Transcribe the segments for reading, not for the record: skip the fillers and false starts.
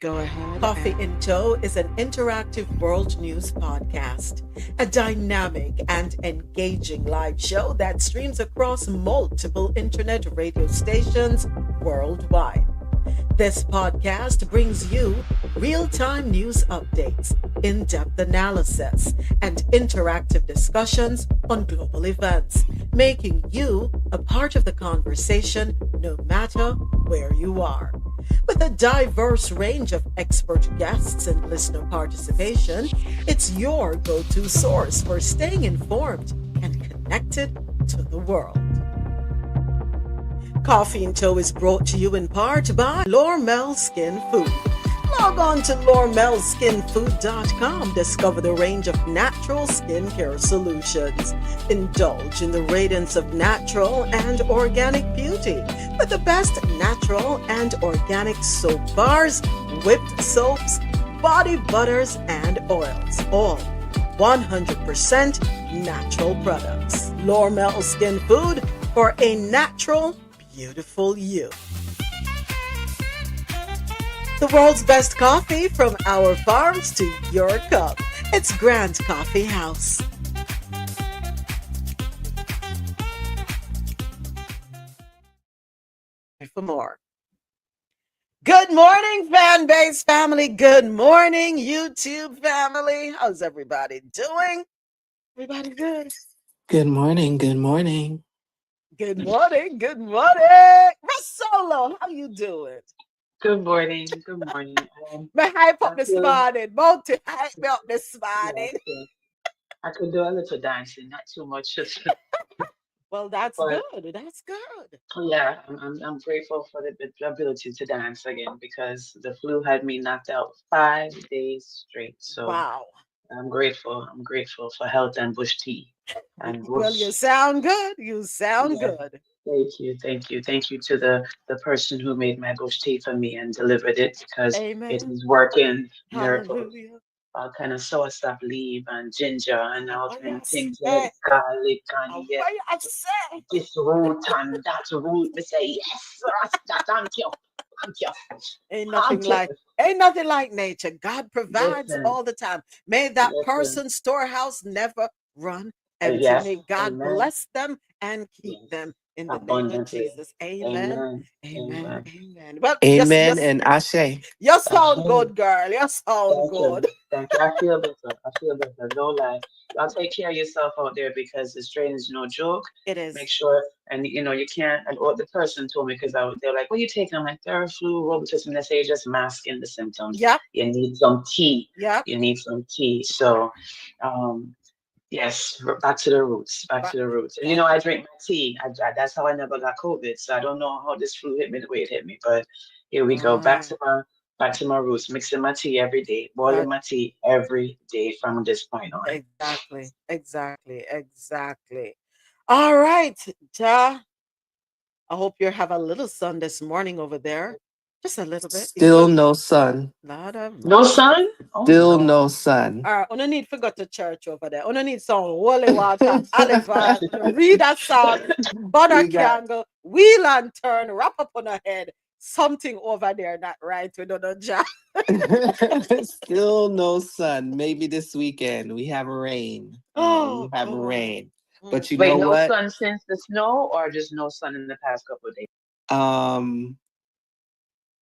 Go ahead. Coffee in Tow is an interactive world news podcast, a dynamic and engaging live show that streams across multiple internet radio stations worldwide. This podcast brings you real-time news updates, in-depth analysis, and interactive discussions on global events, making you a part of the conversation no matter where you are. With a diverse range of expert guests and listener participation, it's your go-to source for staying informed and connected to the world. Coffee in Tow is brought to you in part by Lormel Skin Food. Log on to lormelskinfood.com. Discover the range of natural skincare solutions. Indulge in the radiance of natural and organic beauty with the best natural and organic soap bars, whipped soaps, body butters, and oils. All 100% natural products. Lormel Skin Food for a natural, beautiful you. The world's best coffee from our farms to your cup. It's Grand Coffee House. For more. Good morning, fan base family. Good morning, YouTube family. How's everybody doing? Everybody good? Good morning. Good morning. Good morning. Good morning. RoSolo, how you doing? Good morning. Good morning. My hype up this morning. Multi hype me up this morning. Yes. I could do a little dancing, not too much. Well, that's good. That's good. Yeah, I'm grateful for the ability to dance again because the flu had me knocked out 5 days straight. So wow. I'm grateful. I'm grateful for health and bush tea. And well, you sound good. You sound good. Thank you. Thank you. Thank you to the person who made my bush tea for me and delivered it because Amen. it is working miracles. Hallelujah. All kind of soursop leaf and ginger and all kind of things like garlic and this root and that root. We say yes, thank you. Thank you. Ain't nothing like nature. God provides all the time. May that person's storehouse never run empty. May God bless them and keep them in the name of Jesus. Amen. Amen. Amen. Well, amen and Ashe. You sound good, girl. You sound good. Thank you. I feel better. No lie. Y'all take care of yourself out there because the strain is no joke. It is. Make sure, and you can't. And what the person told me because they're like, "What are you taking?" I'm like, "Theraflu, Robitussin." They say you're just masking the symptoms. Yeah. You need some tea. Yeah. You need some tea. So, yes, back to the roots. Back to the roots. And I drink my tea. That's how I never got COVID. So I don't know how this flu hit me the way it hit me, but here we go. Back to my roots. Mixing my tea every day. Boiling my tea every day from this point on. Exactly. All right, Ja. I hope you have a little sun this morning over there. Just a little bit. Still no sun. No sun? Still no sun. All right, I need to go to church over there. I need some holy water, olive oil, read a song, burn a candle, wheel and turn, wrap up on her head. Something over there not right. We don't know, Ja. Still no sun. Maybe this weekend we have rain. We have rain. But you know what? No sun since the snow, or just no sun in the past couple of days?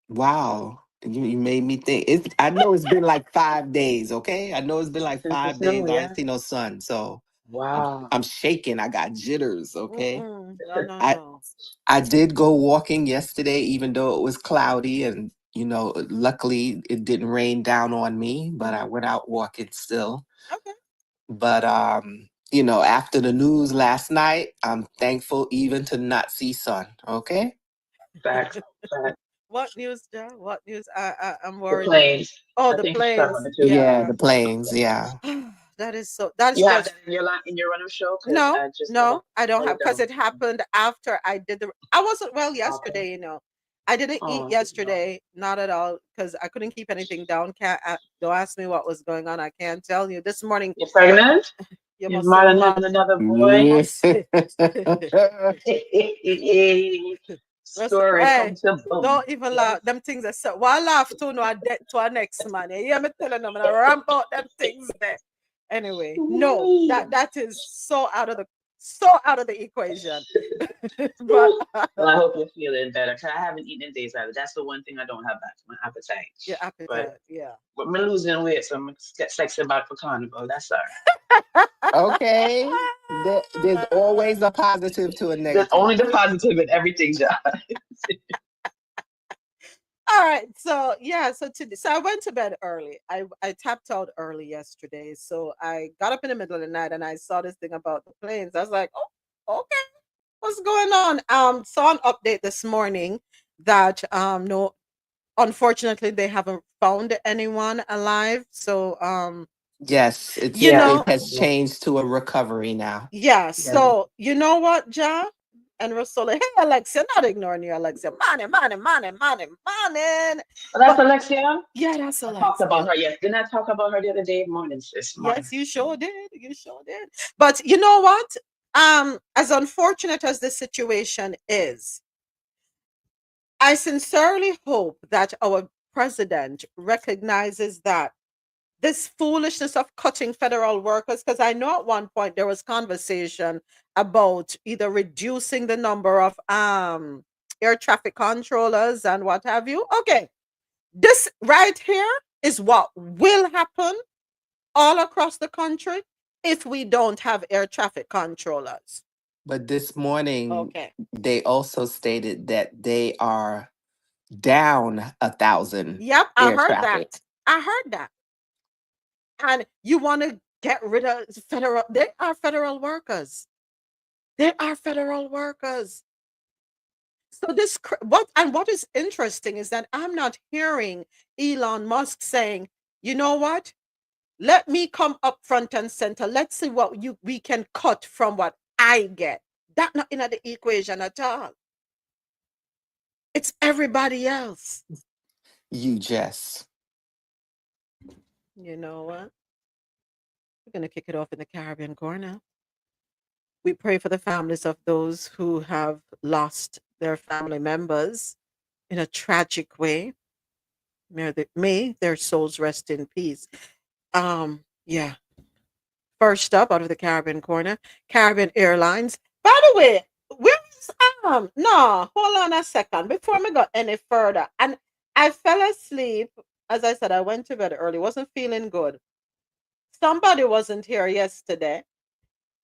Wow. You made me think. I know it's been like 5 days, okay? I know it's been like 5 days. I ain't seen no sun. So wow. I'm shaking. I got jitters, okay? No. I did go walking yesterday, even though it was cloudy, and luckily it didn't rain down on me, but I went out walking still. Okay. But after the news last night, I'm thankful even to not see sun, okay? Fact. What news, Ja? What news? I'm worried. The planes. Oh, the planes. Yeah, the planes. Yeah. That is so. That's you just. Have that in your runner show? No, I don't have, because it happened after I did I wasn't well yesterday. Okay. I didn't eat yesterday, not at all, because I couldn't keep anything down. Don't ask me what was going on. I can't tell you. This morning. You're pregnant? You're modeling another boy. Story Hey, come to boom. don't even Yes. laugh. Them things are so. Why laugh to no debt to our next man? You hear me telling them and I ramp out them things there. Anyway, no, that is so out of the equation. But Well, I hope you're feeling better. 'Cause I haven't eaten in days either. That's the one thing I don't have back, my appetite. your But appetite, yeah. I'm losing weight, so I'm gonna get sexy back for carnival. That's all right. Okay. There's always a positive to a There's negative. only the positive in everything, John. All right, so yeah, so I went to bed early. I tapped out early yesterday, so I got up in the middle of the night and I saw this thing about the planes. I was like, oh, okay, what's going on? Saw an update this morning that no, unfortunately they haven't found anyone alive. So Yes, you Yeah, it know, has yeah, changed to a recovery now. yeah. yeah. So you know what, Ja and RoSolo, hey Alexia, not ignoring you, Alexia. Morning. Well, that's But Alexia. yeah, that's I talked about Alexia. her. Yes, didn't I talk about her the other day? Morning, sis. Morning. Yes, you sure did. You sure did. But you know what? As unfortunate as this situation is, I sincerely hope that our president recognizes that this foolishness of cutting federal workers, because I know at one point there was conversation about either reducing the number of air traffic controllers and what have you. Okay, this right here is what will happen all across the country if we don't have air traffic controllers. But this morning, Okay. they also stated that they are down 1,000 Yep, I air heard that. traffic. I heard that. And you want to get rid of federal, they are federal workers. They are federal workers. So what is interesting is that I'm not hearing Elon Musk saying, you know what? Let me come up front and center. Let's see what we can cut from what I get. That not in the equation at all. It's everybody else. You just. You know what? We're gonna kick it off in the Caribbean corner. We pray for the families of those who have lost their family members in a tragic way. May their souls rest in peace. Yeah. First up out of the Caribbean corner, Caribbean Airlines. By the way, where is no, hold on a second before we go any further. And I fell asleep. As I said, I went to bed early, wasn't feeling good. Somebody wasn't here yesterday.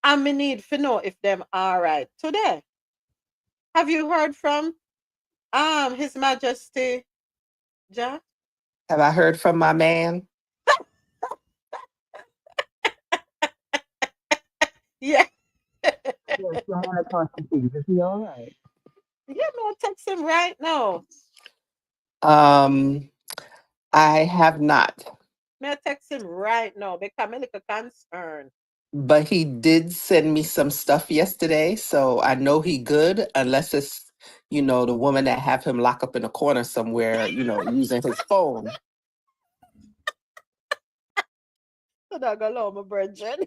And me need to know if them all right today. Have you heard from His Majesty Ja? Have I heard from my man? Yeah. Yes, I want to talk to you. Is he all right? Yeah, no, text him right now. Um, I have not. May I text him right now because I'm a little concerned. But he did send me some stuff yesterday, so I know he good, unless it's, the woman that have him lock up in a corner somewhere, using his phone. So that go low, my brethren.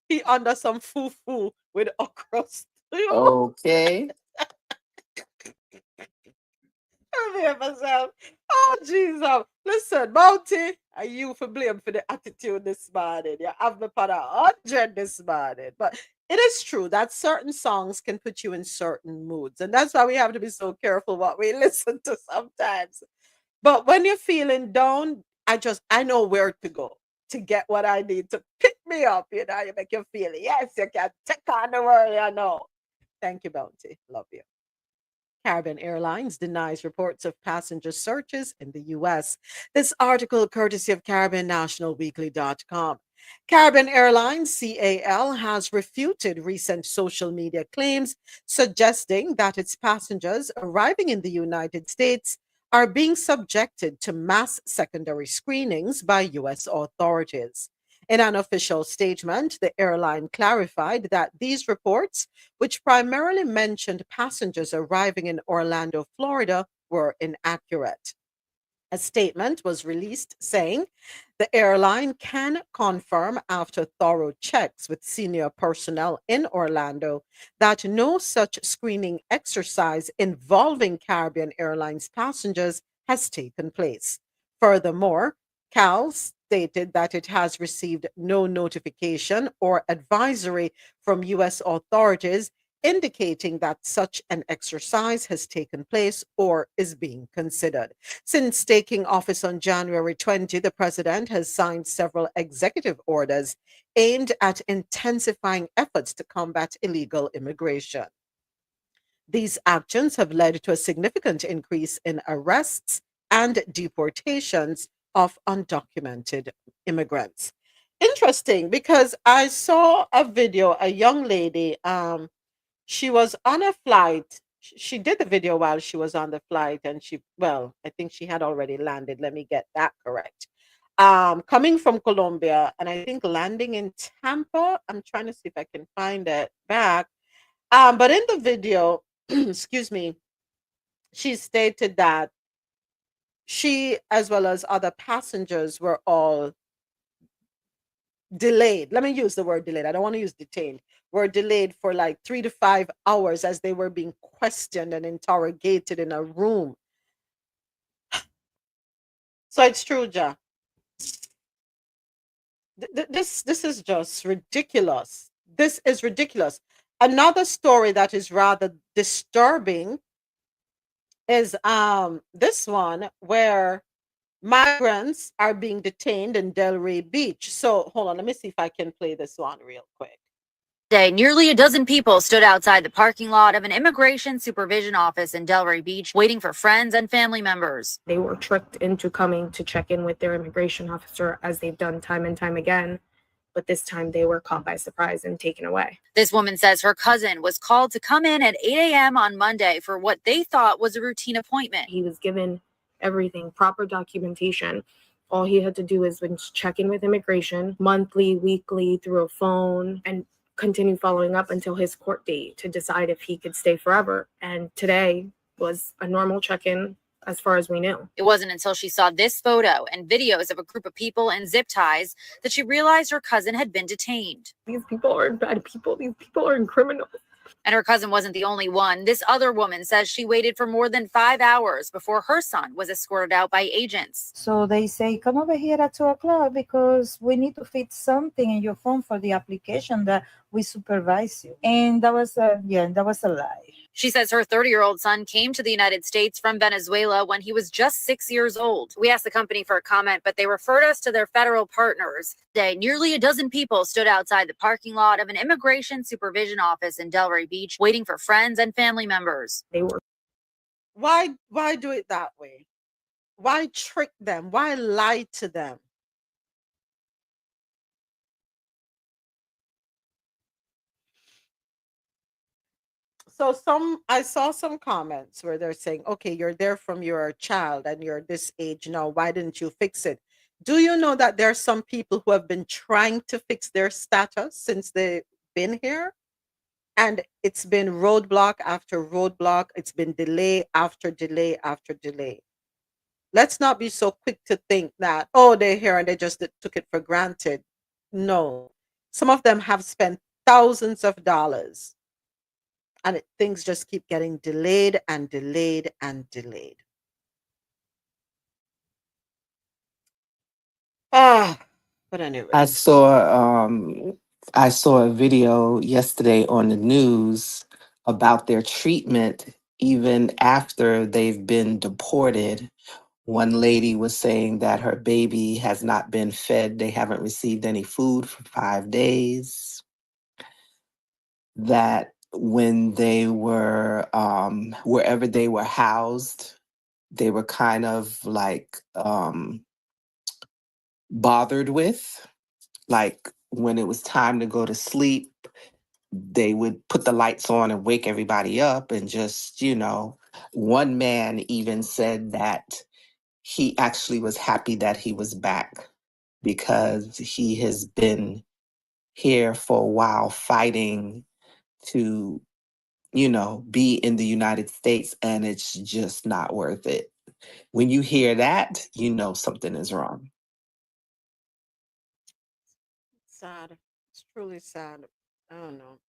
He under some foo with okra stew. Okay. I myself. Oh, Jesus. Listen, Bounty, are you for blame for the attitude this morning? You have me for 100 this morning. But it is true that certain songs can put you in certain moods. And that's why we have to be so careful what we listen to sometimes. But when you're feeling down, I know where to go to get what I need to pick me up. You make you feel, yes, you can take on the world, Thank you, Bounty. Love you. Caribbean Airlines denies reports of passenger searches in the US. This article, courtesy of CaribbeanNationalWeekly.com. Caribbean Airlines, CAL, has refuted recent social media claims suggesting that its passengers arriving in the United States are being subjected to mass secondary screenings by US authorities. In an official statement, the airline clarified that these reports, which primarily mentioned passengers arriving in Orlando, Florida, were inaccurate. A statement was released saying the airline can confirm after thorough checks with senior personnel in Orlando that no such screening exercise involving Caribbean Airlines passengers has taken place. Furthermore, CAL stated that it has received no notification or advisory from U.S. authorities indicating that such an exercise has taken place or is being considered. Since taking office on January 20, the president has signed several executive orders aimed at intensifying efforts to combat illegal immigration. These actions have led to a significant increase in arrests and deportations of undocumented immigrants. Interesting because I saw a video, a young lady, she was on a flight. She did the video while she was on the flight, and well, I think she had already landed. Let me get that correct. Coming from Colombia, and I think landing in Tampa. I'm trying to see if I can find it back. But in the video, excuse me, she stated that she, as well as other passengers, were all delayed. Let me use the word delayed. I don't want to use detained. Were delayed for like 3 to 5 hours as they were being questioned and interrogated in a room. So it's true, Ja. This is just ridiculous. This is ridiculous. Another story that is rather disturbing is this one where migrants are being detained in Delray Beach. So hold on, let me see if I can play this one real quick. Nearly a dozen people stood outside the parking lot of an immigration supervision office in Delray Beach, waiting for friends and family members. They were tricked into coming to check in with their immigration officer, as they've done time and time again. But this time they were caught by surprise and taken away. This woman says her cousin was called to come in at 8 a.m. on Monday for what they thought was a routine appointment. He was given everything, proper documentation. All he had to do is check in with immigration monthly, weekly, through a phone, and continue following up until his court date to decide if he could stay forever. And today was a normal check-in as far as we knew. It wasn't until she saw this photo and videos of a group of people in zip ties that she realized her cousin had been detained. These people aren't bad people. These people are criminals. And her cousin wasn't the only one. This other woman says she waited for more than 5 hours before her son was escorted out by agents. So they say, come over here at 2 o'clock because we need to fit something in your phone for the application that we supervise you. And that was a lie. She says her 30-year-old son came to the United States from Venezuela when he was just 6 years old. We asked the company for a comment, but they referred us to their federal partners. Today, nearly a dozen people stood outside the parking lot of an immigration supervision office in Delray Beach, waiting for friends and family members. They were. Why do it that way? Why trick them? Why lie to them? So I saw some comments where they're saying, okay, you're there from your child and you're this age now. Why didn't you fix it? Do you know that there are some people who have been trying to fix their status since they've been here? And it's been roadblock after roadblock. It's been delay after delay after delay. Let's not be so quick to think that, oh, they're here and they just took it for granted. No. Some of them have spent thousands of dollars. And things just keep getting delayed and delayed and delayed. But anyway. I saw a video yesterday on the news about their treatment even after they've been deported. One lady was saying that her baby has not been fed. They haven't received any food for 5 days. That when they were wherever they were housed, they were kind of like bothered with. Like when it was time to go to sleep, they would put the lights on and wake everybody up and just, one man even said that he actually was happy that he was back because he has been here for a while fighting to, be in the United States, and it's just not worth it. when you hear that, you know something is wrong. Sad. It's truly sad. I don't know.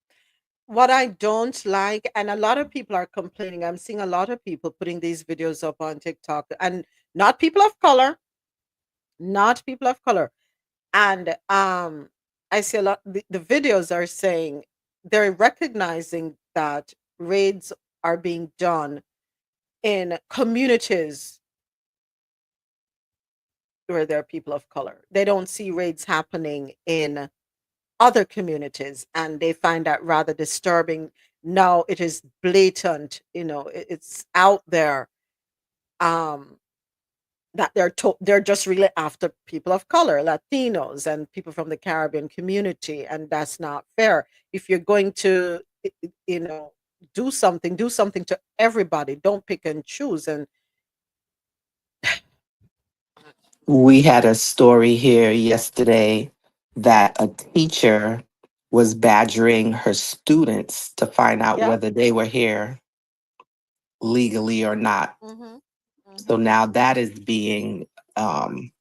What I don't like, and a lot of people are complaining, I'm seeing a lot of people putting these videos up on TikTok, and not people of color, not people of color. And I see a lot, the videos are saying they're recognizing that raids are being done in communities where there are people of color. They don't see raids happening in other communities, and they find that rather disturbing. Now it is blatant, it's out there, um that they're just really after people of color, Latinos and people from the Caribbean community, and that's not fair. If you're going to do something to everybody. Don't pick and choose. And We had a story here yesterday that a teacher was badgering her students to find out yeah. whether they were here legally or not. hmm So hmm now that is being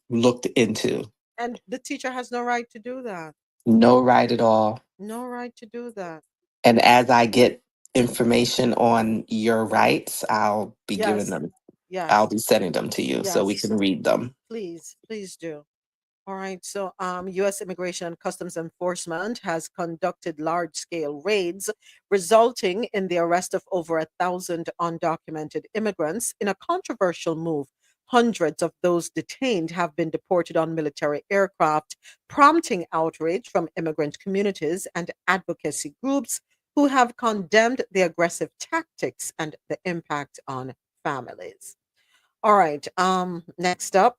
looked into. and the teacher has no right to do that. No right at all. No right to do that. And as I get information on your rights, I'll be giving Yes. them, I'll Yes. be sending them to you so we Yes. can read them. Please do. All right. So, U.S. Immigration and Customs Enforcement has conducted large-scale raids, resulting in the arrest of over 1,000 undocumented immigrants in a controversial move. Hundreds of those detained have been deported on military aircraft, prompting outrage from immigrant communities and advocacy groups who have condemned the aggressive tactics and the impact on families. All right. Next up,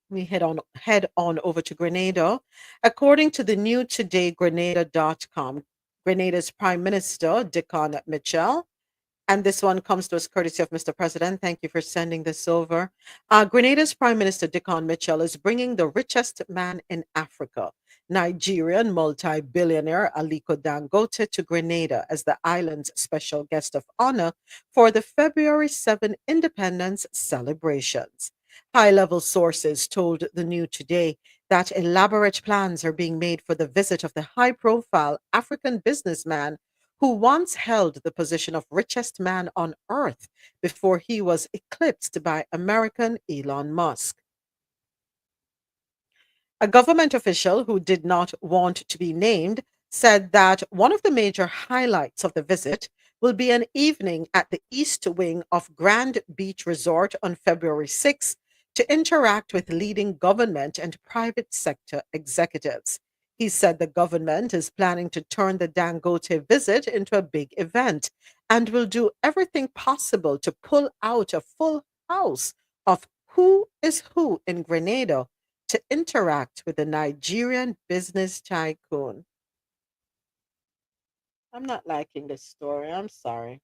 we head on over to Grenada. According to the new today Grenada.com, Grenada's Prime Minister, Dickon Mitchell, and this one comes to us courtesy of Mr. President. Thank you for sending this over. Grenada's Prime Minister Dickon Mitchell is bringing the richest man in Africa, Nigerian multi-billionaire Aliko Dangote, to Grenada as the island's special guest of honor for the February 7 independence celebrations. High-level sources told the New Today that elaborate plans are being made for the visit of the high-profile African businessman who once held the position of richest man on earth before he was eclipsed by American Elon Musk. A government official who did not want to be named said that one of the major highlights of the visit will be an evening at the East Wing of Grand Beach Resort on February 6th to interact with leading government and private sector executives. He said the government is planning to turn the Dangote visit into a big event and will do everything possible to pull out a full house of who is who in Grenada to interact with the Nigerian business tycoon. I'm not liking this story. I'm sorry.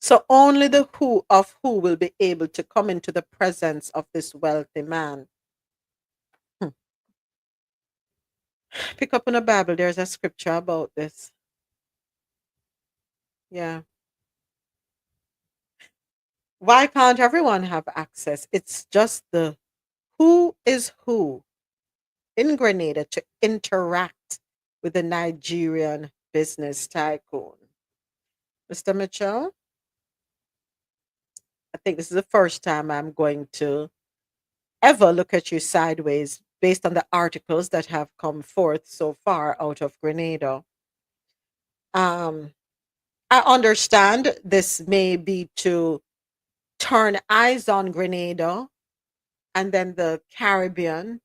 So only the who of who will be able to come into the presence of this wealthy man. Hmm. Pick up in the Bible, there's a scripture about this. Yeah. Why can't everyone have access? It's just the who is who in Grenada to interact with the Nigerian business tycoon. Mr. Mitchell, I think this is the first time I'm going to ever look at you sideways based on the articles that have come forth so far out of Grenada. Um, I understand this may be to turn eyes on Grenada and then the Caribbean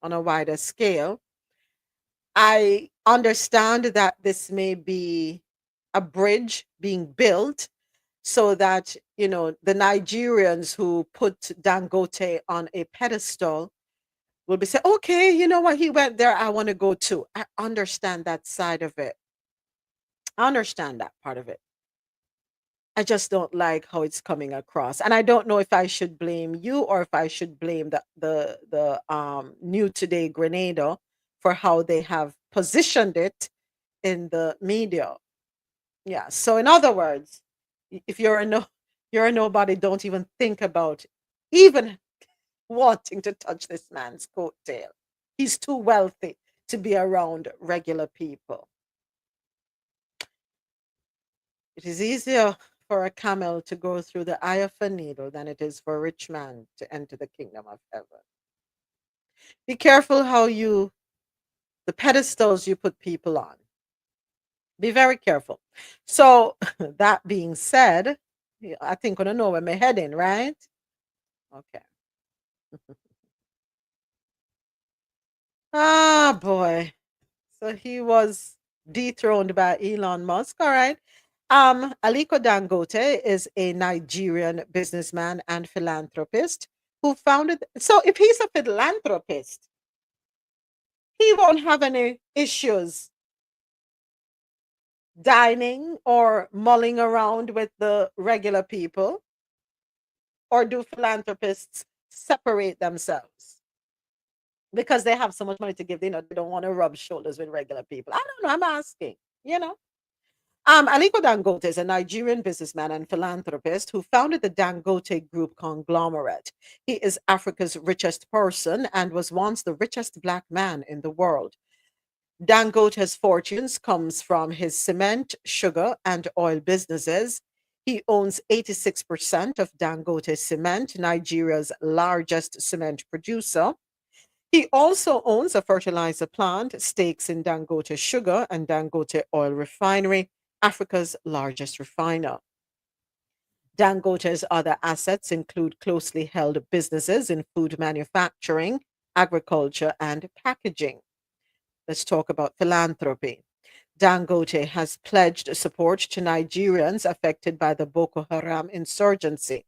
on a wider scale. I understand that this may be a bridge being built so that, the Nigerians who put Dangote on a pedestal will be saying, okay, you know what, he went there, I want to go too. I understand that side of it. I understand that part of it. I just don't like how it's coming across. And I don't know if I should blame you or if I should blame the new today Grenada for how they have positioned it in the media. Yeah. So in other words, If you're a nobody, don't even think about even wanting to touch this man's coattail. He's too wealthy to be around regular people. It is easier for a camel to go through the eye of a needle than it is for a rich man to enter the kingdom of heaven. Be careful the pedestals you put people on. Be very careful. So, that being said, I think I don't know where my heading, right? Okay. Ah, boy. So he was dethroned by Elon Musk. All right. Aliko Dangote is a Nigerian businessman and philanthropist who founded. So if he's a philanthropist, he won't have any issues dining or mulling around with the regular people. Or do philanthropists separate themselves because they have so much money to give? They don't want to rub shoulders with regular people. I don't know. I'm asking. Aliko Dangote is a Nigerian businessman and philanthropist who founded the Dangote Group conglomerate. He is Africa's richest person and was once the richest black man in the world. Dangote's fortunes comes from his cement, sugar, and oil businesses. He owns 86% of Dangote Cement, Nigeria's largest cement producer. He also owns a fertilizer plant, stakes in Dangote Sugar and Dangote Oil Refinery, Africa's largest refiner. Dangote's other assets include closely held businesses in food manufacturing, agriculture, and packaging. Let's talk about philanthropy. Dangote has pledged support to Nigerians affected by the Boko Haram insurgency.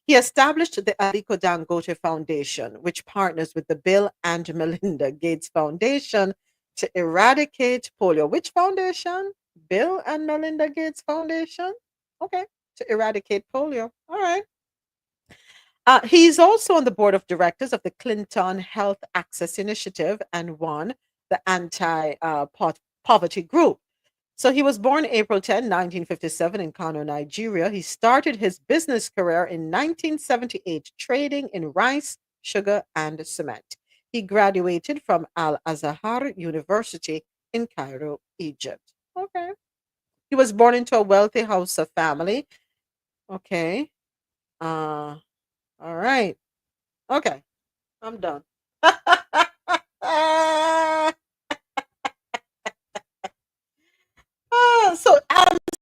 He established the Aliko Dangote Foundation, which partners with the Bill and Melinda Gates Foundation to eradicate polio. Which foundation? Bill and Melinda Gates Foundation? Okay, to eradicate polio. All right. He's also on the board of directors of the Clinton Health Access Initiative and won the anti-poverty group. So he was born April 10, 1957 in Kano, Nigeria. He started his business career in 1978 trading in rice, sugar, and cement. He graduated from Al-Azhar University in Cairo, Egypt. Okay. He was born into a wealthy Hausa family. Okay. All right. Okay. I'm done. So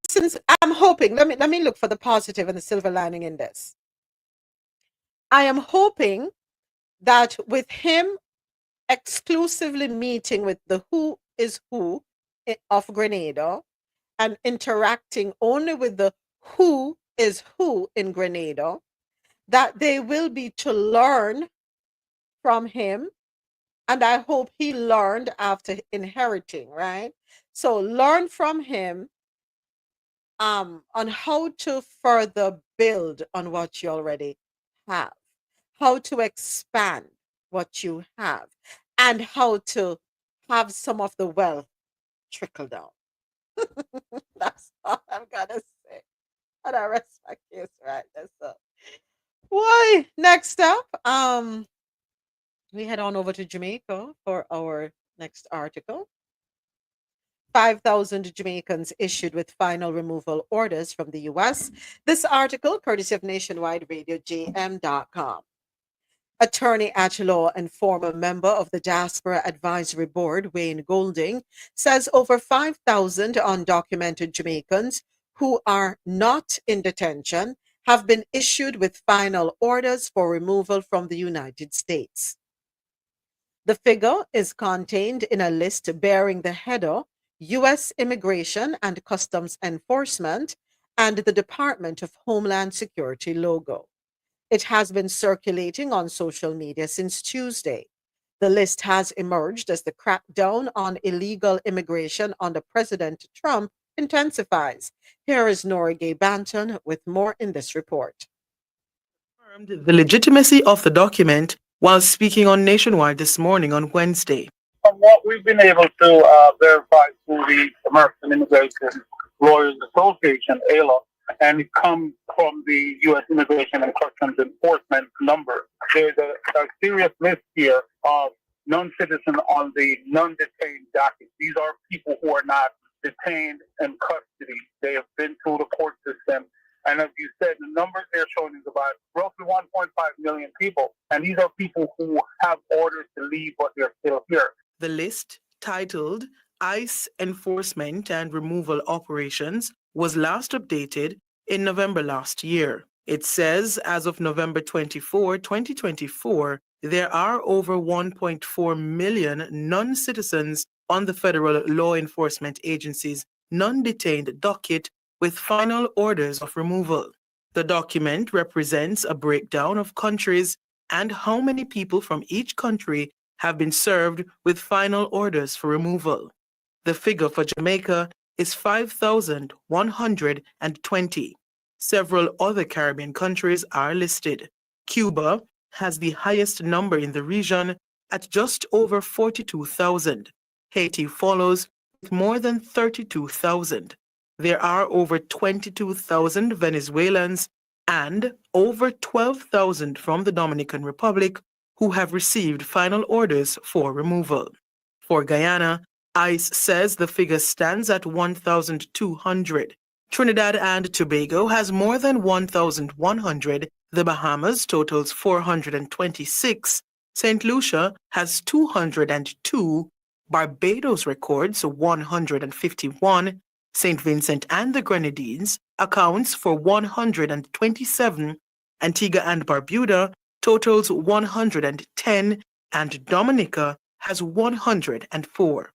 since I'm hoping, let me look for the positive and the silver lining in this. I am hoping that with him exclusively meeting with the who is who of Grenada and interacting only with the who is who in Grenada, that they will be to learn from him. And I hope he learned after inheriting, right? So learn from him on how to further build on what you already have, how to expand what you have, and how to have some of the wealth trickle down. That's all I'm gonna say. And I rest my case right there. So why next up? We head on over to Jamaica for our next article. 5,000 Jamaicans issued with final removal orders from the US. This article, courtesy of Nationwide Radio, JM.com. Attorney at law and former member of the Diaspora Advisory Board, Wayne Golding, says over 5,000 undocumented Jamaicans who are not in detention have been issued with final orders for removal from the United States. The figure is contained in a list bearing the header U.S. Immigration and Customs Enforcement and the Department of Homeland Security logo. It has been circulating on social media since Tuesday. The list has emerged as the crackdown on illegal immigration under President Trump intensifies. Here is Nora Gay Banton with more in this report. The legitimacy of the document while speaking on Nationwide this morning on Wednesday. From what we've been able to verify through the American Immigration Lawyers Association, AILA, and it comes from the U.S. Immigration and Customs Enforcement number. There's a serious list here of non-citizens on the non-detained docket. These are people who are not detained in custody. They have been through the court system. And as you said, the numbers they're showing is about roughly 1.5 million people. And these are people who have orders to leave, but they're still here. The list, titled ICE Enforcement and Removal Operations, was last updated in November last year. It says as of November 24, 2024, there are over 1.4 million non-citizens on the federal law enforcement agency's non-detained docket with final orders of removal. The document represents a breakdown of countries and how many people from each country have been served with final orders for removal. The figure for Jamaica is 5,120. Several other Caribbean countries are listed. Cuba has the highest number in the region at just over 42,000. Haiti follows with more than 32,000. There are over 22,000 Venezuelans and over 12,000 from the Dominican Republic who have received final orders for removal. For Guyana, ICE says the figure stands at 1,200. Trinidad and Tobago has more than 1,100. The Bahamas totals 426. St. Lucia has 202. Barbados records 151. St. Vincent and the Grenadines accounts for 127. Antigua and Barbuda totals 110, and Dominica has 104.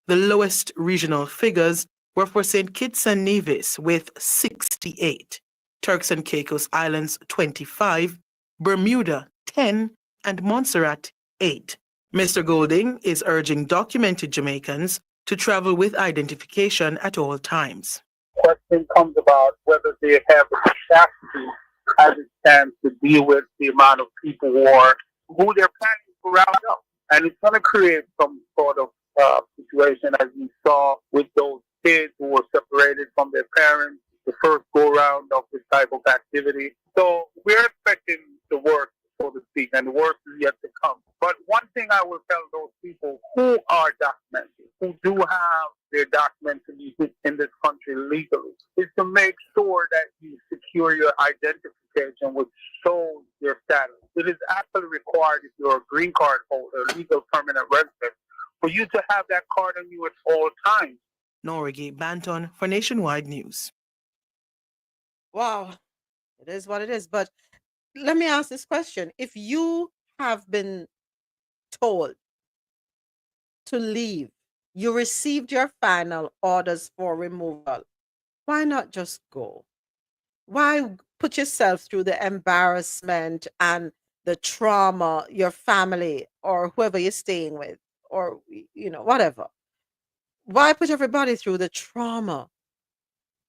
The lowest regional figures were for St. Kitts and Nevis with 68, Turks and Caicos Islands 25, Bermuda 10, and Montserrat 8. Mr. Golding is urging documented Jamaicans to travel with identification at all times. Question comes about whether they have the capacity as it stands to deal with the amount of people who they're planning to round up. And it's going to create some sort of situation as we saw with those kids who were separated from their parents, the first go-round of this type of activity. So we're expecting the worst, so to speak, and the worst is yet to come. But one thing I will tell those people who are documented, who do have their documents in this country legally, is to make sure that you secure your identification, which shows your status. It is absolutely required if you're a green card holder, legal permanent resident, for you to have that card on you at all times. Norigate Banton for Nationwide News. Wow, it is what it is. But let me ask this question. If you have been told to leave, you received your final orders for removal, why not just go? Why put yourself through the embarrassment and the trauma, your family or whoever you're staying with, or, whatever? Why put everybody through the trauma?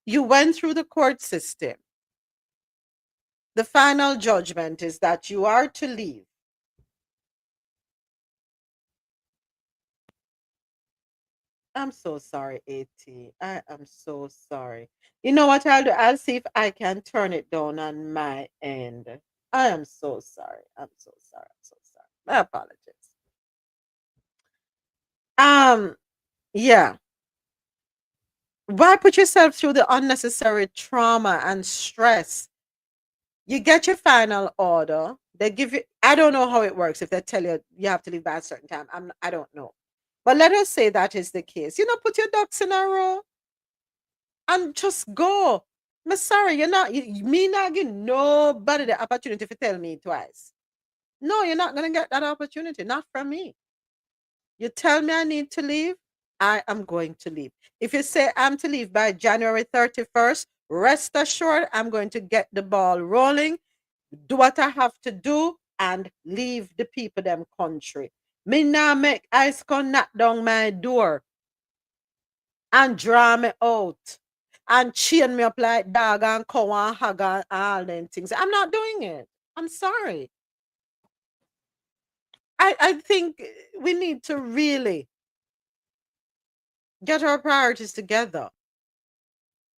You went through the court system. The final judgment is that you are to leave. I'm so sorry, AT. I am so sorry. You know what I'll do? I'll see if I can turn it down on my end. I am so sorry. I'm so sorry. I'm so sorry. My apologies. Yeah. Why put yourself through the unnecessary trauma and stress? You get your final order. They give you, I don't know how it works if they tell you you have to leave by a certain time. I don't know. But let us say that is the case. Put your ducks in a row and just go. I'm sorry, me not giving nobody the opportunity to tell me twice. No, you're not going to get that opportunity. Not from me. You tell me I need to leave, I am going to leave. If you say I'm to leave by January 31st, rest assured I'm going to get the ball rolling, do what I have to do, and leave the people them country. Me now make ice come knock down my door and draw me out and chain me up like dog and cow and hog and all them things. I'm not doing it. I'm sorry. I think we need to really get our priorities together.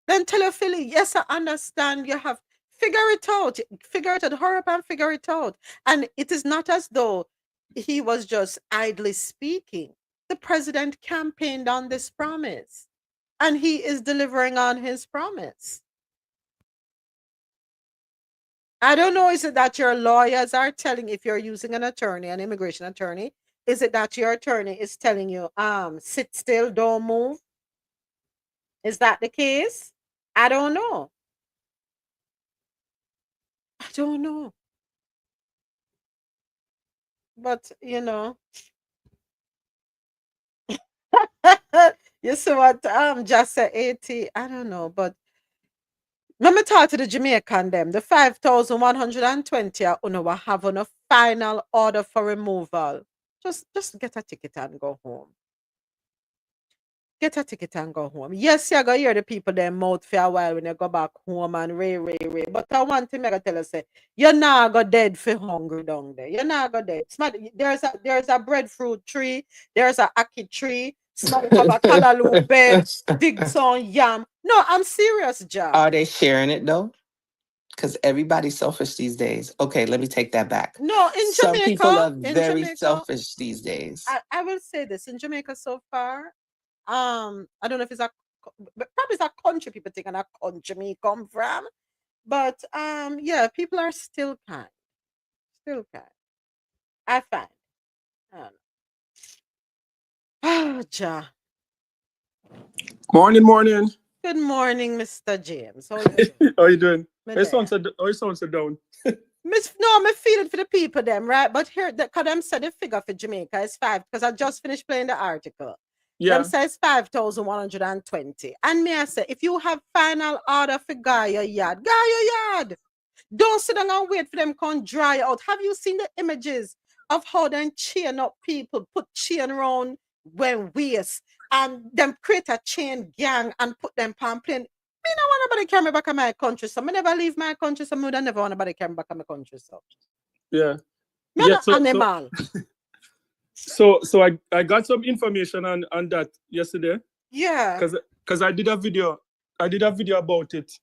Then tell your Philly, yes, I understand. You have figure it out. Figure it out. Hurry up and figure it out. And it is not as though he was just idly speaking. The president campaigned on this promise, and he is delivering on his promise. I don't know, is it that your lawyers are telling, if you're using an attorney, an immigration attorney, is it that your attorney is telling you, sit still, don't move? Is that the case? I don't know. I don't know. But you know, you see what just say 80. I don't know, but let me talk to the Jamaican them. The 5,120 will have on a final order for removal. Just get a ticket and go home. Get a ticket and go home. Yes, you're gonna hear the people them mouth for a while when you go back home and ray. But I want to make a tell you, say, you're not go dead for hungry down there. You're not go dead. There's a breadfruit tree, there's a ackee tree, somebody have a callaloo bed, dig some yam. No, I'm serious, Ja. Are they sharing it though? Because everybody's selfish these days. Okay, let me take that back. No, in Some Jamaica, people are very selfish these days. I will say this, in Jamaica so far, I don't know if it's probably it's a country people think and a country me come from, but yeah, people are still kind. I find. Ja. Morning. Good morning, Mr. James. How are you doing? How you doing? Me It sounds there. down. No, I'm feeling for the people them, right? But here, because them said the figure for Jamaica is 5, because I just finished playing the article. Yeah. Them says 5,120. And me I say, if you have final order for Gaia Yard. Don't sit down and wait for them to dry out. Have you seen the images of how them chain up people, put chain around when waist, and them create a chain gang and put them on plane? Me no want nobody carry me back to my country, so I never leave my country, so I would never want nobody carry me back to my country. So yeah. Me Yeah, an animal. So I got some information on that yesterday. Yeah. Because I did a video about it,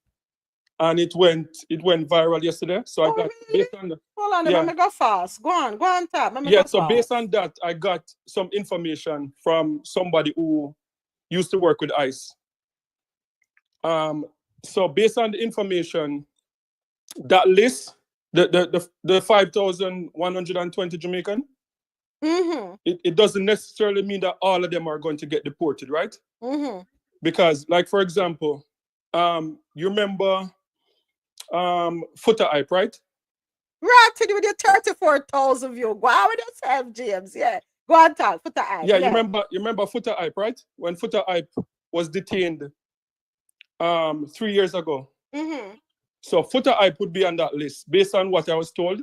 and it went viral yesterday. So I got really? based on the, Hold on, let me go fast. Go on, tap. Yeah, so based on that, I got some information from somebody who used to work with ICE. So based on the information, that list, the 5,120 Jamaican, it doesn't necessarily mean that all of them are going to get deported, right? Because, like, for example, you remember Footer Hype, right? Right, with your 34,000 views. Go on with yourself, James. Yeah. Go on, talk. Footer Hype. Yeah, you remember Footer Hype, right? When Footer Hype was detained 3 years ago. So Footer Hype would be on that list based on what I was told.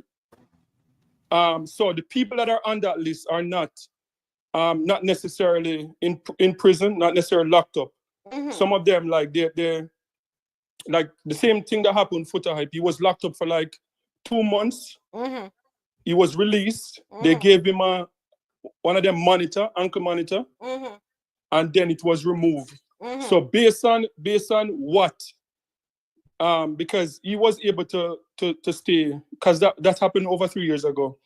So the people that are on that list are not necessarily in prison, not necessarily locked up. Some of them, like they're like the same thing that happened Footer Hype. He was locked up for like 2 months. He was released. They gave him one of them ankle monitor, and then it was removed. So based on what, because he was able to stay, because that happened over 3 years ago,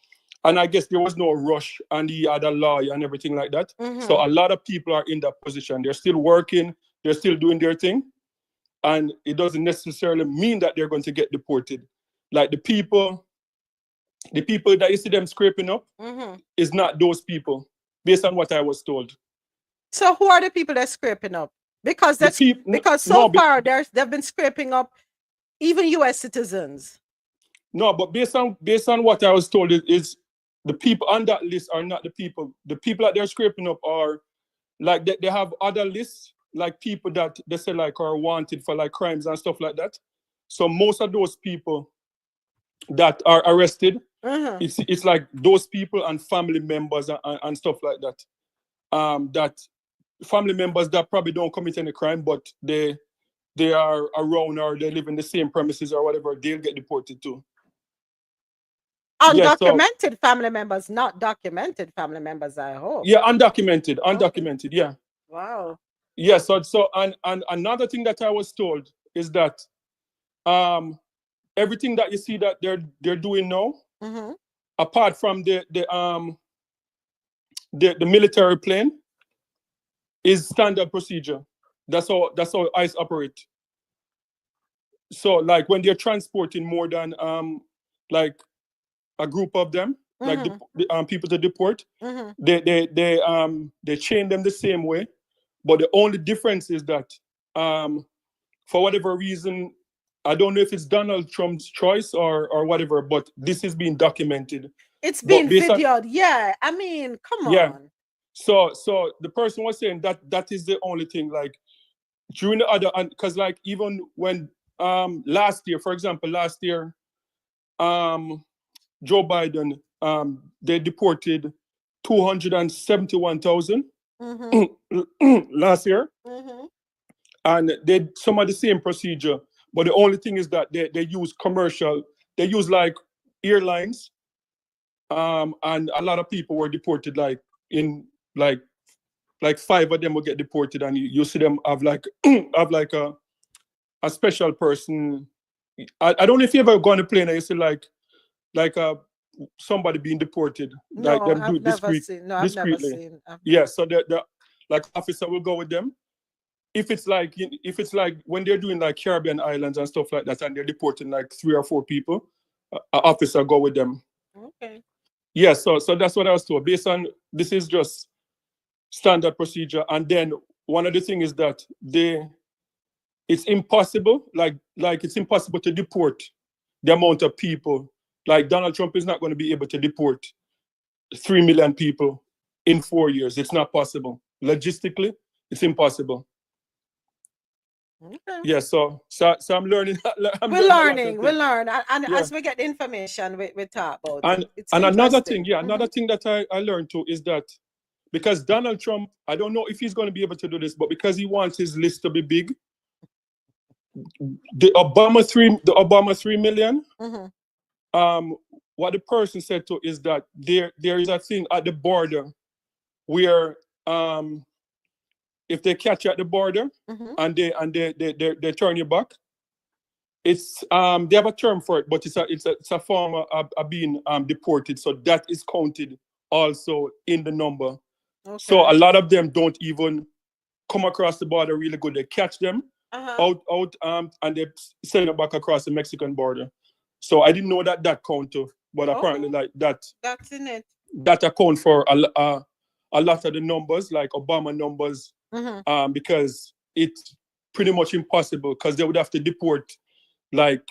and I guess there was no rush, and he had a lawyer and everything like that. So a lot of people are in that position. They're still working. They're still doing their thing, and it doesn't necessarily mean that they're going to get deported. Like the people that you see them scraping up is not those people, based on what I was told. So who are the people that's scraping up? Because far they've been scraping up even U.S. citizens. No, but based on what I was told is the people on that list are not the people. The people that they're scraping up are like they have other lists, like people that they say like are wanted for like crimes and stuff like that. So most of those people that are arrested, it's like those people and family members and stuff like that. That family members that probably don't commit any crime, but they are around or they live in the same premises or whatever, they'll get deported too. Undocumented family members, not documented family members, I hope. Yeah, undocumented, yeah. Wow. Yeah, so and another thing that I was told is that everything that you see that they're doing now, apart from the military plane, is standard procedure. That's how ICE operate. So like when they're transporting more than like a group of them, like people to deport, they chain them the same way, but the only difference is that for whatever reason, I don't know if it's Donald Trump's choice or whatever, but this is being documented. It's But been videoed. Yeah, I mean, come on. So the person was saying that is the only thing. Like during the other, because like even when last year, for example, Joe Biden, they deported 271,000 last year, and they did some of the same procedure. But the only thing is that they use commercial, they use like airlines, and a lot of people were deported like in like 5 of them will get deported, and you see them have like have like a special person. I don't know if you ever go on a plane and you see like somebody being deported. No, like them I've do never seen. No, I've never discreetly. seen. Yeah, so the like officer will go with them. If it's like when they're doing like Caribbean islands and stuff like that, and they're deporting like 3 or 4 people, an officer go with them. Okay. Yeah, so that's what I was told. Based on this is just standard procedure, and then one of the things is that it's impossible, like it's impossible to deport the amount of people. Like Donald Trump is not going to be able to deport 3 million people in 4 years. It's not possible. Logistically, it's impossible. Okay. Yeah, so I'm learning. We're learning. And as we get information, we talk about and it. It's and another thing, interesting. another thing that I learned too is that because Donald Trump, I don't know if he's going to be able to do this, but because he wants his list to be big, the Obama 3 million, what the person said to is that there is a thing at the border where if they catch you at the border and they turn you back, it's they have a term for it, but it's a form of being deported. So that is counted also in the number. Okay. So a lot of them don't even come across the border really good. They catch them out and they send them back across the Mexican border. So I didn't know that count too, but apparently like that's in it. That account for a lot of the numbers, like Obama numbers, because it's pretty much impossible because they would have to deport like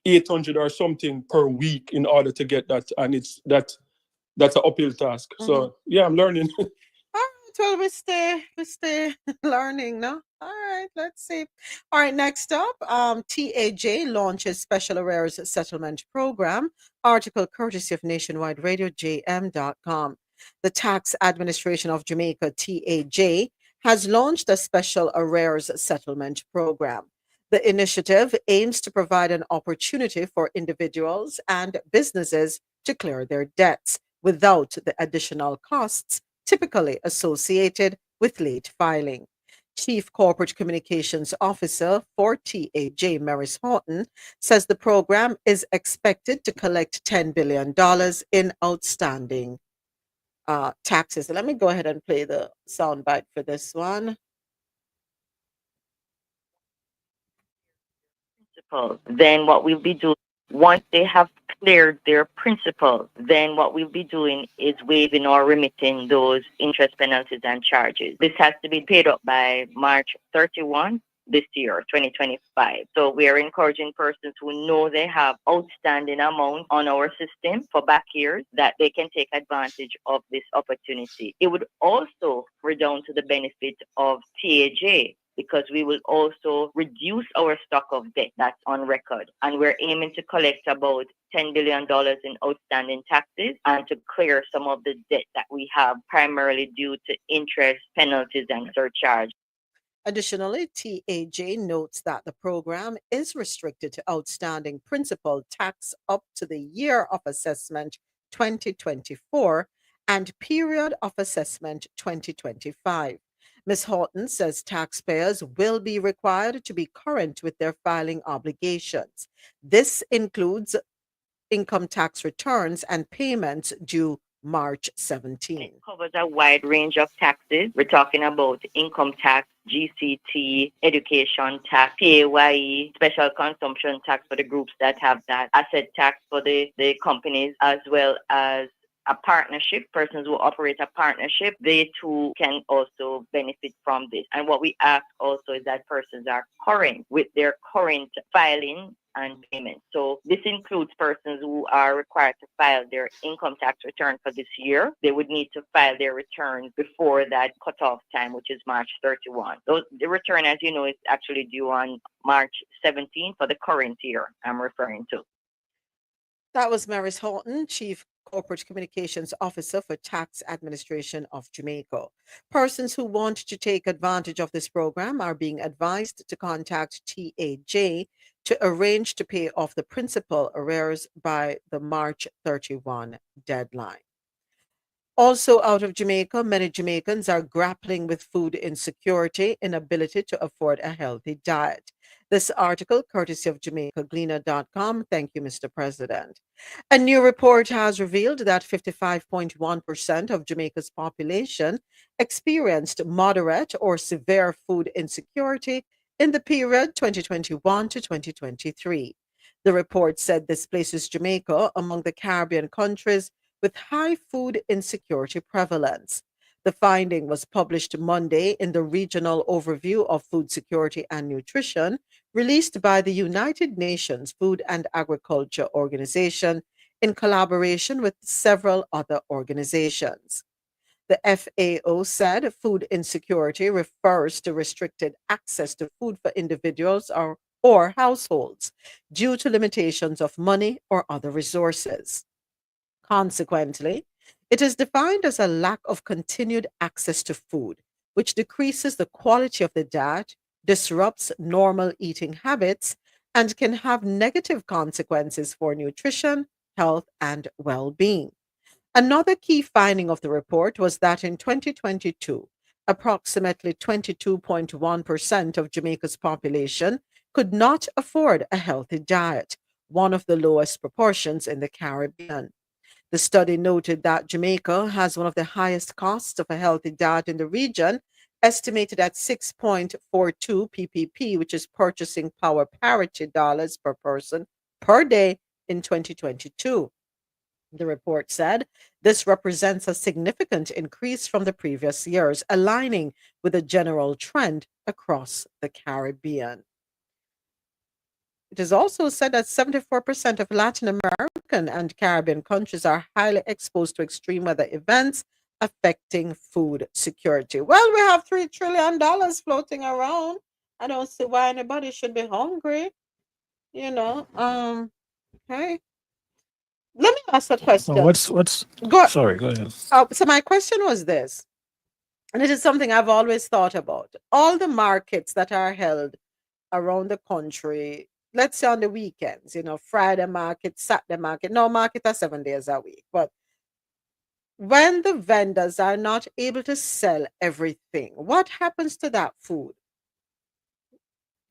800 or something per week in order to get that, and that's an uphill task. So yeah, I'm learning. Well, we stay learning, no? All right, let's see. All right, next up, TAJ launches Special Arrears Settlement Program. Article courtesy of Nationwide Radio, jm.com. The Tax Administration of Jamaica, TAJ, has launched a Special Arrears Settlement Program. The initiative aims to provide an opportunity for individuals and businesses to clear their debts without the additional costs typically associated with late filing. Chief Corporate Communications Officer for TAJ, Maris Horton, says the program is expected to collect $10 billion in outstanding taxes. Let me go ahead and play the soundbite for this one. Then what we'll be doing, once they have cleared their principal, then what we'll be doing is waiving or remitting those interest penalties and charges. This has to be paid up by March 31 this year, 2025. So we are encouraging persons who know they have outstanding amount on our system for back years that they can take advantage of this opportunity. It would also redound to the benefit of TAJ, because we will also reduce our stock of debt that's on record. And we're aiming to collect about $10 billion in outstanding taxes and to clear some of the debt that we have primarily due to interest, penalties, and surcharge. Additionally, TAJ notes that the program is restricted to outstanding principal tax up to the year of assessment 2024 and period of assessment 2025. Ms. Horton says taxpayers will be required to be current with their filing obligations. This includes income tax returns and payments due March 17. It covers a wide range of taxes. We're talking about income tax, GCT, education tax, PAYE, special consumption tax for the groups that have that, asset tax for the companies, as well as a partnership. Persons who operate a partnership, they too can also benefit from this. And what we ask also is that persons are current with their current filing and payment. So this includes persons who are required to file their income tax return for this year. They would need to file their returns before that cutoff time, which is March 31. The return, as you know, is actually due on March 17 for the current year I'm referring to. That was Maris Horton, Chief Corporate Communications Officer for Tax Administration of Jamaica. Persons who want to take advantage of this program are being advised to contact TAJ to arrange to pay off the principal arrears by the March 31 deadline. Also out of Jamaica, many Jamaicans are grappling with food insecurity, inability to afford a healthy diet. This article, courtesy of JamaicaGleaner.com. Thank you, Mr. President. A new report has revealed that 55.1% of Jamaica's population experienced moderate or severe food insecurity in the period 2021 to 2023. The report said this places Jamaica among the Caribbean countries with high food insecurity prevalence. The finding was published Monday in the Regional Overview of Food Security and Nutrition, released by the United Nations Food and Agriculture Organization in collaboration with several other organizations. The FAO said food insecurity refers to restricted access to food for individuals or households due to limitations of money or other resources. Consequently, it is defined as a lack of continued access to food, which decreases the quality of the diet, disrupts normal eating habits, and can have negative consequences for nutrition, health, and well-being. Another key finding of the report was that in 2022, approximately 22.1% of Jamaica's population could not afford a healthy diet, one of the lowest proportions in the Caribbean. The study noted that Jamaica has one of the highest costs of a healthy diet in the region, estimated at 6.42 PPP, which is purchasing power parity dollars per person per day in 2022. The report said this represents a significant increase from the previous years, aligning with a general trend across the Caribbean. It is also said that 74% of Latin American and Caribbean countries are highly exposed to extreme weather events affecting food security. Well, we have $3 trillion floating around. I don't see why anybody should be hungry. Okay. Let me ask a question. Sorry, go ahead. So my question was this, and it is something I've always thought about. All the markets that are held around the country, let's say on the weekends, Friday market, Saturday market. No, market are 7 days a week. But when the vendors are not able to sell everything, what happens to that food?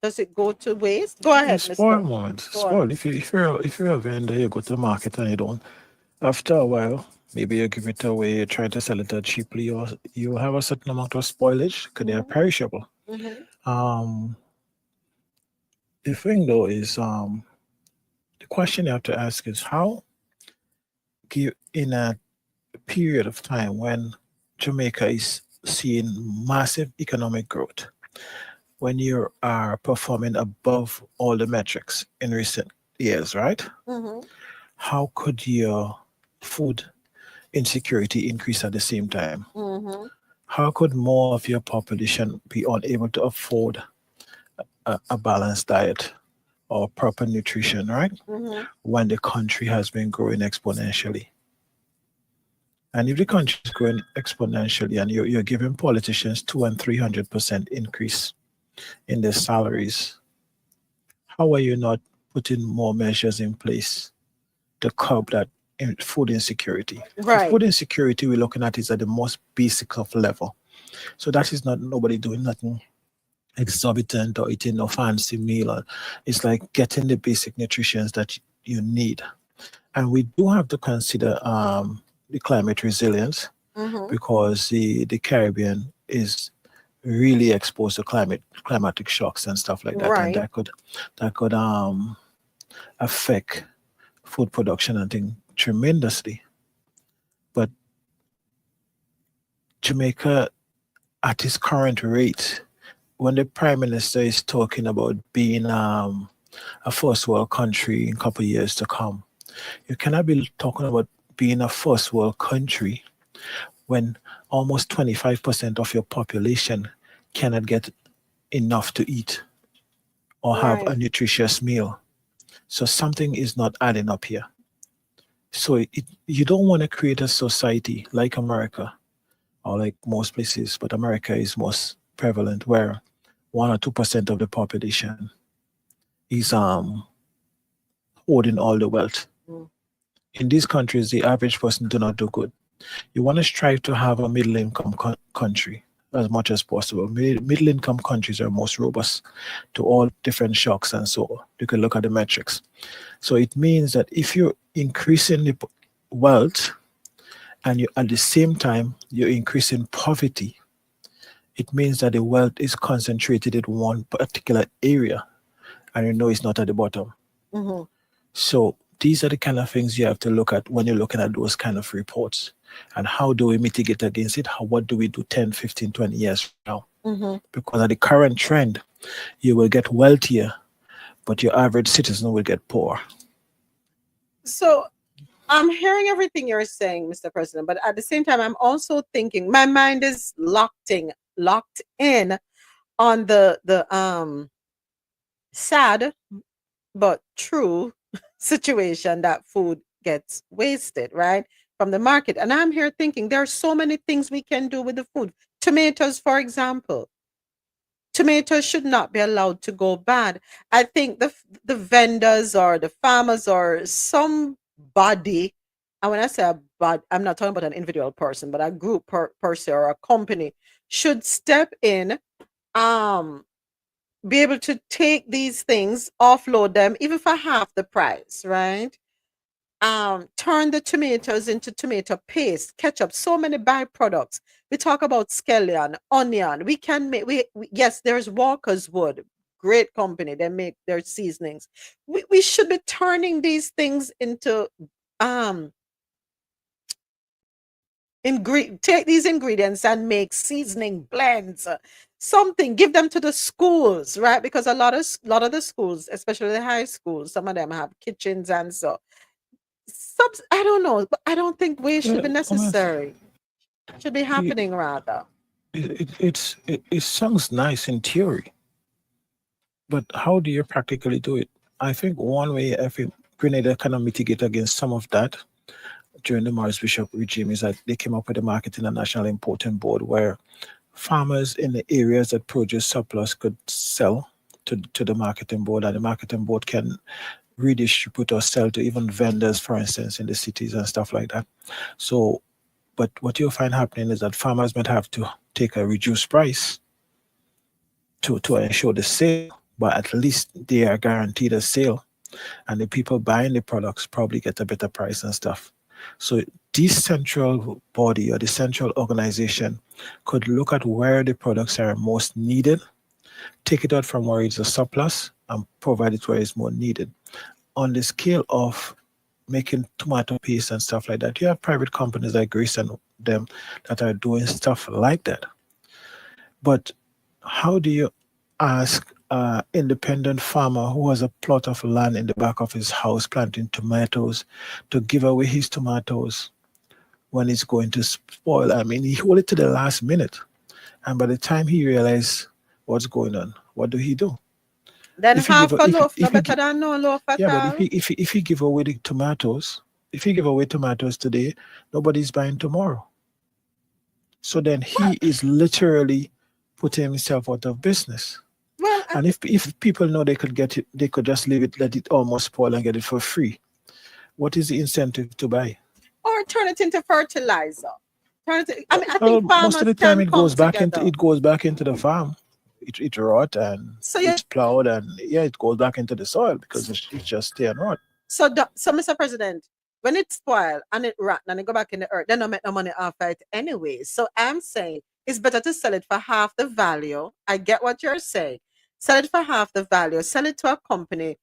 Does it go to waste? Go ahead, It's spoiled. If you're a vendor, you go to the market and you don't. After a while, maybe you give it away, you try to sell it cheaply, or you have a certain amount of spoilage because they are perishable. The thing though is, the question you have to ask is how, in a period of time when Jamaica is seeing massive economic growth, when you are performing above all the metrics in recent years, right? How could your food insecurity increase at the same time? How could more of your population be unable to afford a balanced diet or proper nutrition, right? When the country has been growing exponentially. And if the country is growing exponentially and you're giving politicians 200% and 300% increase in their salaries, how are you not putting more measures in place to curb that food insecurity? Right. Food insecurity we're looking at is at the most basic of level. So that is not nobody doing nothing exorbitant or eating no fancy meal. It's like getting the basic nutrition that you need. And we do have to consider the climate resilience, because the Caribbean is really exposed to climatic shocks and stuff like that, and Right. that could affect food production and things tremendously. But Jamaica, at its current rate, when the Prime Minister is talking about being a first world country in a couple of years to come, you cannot be talking about being a first world country when almost 25% of your population cannot get enough to eat or have a Right. nutritious meal. So something is not adding up here. So you don't want to create a society like America or like most places, but America is most prevalent, where 1 or 2% of the population is holding all the wealth. In these countries, the average person do not do good. You want to strive to have a middle income country as much as possible. Middle income countries are most robust to all different shocks, and so you can look at the metrics. So it means that if you're increasing the wealth and you at the same time you're increasing poverty, it means that the wealth is concentrated in one particular area, and you know it's not at the bottom. So these are the kind of things you have to look at when you're looking at those kind of reports. And how do we mitigate against it? What do we do 10, 15, 20 years from now? Because at the current trend, you will get wealthier, but your average citizen will get poor. So I'm hearing everything you're saying, Mr. President, but at the same time, I'm also thinking my mind is locked in on the sad but true situation that food gets wasted, right, from the market. And I'm here thinking there are so many things we can do with the food. Tomatoes, for example. Tomatoes should not be allowed to go bad. I think the vendors or the farmers or somebody, and when I say I'm not talking about an individual person, but a group person or a company should step in, be able to take these things, offload them, even for half the price, right? Turn the tomatoes into tomato paste, ketchup, so many byproducts. We talk about scallion, onion. We can make, yes, there's Walker's Wood, great company. They make their seasonings. We should be turning these things into, take these ingredients and make seasoning blends, something, give them to the schools, right? Because a lot of the schools, especially the high schools, some of them have kitchens, and so I don't know, but I don't think waste should be necessary. Should be happening rather. It sounds nice in theory, but how do you practically do it? I think one way I think Grenada kind of mitigate against some of that during the Morris Bishop regime is that they came up with a marketing and national importing board where farmers in the areas that produce surplus could sell to the marketing board, and the marketing board can redistribute or sell to even vendors, for instance, in the cities and stuff like that. So, but what you'll find happening is that farmers might have to take a reduced price to ensure the sale, but at least they are guaranteed a sale, and the people buying the products probably get a better price and stuff. So this central body or the central organization could look at where the products are most needed, take it out from where it's a surplus, and provide it where it's more needed. On the scale of making tomato paste and stuff like that, you have private companies like Grace and them that are doing stuff like that. But how do you ask an independent farmer who has a plot of land in the back of his house planting tomatoes to give away his tomatoes when it's going to spoil? I mean, he hold it to the last minute, and by the time he realizes what's going on, what do he do? Then If he half give a if loaf, he, no if he better than no loaf at yeah, but all. if he give away the tomatoes, if he give away tomatoes today, nobody's buying tomorrow. So then he is literally putting himself out of business. Well, And if people know they could get it, they could just leave it, let it almost spoil and get it for free. What is the incentive to buy? or turn it into fertilizer. I mean, I Well, think most of farmers the time can come together. it goes back into the farm. It rot and So it's plowed and it goes back into the soil because it's just stay and rot. so Mr. President, when it's spoiled and it rot and it go back in the earth, they don't make no money off it anyway. So I'm saying it's better to sell it for half the value. I get what you're saying. Sell it for half the value. Sell it to a company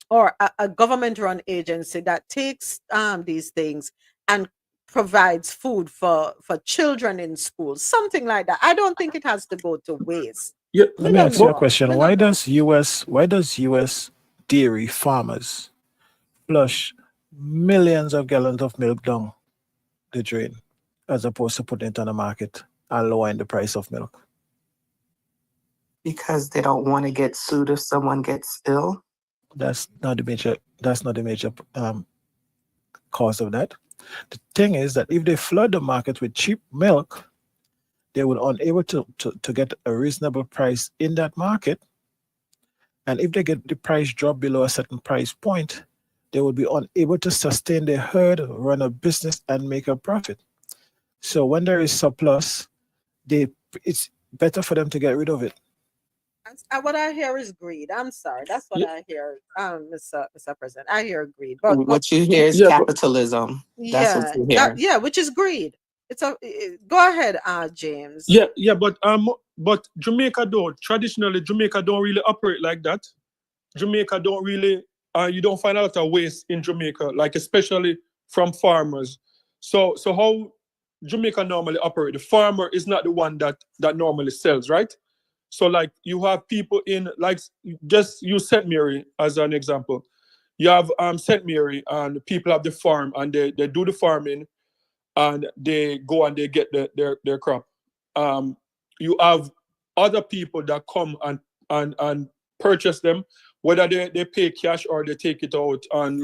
or a government-run agency that takes these things and provides food for children in schools, something like that. I don't think it has to go to waste. Yeah, Let me ask you a question. Why does US dairy farmers flush millions of gallons of milk down the drain as opposed to putting it on the market and lowering the price of milk? Because they don't want to get sued if someone gets ill. That's not the major cause of that. The thing is that if they flood the market with cheap milk, they will unable to get a reasonable price in that market. And if they get the price drop below a certain price point, they will be unable to sustain their herd, run a business, and make a profit. So when there is surplus, it's better for them to get rid of it. What I hear is greed. I'm sorry. That's what I hear, Mr. President. I hear greed. But what you hear is capitalism. That's what you hear. Which is greed. Go ahead, James. Yeah, but Jamaica don't. Traditionally, Jamaica don't really operate like that. Jamaica don't really. You don't find a lot of waste in Jamaica, like especially from farmers. So how Jamaica normally operate? The farmer is not the one that normally sells, right? So like you have people in, like, just use St. Mary as an example. You have St. Mary and people have the farm and they do the farming and they go and they get their crop. You have other people that come and purchase them, whether they pay cash or they take it out and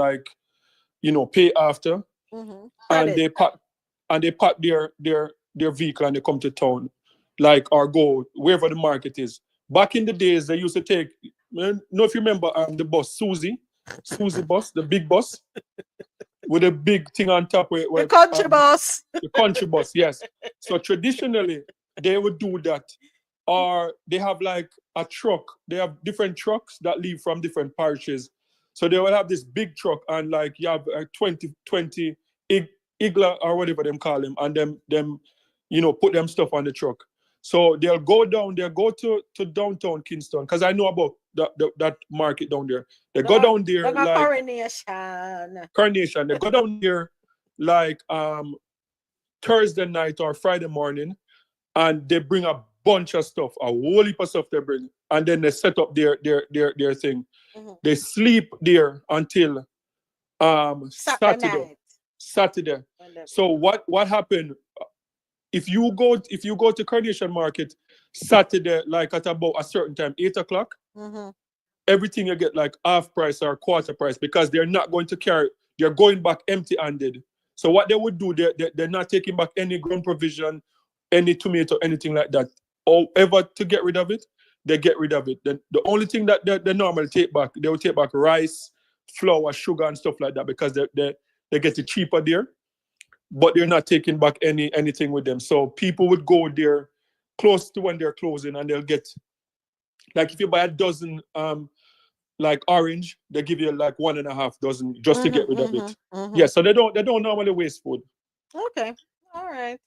pay after. Mm-hmm. And they pack their vehicle and they come to town, or go wherever the market is. Back in the days, they used to take, I don't know if you remember the bus, Susie bus, the big bus, with a big thing on top. The country bus. The country bus, yes. So traditionally, they would do that. Or they have like a truck. They have different trucks that leave from different parishes. So they will have this big truck and you have 20 igla or whatever them call them, and them put them stuff on the truck. So they'll go to downtown Kingston, because I know about that market down there. They go down there Coronation. They go down there Thursday night or Friday morning, and they bring a bunch of stuff, a whole heap of stuff they bring, and then they set up their thing. Mm-hmm. They sleep there until Saturday. So what happened? If you go to Carnation Market Saturday, at about a certain time, 8:00, mm-hmm. everything you get half price or quarter price, because they're not going to carry. They're going back empty-handed. So what they would do, they're not taking back any ground provision, any tomato, anything like that. However, to get rid of it, they get rid of it. The only thing that they normally take back, they will take back rice, flour, sugar, and stuff like that, because they get it cheaper there. But they're not taking back anything with them. So people would go there close to when they're closing, and they'll get, if you buy a dozen orange, they give you 1.5 dozen just to get rid of it. Mm-hmm. Yeah, so they don't normally waste food. Okay, all right.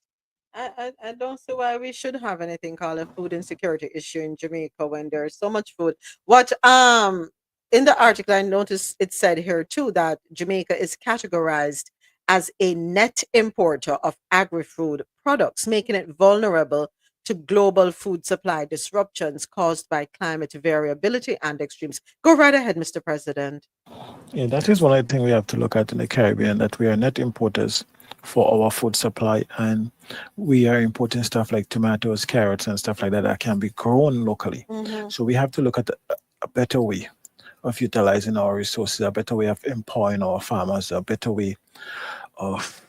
I don't see why we should have anything called a food insecurity issue in Jamaica when there's so much food. What in the article I noticed it said here too that Jamaica is categorized as a net importer of agri-food products, making it vulnerable to global food supply disruptions caused by climate variability and extremes. Go right ahead, Mr. President. Yeah, that is one of the things we have to look at in the Caribbean, that we are net importers for our food supply, and we are importing stuff like tomatoes, carrots, and stuff like that can be grown locally. Mm-hmm. So we have to look at a better way of utilizing our resources, a better way of empowering our farmers, a better way of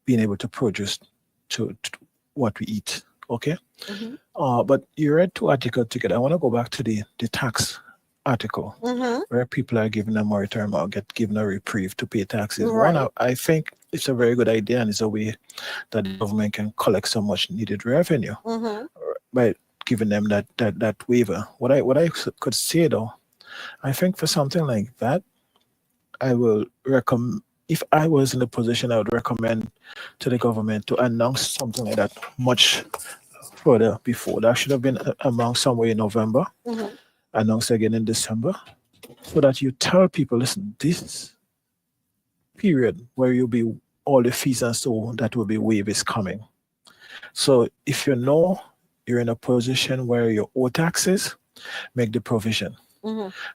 being able to produce to what we eat. Okay. Mm-hmm. But you read 2 articles together. I want to go back to the tax article, mm-hmm. where people are given a moratorium or given a reprieve to pay taxes. Right. One, I think it's a very good idea, and it's a way that the government can collect so much needed revenue by giving them that waiver. What I could say though, I think for something like that, I will recommend. If I was in a position, I would recommend to the government to announce something like that much further before. That should have been announced somewhere in November, announced again in December, so that you tell people, listen, this period where you'll be all the fees and so on that will be waived is coming. So if you know you're in a position where you owe taxes, make the provision.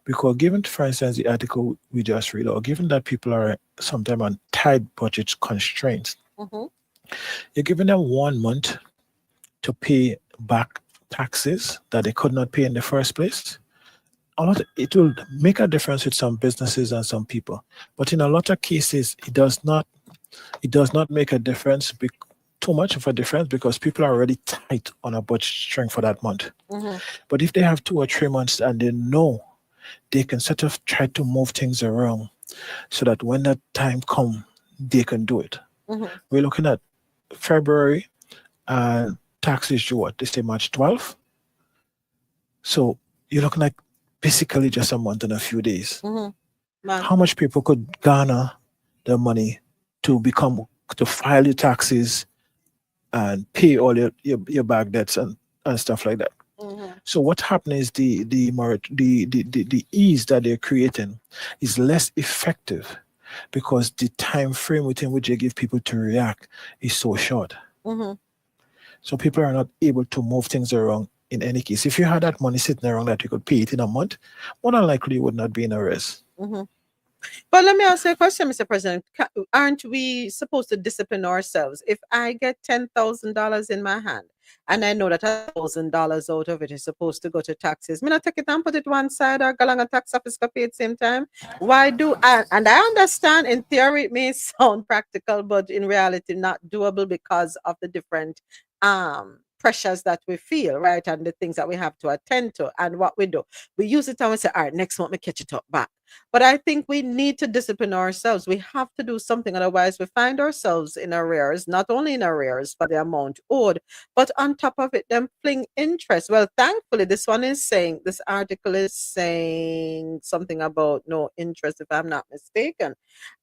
Because given, for instance, the article we just read, or given that people are sometimes on tight budget constraints, you're giving them 1 month to pay back taxes that they could not pay in the first place. It will make a difference with some businesses and some people, but in a lot of cases, it does not make a difference, too much of a difference, because people are already tight on a budget string for that month. But if they have 2 or 3 months and they know they can sort of try to move things around so that when that time comes, they can do it. We're looking at February and taxes due what? They say March 12th. So you're looking at basically just a month and a few days. How much people could garner the money to file your taxes and pay all your back debts and stuff like that? So what happened is the ease that they're creating is less effective because the time frame within which they give people to react is so short. So people are not able to move things around in any case. If you had that money sitting around that you could pay it in a month, more than likely you would not be in arrest. But let me ask you a question, Mr. President. Aren't we supposed to discipline ourselves? If I get $10,000 in my hand and I know that $1,000 out of it is supposed to go to taxes, me not take it and put it one side or go along a tax office to pay at the same time? Why do I? And I understand in theory it may sound practical, but in reality not doable because of the different pressures that we feel, right? And the things that we have to attend to. And what we do, we use it and we say, all right, next month we catch it up back. But I think we need to discipline ourselves. We have to do something. Otherwise, we find ourselves in arrears, not only in arrears for the amount owed, but on top of it, them fling interest. Well, thankfully, this article is saying something about no interest, if I'm not mistaken.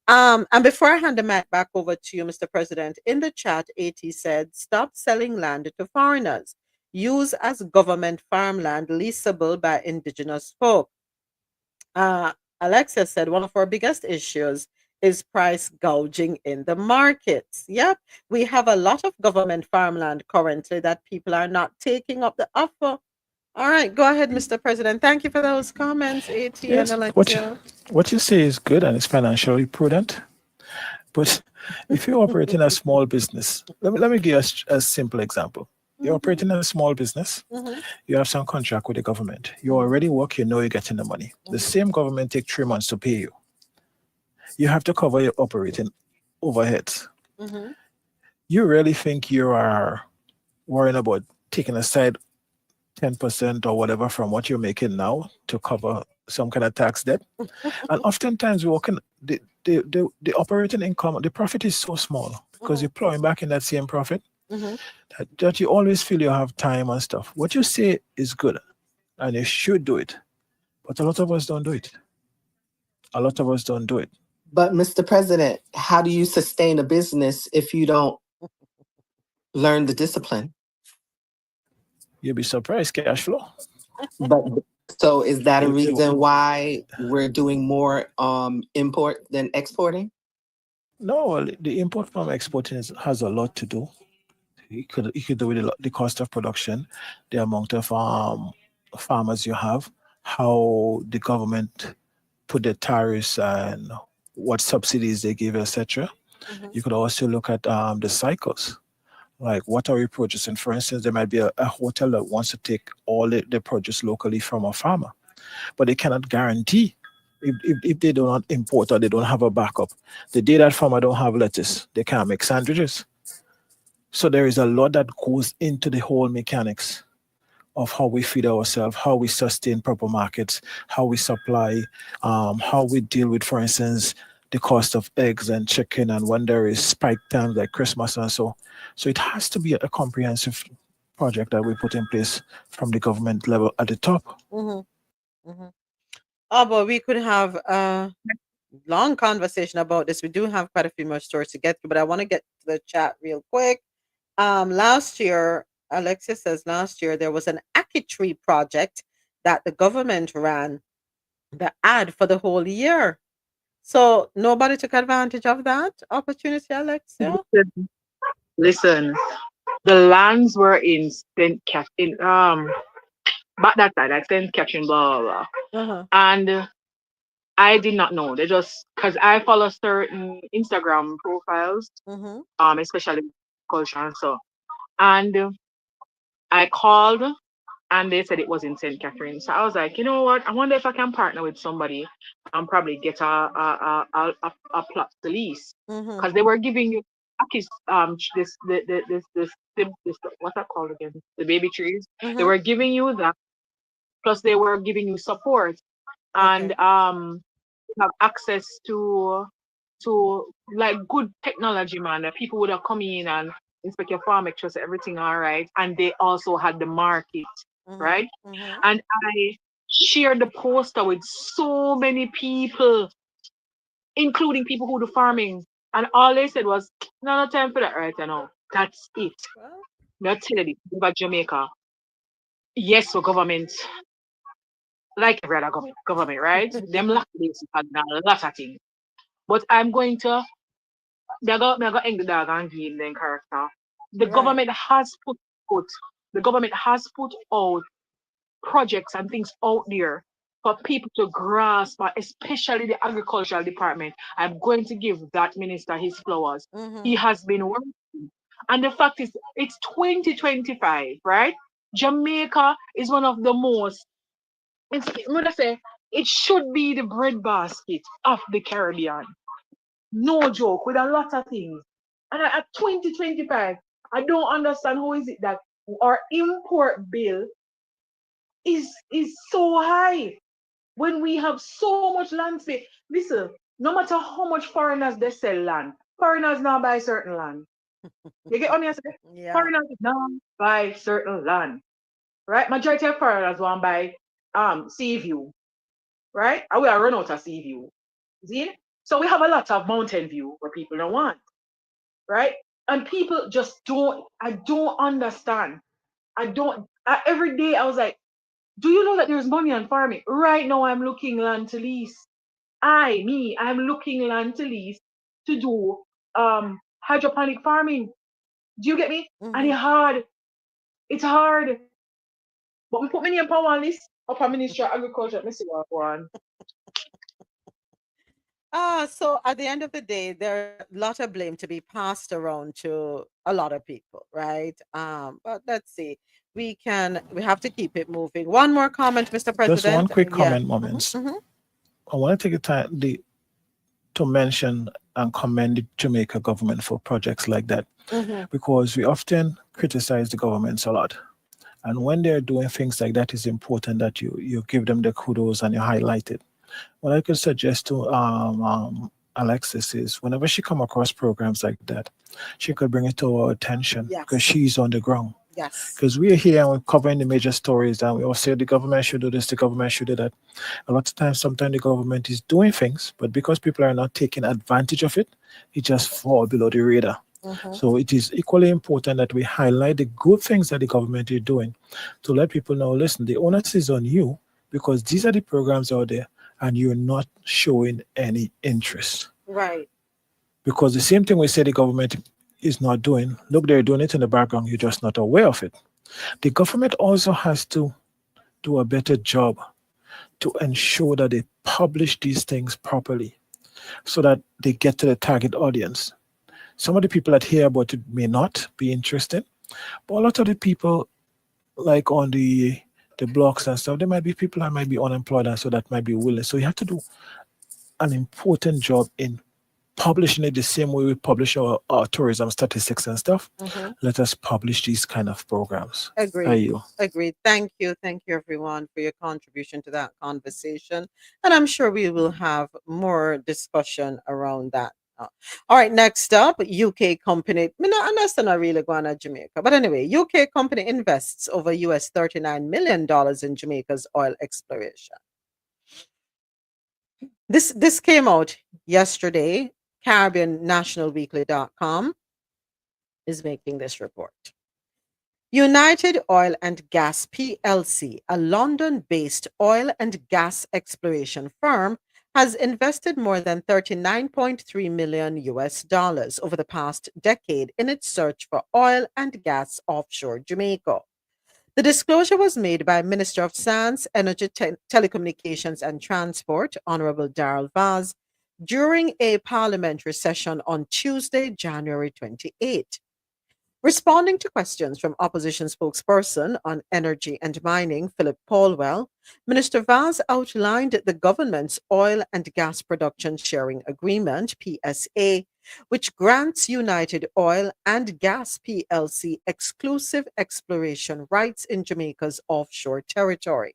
And before I hand the mic back over to you, Mr. President, in the chat, AT said, stop selling land to foreigners. Use as government farmland leasable by indigenous folk. Alexa said one of our biggest issues is price gouging in the markets. Yep, we have a lot of government farmland currently that people are not taking up the offer. All right, go ahead, Mr. President. Thank you for those comments, AT Yes, and Alexa. what you say is good and it's financially prudent. But if you're operating a small business, let me give you a simple example. You're operating a small business, you have some contract with the government, you already work, you know you're getting the money. The same government take 3 months to pay you. You have to cover your operating overheads. You really think you are worrying about taking aside 10% or whatever from what you're making now to cover some kind of tax debt? And oftentimes the operating income, the profit is so small because you're plowing back in that same profit. That you always feel you have time and stuff. What you say is good, and you should do it, but a lot of us don't do it. But Mr. President, how do you sustain a business if you don't learn the discipline? You'll be surprised, cash flow. But so is that a reason why we're doing more import than exporting? No, the import from exporting has a lot to do. You could do with the cost of production, the amount of farmers you have, how the government put the tariffs and what subsidies they give, etc. You could also look at the cycles. Like, what are we producing? For instance, there might be a hotel that wants to take all the produce locally from a farmer, but they cannot guarantee if they do not import or they don't have a backup. The day that farmer don't have lettuce, they can't make sandwiches. So there is a lot that goes into the whole mechanics of how we feed ourselves, how we sustain proper markets, how we supply, how we deal with, for instance, the cost of eggs and chicken, and when there is spike times like Christmas and so it has to be a comprehensive project that we put in place from the government level at the top. Mm-hmm. Mm-hmm. Oh, but we could have a long conversation about this. We do have quite a few more stories to get through, but I want to get to the chat real quick. Last year, Alexis says last year there was an Aki Tree project that the government ran the ad for the whole year. So nobody took advantage of that opportunity, Alexia? Listen, the lands were in St. Catherine, back that side, like St. Catherine, blah, blah, blah. Uh-huh. And I did not know. They just, because I follow certain Instagram profiles, especially culture and so. And I called and they said it was in St. Catherine. So I was like, you know what? I wonder if I can partner with somebody and probably get a plot to lease. Because they were giving you this what's that called again? The baby trees. They were giving you that, plus they were giving you support and have access to like good technology, man. That people would have come in and inspect your farm, make sure everything all right. And they also had the market, right? And I shared the poster with so many people, including people who do farming. And all they said was, no time for that right now. That's it. Not telling you about Jamaica. Yes, for government, like every other government, right? Them lack this and a lot of things. But I'm going to me go hang the dog and give them character. The government has put out projects and things out there for people to grasp, especially the agricultural department. I'm going to give that minister his flowers. He has been working. And the fact is, it's 2025, right? Jamaica is one of the most, I'm gonna say, it should be the breadbasket of the Caribbean. No joke, with a lot of things. And at 2025, I don't understand how is it that our import bill is so high when we have so much land space. Listen, no matter how much foreigners they sell land, foreigners now buy certain land. You get what I say? Yeah. Foreigners now buy certain land, right? Majority of foreigners want to buy Sea View, right? And we are run out of Sea View. See? So we have a lot of Mountain View where people don't want, right? And people just I don't understand. Every day I was like, do you know that there's money on farming? Right now I'm looking land to lease. I'm looking land to lease to do hydroponic farming. Do you get me? And it's hard. But we put many upon one list, upon Ministry of Agriculture. Let me see what one. So at the end of the day, there's a lot of blame to be passed around to a lot of people, right? But let's see. We have to keep it moving. One more comment, Mr. President. Just one quick comment, Moments. I want to take a time to mention and commend the Jamaica government for projects like that, because we often criticize the governments a lot. And when they're doing things like that, it's important that you give them the kudos and you highlight it. What I could suggest to Alexis is whenever she come across programs like that, she could bring it to our attention because she's on the ground. Yes. Because we're here and we're covering the major stories and we all say the government should do this, the government should do that. A lot of times, sometimes the government is doing things, but because people are not taking advantage of it, it just falls below the radar. So it is equally important that we highlight the good things that the government is doing to let people know, listen, the onus is on you because these are the programs out there and you're not showing any interest. Right. Because the same thing we say the government is not doing, look, they're doing it in the background, you're just not aware of it. The government also has to do a better job to ensure that they publish these things properly so that they get to the target audience. Some of the people that hear about it may not be interested, but a lot of the people, like on the blogs and stuff, there might be people that might be unemployed and so that might be willing. So you have to do an important job in publishing it the same way we publish our tourism statistics and stuff. Mhm. Let us publish these kind of programs. Agreed. Agreed. Thank you. Thank you, everyone, for your contribution to that conversation. And I'm sure we will have more discussion around that. All right, next up, UK company. I mean, I understand not really going to Jamaica. But anyway, UK company invests over US $39 million in Jamaica's oil exploration. This came out yesterday. CaribbeanNationalWeekly.com is making this report. United Oil and Gas PLC, a London-based oil and gas exploration firm, has invested more than $39.3 million over the past decade in its search for oil and gas offshore Jamaica. The disclosure was made by Minister of Science, Energy, Telecommunications and Transport, Honorable Darrell Vaz, during a parliamentary session on Tuesday, January 28. Responding to questions from opposition spokesperson on energy and mining, Philip Paulwell, Minister Vaz outlined the government's Oil and Gas Production Sharing Agreement, PSA, which grants United Oil and Gas PLC exclusive exploration rights in Jamaica's offshore territory.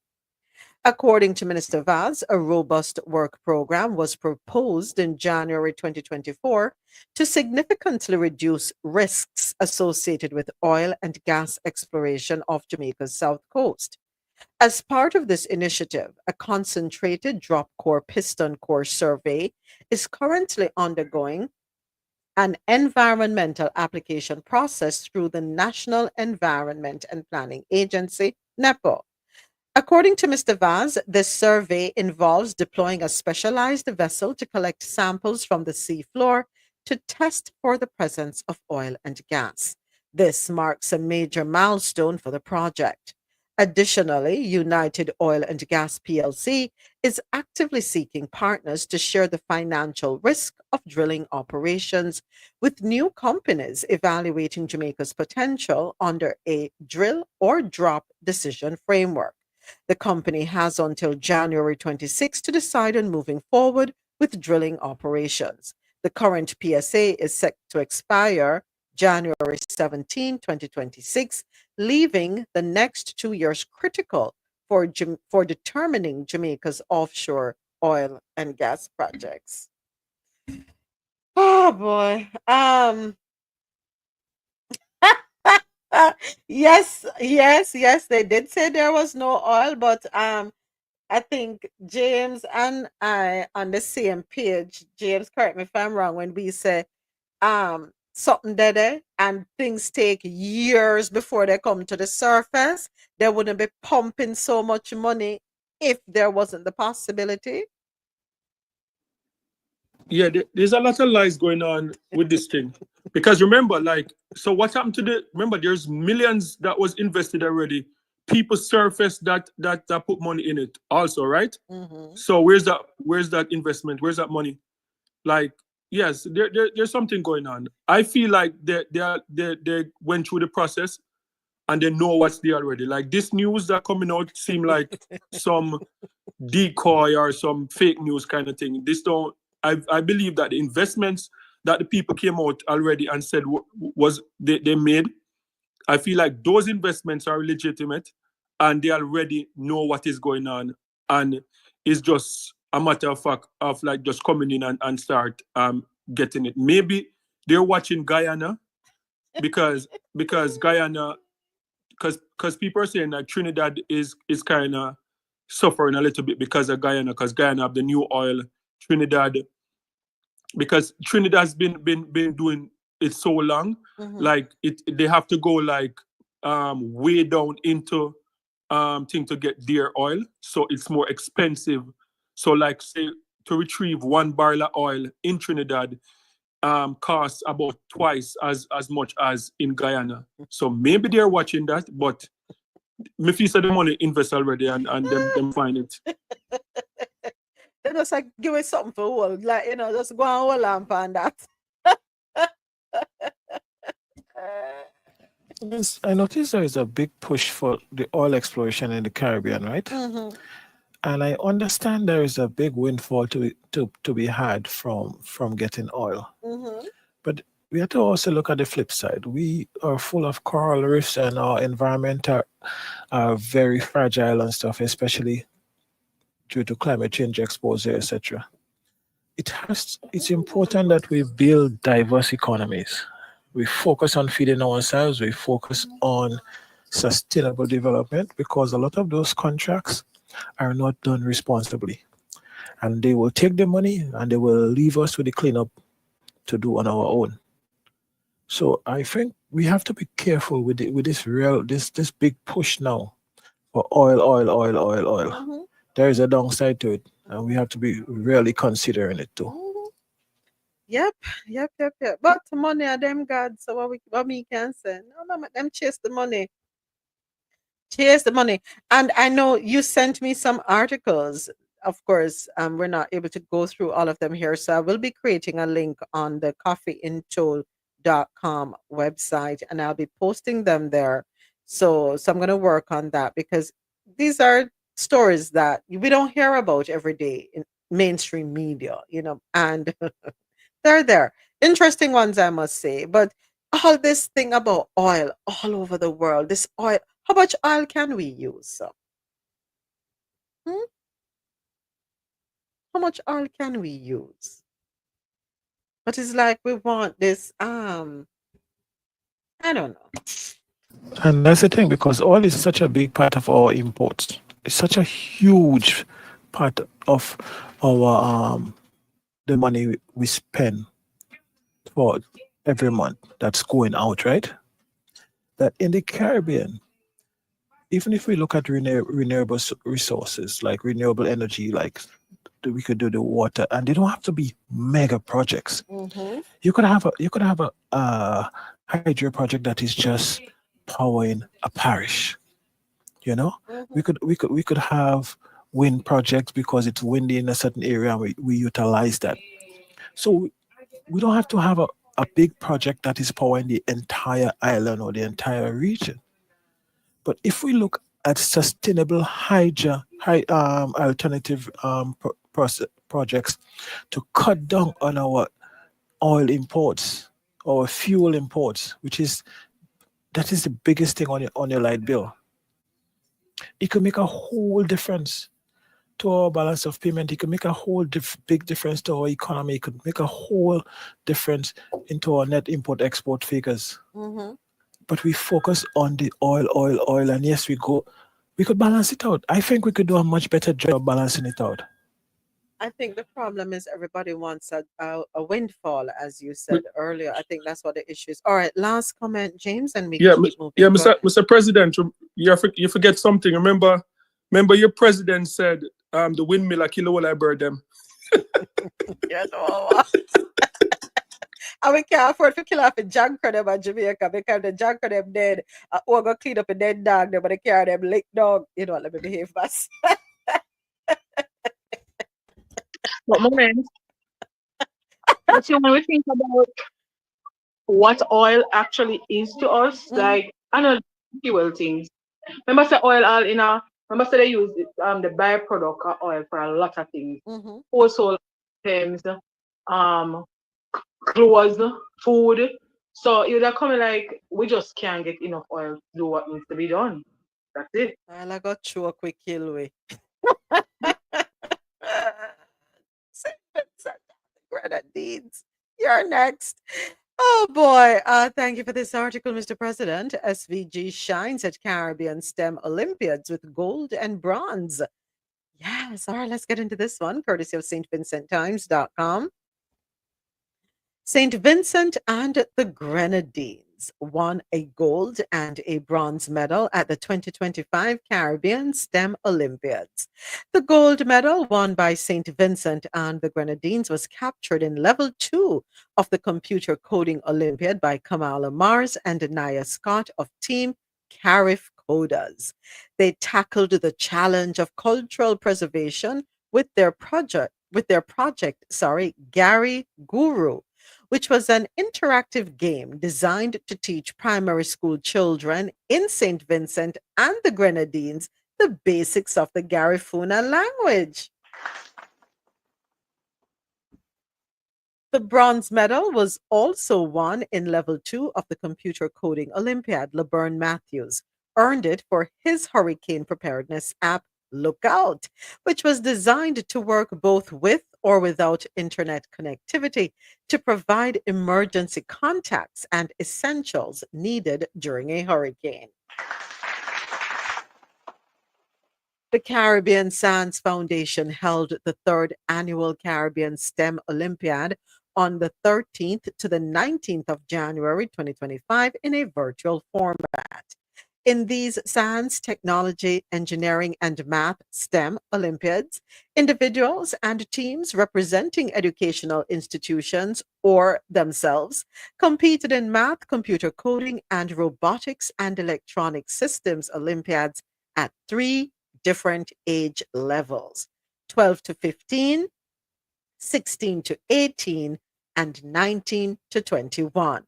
According to Minister Vaz, a robust work program was proposed in January 2024 to significantly reduce risks associated with oil and gas exploration off Jamaica's south coast. As part of this initiative, a concentrated drop core piston core survey is currently undergoing an environmental application process through the National Environment and Planning Agency, NEPA. According to Mr. Vaz, this survey involves deploying a specialized vessel to collect samples from the seafloor to test for the presence of oil and gas. This marks a major milestone for the project. Additionally, United Oil and Gas PLC is actively seeking partners to share the financial risk of drilling operations, with new companies evaluating Jamaica's potential under a drill or drop decision framework. The company has until January 26 to decide on moving forward with drilling operations. The current PSA is set to expire January 17, 2026, leaving the next 2 years critical for determining Jamaica's offshore oil and gas projects. Oh boy. Yes, they did say there was no oil, but I think James and I on the same page. James, correct me if I'm wrong, when we say something dead and things take years before they come to the surface, they wouldn't be pumping so much money if there wasn't the possibility. Yeah, there's a lot of lies going on with this thing. Because remember, so what happened to remember, there's millions that was invested already. People surfaced that put money in it also, right? Mm-hmm. So where's that investment? Where's that money? Yes, there's something going on. I feel like they went through the process and they know what's there already. Like this news that coming out seem like some decoy or some fake news kind of thing. I believe that the investments that the people came out already and said they made, I feel like those investments are legitimate and they already know what is going on, and it's just a matter of fact of just coming in and start getting it. Maybe they're watching Guyana because Guyana, because people are saying that Trinidad is kind of suffering a little bit because of Guyana, because Guyana have the new oil. Trinidad, because Trinidad's been doing it so long, Mm-hmm. they have to go way down into thing to get their oil, so it's more expensive. So say to retrieve 1 barrel of oil in Trinidad costs about twice as much as in Guyana. So maybe they're watching that, but me feel so they want to invest already and them find it. They just give it something for all, just go and hold on for that. I noticed there is a big push for the oil exploration in the Caribbean, right? Mm-hmm. And I understand there is a big windfall to be had from getting oil. Mm-hmm. But we have to also look at the flip side. We are full of coral reefs and our environment are very fragile and stuff, especially due to climate change exposure, etc. It's important that we build diverse economies. We focus on feeding ourselves, we focus on sustainable development because a lot of those contracts are not done responsibly. And they will take the money and they will leave us with the cleanup to do on our own. So I think we have to be careful with this big push now for oil, oil, oil, oil, oil. Mm-hmm. There is a downside to it, and we have to be really considering it too. Mm-hmm. Yep. But money are them God, so what we can say? No, let them chase the money. Chase the money. And I know you sent me some articles. Of course, we're not able to go through all of them here. So I will be creating a link on the coffeeintole.com website and I'll be posting them there. So I'm gonna work on that because these are stories that we don't hear about every day in mainstream media, and they're there. Interesting ones, I must say. But all this thing about oil all over the world, this oil, how much oil can we use? Hmm? How much oil can we use? But it's like we want this, I don't know. And that's the thing, because oil is such a big part of our imports. It's such a huge part of our the money we spend for every month that's going out, right? That in the Caribbean, even if we look at renewable resources like renewable energy, like we could do the water, and they don't have to be mega projects. Mm-hmm. You could have a hydro project that is just powering a parish. You know, Mm-hmm. we could have wind projects because it's windy in a certain area, and we utilize that. So we don't have to have a big project that is powering the entire island or the entire region. But if we look at sustainable alternative projects to cut down on our oil imports or fuel imports, that is the biggest thing on your light bill. It could make a whole difference to our balance of payment. It could make a whole big difference to our economy. It could make a whole difference into our net import export figures. Mm-hmm. But we focus on the oil, and yes, we could balance it out. I think we could do a much better job balancing it out. I think the problem is everybody wants a windfall, as you said earlier. I think that's what the issue is. All right, last comment, James, and we Yeah, can keep moving. yeah, Go ahead. Mr. President, you forget something. Remember your president said the windmill a kill all I bird them. You know what? And we can't afford to kill off a junk for them at Jamaica because the junk for them dead. We're going to clean up a dead dog, but they carry them lick dog. You know what, let me behave fast. What moment? But when we think about what oil actually is to us, like I know fuel things. Remember say oil all remember say they use the byproduct of oil for a lot of things. Mm-hmm. Household items, clothes, food. So you're coming like we just can't get enough oil to do what needs to be done. That's it. I got through a quick kill way. Grenadines. You're next. Oh boy. Thank you for this article, Mr. President. SVG shines at Caribbean STEM Olympiads with gold and bronze. Yes. All right, let's get into this one, courtesy of StVincentTimes.com. St. Vincent and the Grenadines won a gold and a bronze medal at the 2025 Caribbean STEM Olympiads. The gold medal won by St. Vincent and the Grenadines was captured in level 2 of the Computer Coding Olympiad by Kamala Mars and Naya Scott of Team Carif Coders. They tackled the challenge of cultural preservation with their project, Gary Guru, which was an interactive game designed to teach primary school children in St. Vincent and the Grenadines the the basics of the Garifuna language. The bronze medal was also won in level 2 of the Computer Coding Olympiad. LeBron Matthews earned it for his hurricane preparedness app, Lookout, which was designed to work both with or without internet connectivity to provide emergency contacts and essentials needed during a hurricane. The Caribbean Science Foundation held the third annual Caribbean STEM Olympiad on the 13th to the 19th of January 2025 in a virtual format. In these science, technology, engineering, and math STEM Olympiads, individuals and teams representing educational institutions or themselves competed in math, computer coding, and robotics and electronic systems Olympiads at 3 different age levels: 12 to 15, 16 to 18, and 19 to 21.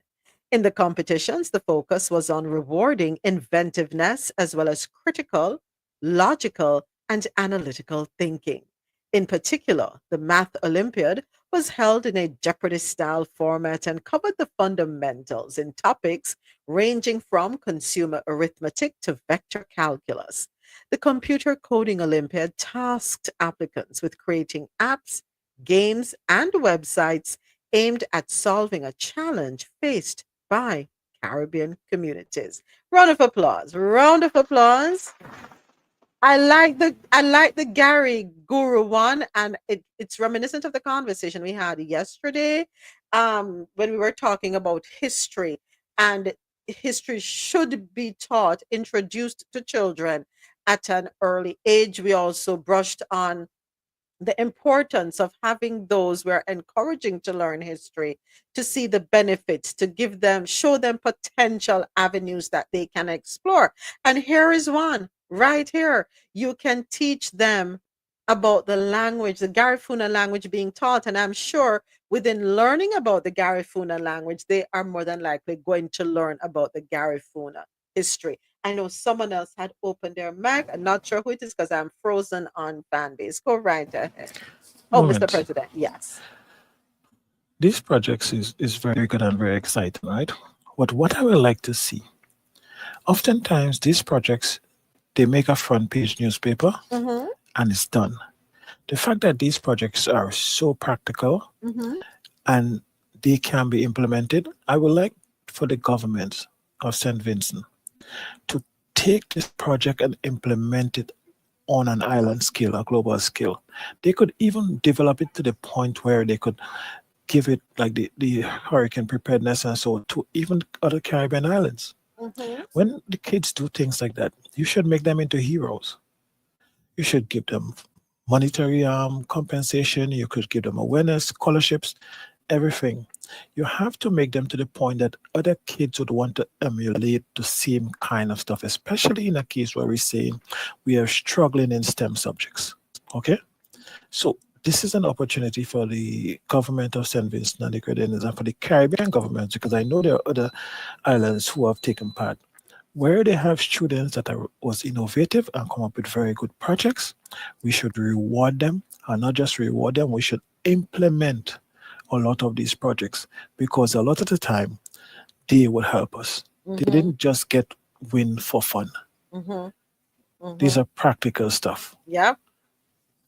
In the competitions, the focus was on rewarding inventiveness as well as critical, logical, and analytical thinking. In particular, the Math Olympiad was held in a Jeopardy-style format and covered the fundamentals in topics ranging from consumer arithmetic to vector calculus. The Computer Coding Olympiad tasked applicants with creating apps, games, and websites aimed at solving a challenge faced by Caribbean communities. Round of applause. Round of applause. I like the Gary Guru one, and it's reminiscent of the conversation we had yesterday when we were talking about history, and history should be taught, introduced to children at an early age. We also brushed on the importance of having those we're encouraging to learn history to see the benefits, to give them, show them potential avenues that they can explore. And here is one right here. You can teach them about the language, the Garifuna language being taught. And I'm sure within learning about the Garifuna language, they are more than likely going to learn about the Garifuna history. I know someone else had opened their mic. I'm not sure who it is because I'm frozen on Fanbase. Go right ahead. Oh, Mr. Moment. President, yes. These projects is very good and very exciting, right? But what I would like to see, oftentimes these projects, they make a front page newspaper and it's done. The fact that these projects are so practical and they can be implemented, I would like for the government of St. Vincent to take this project and implement it on an island scale, a global scale. They could even develop it to the point where they could give it like the hurricane preparedness and so to even other Caribbean islands. When the kids do things like that, you should make them into heroes. You should give them monetary compensation. You could give them awareness, scholarships, everything. You have to make them to the point that other kids would want to emulate the same kind of stuff, especially in a case where we're saying we are struggling in STEM subjects. Okay? So this is an opportunity for the government of St. Vincent and the Grenadines and for the Caribbean governments, because I know there are other islands who have taken part, where they have students that was innovative and come up with very good projects. We should reward them, and not just reward them, we should implement a lot of these projects, because a lot of the time they will help us. They didn't just get win for fun. These are practical stuff. Yep.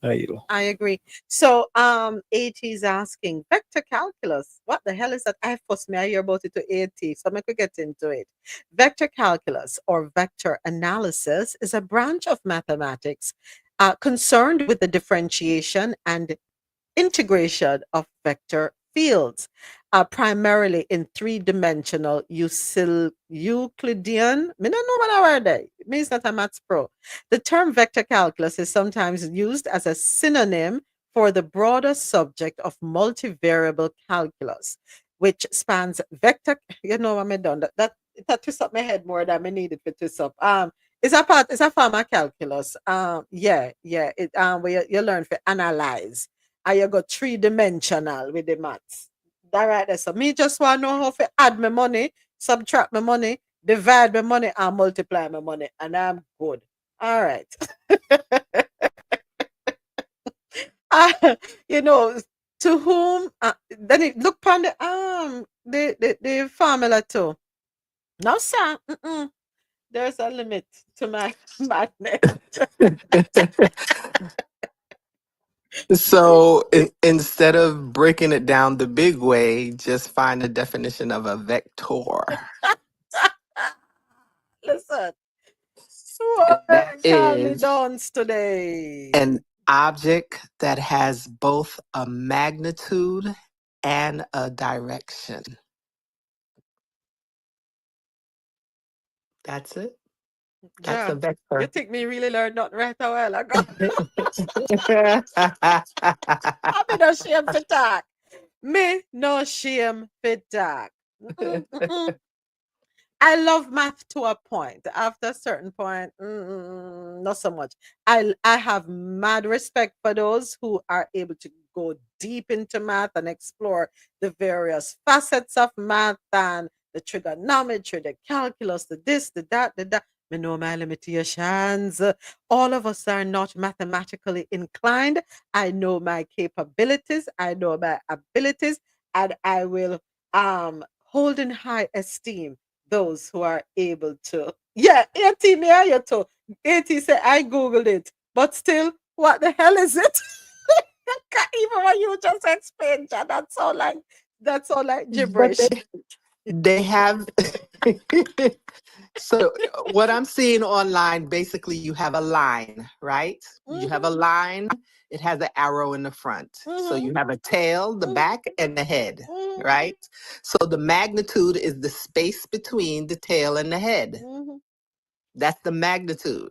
I agree. So 80 is asking vector calculus. What the hell is that? I first may I hear about it to 80, so I could get into it. Vector calculus or vector analysis is a branch of mathematics concerned with the differentiation and integration of vector fields, primarily in three-dimensional Euclidean. Me don't know what I word there. It means that I'm maths pro. The term vector calculus is sometimes used as a synonym for the broader subject of multivariable calculus, which spans vector. You know what I done that twist up my head more than I needed to twist up. It's a form of calculus. Yeah. It where you learn to analyze. And you go three-dimensional with the maths. That right there. So me just want to know how to add my money, subtract my money, divide my money, and multiply my money. And I'm good. All right. uh, you know, to whom then it look upon the formula too. No, sir. Mm-mm. There's a limit to my madness. So instead of breaking it down the big way, just find the definition of a vector. Listen, And that what calm me is down today. an object that has both a magnitude and a direction. That's it. That's Yeah, a you vector. think me really learned nothing right a while ago? I be no shame for talk. Me no shame for talk. Mm-mm, mm-mm. I love math to a point. After a certain point, not so much. I have mad respect for those who are able to go deep into math and explore the various facets of math and the trigonometry, the calculus, the this, the that, the that. I know my limitations. All of us are not mathematically inclined. I know my capabilities. I know my abilities, and I will hold in high esteem those who are able to. Yeah, 18 near you too. 80 say I googled it, but still, what the hell is it? Even what you just explained, John, that's all like But gibberish. they have. So what I'm seeing online, basically you have a line, right? You have a line, it has an arrow in the front. So you have a tail, the back, and the head, right? So the magnitude is the space between the tail and the head. That's the magnitude.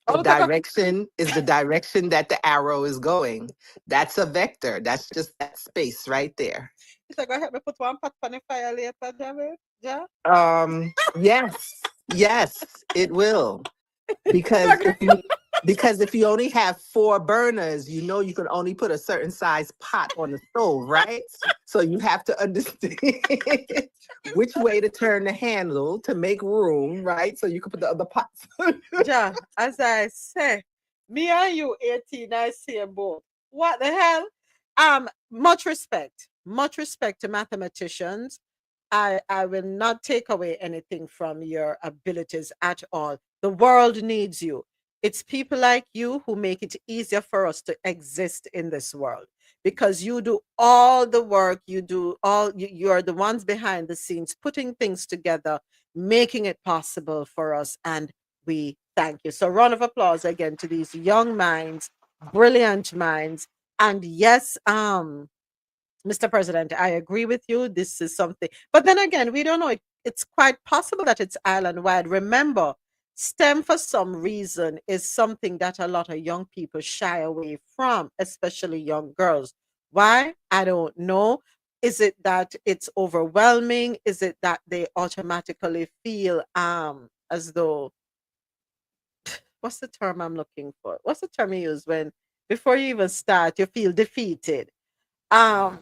The direction is the direction that the arrow is going. That's a vector. That's just that space right there. Is that gonna help me put one pot on the fire later, David? Yeah. Yes, it will. Because if you only have 4 burners, you know you can only put a certain size pot on the stove, right? So you have to understand which way to turn the handle to make room, right? So you can put the other pots. Yeah, as I say, me and you 18, I see a both. What the hell? Much respect to mathematicians. I will not take away anything from your abilities at all. The world needs you. It's people like you who make it easier for us to exist in this world because you do all the work, you're the ones behind the scenes putting things together, making it possible for us, and we thank you. So round of applause again to these young minds, brilliant minds. And yes, Mr. President, I agree with you. This is something, but then again, we don't know. It's quite possible that it's island wide. Remember, STEM for some reason is something that a lot of young people shy away from, especially young girls. Why? I don't know. Is it that it's overwhelming? Is it that they automatically feel as though, what's the term I'm looking for? What's the term you use when before you even start you feel defeated? Um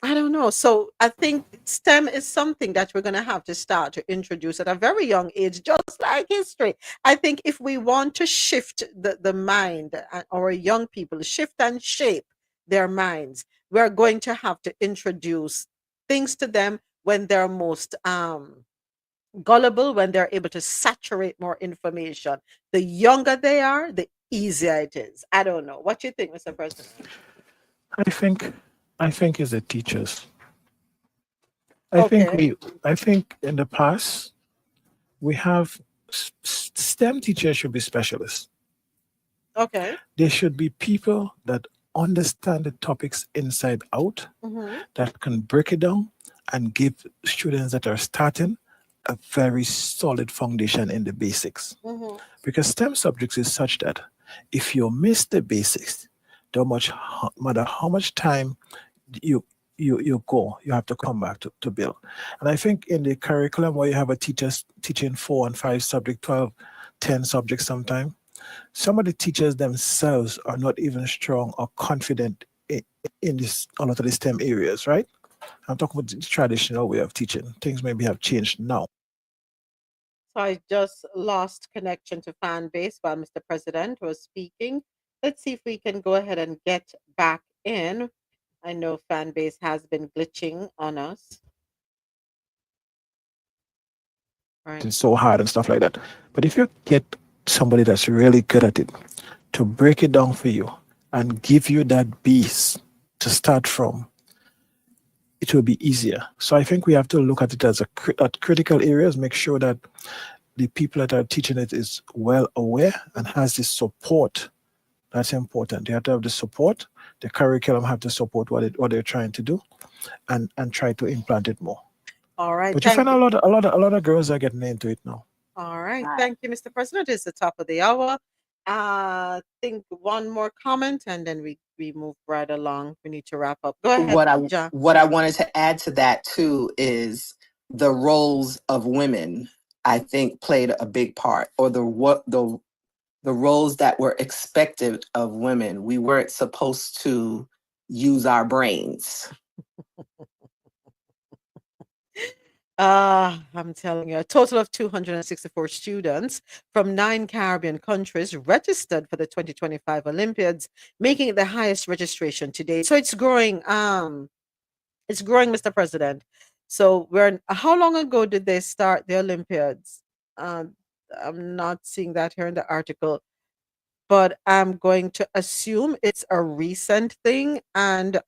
I don't know. So I think STEM is something that we're going to have to start to introduce at a very young age, just like history. I think if we want to shift the mind, our young people, shift and shape their minds, we're going to have to introduce things to them when they're most gullible, when they're able to saturate more information. The younger they are, the easier it is. I don't know. What do you think, Mr. President? I think as a teachers, Okay. I think in the past we have STEM teachers should be specialists. Okay. There should be people that understand the topics inside out, that can break it down and give students that are starting a very solid foundation in the basics. Because STEM subjects is such that if you miss the basics, no matter how much time you go, you have to come back to build. And I think in the curriculum where you have a teacher teaching 4 and 5 subjects, 12, 10 subjects sometimes, some of the teachers themselves are not even strong or confident in this a lot of the STEM areas, right? I'm talking about the traditional way of teaching. Things maybe have changed now. So I just lost connection to fan base while Mr. President was speaking. Let's see if we can go ahead and get back in. I know fan base has been glitching on us. Right. It's so hard and stuff like that. But if you get somebody that's really good at it to break it down for you and give you that base to start from, it will be easier. So I think we have to look at it as at critical areas, make sure that the people that are teaching it is well aware and has the support. That's important. They have to have the support. The curriculum have to support what they're trying to do, and try to implant it more. All right. But you find a lot of girls are getting into it now. All right. Thank you, Mr. President. It's the top of the hour. I think one more comment and then we move right along. We need to wrap up. Go ahead, John. What I wanted to add to that too is the roles of women, I think, played a big part, or the roles that were expected of women. We weren't supposed to use our brains. I'm telling you, a total of 264 students from 9 Caribbean countries registered for the 2025 Olympiads, making it the highest registration to date. So it's growing. It's growing, Mr. President. So how long ago did they start the Olympiads? I'm not seeing that here in the article, but I'm going to assume it's a recent thing, and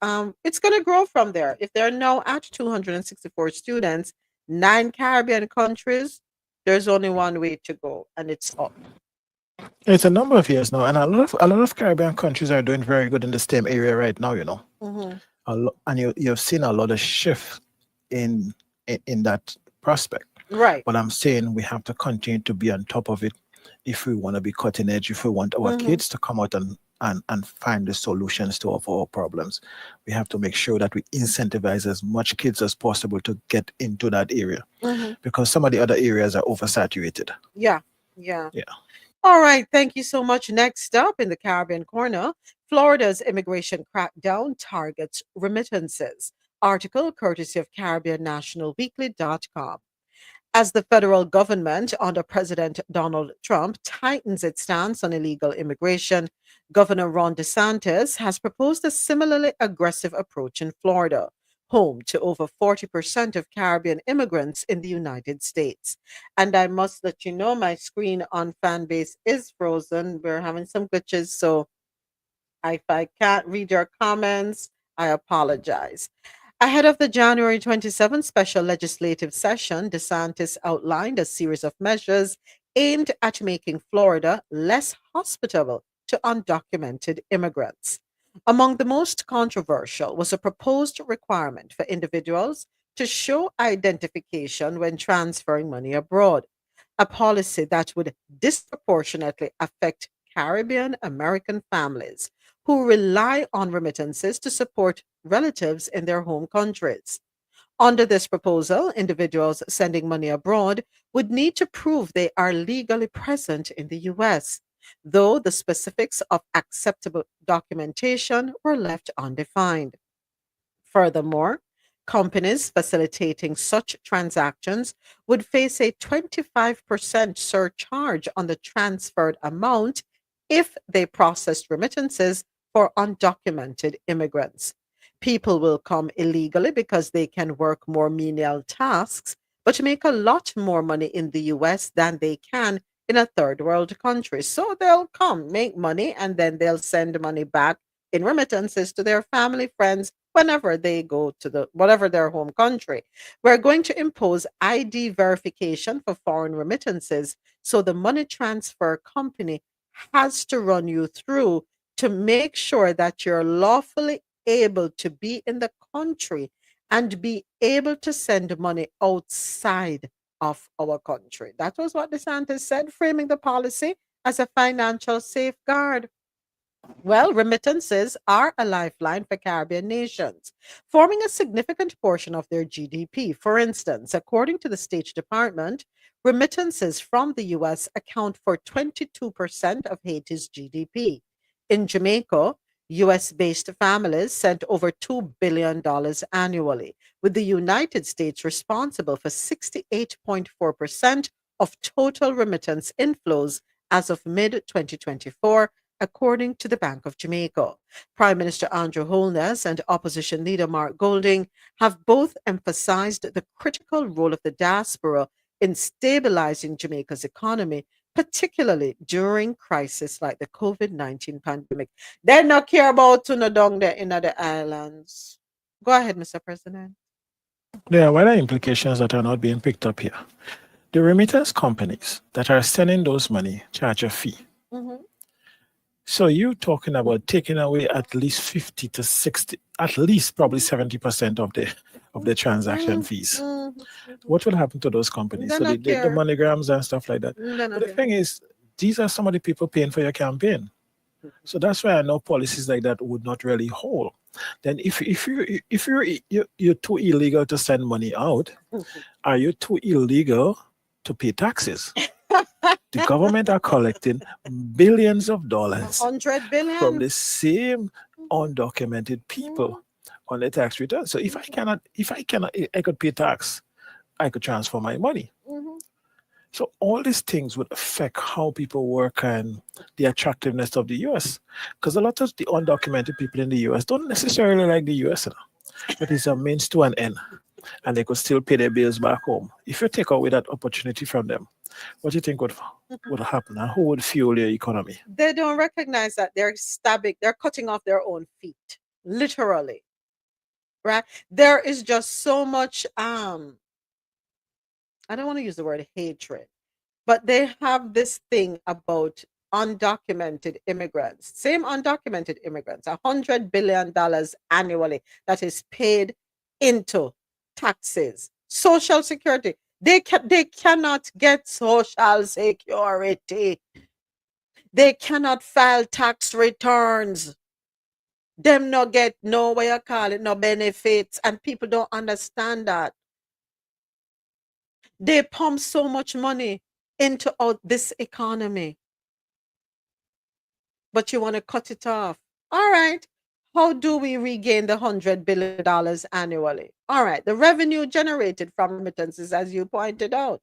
it's going to grow from there. If they're now at 264 students, 9 Caribbean countries, there's only one way to go, and it's up. It's a number of years now, and a lot of Caribbean countries are doing very good in the STEM area right now. And you've seen a lot of shift in that prospect. Right. But I'm saying we have to continue to be on top of it if we want to be cutting edge. If we want our kids to come out and find the solutions to our problems, we have to make sure that we incentivize as much kids as possible to get into that area, because some of the other areas are oversaturated. Yeah. All right. Thank you so much. Next up in the Caribbean corner, Florida's immigration crackdown targets remittances. Article courtesy of CaribbeanNationalWeekly.com. As the federal government under President Donald Trump tightens its stance on illegal immigration, Governor Ron DeSantis has proposed a similarly aggressive approach in Florida, home to over 40% of Caribbean immigrants in the United States. And I must let you know, my screen on Fanbase is frozen. We're having some glitches, so if I can't read your comments, I apologize. Ahead of the January 27th special legislative session, DeSantis outlined a series of measures aimed at making Florida less hospitable to undocumented immigrants. Among the most controversial was a proposed requirement for individuals to show identification when transferring money abroad, a policy that would disproportionately affect Caribbean American families who rely on remittances to support relatives in their home countries. Under this proposal, individuals sending money abroad would need to prove they are legally present in the U.S., though the specifics of acceptable documentation were left undefined. Furthermore, companies facilitating such transactions would face a 25% surcharge on the transferred amount if they processed remittances for undocumented immigrants. People will come illegally because they can work more menial tasks, but make a lot more money in the US than they can in a third world country. So they'll come, make money, and then they'll send money back in remittances to their family, friends, whenever they go to whatever their home country. We're going to impose ID verification for foreign remittances, so the money transfer company has to run you through to make sure that you're lawfully able to be in the country and be able to send money outside of our country. That was what DeSantis said, framing the policy as a financial safeguard. Well, remittances are a lifeline for Caribbean nations, forming a significant portion of their GDP. For instance, according to the State Department, remittances from the U.S. account for 22% of Haiti's GDP. In Jamaica, US-based families sent over $2 billion annually, with the United States responsible for 68.4% of total remittance inflows as of mid-2024, according to the Bank of Jamaica. Prime Minister Andrew Holness and opposition leader Mark Golding have both emphasized the critical role of the diaspora in stabilizing Jamaica's economy, particularly during crises like the COVID-19 pandemic. They not care about no down there in the islands. Go ahead, Mr. President. There are other implications that are not being picked up here. The remittance companies that are sending those money charge a fee. Mm-hmm. So you're talking about taking away at least 50 to 60, at least probably 70% of the transaction fees. What will happen to those companies? They So not the care. monograms and stuff like that. But the thing is, these are some of the people paying for your campaign. So that's why I know policies like that would not really hold. Then if you're too illegal to send money out, are you too illegal to pay taxes? The government are collecting billions of dollars 100 billion from the same undocumented people on the tax return. So if I could pay tax, I could transfer my money. So all these things would affect how people work and the attractiveness of the US. Because a lot of the undocumented people in the US don't necessarily like the US, but it's a means to an end. And they could still pay their bills back home. If you take away that opportunity from them, what do you think would happen? And who would fuel your economy? They don't recognize that they're cutting off their own feet, literally. Right? There is just so much I don't want to use the word hatred, but they have this thing about undocumented immigrants, same undocumented immigrants, $100 billion annually that is paid into taxes, social security. They cannot get social security. They cannot file tax returns. Them not get no what you call it, no benefits, and people don't understand that. They pump so much money into this economy, but you want to cut it off. All right. How do we regain the $100 billion annually? All right. The revenue generated from remittances, as you pointed out.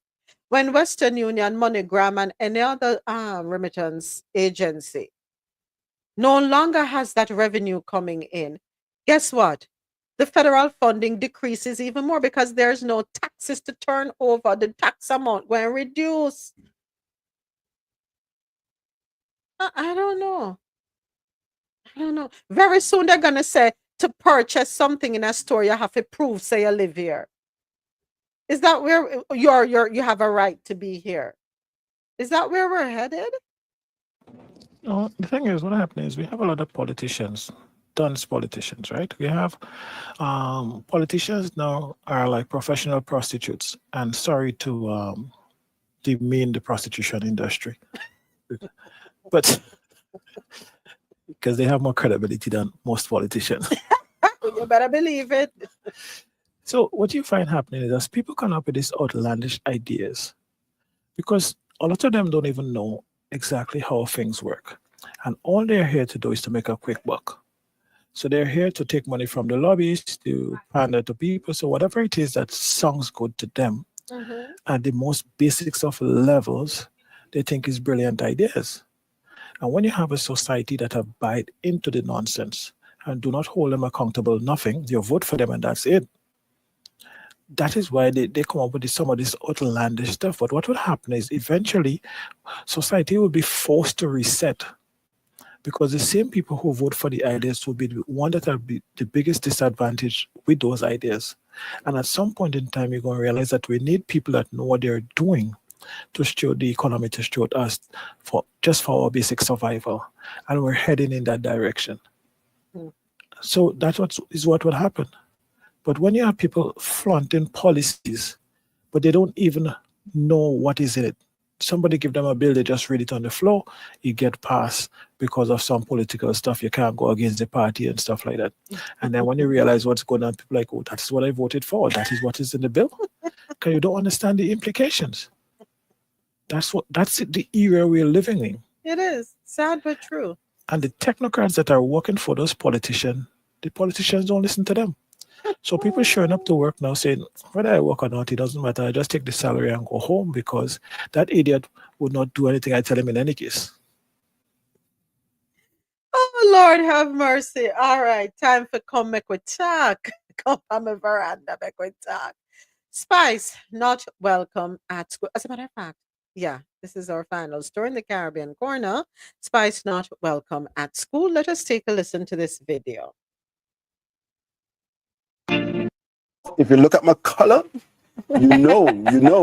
When Western Union, MoneyGram, and any other remittance agency no longer has that revenue coming in, guess what? The federal funding decreases even more because there's no taxes to turn over. The tax amount going to reduce. I don't know. I don't know. Very soon they're going to say to purchase something in a store, you have to prove, say you live here. Is that where you have a right to be here? Is that where we're headed? No, the thing is, what happened is we have a lot of politicians, tons politicians, right? We have politicians now are like professional prostitutes, and sorry to demean the prostitution industry, but because they have more credibility than most politicians. You better believe it. So what you find happening is as people come up with these outlandish ideas, because a lot of them don't even know exactly how things work. And all they're here to do is to make a quick buck. So they're here to take money from the lobbyists to pander to people. So whatever it is that sounds good to them, at the most basics of levels, they think is brilliant ideas. And when you have a society that abide into the nonsense and do not hold them accountable, nothing, you vote for them and that's it. That is why they come up with some of this outlandish stuff. But what will happen is eventually society will be forced to reset, because the same people who vote for the ideas will be the one that will be the biggest disadvantage with those ideas. And at some point in time, you're going to realize that we need people that know what they're doing to steward the economy, to steward us for our basic survival. And we're heading in that direction. So that's what will happen. But when you have people flaunting policies, but they don't even know what is in it. Somebody give them a bill, they just read it on the floor, it get passed because of some political stuff. You can't go against the party and stuff like that. And then when you realize what's going on, people are like, oh, that's what I voted for. That is what is in the bill. Because you don't understand the implications. That's the era we're living in. It is. Sad but true. And the technocrats that are working for those politicians, the politicians don't listen to them. So people showing up to work now saying, whether I work or not, it doesn't matter. I just take the salary and go home because that idiot would not do anything I tell him in any case. Oh, Lord have mercy. All right, time for come make we talk. Come on my veranda, make we talk. Spice, not welcome at school. As a matter of fact, yeah, this is our final story in the Caribbean corner. Spice, not welcome at school. Let us take a listen to this video. If you look at my color, you know,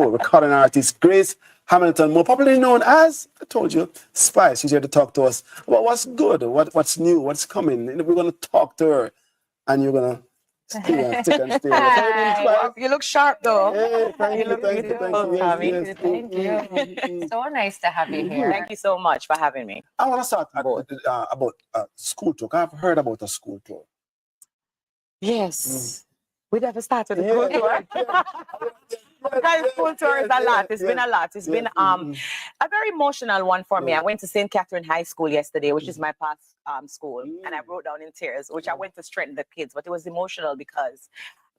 recording artist Grace Hamilton, more popularly known as, I told you, Spice. She's here to talk to us about what's good, what's new, what's coming. And we're going to talk to her, and you're going to stay and stick and stay. Hi. You look sharp, though. Hey, thank you. Thank you. So nice to have you here. Thank you so much for having me. I want to start about school talk. I've heard about a school tour. Yes. We never started the school tour. Because school tour is a lot. It's been a lot. It's been a very emotional one for me. I went to St. Catherine High School yesterday, which is my past school, and I wrote down in tears, which I went to strengthen the kids. But it was emotional because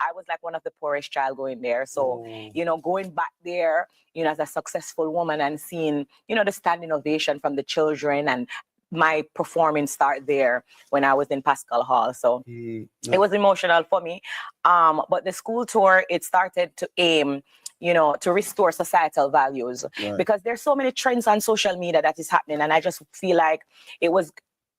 I was like one of the poorest child going there. So, you know, going back there, you know, as a successful woman and seeing, you know, the standing ovation from the children and my performance start there when I was in Pascal Hall. So it was emotional for me. But the school tour, it started to aim, you know, to restore societal values because there's so many trends on social media that is happening. And I just feel like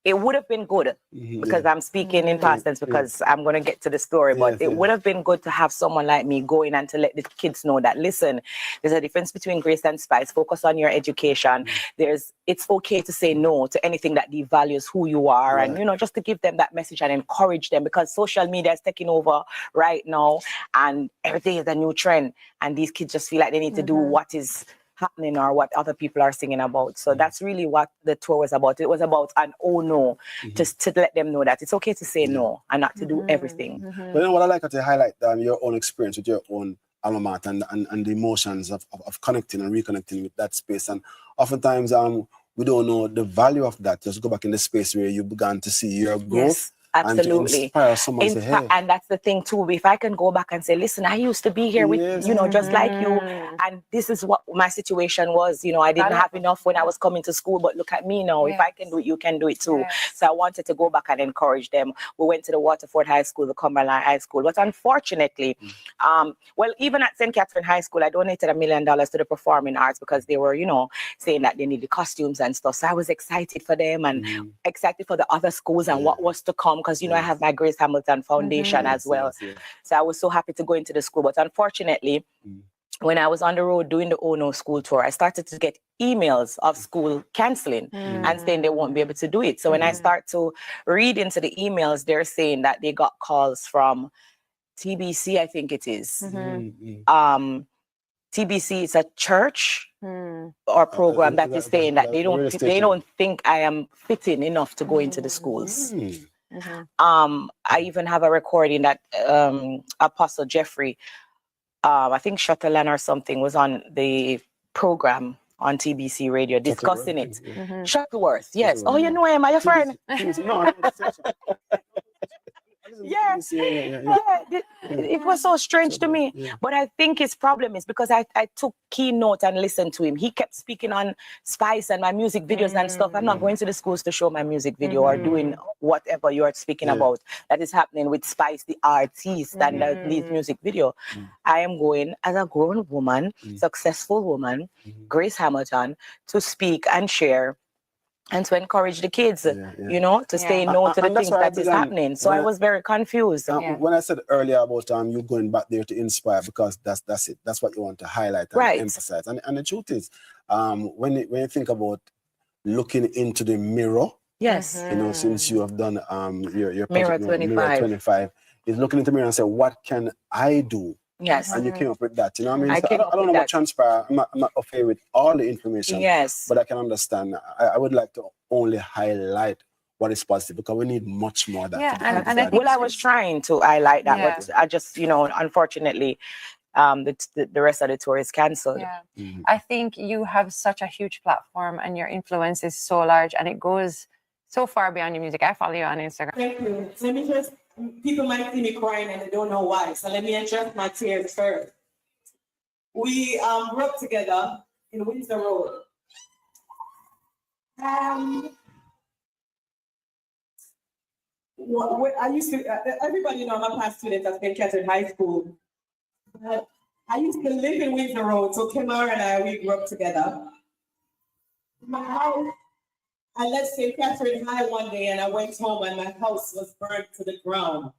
it would have been good because I'm speaking in past tense because I'm going to get to the story, but it would have been good to have someone like me go in and to let the kids know that, listen, there's a difference between Grace and Spice. Focus on your education. It's okay to say no to anything that devalues who you are and, you know, just to give them that message and encourage them because social media is taking over right now and everything is a new trend and these kids just feel like they need to do what is happening or what other people are singing about. So that's really what the tour was about. It was about an oh no, just to let them know that it's okay to say no and not to do everything. But you know what I like to highlight your own experience with your own alma mater and the emotions of connecting and reconnecting with that space. And oftentimes we don't know the value of that. Just go back in the space where you began to see your growth. Absolutely. And to inspire someone to say, hey. And that's the thing too. If I can go back and say, listen, I used to be here with, you know, just like you. And this is what my situation was. You know, I didn't have enough when I was coming to school, but look at me now. If I can do it, you can do it too. So I wanted to go back and encourage them. We went to the Waterford High School, the Cumberland High School. But unfortunately, well, even at St. Catherine High School, I donated $1 million to the performing arts because they were, you know, saying that they needed costumes and stuff. So I was excited for them and excited for the other schools and what was to come. Because, you know, I have my Grace Hamilton Foundation as well. So I was so happy to go into the school. But unfortunately, when I was on the road doing the ONO school tour, I started to get emails of school canceling and saying they won't be able to do it. So when I start to read into the emails, they're saying that they got calls from TBC, I think it is. TBC is a church or program that is saying that they don't think I am fitting enough to go into the schools. I even have a recording that Apostle Jeffrey, I think Shuttleland or something, was on the program on TBC radio discussing it. Shuttleworth, yes. Oh, you know him, are your friend? It was so strange to me. But I think his problem is because I took keynote and listened to him. He kept speaking on Spice and my music videos and stuff. I'm not going to the schools to show my music video or doing whatever you're speaking about that is happening with Spice, the artist, and the lead music video. I am going as a grown woman, successful woman, Grace Hamilton, to speak and share and to encourage the kids, you know, to say no to the things that is happening. So I was very confused. When I said earlier about you going back there to inspire, because that's it. That's what you want to highlight and emphasize. And the truth is, when you think about looking into the mirror, you know, since you have done your Mirror project, 25. Mirror 25, is looking into the mirror and say, what can I do? And you came up with that, you know what I mean? So I don't know what transpired. I'm not okay with all the information. But I can understand. I would like to only highlight what is positive because we need much more of that. I was trying to highlight that, but I just, you know, unfortunately, the rest of the tour is cancelled. I think you have such a huge platform and your influence is so large and it goes so far beyond your music. I follow you on Instagram. Thank you. Let me just People might see me crying and they don't know why. So let me address my tears first. We grew up together in Windsor Road. I used to, everybody know I'm a past student at St. Catherine High School. I used to live in Windsor Road, so Kimara and we grew up together. My house, I left St. Catherine High one day and I went home and my house was burned to the ground.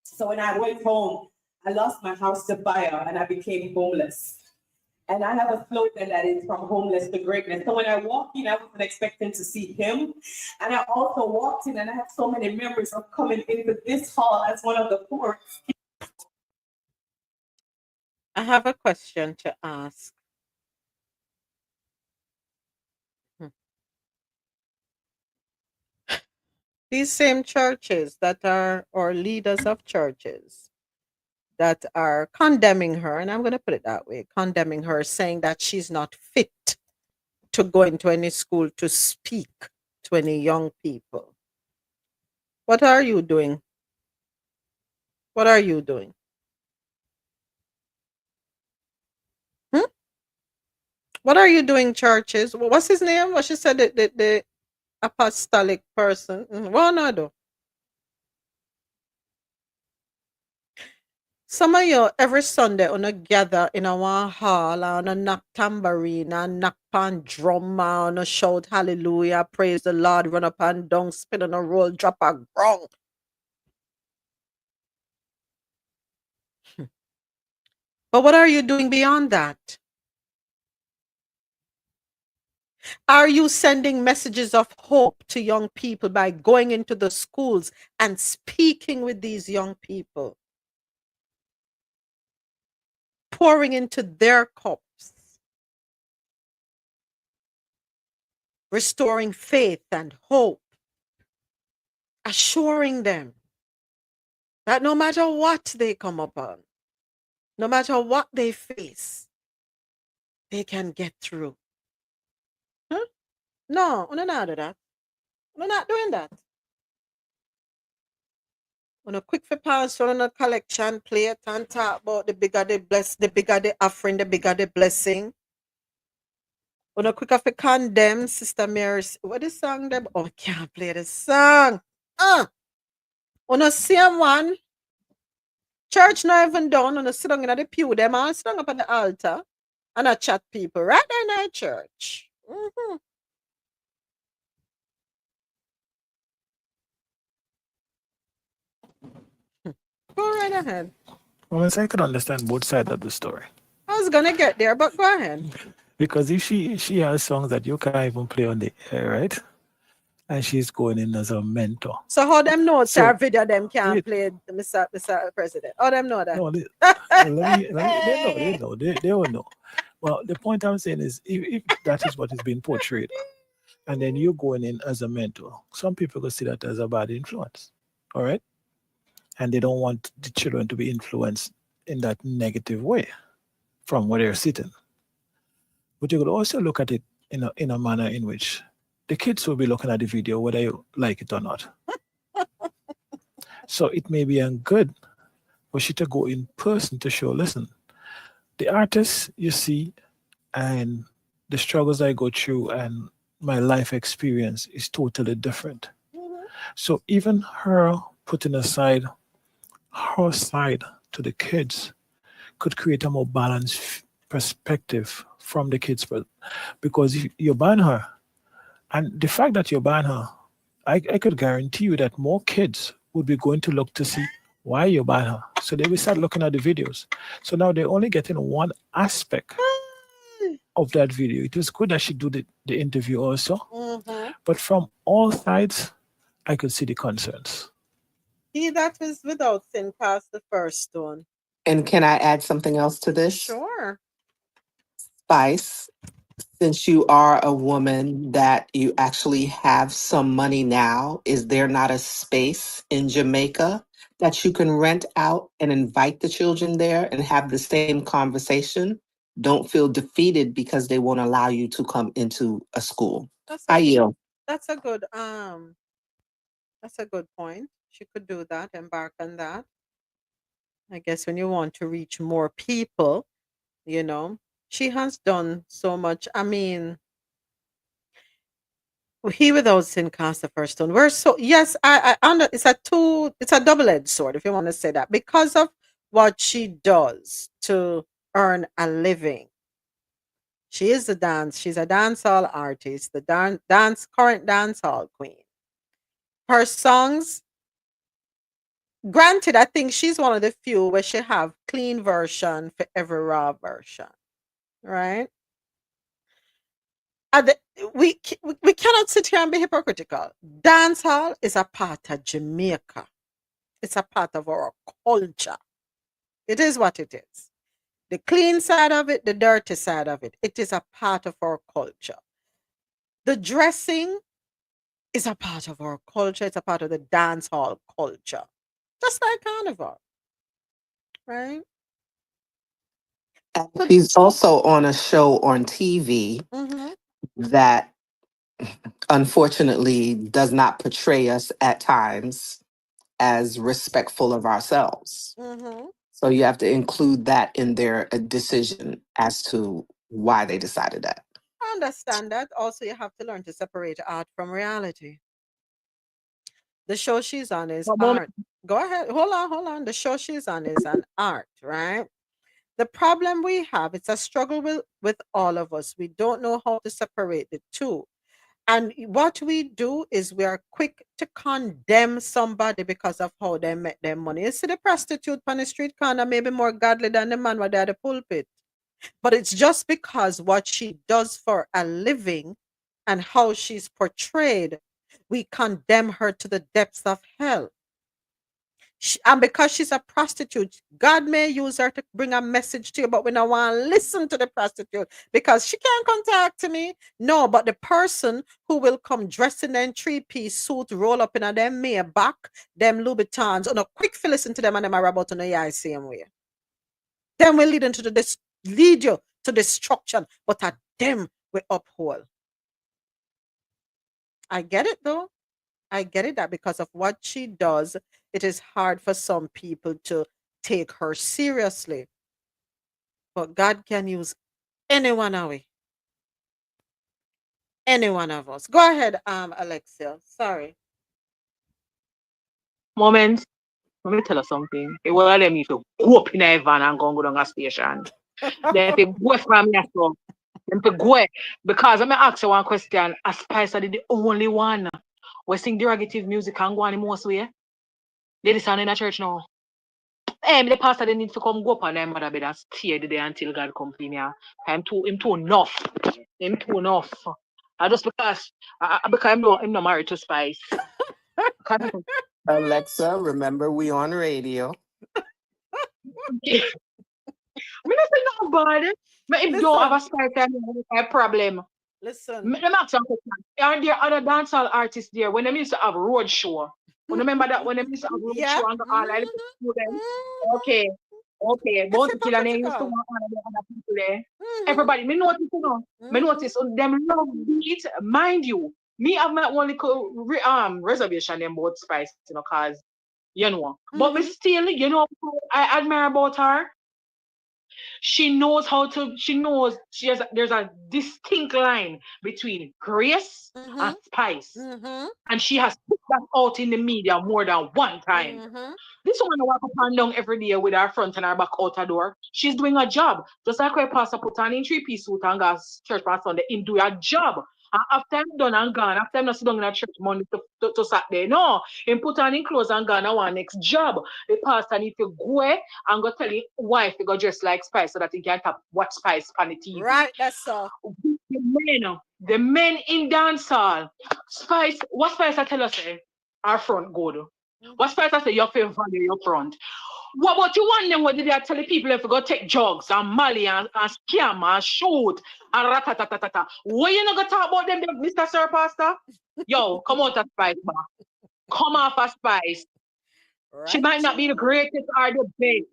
So when I went home, I lost my house to fire and I became homeless. And I have a slogan that is from homeless to greatness. So when I walked in, I wasn't expecting to see him. And I also walked in and I have so many memories of coming into this hall as one of the poor. I have a question to ask. These same churches that are, or leaders of churches that are condemning her, and I'm going to put it that way, condemning her, saying that she's not fit to go into any school to speak to any young people. What are you doing? What are you doing? What are you doing, churches? What's his name? What she said, the apostolic person. Well, no, though. Some of you every Sunday on a gather in a one hall and a knock tambourine and knock pan drum and a shout hallelujah, praise the Lord, run up and down, spin on a roll, drop a ground. But what are you doing beyond that? Are you sending messages of hope to young people by going into the schools and speaking with these young people? Pouring into their cups, restoring faith and hope, assuring them that no matter what they come upon, no matter what they face, they can get through. Huh? No, we're not doing that. We're not doing that. On a quick for pass on a collection plate and talk about the bigger the bless, the bigger the offering, the bigger the blessing. On a quick for condemn, Sister Mary. What is song them? Oh, I can't play the song. On a same one. Church not even done. On a sit down in the pew, them all sit down up on the altar and I chat people right there in our church. Go right ahead. Well, I can understand both sides of the story. I was gonna get there, but go ahead. Because if she has songs that you can't even play on the air, right? And she's going in as a mentor. So how them know our video them can't play Mr. President? How them know that? No, they know. They will know. Well, the point I'm saying is if that is what is being portrayed, and then you're going in as a mentor, some people will see that as a bad influence. All right? And they don't want the children to be influenced in that negative way from where they're sitting. But you could also look at it in a manner in which the kids will be looking at the video whether you like it or not. So it may be good for you to go in person to show, listen, the artists you see and the struggles I go through and my life experience is totally different. So even her putting aside her side to the kids could create a more balanced perspective from the kids. Because if you're buying her, and the fact that you're buying her, I could guarantee you that more kids would be going to look to see why you're buying her. So they will start looking at the videos. So now they're only getting one aspect of that video. It was good that she do the interview also. But from all sides, I could see the concerns. He that is without sin cast the first stone. And can I add something else to this? Sure. Spice, since you are a woman that you actually have some money now, is there not a space in Jamaica that you can rent out and invite the children there and have the same conversation? Don't feel defeated because they won't allow you to come into a school. I yield. That's a good point. She could do that, embark on that. I guess when you want to reach more people, you know, she has done so much. I mean, he without sin cast the first stone. We're so yes, it's a double-edged sword, if you want to say that, because of what she does to earn a living. She's a dancehall artist, the current dancehall queen. Her songs, granted, I think she's one of the few where she have clean version for every raw version, right? We cannot sit here and be hypocritical. Dancehall is a part of Jamaica. It's a part of our culture. It is what it is. The clean side of it, the dirty side of it. It is a part of our culture. The dressing is a part of our culture. It's a part of the dancehall culture. Just like carnival. Right? And she's also on a show on TV that unfortunately does not portray us at times as respectful of ourselves. So you have to include that in their decision as to why they decided that. I understand that. Also, you have to learn to separate art from reality. The show she's on is art. Go ahead. Hold on. The show she's on is an art, right? The problem we have, it's a struggle with all of us. We don't know how to separate the two. And what we do is we are quick to condemn somebody because of how they make their money. You see the prostitute on the street corner may be more godly than the man where they're at the pulpit. But it's just because what she does for a living and how she's portrayed, we condemn her to the depths of hell. And because she's a prostitute, God may use her to bring a message to you, but we don't want to listen to the prostitute because she can't contact me. No, but the person who will come dressed in their three-piece suit, roll up in a them Maybach, them Louboutins, and a quick to listen to them and them are about to know the same way. Then will lead you to destruction, but at them we uphold. I get it though. I get it that because of what she does, it is hard for some people to take her seriously. But God can use anyone away. Any one of us. Go ahead, Alexia. Sorry. Moment. Let me tell you something. It was them if you go up in a van and go down a station. Then if you go from here, so them to go because I'm gonna ask you one question. As Spice are the only one we sing derogative music and go on the most way. They listen in a church now. The pastor they need to come go up on them mother bed and stay the day until God comes in here. Him too enough. Him too enough. Just because I'm not married to Spice. Alexa, remember we on radio. I mean, I say no bad. But if you don't have a Spice, a problem. Listen. Are there other dancehall artists there when they used to have road show? You remember that when they used to have road show and all like them? Okay. Both kill and they used to want other people there. Everybody, me notice, me notice them love beat, mind you. Me have my only reservation about Spice, cause But me still, I admire about her. She knows there's a distinct line between grace and spice. And she has put that out in the media more than one time. This woman walk up and down every day with her front and her back out the door. She's doing a job. Just like when Pastor put on in three-piece suit and go church on Sunday, him do a job. And after I'm done and gone, after I'm not sitting down in a church Monday to Saturday, no, him put on in clothes and gone and one next job. The pastor need to go and go tell his wife to go dress like Spice so that he can watch Spice on the TV. Right, that's so. The men in dancehall, Spice, what Spice I tell us, our front good. What Spice I say, your favorite value your front. What about you want them? What did they tell the people if you go take drugs and Mali and scam and shoot and ratatatata? What you not gonna talk about them, Mr. Sir Pastor? Yo, come out of Spice, man. Come off of Spice. Right. She might not be the greatest or the best.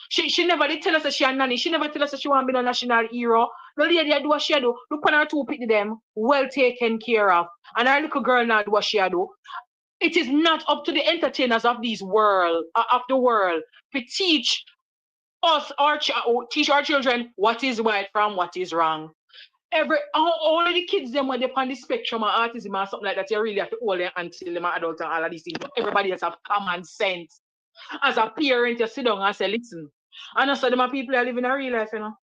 She never did tell us that she a nanny. She never tell us that she want to be a national hero. The lady do what she do. Look on her two pity them, well taken care of. And our little girl now do what she do. It is not up to the entertainers of the world to teach us teach our children what is right from what is wrong. All of the kids them when they're on the spectrum of autism or something like that, you really have to hold them until they're adult and all of these things. But everybody has have common sense. As a parent, you sit down and say, listen. And also them are people that live in a real life, you know.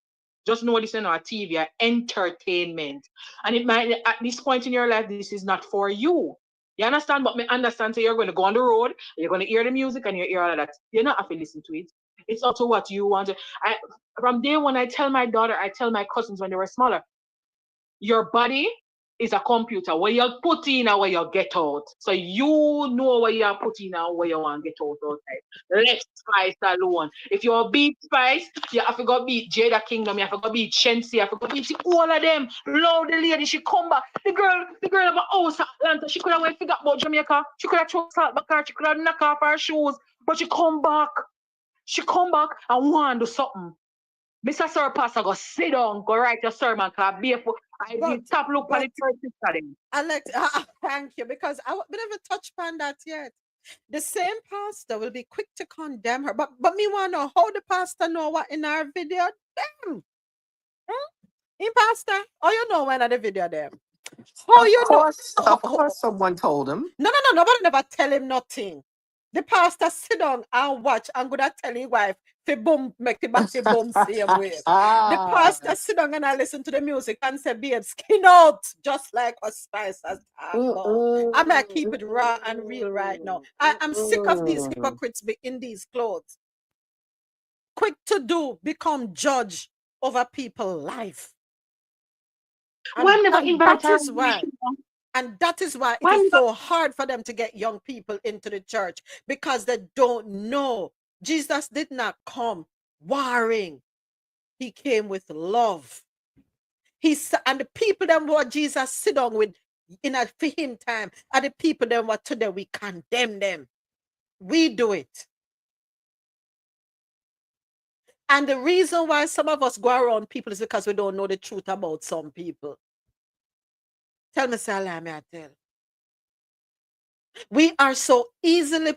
Just know this is not TV, entertainment. And it might at this point in your life, this is not for you. You understand? But me understand, so you're going to go on the road, you're going to hear the music and you hear all of that. You're not have to listen to it. It's also what you want to. From day one, I tell my daughter, I tell my cousins when they were smaller, your body is a computer where you put in and where you get out. So you know where you put in and where you want to get out outside. Let Spice alone. If you're beat Spice, you have to go beat Jada Kingdom, you have to go beat Shensi, you have to go beat all of them. Lord, the lady, she come back. The girl of a house at Atlanta, she could have went figure about Jamaica. She could have thrown salt back her, she could have knocked off her shoes, but she come back. She come back and want to do something. Mr. Sir Pastor, go sit down, go write your sermon, because I did stop look for the church sister. Alex, thank you, because I never touched upon that yet. The same pastor will be quick to condemn her, but me want to know how the pastor know what in our video. Damn. In pastor, oh, you know when at the video them. Oh, you know. Of course someone told him. No, nobody never tell him nothing. The pastor sit down and watch and go to tell his wife to boom, make the body boom same way. The pastor sit down and I listen to the music and say, babe, skin out, just like a Spice has talked. I'm gonna keep it raw and real right now. I'm sick of these hypocrites in these clothes. Quick to do, become judge over people's life. And that is why. And that is why it is so hard for them to get young people into the church, because they don't know. Jesus did not come warring. He came with love. And the people that what Jesus sit down with in a for him time are the people that what today we condemn them. We do it. And the reason why some of us go around people is because we don't know the truth about some people. Tell me, Salam, I tell. We are so easily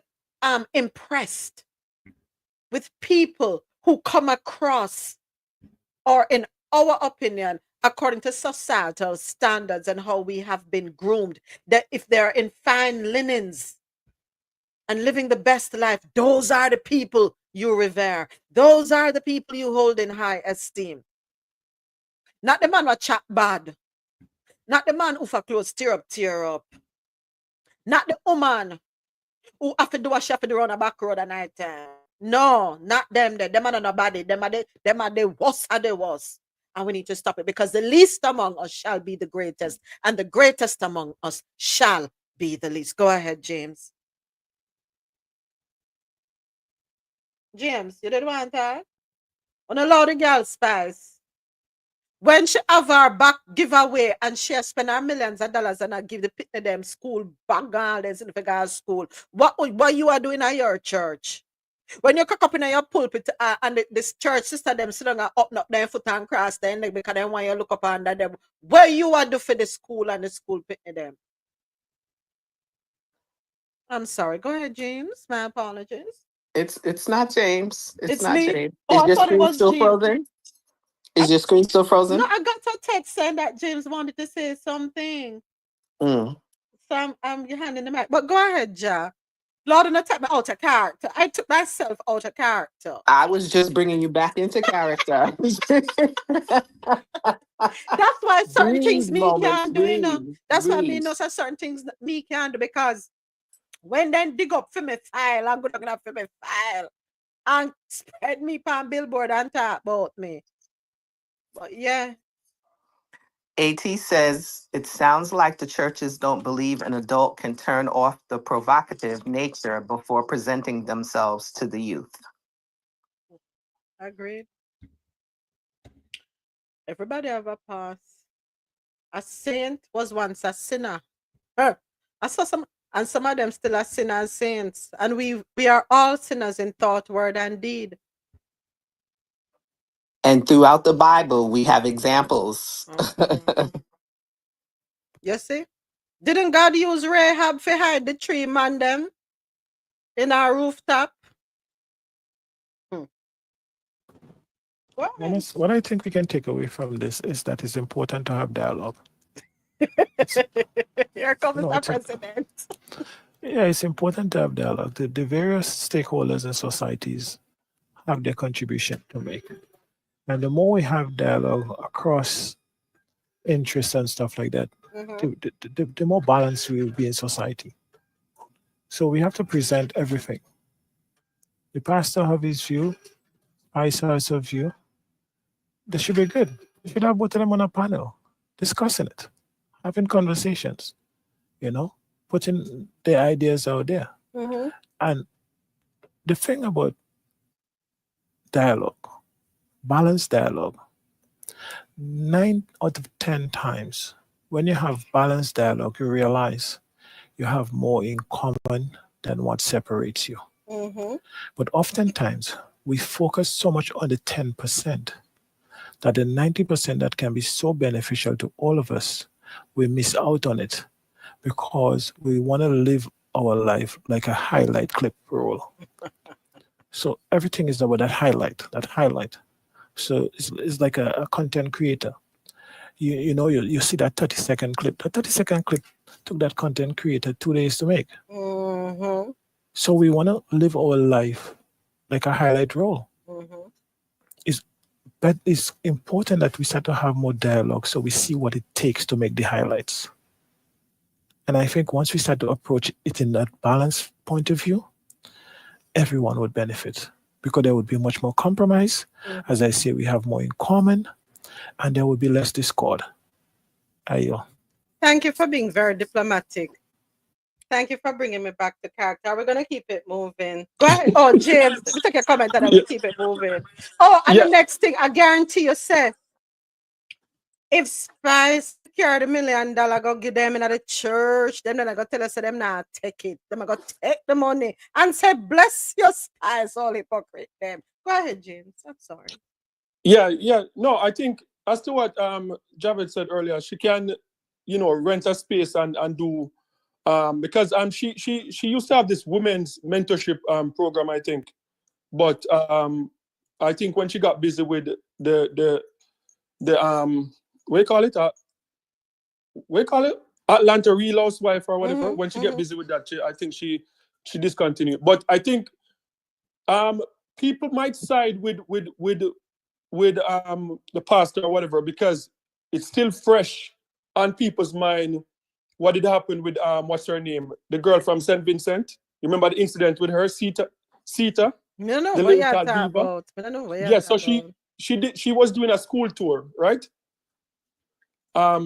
impressed with people who come across, or in our opinion, according to societal standards and how we have been groomed, that if they're in fine linens and living the best life, those are the people you revere. Those are the people you hold in high esteem. Not the man who chat bad. Not the man who for clothes tear up. Not the woman who have to do what she have to do on a back road at night time. No, not them. Them are not nobody. Them are the worst of the worst. And we need to stop it, because the least among us shall be the greatest, and the greatest among us shall be the least. Go ahead, James. James, you didn't want that? On allow the girl Spice. When she have her back giveaway and she spend her millions of dollars and I give the them school bag and in the school, what you are doing at your church? When you cook up in your pulpit and this church sister them sit down and up their foot and cross their neck because they want you to look up under them, what you are do for the school and the school picnic them? I'm sorry. Go ahead, James. My apologies. It's not James. It's not me. James. Oh, Is your screen still frozen? Is your screen still frozen? No, I got a text saying that James wanted to say something. So you're handing the mic. But go ahead, Ja. Lord, don't take me out of character. I took myself out of character. I was just bringing you back into character. That's why certain things me can't do, you know. That's why me know certain things me can't do, because when they dig up for me file, I'm gonna for me file and spread me on billboard and talk about me. But yeah. AT says, it sounds like the churches don't believe an adult can turn off the provocative nature before presenting themselves to the youth. Agreed. Everybody have a past. A saint was once a sinner. I saw some of them still are sinners, saints. And we are all sinners in thought, word, and deed. And throughout the Bible, we have examples. You see? Didn't God use Rahab for hide the 3 man them in our rooftop? What I think we can take away from this is that it's important to have dialogue. Here comes No, the it's a- president. Yeah, it's important to have dialogue. The various stakeholders in societies have their contribution to make. And the more we have dialogue across interests and stuff like that, the more balanced we will be in society. So we have to present everything. The pastor have his view, I has a view. They should be good. We should have both of them on a panel, discussing it, having conversations, putting the ideas out there. And the thing about dialogue, balanced dialogue, 9 out of 10 times, when you have balanced dialogue, you realize you have more in common than what separates you. But oftentimes, we focus so much on the 10% that the 90% that can be so beneficial to all of us, we miss out on it because we want to live our life like a highlight clip roll. So everything is about that highlight. So it's like a content creator. You see that 30-second clip. That 30-second clip took that content creator 2 days to make. So we want to live our life like a highlight reel. But it's important that we start to have more dialogue so we see what it takes to make the highlights. And I think once we start to approach it in that balanced point of view, everyone would benefit because there would be much more compromise. As I say, we have more in common and there would be less discord. Ayo. Thank you for being very diplomatic. Thank you for bringing me back to character. We're going to keep it moving. Go ahead. Oh, James, we take a comment and then we keep it moving. Oh, and the next thing, I guarantee you, say, if Spice carry $1 million, go give them in the church, then I go tell us them not take it. Them I go take the money and say, bless your Spice, all hypocrite them. Go ahead, James. I'm sorry. Yeah. No, I think as to what Javed said earlier, she can, rent a space and do because she used to have this women's mentorship program, I think. But I think when she got busy with the what do you call it? Atlanta Real Housewife or whatever. When she get busy with that, I think she discontinued. But I think people might side with the pastor or whatever because it's still fresh on people's mind. What did happen with what's her name? The girl from St. Vincent. You remember the incident with her, Sita? No, the what little you cat talk diva. about? I don't know what you Yeah, so talk about. she was doing a school tour, right?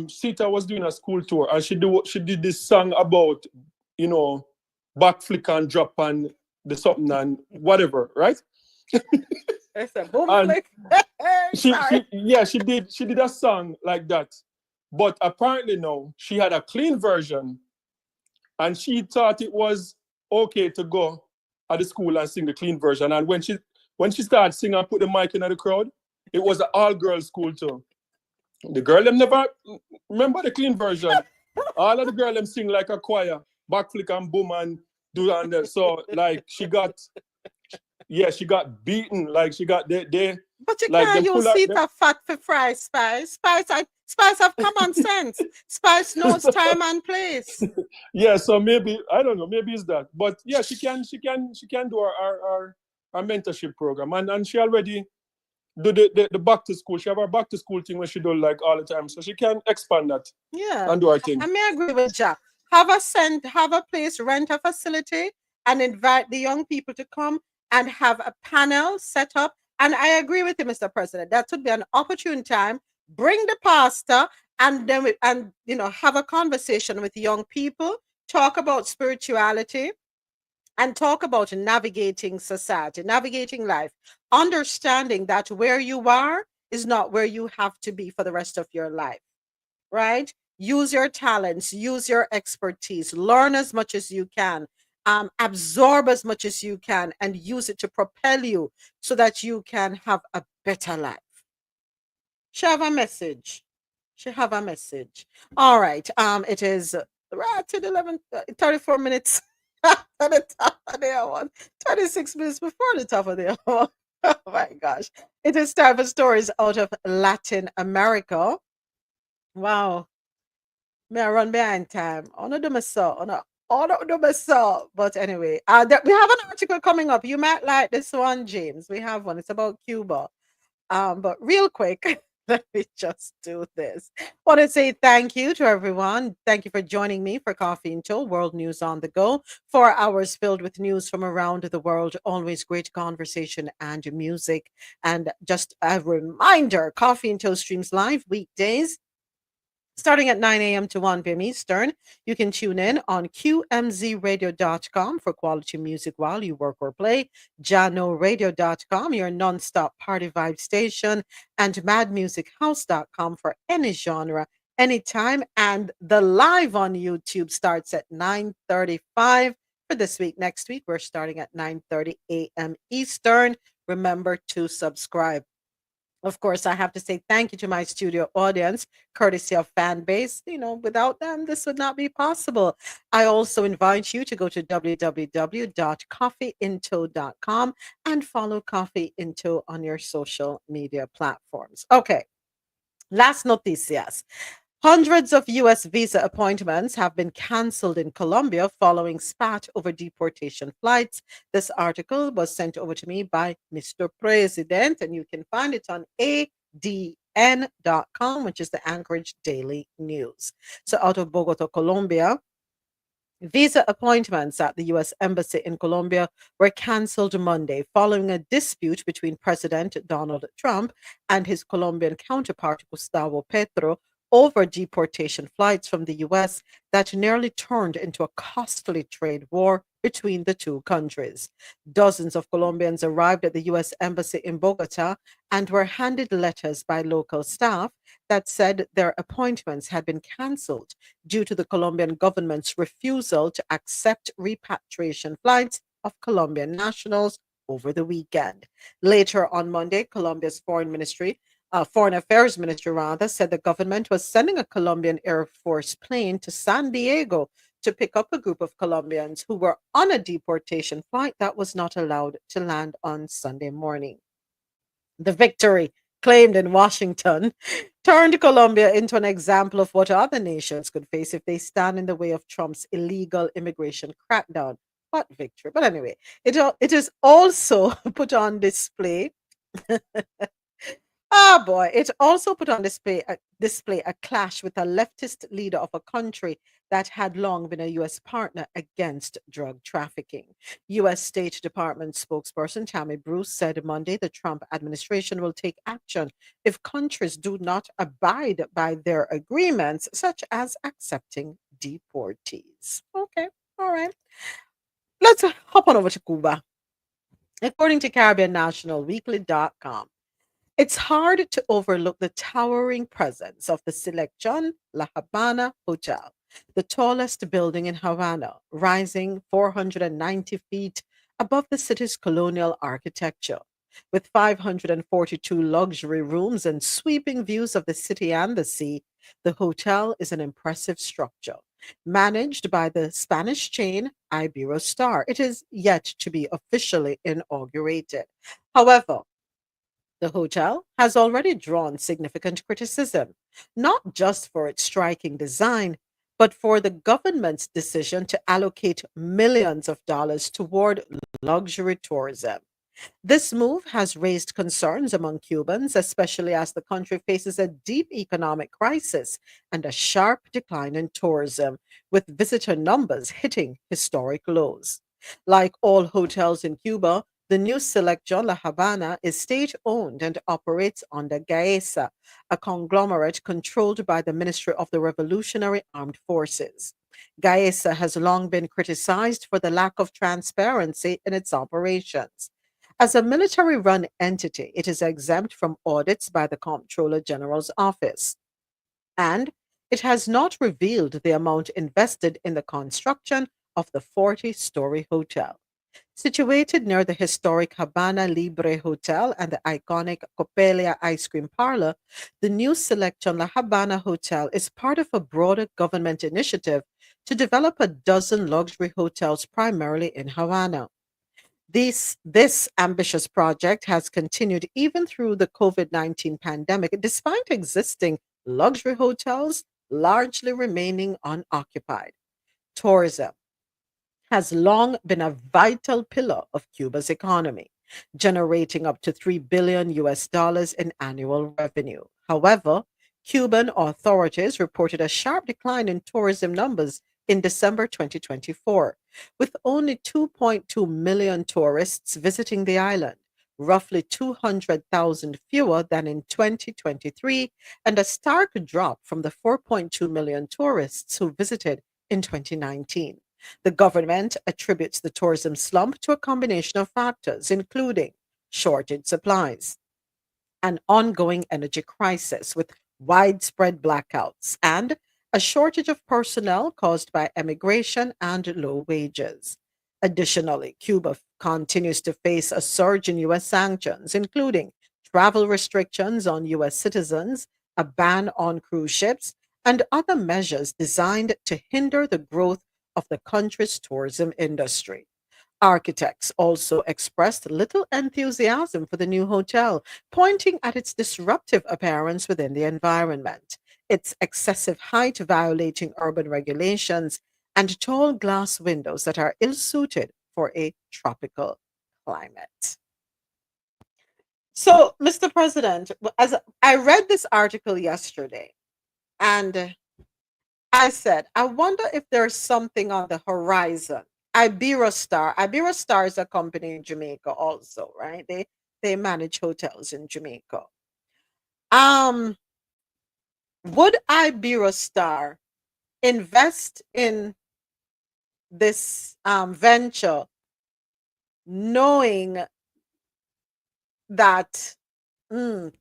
Sita was doing a school tour and she did this song about, back flick and drop and the something and whatever, right? It's a boom And flick. she did a song like that. But apparently now she had a clean version and she thought it was okay to go at the school and sing the clean version. And when she started singing and put the mic in the crowd, it was an all-girls school too. The girl them never remember the clean version. All of the girl them sing like a choir, backflip and boom and do and that. So like she got beaten. Like she got they. But you like can't them pull use out Sita fat for fry Spice. Spice have common sense. Spice knows time and place. Yeah, so maybe I don't know, maybe it's that. But yeah, she can do our mentorship program and she already do the back to school. She have her back to school thing where she do like all the time. So she can expand that. Yeah. And do her thing. I may agree with Jack. Have a place, rent a facility, and invite the young people to come and have a panel set up. And I agree with you, Mr. President. That would be an opportune time. Bring the pastor and then have a conversation with young people, talk about spirituality, and talk about navigating society, navigating life, understanding that where you are is not where you have to be for the rest of your life, right? Use your talents, use your expertise, learn as much as you can, absorb as much as you can, and use it to propel you so that you can have a better life. She have a message. All right. It is right at 34 minutes at the top of the hour, 36 minutes before the top of the hour. Oh my gosh. It is time for stories out of Latin America. Wow. Me I run behind time. On do my so, on do my so. But anyway, we have an article coming up. You might like this one, James. We have one. It's about Cuba. But real quick, let me just do this. Want to say thank you to everyone. Thank you for joining me for Coffee and Toll, World News on the Go. 4 hours filled with news from around the world. Always great conversation and music. And just a reminder, Coffee and Toll streams live weekdays starting at 9 a.m. to 1 p.m. Eastern. You can tune in on qmzradio.com for quality music while you work or play, janoradio.com, your non-stop party vibe station, and madmusichouse.com for any genre, anytime. And the live on YouTube starts at 9:35 for this week. Next week, we're starting at 9:30 a.m. Eastern. Remember to subscribe. Of course, I have to say thank you to my studio audience, courtesy of fan base. Without them, this would not be possible. I also invite you to go to www.coffeeinto.com and follow Coffee Into on your social media platforms. Okay, last noticias. Hundreds of U.S. visa appointments have been canceled in Colombia following spat over deportation flights. This article was sent over to me by Mr. President, and you can find it on ADN.com, which is the Anchorage Daily News. So out of Bogota, Colombia, visa appointments at the U.S. Embassy in Colombia were canceled Monday following a dispute between President Donald Trump and his Colombian counterpart, Gustavo Petro, over deportation flights from the U.S. that nearly turned into a costly trade war between the two countries. Dozens of Colombians arrived at the U.S. Embassy in Bogota and were handed letters by local staff that said their appointments had been canceled due to the Colombian government's refusal to accept repatriation flights of Colombian nationals over the weekend. Later on Monday, Colombia's Foreign Affairs Ministry said the government was sending a Colombian Air Force plane to San Diego to pick up a group of Colombians who were on a deportation flight that was not allowed to land on Sunday morning. The victory, claimed in Washington, turned Colombia into an example of what other nations could face if they stand in the way of Trump's illegal immigration crackdown. What victory? But anyway, it is also put on display. Ah, boy. It also put on display a clash with a leftist leader of a country that had long been a U.S. partner against drug trafficking. U.S. State Department spokesperson Tammy Bruce said Monday the Trump administration will take action if countries do not abide by their agreements, such as accepting deportees. Okay, all right. Let's hop on over to Cuba. According to Caribbean National Weekly.com, it's hard to overlook the towering presence of the Selección La Habana Hotel, the tallest building in Havana, rising 490 feet above the city's colonial architecture. With 542 luxury rooms and sweeping views of the city and the sea, the hotel is an impressive structure. Managed by the Spanish chain Iberostar, it is yet to be officially inaugurated. However, the hotel has already drawn significant criticism, not just for its striking design, but for the government's decision to allocate millions of dollars toward luxury tourism. This move has raised concerns among Cubans, especially as the country faces a deep economic crisis and a sharp decline in tourism, with visitor numbers hitting historic lows. Like all hotels in Cuba, the new Selección La Habana is state owned and operates under Gaesa, a conglomerate controlled by the Ministry of the Revolutionary Armed Forces. Gaesa has long been criticized for the lack of transparency in its operations. As a military run entity, it is exempt from audits by the Comptroller General's office. And it has not revealed the amount invested in the construction of the 40-story hotel. Situated near the historic Habana Libre Hotel and the iconic Copelia Ice Cream Parlor, the new Selección La Habana Hotel is part of a broader government initiative to develop a dozen luxury hotels primarily in Havana. This ambitious project has continued even through the COVID-19 pandemic, despite existing luxury hotels largely remaining unoccupied. Tourism has long been a vital pillar of Cuba's economy, generating up to $3 billion US dollars in annual revenue. However, Cuban authorities reported a sharp decline in tourism numbers in December 2024, with only 2.2 million tourists visiting the island, roughly 200,000 fewer than in 2023, and a stark drop from the 4.2 million tourists who visited in 2019. The government attributes the tourism slump to a combination of factors, including shortage supplies, an ongoing energy crisis with widespread blackouts, and a shortage of personnel caused by emigration and low wages. Additionally, Cuba continues to face a surge in U.S. sanctions, including travel restrictions on U.S. citizens, a ban on cruise ships, and other measures designed to hinder the growth of the country's tourism industry. Architects also expressed little enthusiasm for the new hotel, pointing at its disruptive appearance within the environment, its excessive height violating urban regulations, and tall glass windows that are ill suited for a tropical climate. So, Mr. President, as I read this article yesterday, and I said, I wonder if there's something on the horizon. Iberostar is a company in Jamaica also, right? They manage hotels in Jamaica. Um, would Iberostar invest in this venture knowing that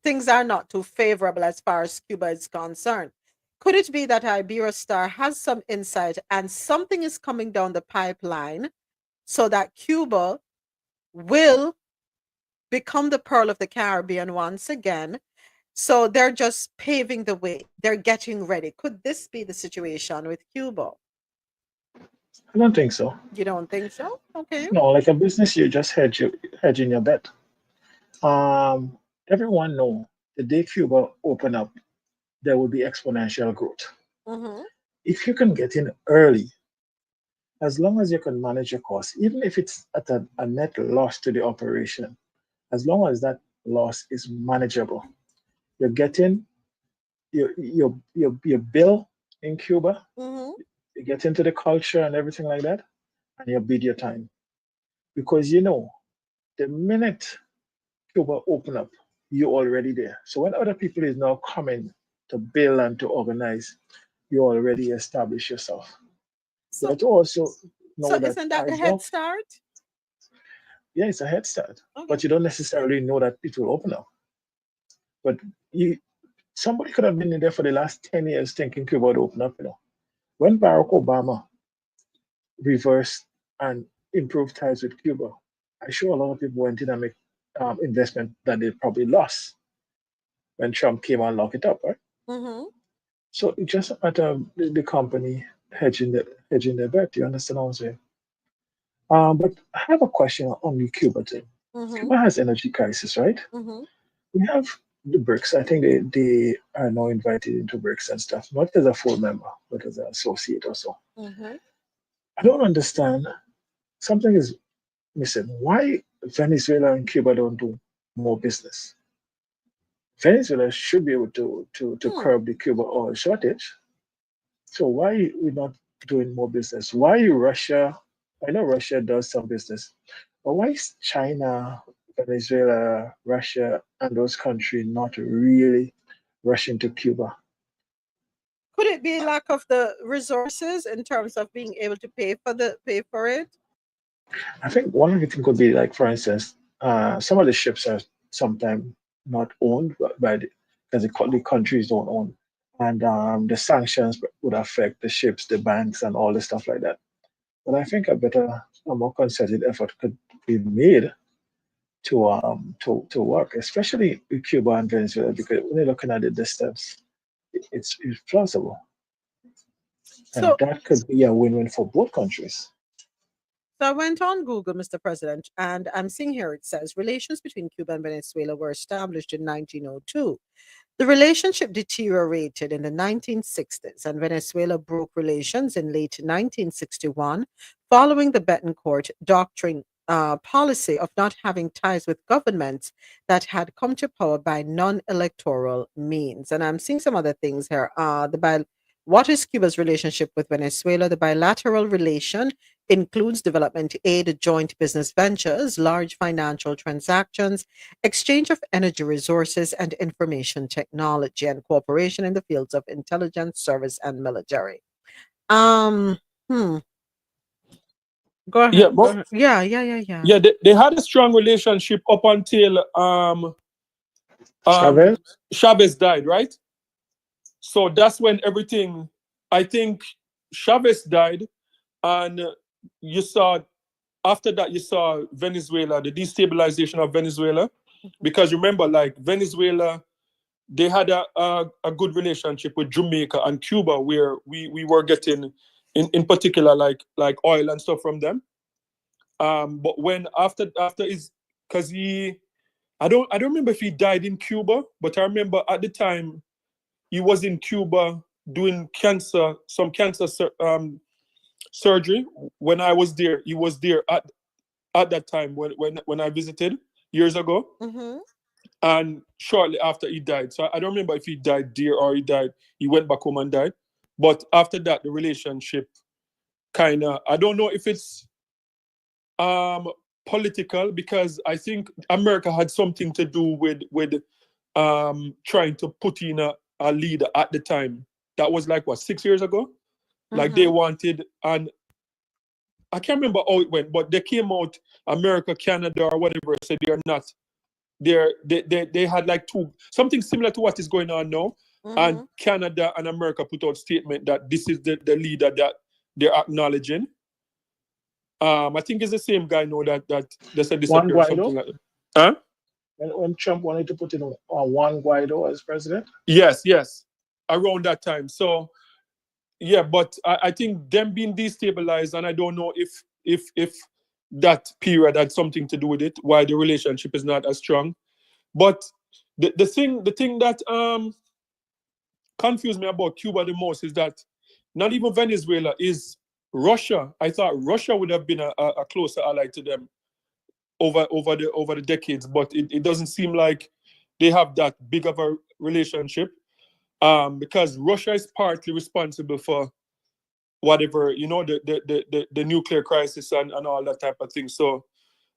things are not too favorable as far as Cuba is concerned? Could it be that Iberostar has some insight and something is coming down the pipeline so that Cuba will become the pearl of the Caribbean once again? So they're just paving the way. They're getting ready. Could this be the situation with Cuba? I don't think so. You don't think so? Okay. No, like a business, you just hedging your bet. Everyone know the day Cuba open up, there will be exponential growth. Mm-hmm. If you can get in early, as long as you can manage your costs, even if it's at a net loss to the operation, as long as that loss is manageable, you're getting your bill in Cuba, Mm-hmm. you get into the culture and everything like that, and you bid your time. Because you know, the minute Cuba open up, you're already there. So when other people is now coming to build and to organize, you already establish yourself. You have to also know So that isn't that the as head long, start? yeah, it's a head start, Okay. but you don't necessarily know that it will open up. But somebody could have been in there for the last 10 years thinking Cuba would open up, you know. When Barack Obama reversed and improved ties with Cuba, I'm sure a lot of people went in and make investment that they probably lost when Trump came and locked it up, right? Mm-hmm. So it's just a matter of the company hedging their bet. You understand what I'm saying? But I have a question on the Cuba thing. Mm-hmm. Cuba has energy crisis, right? Mm-hmm. We have the BRICS. I think they are now invited into BRICS and stuff, not as a full member, but as an associate or so. Mm-hmm. I don't understand. Something is missing. Why Venezuela and Cuba don't do more business? Venezuela should be able to curb the Cuba oil shortage. So why we not doing more business? Why Russia? I know Russia does some business, but why is China, Venezuela, Russia, and those countries not really rushing to Cuba? Could it be lack of the resources in terms of being able to pay for it? I think one of the things could be like, for instance, some of the ships are sometimes not owned by because the countries don't own, and the sanctions would affect the ships, the banks, and all the stuff like that. But I think a more concerted effort could be made to work, especially with Cuba and Venezuela, because when you're looking at the distance, it's plausible. And that could be a win-win for both countries. So I went on Google, Mr. President, and I'm seeing here it says relations between Cuba and Venezuela were established in 1902. The relationship deteriorated in the 1960s, and Venezuela broke relations in late 1961 following the Betancourt Doctrine policy of not having ties with governments that had come to power by non-electoral means. And I'm seeing some other things here. What is Cuba's relationship with Venezuela? The bilateral relation includes development aid, joint business ventures, large financial transactions, exchange of energy resources and information technology, and cooperation in the fields of intelligence, service, and military. Go ahead. Yeah, Go ahead. Yeah. Yeah, they had a strong relationship up until Chavez died, right? So that's when everything, I think Chavez died, and you saw, after that, you saw Venezuela, the destabilization of Venezuela. Because remember, like Venezuela, they had a good relationship with Jamaica and Cuba, where we were getting, in particular, like oil and stuff from them. But when after his, because I don't remember if he died in Cuba, but I remember at the time he was in Cuba doing some cancer surgery. When I was there, he was there at that time when I visited years ago. And shortly after he died. So I don't remember if he died there or he went back home and died. But after that, the relationship kind of, I don't know if it's political, because I think America had something to do with trying to put in a leader at the time. That was like, what, 6 years ago? Like they wanted, and I can't remember how it went, but they came out, America, Canada, or whatever, said they're not. They had like something similar to what is going on now. And Canada and America put out statement that this is the leader that they're acknowledging. I think it's the same guy now that they said disappeared or something like that. Huh? When Trump wanted to put in Juan Guaido as president? Yes, around that time. So yeah, but I think them being destabilized, and I don't know if that period had something to do with it, why the relationship is not as strong. But the thing that confused me about Cuba the most is that not even Venezuela, is Russia. I thought Russia would have been a closer ally to them over the decades, but it doesn't seem like they have that big of a relationship, because Russia is partly responsible for whatever, the nuclear crisis and all that type of thing. So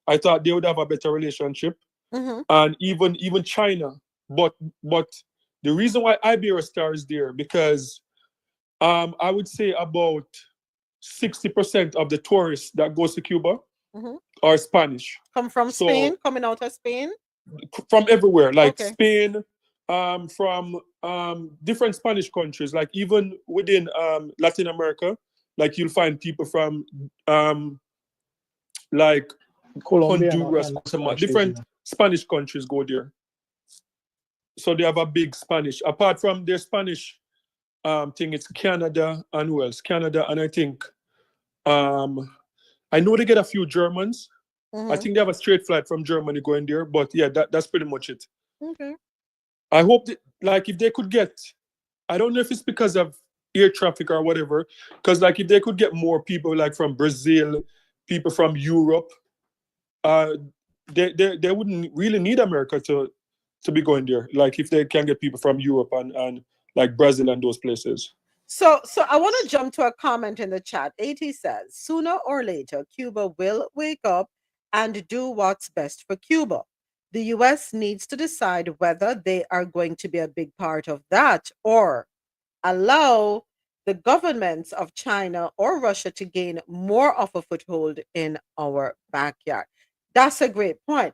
I thought they would have a better relationship. And even China, but the reason why Iberostar is there, because I would say about 60% of the tourists that goes to Cuba are Spanish. Come from Spain, coming out of Spain? From everywhere, like Spain, from different Spanish countries, like even within Latin America, like you'll find people from like Colombia, Honduras, Guatemala, different Spanish countries go there. So they have a big Spanish. Apart from their Spanish thing, it's Canada and who else? Canada, and I think I know they get a few Germans. I think they have a straight flight from Germany going there, but yeah, that's pretty much it. Okay. I hope that, like, if they could get, I don't know if it's because of air traffic or whatever, because like if they could get more people like from Brazil, people from Europe, they wouldn't really need America to be going there. Like if they can get people from Europe and like Brazil and those places. So I want to jump to a comment in the chat. AT says, sooner or later, Cuba will wake up and do what's best for Cuba. The US needs to decide whether they are going to be a big part of that or allow the governments of China or Russia to gain more of a foothold in our backyard. That's a great point.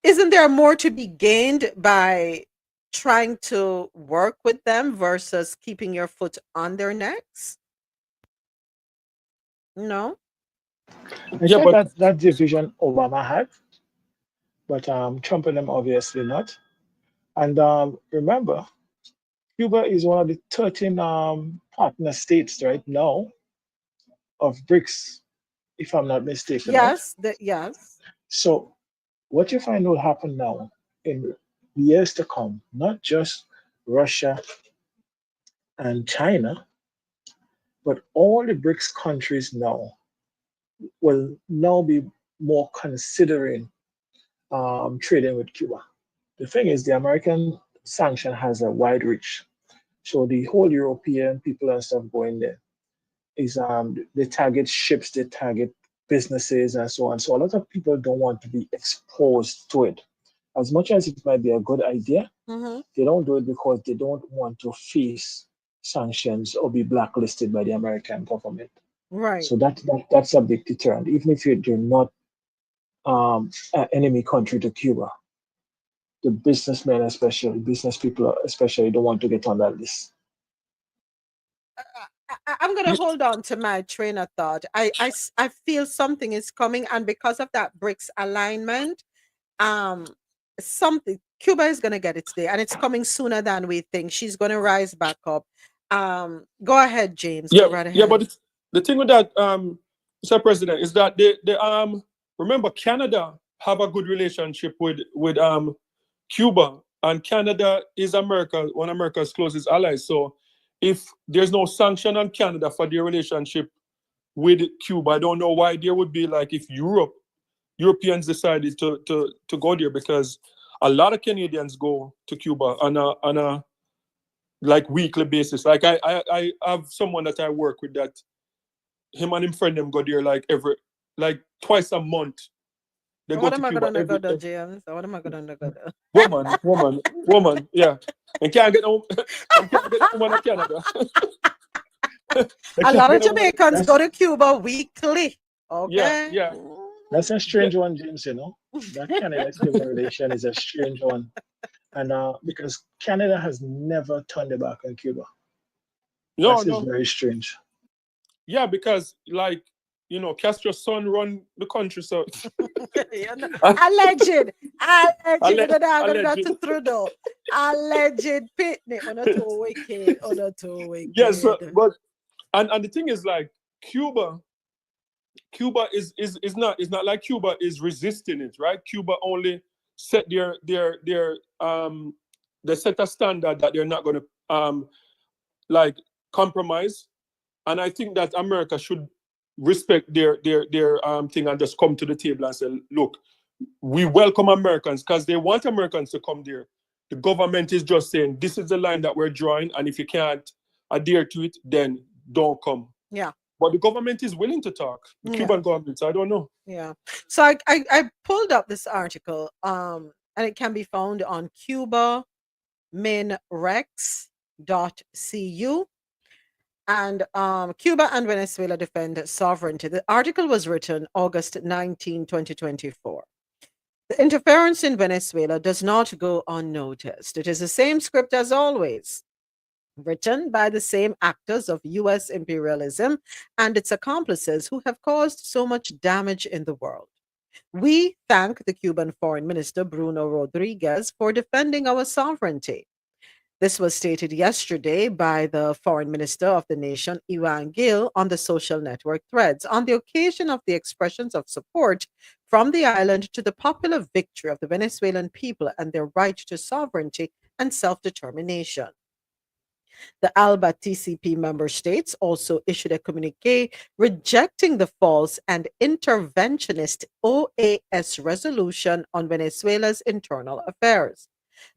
Isn't there more to be gained by trying to work with them versus keeping your foot on their necks? No? I think that division Obama had, but Trump and them obviously not. And remember, Cuba is one of the 13 partner states right now of BRICS, if I'm not mistaken, right? Yes, yes. So what you find will happen now in the years to come, not just Russia and China, but all the BRICS countries now will now be more considering trading with Cuba. The thing is, the American sanction has a wide reach. So the whole European people and stuff going there is they target ships, they target businesses and so on. So a lot of people don't want to be exposed to it. As much as it might be a good idea, they don't do it because they don't want to face sanctions or be blacklisted by the American government. Right. So that's a big deterrent, even if you're not an enemy country to Cuba. The businessmen, especially business people, especially, don't want to get on that list. I'm going to hold on to my train of thought. I feel something is coming, and because of that BRICS alignment, something Cuba is going to get its day, and it's coming sooner than we think. She's going to rise back up. Go ahead, James. Yeah, Go right ahead. yeah, but the thing with that, Mr. President, is that they remember Canada have a good relationship with Cuba, and Canada is one of America's closest allies. So if there's no sanction on Canada for their relationship with Cuba, I don't know why there would be, like, if Europeans decided to go there, because a lot of Canadians go to Cuba on a like weekly basis. Like I have someone that I work with that him and him friend them go there like twice a month. They go What to am I Cuba going to go, James? What am I going to go? Woman, yeah. And can't get no woman in Canada. A lot of Jamaicans go to Cuba weekly. Okay. Yeah. That's a strange one, James, you know. That Canada-Cuba relation is a strange one. And because Canada has never turned their back on Cuba. No. That's very strange. Yeah, because, like, Castro's son run the country, so Alleged to Trudeau. Alleged pitney on a too wicked. Yes, but and the thing is, like, Cuba is not like Cuba is resisting it, right? Cuba only set they set a standard that they're not going to like compromise, and I think that America should respect their thing and just come to the table and say, look, we welcome Americans, because they want Americans to come there. The government is just saying, this is the line that we're drawing, and if you can't adhere to it, then don't come. Yeah. But the government is willing to talk. The Cuban government, so I don't know. Yeah. So I pulled up this article, and it can be found on cubaminrex.cu. And Cuba and Venezuela defend sovereignty. The article was written August 19, 2024. The interference in Venezuela does not go unnoticed. It is the same script as always, written by the same actors of U.S. imperialism and its accomplices who have caused so much damage in the world. We thank the Cuban Foreign Minister Bruno Rodriguez for defending our sovereignty. This was stated yesterday by the Foreign Minister of the nation, Ivan Gil, on the social network Threads, on the occasion of the expressions of support from the island to the popular victory of the Venezuelan people and their right to sovereignty and self-determination. The ALBA TCP member states also issued a communique rejecting the false and interventionist OAS resolution on Venezuela's internal affairs.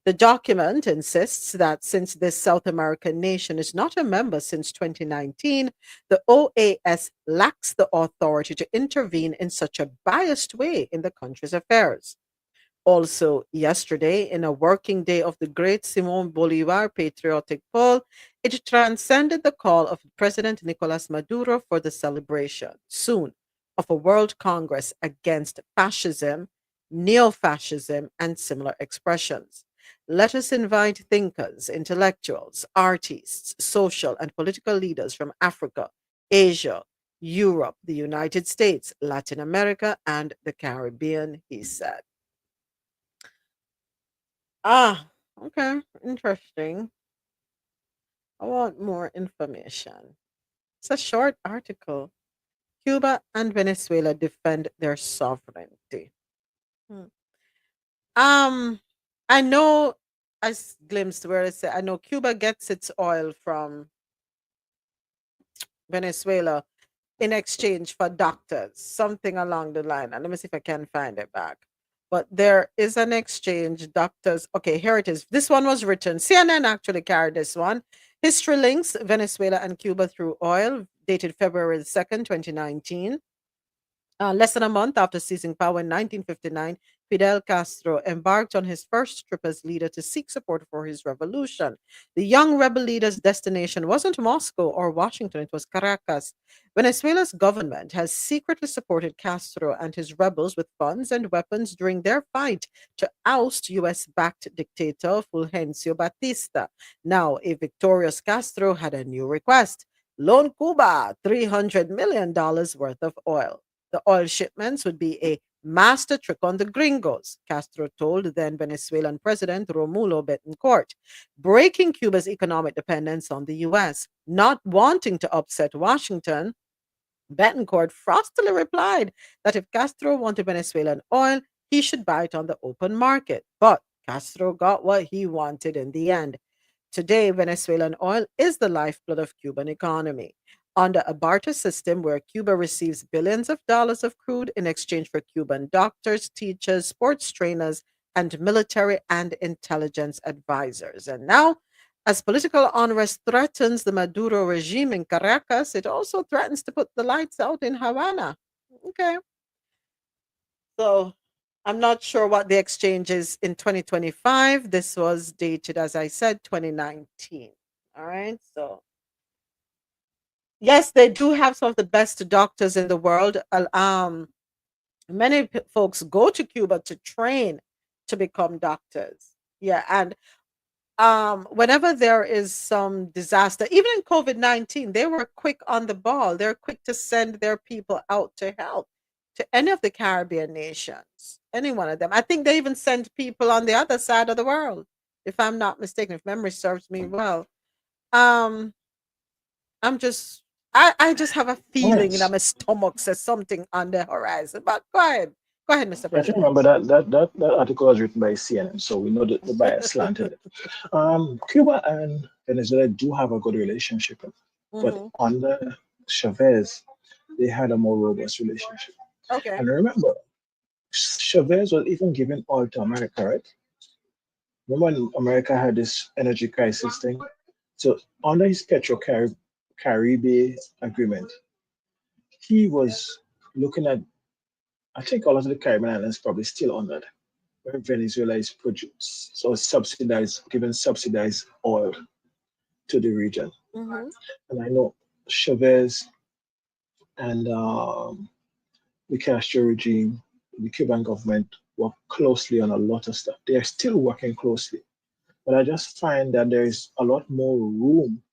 The document insists that since this South American nation is not a member since 2019, the OAS lacks the authority to intervene in such a biased way in the country's affairs. Also, yesterday, in a working day of the great Simon Bolivar patriotic poll, it transcended the call of President Nicolas Maduro for the celebration, soon, of a World Congress against fascism, neo-fascism, and similar expressions. Let us invite thinkers, intellectuals, artists, social and political leaders from Africa, Asia, Europe, the United States, Latin America, and the Caribbean, he said. Okay, interesting. I want more information. It's a short article. Cuba and Venezuela defend their sovereignty. Hmm. I know I glimpsed where it said I know Cuba gets its oil from Venezuela in exchange for doctors, something along the line. And let me see if I can find it back. But there is an exchange, doctors. Okay, here it is. This one was written. CNN actually carried this one. History links Venezuela and Cuba through oil, dated February 2nd, 2019. Less than a month after seizing power in 1959, Fidel Castro embarked on his first trip as leader to seek support for his revolution. The young rebel leader's destination wasn't Moscow or Washington, it was Caracas. Venezuela's government has secretly supported Castro and his rebels with funds and weapons during their fight to oust US backed dictator Fulgencio Batista. Now, a victorious Castro had a new request: loan Cuba $300 million worth of oil. The oil shipments would be a master trick on the gringos, Castro told then Venezuelan President Romulo Betancourt, breaking Cuba's economic dependence on the U.S. Not wanting to upset Washington, Betancourt frostily replied that if Castro wanted Venezuelan oil, he should buy it on the open market. But Castro got what he wanted in the end. Today, Venezuelan oil is the lifeblood of Cuban economy. Under a barter system where Cuba receives billions of dollars of crude in exchange for Cuban doctors, teachers, sports trainers, and military and intelligence advisors. And now, as political unrest threatens the Maduro regime in Caracas, it also threatens to put the lights out in Havana. Okay. So I'm not sure what the exchange is in 2025. This was dated, as I said, 2019. All right. So, yes, they do have some of the best doctors in the world. Many folks go to Cuba to train to become doctors. Yeah. And whenever there is some disaster, even in COVID-19, they were quick on the ball. They're quick to send their people out to help to any of the Caribbean nations, any one of them. I think they even sent people on the other side of the world, if I'm not mistaken, if memory serves me well. Um, I'm just, I just have a feeling in Yes. my stomach says something on the horizon. But go ahead, Mr. I have to President. remember that article was written by CNN, so we know that the bias slanted it. Cuba and Venezuela do have a good relationship, but Mhm. under Chavez, they had a more robust relationship. Okay. And remember, Chavez was even giving oil to America, right? Remember when America had this energy crisis thing? So under his Caribe agreement, he was looking at, I think all of the Caribbean islands probably still on that, where Venezuela is produced, so subsidized, given subsidized oil to the region. Mhm. And I know Chavez and the Castro regime, the Cuban government work closely on a lot of stuff. They are still working closely. But I just find that there is a lot more room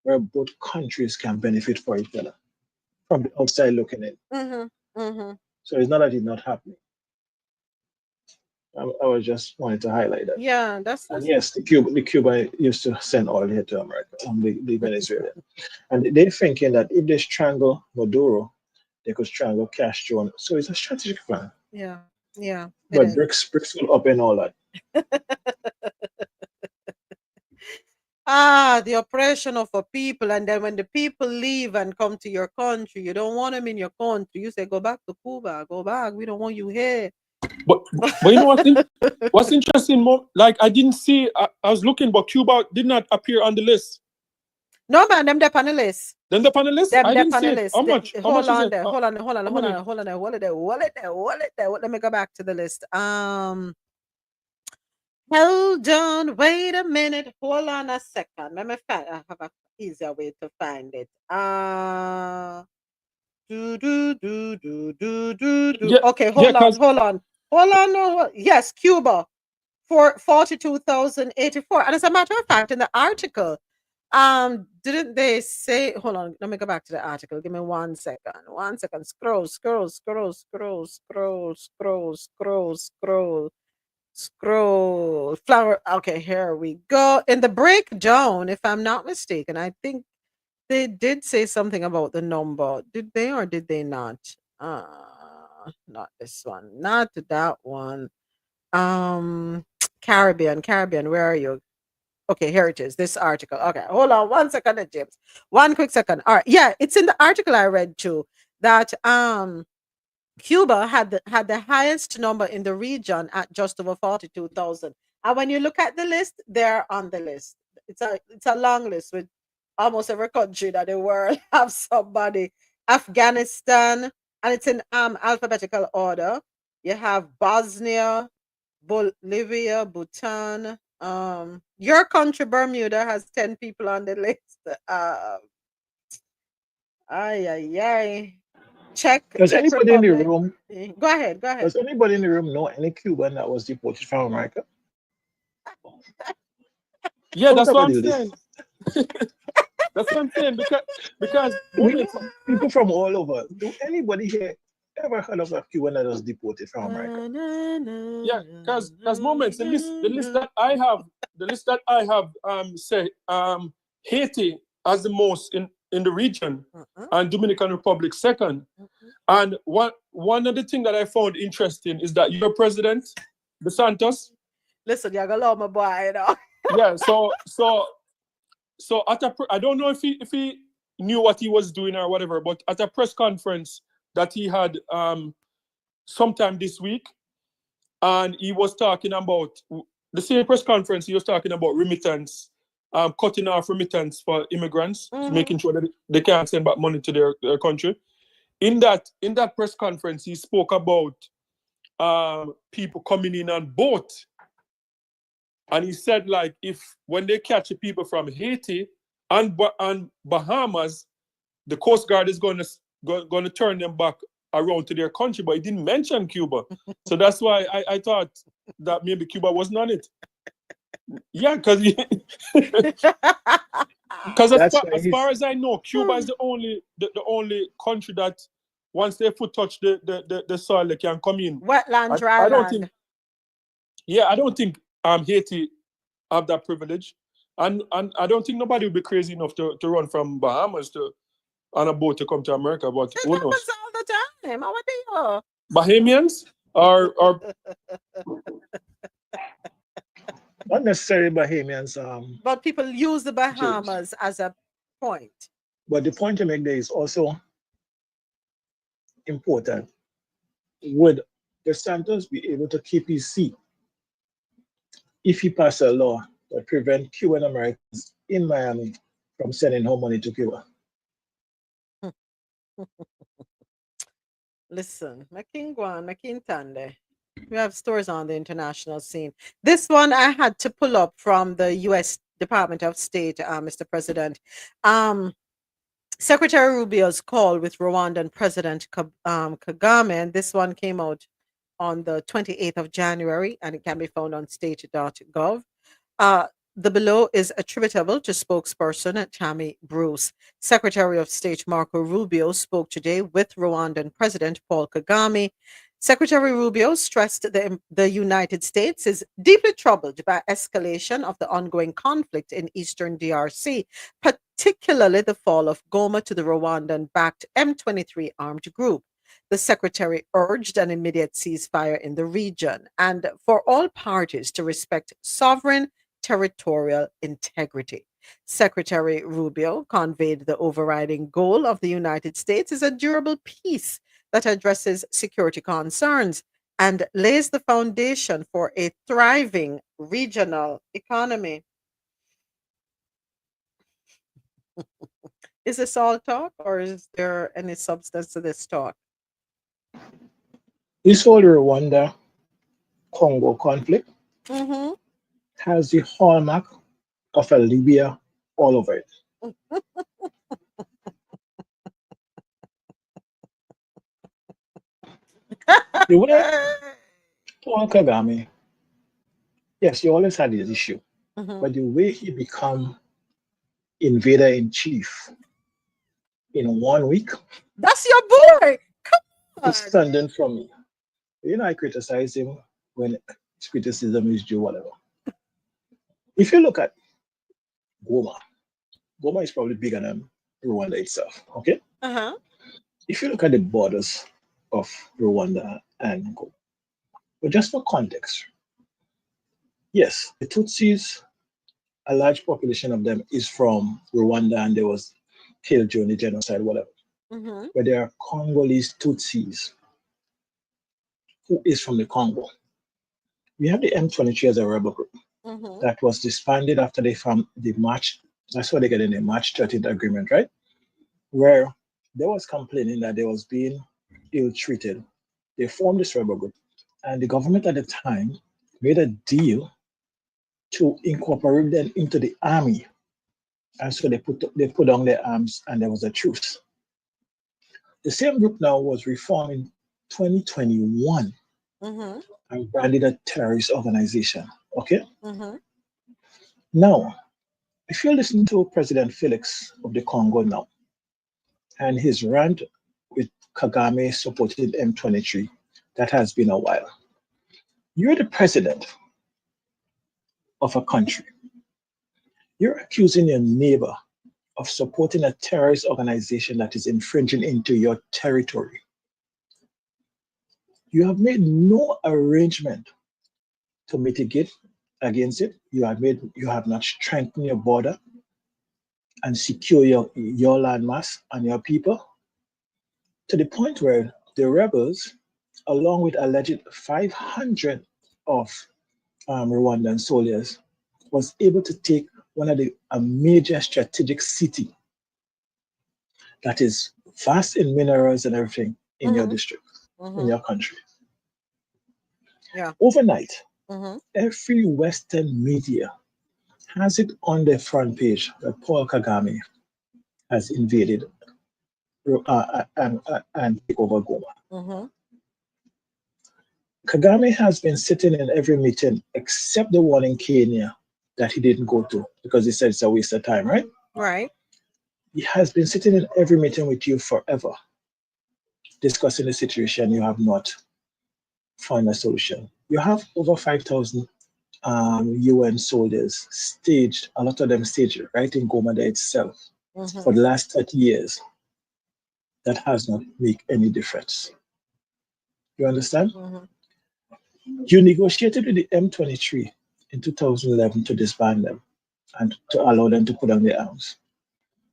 where both countries can benefit for each other from the outside looking in. Mhm. Mhm. So it's not that it's not happening. I was just wanted to highlight that. Yeah, And that's yes, the Cuba used to send oil here to America, the Venezuela. And they're thinking that if they strangle Maduro, they could strangle Castro. So it's a strategic plan. yeah, yeah, it But is. BRICS will up and all that. The oppression of a people, and then when the people leave and come to your country, you don't want them in your country. You say, go back to Cuba, go back. We don't want you here. But you know what's interesting? Like I didn't see. I was looking, but Cuba did not appear on the list. No man, them the on the list. Then the panelists, Them I the didn't see it. panelists. How much? How much Hold is on it? there. Hold on. Hold on. How Hold many? on. Hold on. Hold it there. Hold it there. Hold it there. Let me go back to the list. Hold on. Wait a minute. Hold on a second. Let me find. I have a easier way to find it. Do do do do do do do. Yeah, Okay, yeah, hold on. cause Hold on. Hold on. No, yes, Cuba for 42,084. And as a matter of fact, in the article, didn't they say, hold on, let me go back to the article. Give me 1 second. 1 second. Scroll, scroll, scroll, scroll, scroll, scroll, scroll, scroll. Scroll. Flower. Okay, here we go. In the breakdown, if I'm not mistaken, I think they did say something about the number. Did they or did they not? Not this one. Not that one. Caribbean, where are you? Okay, here it is. This article. Okay, hold on 1 second, James. One quick second. All right. Yeah, it's in the article I read too that Cuba had the highest number in the region at just over 42,000. And when you look at the list, they're on the list. It's a long list with almost every country that the world have somebody. Afghanistan, and it's in alphabetical order. You have Bosnia, Bolivia, Bhutan. Your country, Bermuda, has 10 people on the list. Ay. Czech anybody in the Republic. room? Go ahead. Does anybody in the room know any Cuban that was deported from America? Yeah, that's what I'm saying. That's what I'm saying because people from all over. Do anybody here ever heard of a Cuban that was deported from America? Yeah, because moments the list that I have say Haiti as the most in the region and Dominican Republic second. And one of the things that I found interesting is that your president, DeSantis. Listen, you're gonna love my boy, you know. Yeah, so I don't know if he knew what he was doing or whatever, but at a press conference that he had sometime this week, and he was talking about the same press conference. He was talking about remittance, cutting off remittance for immigrants, making sure that they can't send back money to their country. In that press conference, he spoke about people coming in on boat, and he said, like, when they catch people from Haiti and Bahamas, the Coast Guard is going to turn them back around to their country. But he didn't mention Cuba, so that's why I thought that maybe Cuba wasn't on it. Yeah, because as far as I know, Cuba is the only country that once their foot touch the soil, they can come in. Wetland, dry land. I don't think Haiti have that privilege, and I don't think nobody would be crazy enough to run from Bahamas on a boat to come to America. But who knows? All the time. How are they? Bahamians or not necessarily Bahamians. But people use the Bahamas as a point. But the point to make there is also important. Would DeSantis be able to keep his seat if he passed a law that prevent Cuban Americans in Miami from sending home money to Cuba? Listen, Makingwan, we have stories on the international scene. This one I had to pull up from the U.S. Department of State, Mr. President. Secretary Rubio's call with Rwandan President Kagame, and this one came out on the 28th of January, and it can be found on state.gov. The below is attributable to spokesperson Tammy Bruce. Secretary of State Marco Rubio spoke today with Rwandan President Paul Kagame. Secretary Rubio stressed the United States is deeply troubled by escalation of the ongoing conflict in eastern DRC, particularly the fall of Goma to the Rwandan-backed M23 armed group. The secretary urged an immediate ceasefire in the region and for all parties to respect sovereign territorial integrity. Secretary Rubio conveyed the overriding goal of the United States is a durable peace that addresses security concerns and lays the foundation for a thriving regional economy. Is this all talk, or is there any substance to this talk? This whole Rwanda-Congo conflict has the hallmark of a Libya all over it. The way Paul Kagame, yes, he always had this issue, but the way he become invader-in-chief in 1 week. That's your boy. Come on. It's standing from me. You know, I criticized him when criticism is due, whatever. If you look at Goma, Goma is probably bigger than Rwanda itself, okay? Uh-huh. If you look at the borders of Rwanda and Goma, but just for context, yes, the Tutsis, a large population of them is from Rwanda and they was killed during the genocide, whatever. Mm-hmm. But there are Congolese Tutsis who is from the Congo. We have the M23 as a rebel group that was disbanded after they found the March. That's what they get in the March 13th agreement, right? Where they was complaining that they was being ill-treated. They formed this rebel group, and the government at the time made a deal to incorporate them into the army. And so they put down their arms, and there was a truce. The same group now was reformed in 2021 and branded a terrorist organization. Okay? Now, if you listen to President Felix of the Congo now, and his rant with Kagame supporting M23, that has been a while. You're the president of a country. You're accusing your neighbor of supporting a terrorist organization that is infringing into your territory. You have made no arrangement to mitigate against it. You have not strengthened your border and secure your landmass and your people, to the point where the rebels, along with alleged 500 of Rwandan soldiers, was able to take a major strategic city that is vast in minerals and everything in your district, in your country. Yeah. Overnight, every Western media has it on their front page that Paul Kagame has invaded and take over Goma. Kagame has been sitting in every meeting except the one in Kenya that he didn't go to because he said it's a waste of time, right? Right. He has been sitting in every meeting with you forever, discussing the situation. You have not found a solution. You have over 5,000 UN soldiers staged, a lot of them staged right in Goma there itself for the last 30 years. That has not made any difference. You understand? You negotiated with the M23 in 2011 to disband them and to allow them to put down their arms.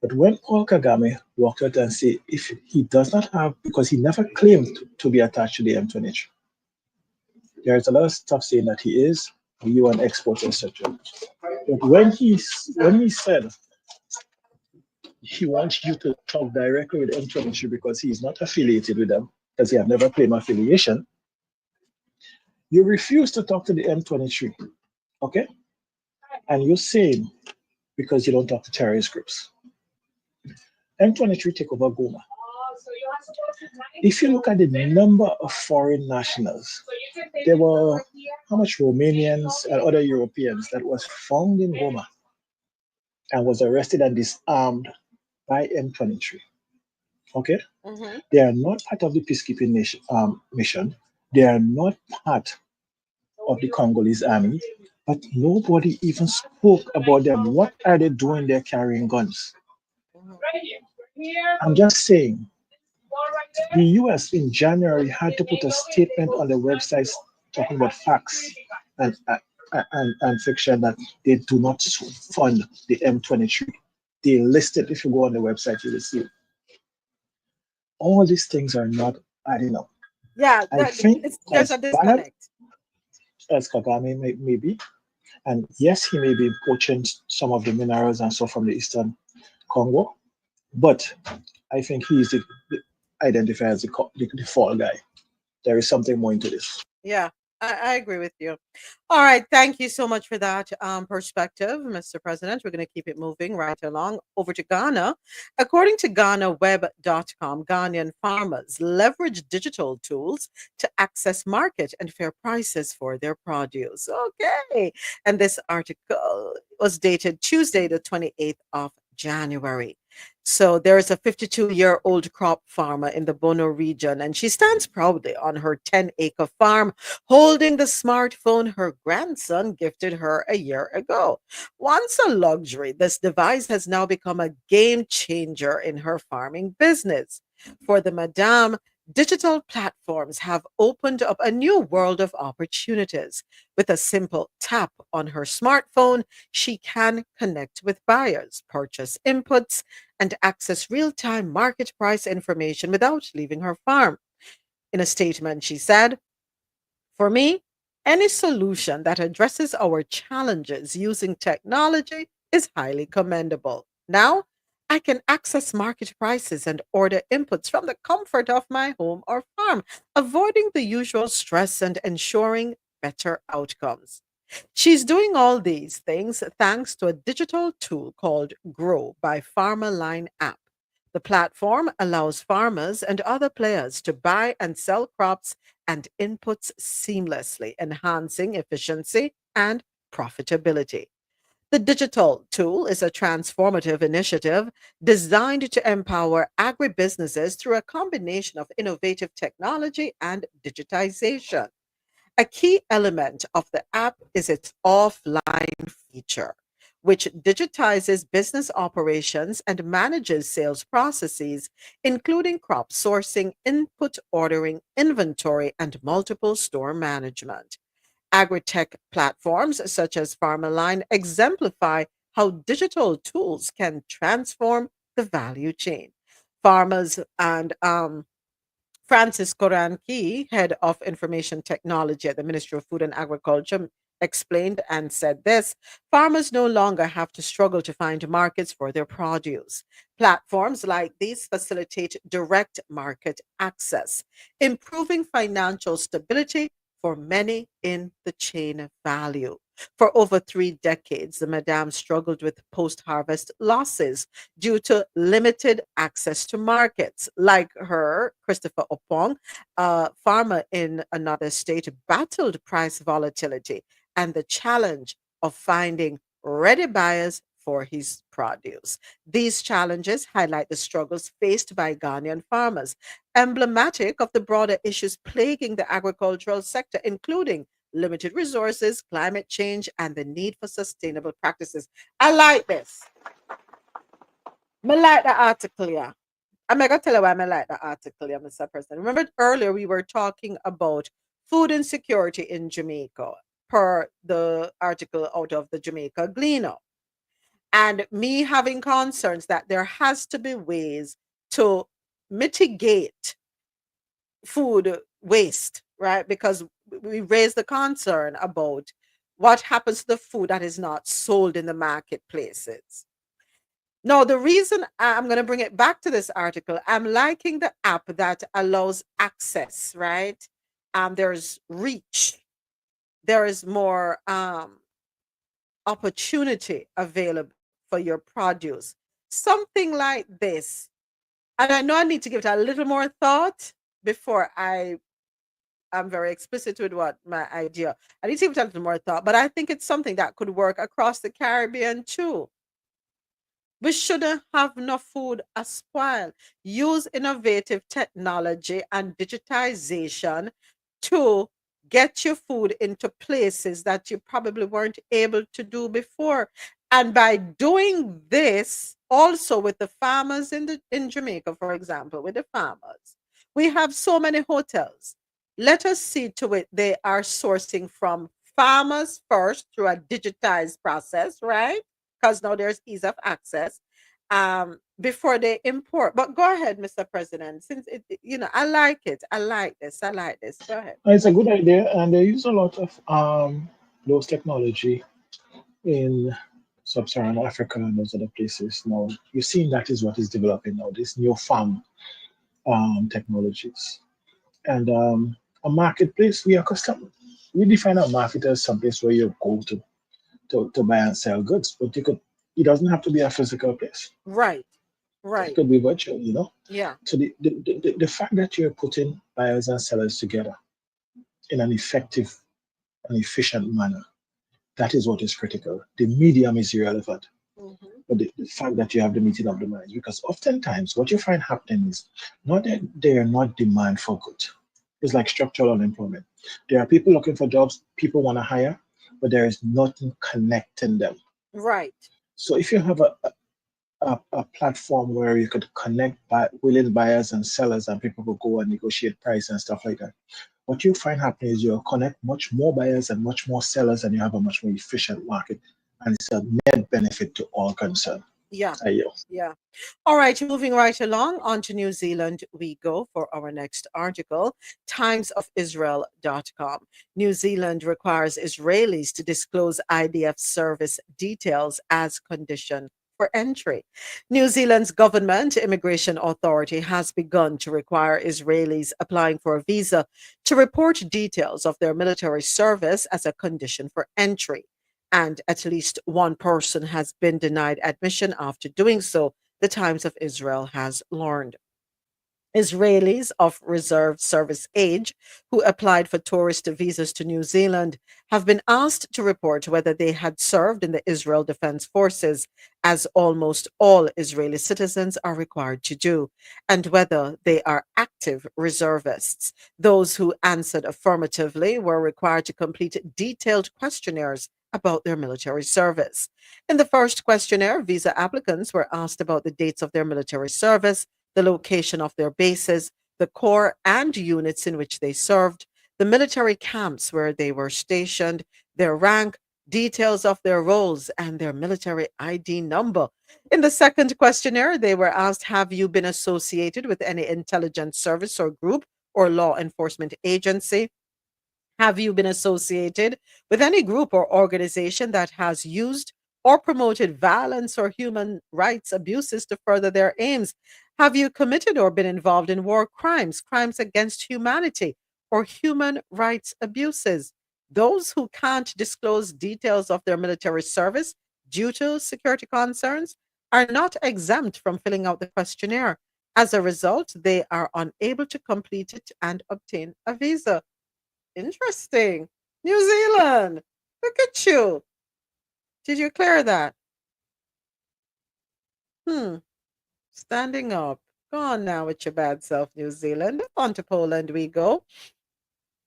But when Paul Kagame walked out and said if he does not have, because he never claimed to be attached to the M23, there is a lot of stuff saying that he is a UN exporter, etc. But when he said he wants you to talk directly with M23 because he is not affiliated with them, because he have never claimed affiliation, you refuse to talk to the M23, okay? And you're saying because you don't talk to terrorist groups. M23 take over Goma. If you look at the number of foreign nationals, there were how much Romanians and other Europeans that was found in Goma and was arrested and disarmed by M23. Okay? They are not part of the peacekeeping mission. They are not part of the Congolese army, but nobody even spoke about them. What are they doing there carrying guns? I'm just saying, the US in January had to put a statement on the website talking about facts and fiction that they do not fund the M23. They listed, if you go on the website, you will see. All these things are not adding up. Yeah, I think there's a disconnect. As Kagame may be, and yes, he may be poaching some of the minerals and so from the Eastern Congo, but I think he is identified as the fall guy. There is something more into this. Yeah, I agree with you. All right. Thank you so much for that perspective, Mr. President. We're going to keep it moving right along over to Ghana. According to GhanaWeb.com, Ghanaian farmers leverage digital tools to access market and fair prices for their produce. Okay. And this article was dated Tuesday, the 28th of January. So there is a 52-year-old crop farmer in the Bono region, and she stands proudly on her 10-acre farm, holding the smartphone her grandson gifted her a year ago. Once a luxury, this device has now become a game changer in her farming business. For the madame, digital platforms have opened up a new world of opportunities. With a simple tap on her smartphone, she can connect with buyers, purchase inputs, and access real time market price information without leaving her farm. In a statement, she said, "For me, any solution that addresses our challenges using technology is highly commendable. Now, I can access market prices and order inputs from the comfort of my home or farm, avoiding the usual stress and ensuring better outcomes." She's doing all these things thanks to a digital tool called Grow by Farmerline app. The platform allows farmers and other players to buy and sell crops and inputs seamlessly, enhancing efficiency and profitability. The digital tool is a transformative initiative designed to empower agribusinesses through a combination of innovative technology and digitization. A key element of the app is its offline feature, which digitizes business operations and manages sales processes, including crop sourcing, input ordering, inventory, and multiple store management. Agritech platforms such as Farmerline exemplify how digital tools can transform the value chain. Farmers and Francis Koranki, head of information technology at the Ministry of Food and Agriculture, explained and said this: "Farmers no longer have to struggle to find markets for their produce. Platforms like these facilitate direct market access, improving financial stability for many in the chain of value." For over 3 decades, the Madame struggled with post harvest losses due to limited access to markets. Like her, Christopher Opong, a farmer in another state, battled price volatility and the challenge of finding ready buyers for his produce. These challenges highlight the struggles faced by Ghanaian farmers, emblematic of the broader issues plaguing the agricultural sector, including limited resources, climate change, and the need for sustainable practices. I like this. I like the article, yeah. I'm going to tell you why I like the article, yeah, Mr. President. Remember earlier we were talking about food insecurity in Jamaica per the article out of the Jamaica Gleaner. And me having concerns that there has to be ways to mitigate food waste, right? Because we raised the concern about what happens to the food that is not sold in the marketplaces. No, the reason I'm going to bring it back to this article, I'm liking the app that allows access, right? There's reach, there is more opportunity available for your produce. Something like this. And I know I need to give it a little more thought before I'm very explicit with what my idea. I need to give it a little more thought, but I think it's something that could work across the Caribbean too. We shouldn't have no food a spoil. Use innovative technology and digitization to get your food into places that you probably weren't able to do before. And by doing this, also with the farmers in Jamaica, for example, with the farmers, we have so many hotels. Let us see to it they are sourcing from farmers first through a digitized process, right? Because now there's ease of access before they import. But go ahead, Mr. President. Since I like it. I like this. I like this. Go ahead. It's a good idea, and they use a lot of those technology in sub-Saharan Africa and those other places. Now, you're seeing that is what is developing now, these new farm technologies. And a marketplace, we define a market as some place where you go to buy and sell goods, but it doesn't have to be a physical place. Right. It could be virtual, Yeah. So the fact that you're putting buyers and sellers together in an effective and efficient manner, that is what is critical. The medium is irrelevant. but the fact that you have the meeting of the minds. Because oftentimes what you find happening is not that they are not demand for good. It's like structural unemployment. There are people looking for jobs, people want to hire, but there is nothing connecting them. Right. So if you have a platform where you could connect willing buyers and sellers and people will go and negotiate price and stuff like that, what you find happening is you'll connect much more buyers and much more sellers, and you have a much more efficient market, and it's a net benefit to all concerned. Yeah. I yield. Yeah. All right, moving right along on to New Zealand we go for our next article. Timesofisrael.com. New Zealand requires Israelis to disclose IDF service details as condition for entry. New Zealand's government immigration authority has begun to require Israelis applying for a visa to report details of their military service as a condition for entry. And at least one person has been denied admission after doing so, the Times of Israel has learned. Israelis of reserve service age who applied for tourist visas to New Zealand have been asked to report whether they had served in the Israel Defense Forces, as almost all Israeli citizens are required to do, and whether they are active reservists. Those who answered affirmatively were required to complete detailed questionnaires about their military service. In the first questionnaire, visa applicants were asked about the dates of their military service, the location of their bases, the corps and units in which they served, the military camps where they were stationed, their rank, details of their roles, and their military ID number. In the second questionnaire, they were asked, have you been associated with any intelligence service or group or law enforcement agency? Have you been associated with any group or organization that has used or promoted violence or human rights abuses to further their aims? Have you committed or been involved in war crimes, crimes against humanity, or human rights abuses? Those who can't disclose details of their military service due to security concerns are not exempt from filling out the questionnaire. As a result, they are unable to complete it and obtain a visa. Interesting. New Zealand. Look at you. Did you clear that? Standing up. Go on now with your bad self, New Zealand. On to Poland we go.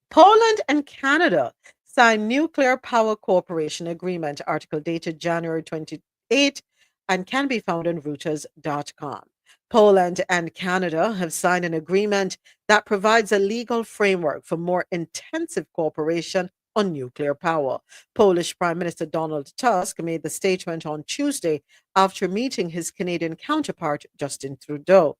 Poland and Canada signed nuclear power cooperation agreement, article dated January 28 and can be found on Reuters.com. Poland and Canada have signed an agreement that provides a legal framework for more intensive cooperation on nuclear power. Polish Prime Minister Donald Tusk made the statement on Tuesday after meeting his Canadian counterpart, Justin Trudeau.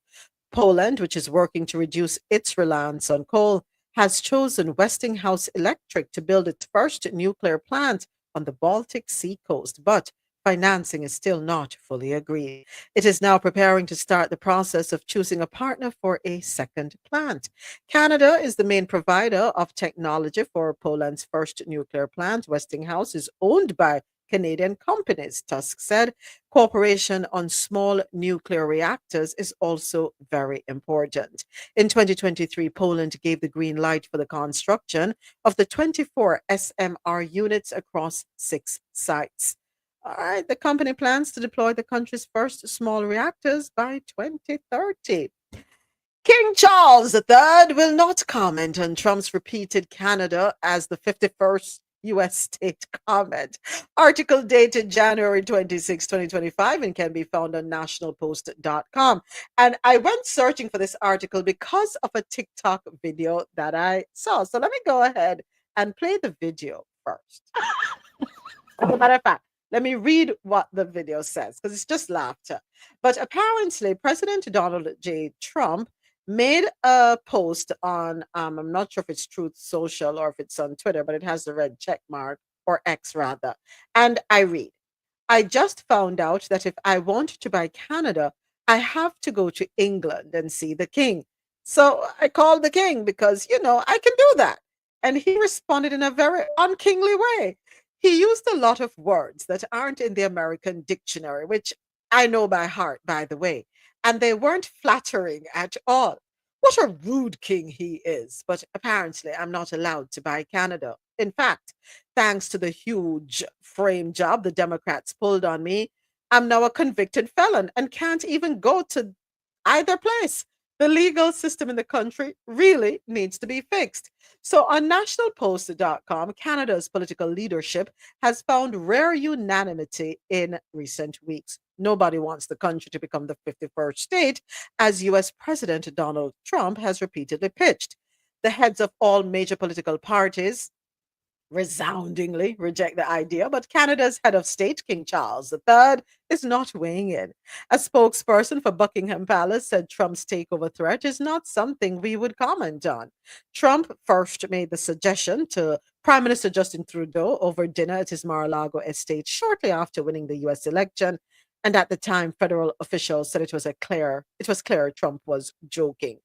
Poland, which is working to reduce its reliance on coal, has chosen Westinghouse Electric to build its first nuclear plant on the Baltic Sea coast, but financing is still not fully agreed. It is now preparing to start the process of choosing a partner for a second plant. Canada is the main provider of technology for Poland's first nuclear plant. Westinghouse is owned by Canadian companies, Tusk said. Cooperation on small nuclear reactors is also very important. In 2023, Poland gave the green light for the construction of the 24 SMR units across 6 sites. All right, the company plans to deploy the country's first small reactors by 2030. King Charles III will not comment on Trump's repeated Canada as the 51st U.S. state comment. Article dated January 26, 2025, and can be found on nationalpost.com. And I went searching for this article because of a TikTok video that I saw. So let me go ahead and play the video first. As a matter of fact, let me read what the video says because it's just laughter. But apparently, President Donald J. Trump made a post on, I'm not sure if it's Truth Social or if it's on Twitter, but it has the red check mark, or X rather. And I read, I just found out that if I want to buy Canada, I have to go to England and see the king. So I called the king because, I can do that. And he responded in a very unkingly way. He used a lot of words that aren't in the American dictionary, which I know by heart, by the way, and they weren't flattering at all. What a rude king he is. But apparently, I'm not allowed to buy Canada. In fact, thanks to the huge frame job the Democrats pulled on me, I'm now a convicted felon and can't even go to either place. The legal system in the country really needs to be fixed. So, on nationalpost.com, Canada's political leadership has found rare unanimity in recent weeks. Nobody wants the country to become the 51st state, as US President Donald Trump has repeatedly pitched. The heads of all major political parties resoundingly reject the idea, but Canada's head of state, King Charles III, is not weighing in. A spokesperson for Buckingham Palace said Trump's takeover threat is not something we would comment on. Trump first made the suggestion to Prime Minister Justin Trudeau over dinner at his Mar-a-Lago estate shortly after winning the US election. And at the time, federal officials said it was clear Trump was joking.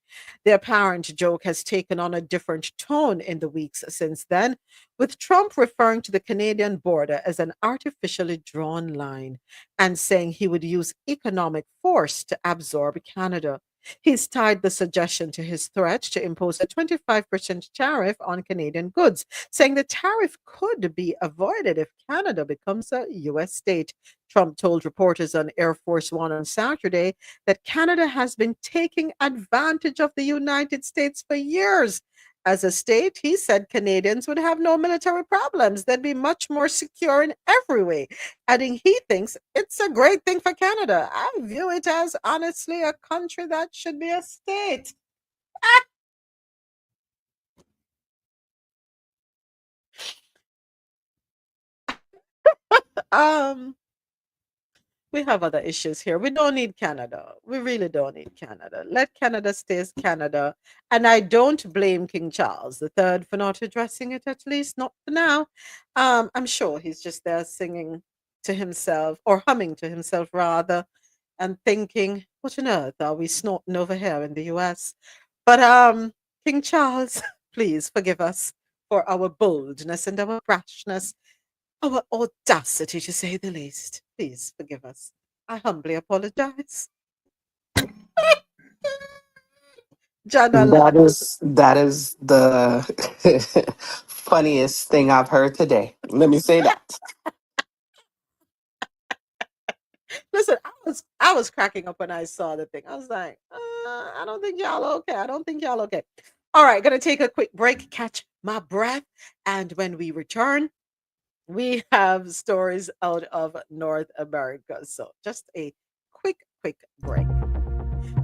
The apparent joke has taken on a different tone in the weeks since then, with Trump referring to the Canadian border as an artificially drawn line and saying he would use economic force to absorb Canada. He's tied the suggestion to his threat to impose a 25% tariff on Canadian goods, saying the tariff could be avoided if Canada becomes a U.S. state. Trump told reporters on Air Force One on Saturday that Canada has been taking advantage of the United States for years. As a state, he said Canadians would have no military problems. They'd be much more secure in every way, adding he thinks it's a great thing for Canada. I view it as honestly a country that should be a state. We have other issues here. We don't need Canada. We really don't need Canada. Let Canada stay as Canada. And I don't blame King Charles III for not addressing it, at least not for now. I'm sure he's just there singing to himself, or humming to himself rather, and thinking, what on earth are we snorting over here in the US? But King Charles, please forgive us for our boldness and our brashness, our audacity, to say the least. Please forgive us. I humbly apologize. That is the funniest thing I've heard today. Let me say that. Listen, I was cracking up when I saw the thing. I was like, I don't think y'all okay. I don't think y'all okay. All right, gonna take a quick break, catch my breath, and when we return, we have stories out of North America. So just a quick break.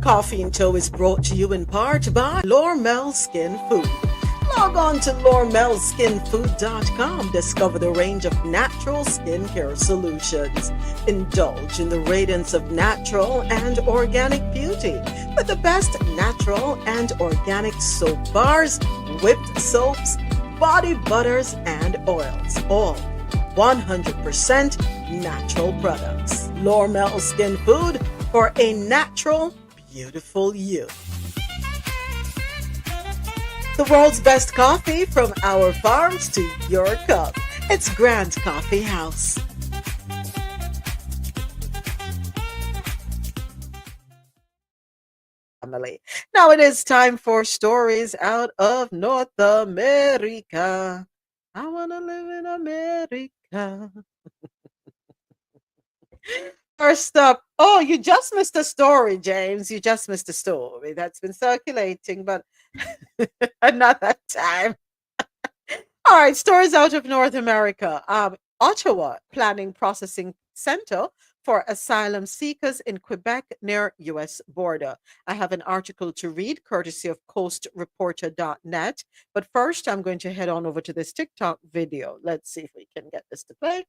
Coffee and Toe is brought to you in part by Lormel Skin Food. Log on to lormelskinfood.com. Discover the range of natural skincare solutions. Indulge in the radiance of natural and organic beauty with the best natural and organic soap bars, whipped soaps, body butters, and oils. All 100% natural products. Lormel Skin Food for a natural, beautiful you. The world's best coffee from our farms to your cup. It's Grand Coffee House. Family. Now it is time for stories out of North America. I want to live in America. First up, oh, you just missed a story, James. You just missed a story that's been circulating, but another time. All right, stories out of North America. Ottawa planning processing center for asylum seekers in Quebec near U.S. border. I have an article to read courtesy of coastreporter.net. But first, I'm going to head on over to this TikTok video. Let's see if we can get this to play.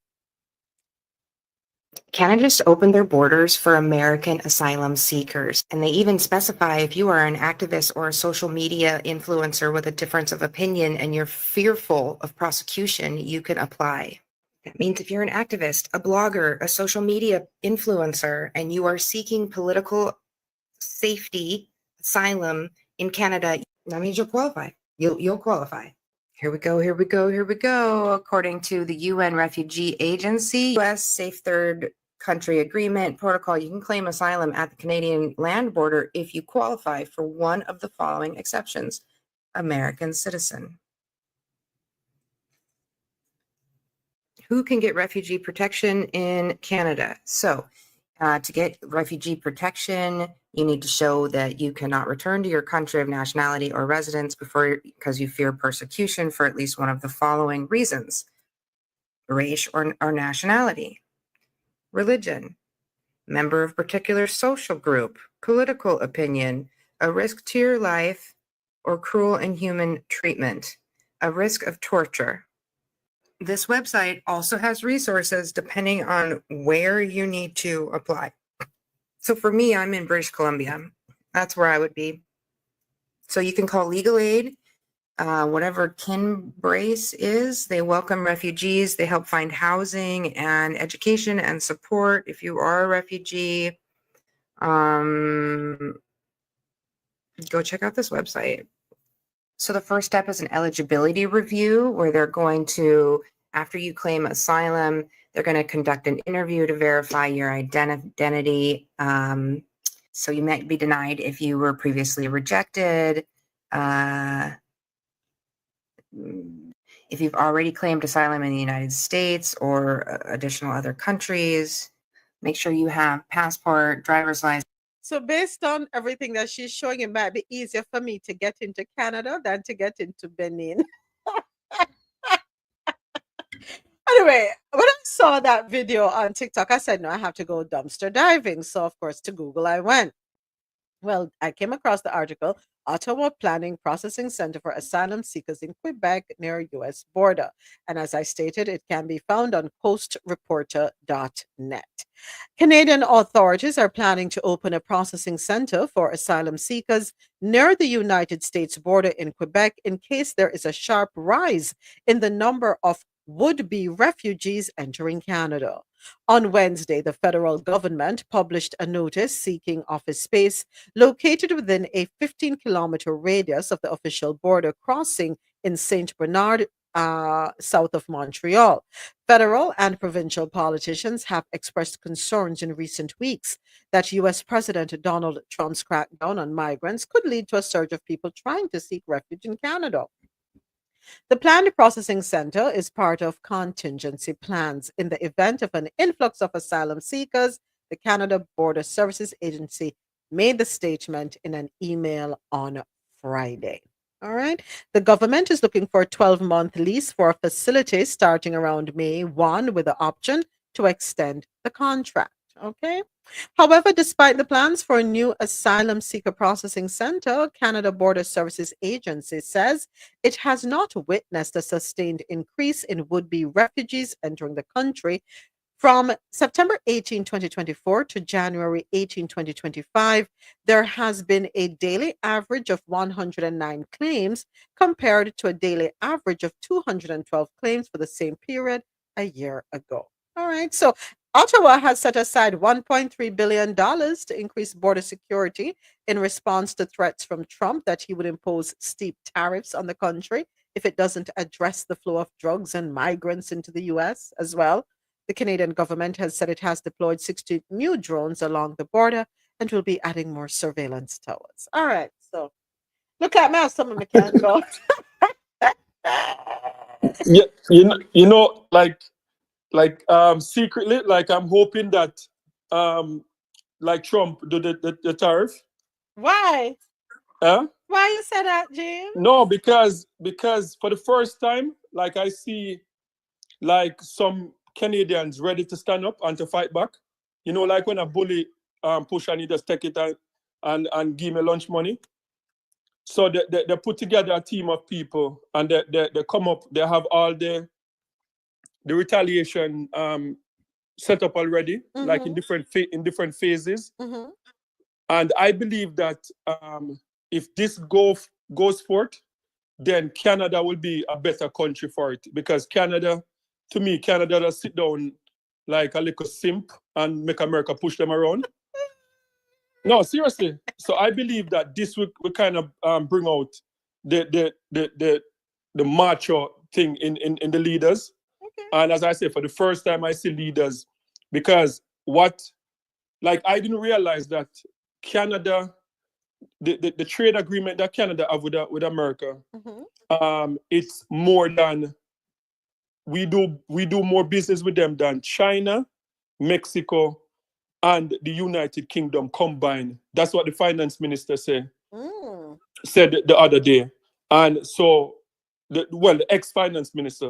Canada just opened their borders for American asylum seekers, and they even specify if you are an activist or a social media influencer with a difference of opinion and you're fearful of prosecution, you can apply. That means if you're an activist, a blogger, a social media influencer, and you are seeking political safety, asylum in Canada, that means you'll qualify. You'll qualify. Here we go. According to the UN Refugee Agency, U.S. Safe Third Country Agreement Protocol, you can claim asylum at the Canadian land border if you qualify for one of the following exceptions: American citizen. Who can get refugee protection in Canada? So To get refugee protection, you need to show that you cannot return to your country of nationality or residence because you fear persecution for at least one of the following reasons: race or nationality, religion, member of particular social group, political opinion, a risk to your life, or cruel, inhuman treatment, a risk of torture. This website also has resources depending on where you need to apply. So for me, I'm in British Columbia. That's where I would be. So you can call legal aid, whatever Kinbrace is. They welcome refugees. They help find housing and education and support if you are a refugee. Go check out this website. So the first step is an eligibility review, where they're going to, after you claim asylum, they're going to conduct an interview to verify your identity. So you might be denied if you were previously rejected. If you've already claimed asylum in the United States or additional other countries, make sure you have passport, driver's license. So based on everything that she's showing, it might be easier for me to get into Canada than to get into Benin. Anyway, when I saw that video on TikTok, I said, no, I have to go dumpster diving. So, of course, to Google I went. Well, I came across the article, Ottawa Planning Processing Center for Asylum Seekers in Quebec near U.S. border. And as I stated, it can be found on coastreporter.net. Canadian authorities are planning to open a processing center for asylum seekers near the United States border in Quebec in case there is a sharp rise in the number of would-be refugees entering Canada. On Wednesday, the federal government published a notice seeking office space located within a 15-kilometer radius of the official border crossing in St. Bernard, south of Montreal. Federal and provincial politicians have expressed concerns in recent weeks that U.S. President Donald Trump's crackdown on migrants could lead to a surge of people trying to seek refuge in Canada. The planned processing center is part of contingency plans in the event of an influx of asylum seekers. The Canada Border Services Agency made the statement in an email on Friday. All right. The government is looking for a 12-month lease for a facility starting around May 1 with the option to extend the contract. Okay. However, despite the plans for a new asylum seeker processing center, Canada Border Services Agency says it has not witnessed a sustained increase in would-be refugees entering the country. From September 18, 2024 to January 18, 2025, there has been a daily average of 109 claims compared to a daily average of 212 claims for the same period a year ago. All right, so Ottawa has set aside $1.3 billion to increase border security in response to threats from Trump that he would impose steep tariffs on the country if it doesn't address the flow of drugs and migrants into the U.S. as well. The Canadian government has said it has deployed 60 new drones along the border and will be adding more surveillance towers. All right, so look at me, some of me can't go. Yeah, secretly, like I'm hoping that like Trump do the tariff. Why? Huh? Why you say that, James? No, because for the first time, like I see like some Canadians ready to stand up and to fight back. You know, like when a bully push and he just take it and give me lunch money. So they put together a team of people and they come up, they have all the retaliation set up already, like in different phases. And I believe that if this goes forth, then Canada will be a better country for it, because Canada, to me, Canada does sit down like a little simp and make America push them around. No, seriously. So I believe that this will kind of bring out the macho thing in the leaders. Okay. And as I say, for the first time, I see leaders, because I didn't realize that Canada, the trade agreement that Canada have with America, it's more than we do more business with them than China, Mexico, and the United Kingdom combined. That's what the finance minister said the other day. And so, the ex-finance minister,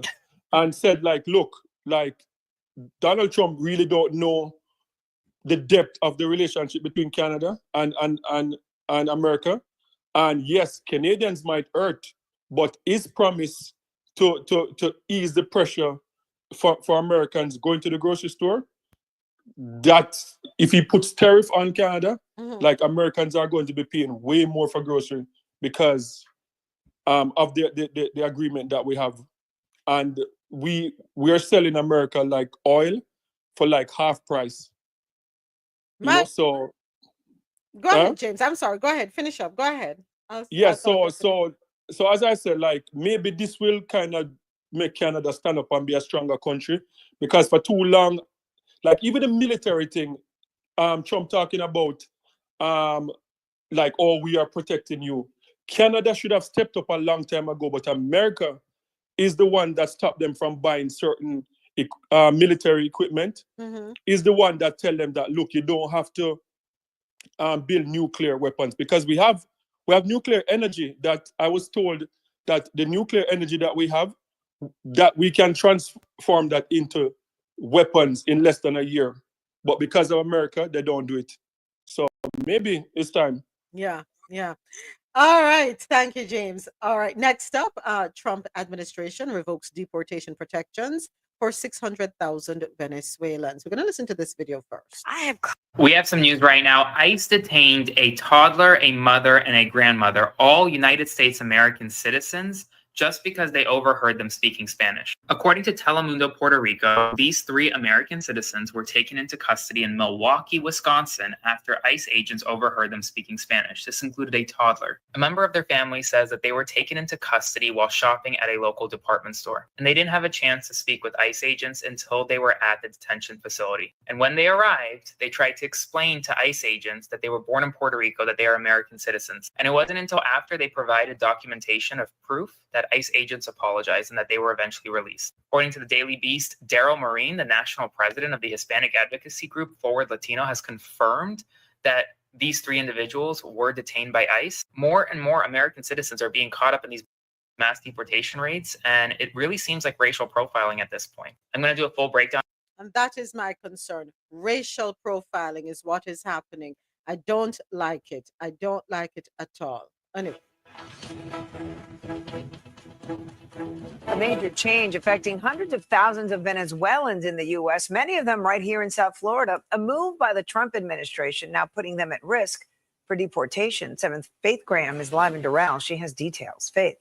and said, like, look, like, Donald Trump really don't know the depth of the relationship between Canada and America. And yes, Canadians might hurt, but his promise to ease the pressure for Americans going to the grocery store, that if he puts tariff on Canada, like, Americans are going to be paying way more for grocery because of the agreement that we have. And we are selling America, like, oil for like half price. You know, so Go ahead, James. I'm sorry. Go ahead. Finish up. Go ahead. So as I said, like, maybe this will kind of make Canada stand up and be a stronger country, because for too long, like, even the military thing, Trump talking about, like, oh, we are protecting you. Canada should have stepped up a long time ago, but America is the one that stopped them from buying certain military equipment. Is the one that tell them that, look, you don't have to build nuclear weapons, because we have nuclear energy that I was told that the nuclear energy that we have, that we can transform that into weapons in less than a year. But because of America, they don't do it. So maybe it's time. Yeah. All right. Thank you, James. All right. Next up, Trump administration revokes deportation protections for 600,000 Venezuelans. We're going to listen to this video first. We have some news right now. ICE detained a toddler, a mother, and a grandmother, all United States American citizens, just because they overheard them speaking Spanish. According to Telemundo Puerto Rico, these 3 American citizens were taken into custody in Milwaukee, Wisconsin, after ICE agents overheard them speaking Spanish. This included a toddler. A member of their family says that they were taken into custody while shopping at a local department store, and they didn't have a chance to speak with ICE agents until they were at the detention facility. And when they arrived, they tried to explain to ICE agents that they were born in Puerto Rico, that they are American citizens. And it wasn't until after they provided documentation of proof that ICE agents apologized and that they were eventually released. According to the Daily Beast, Daryl Marine, the national president of the Hispanic advocacy group Forward Latino, has confirmed that these 3 individuals were detained by ICE. More and more American citizens are being caught up in these mass deportation rates, and it really seems like racial profiling at this point. I'm going to do a full breakdown. And that is my concern. Racial profiling is what is happening. I don't like it. I don't like it at all. Anyway. A major change affecting hundreds of thousands of Venezuelans in the U.S., many of them right here in South Florida. A move by the Trump administration now putting them at risk for deportation. 7th Faith Graham is live in Doral. She has details. Faith.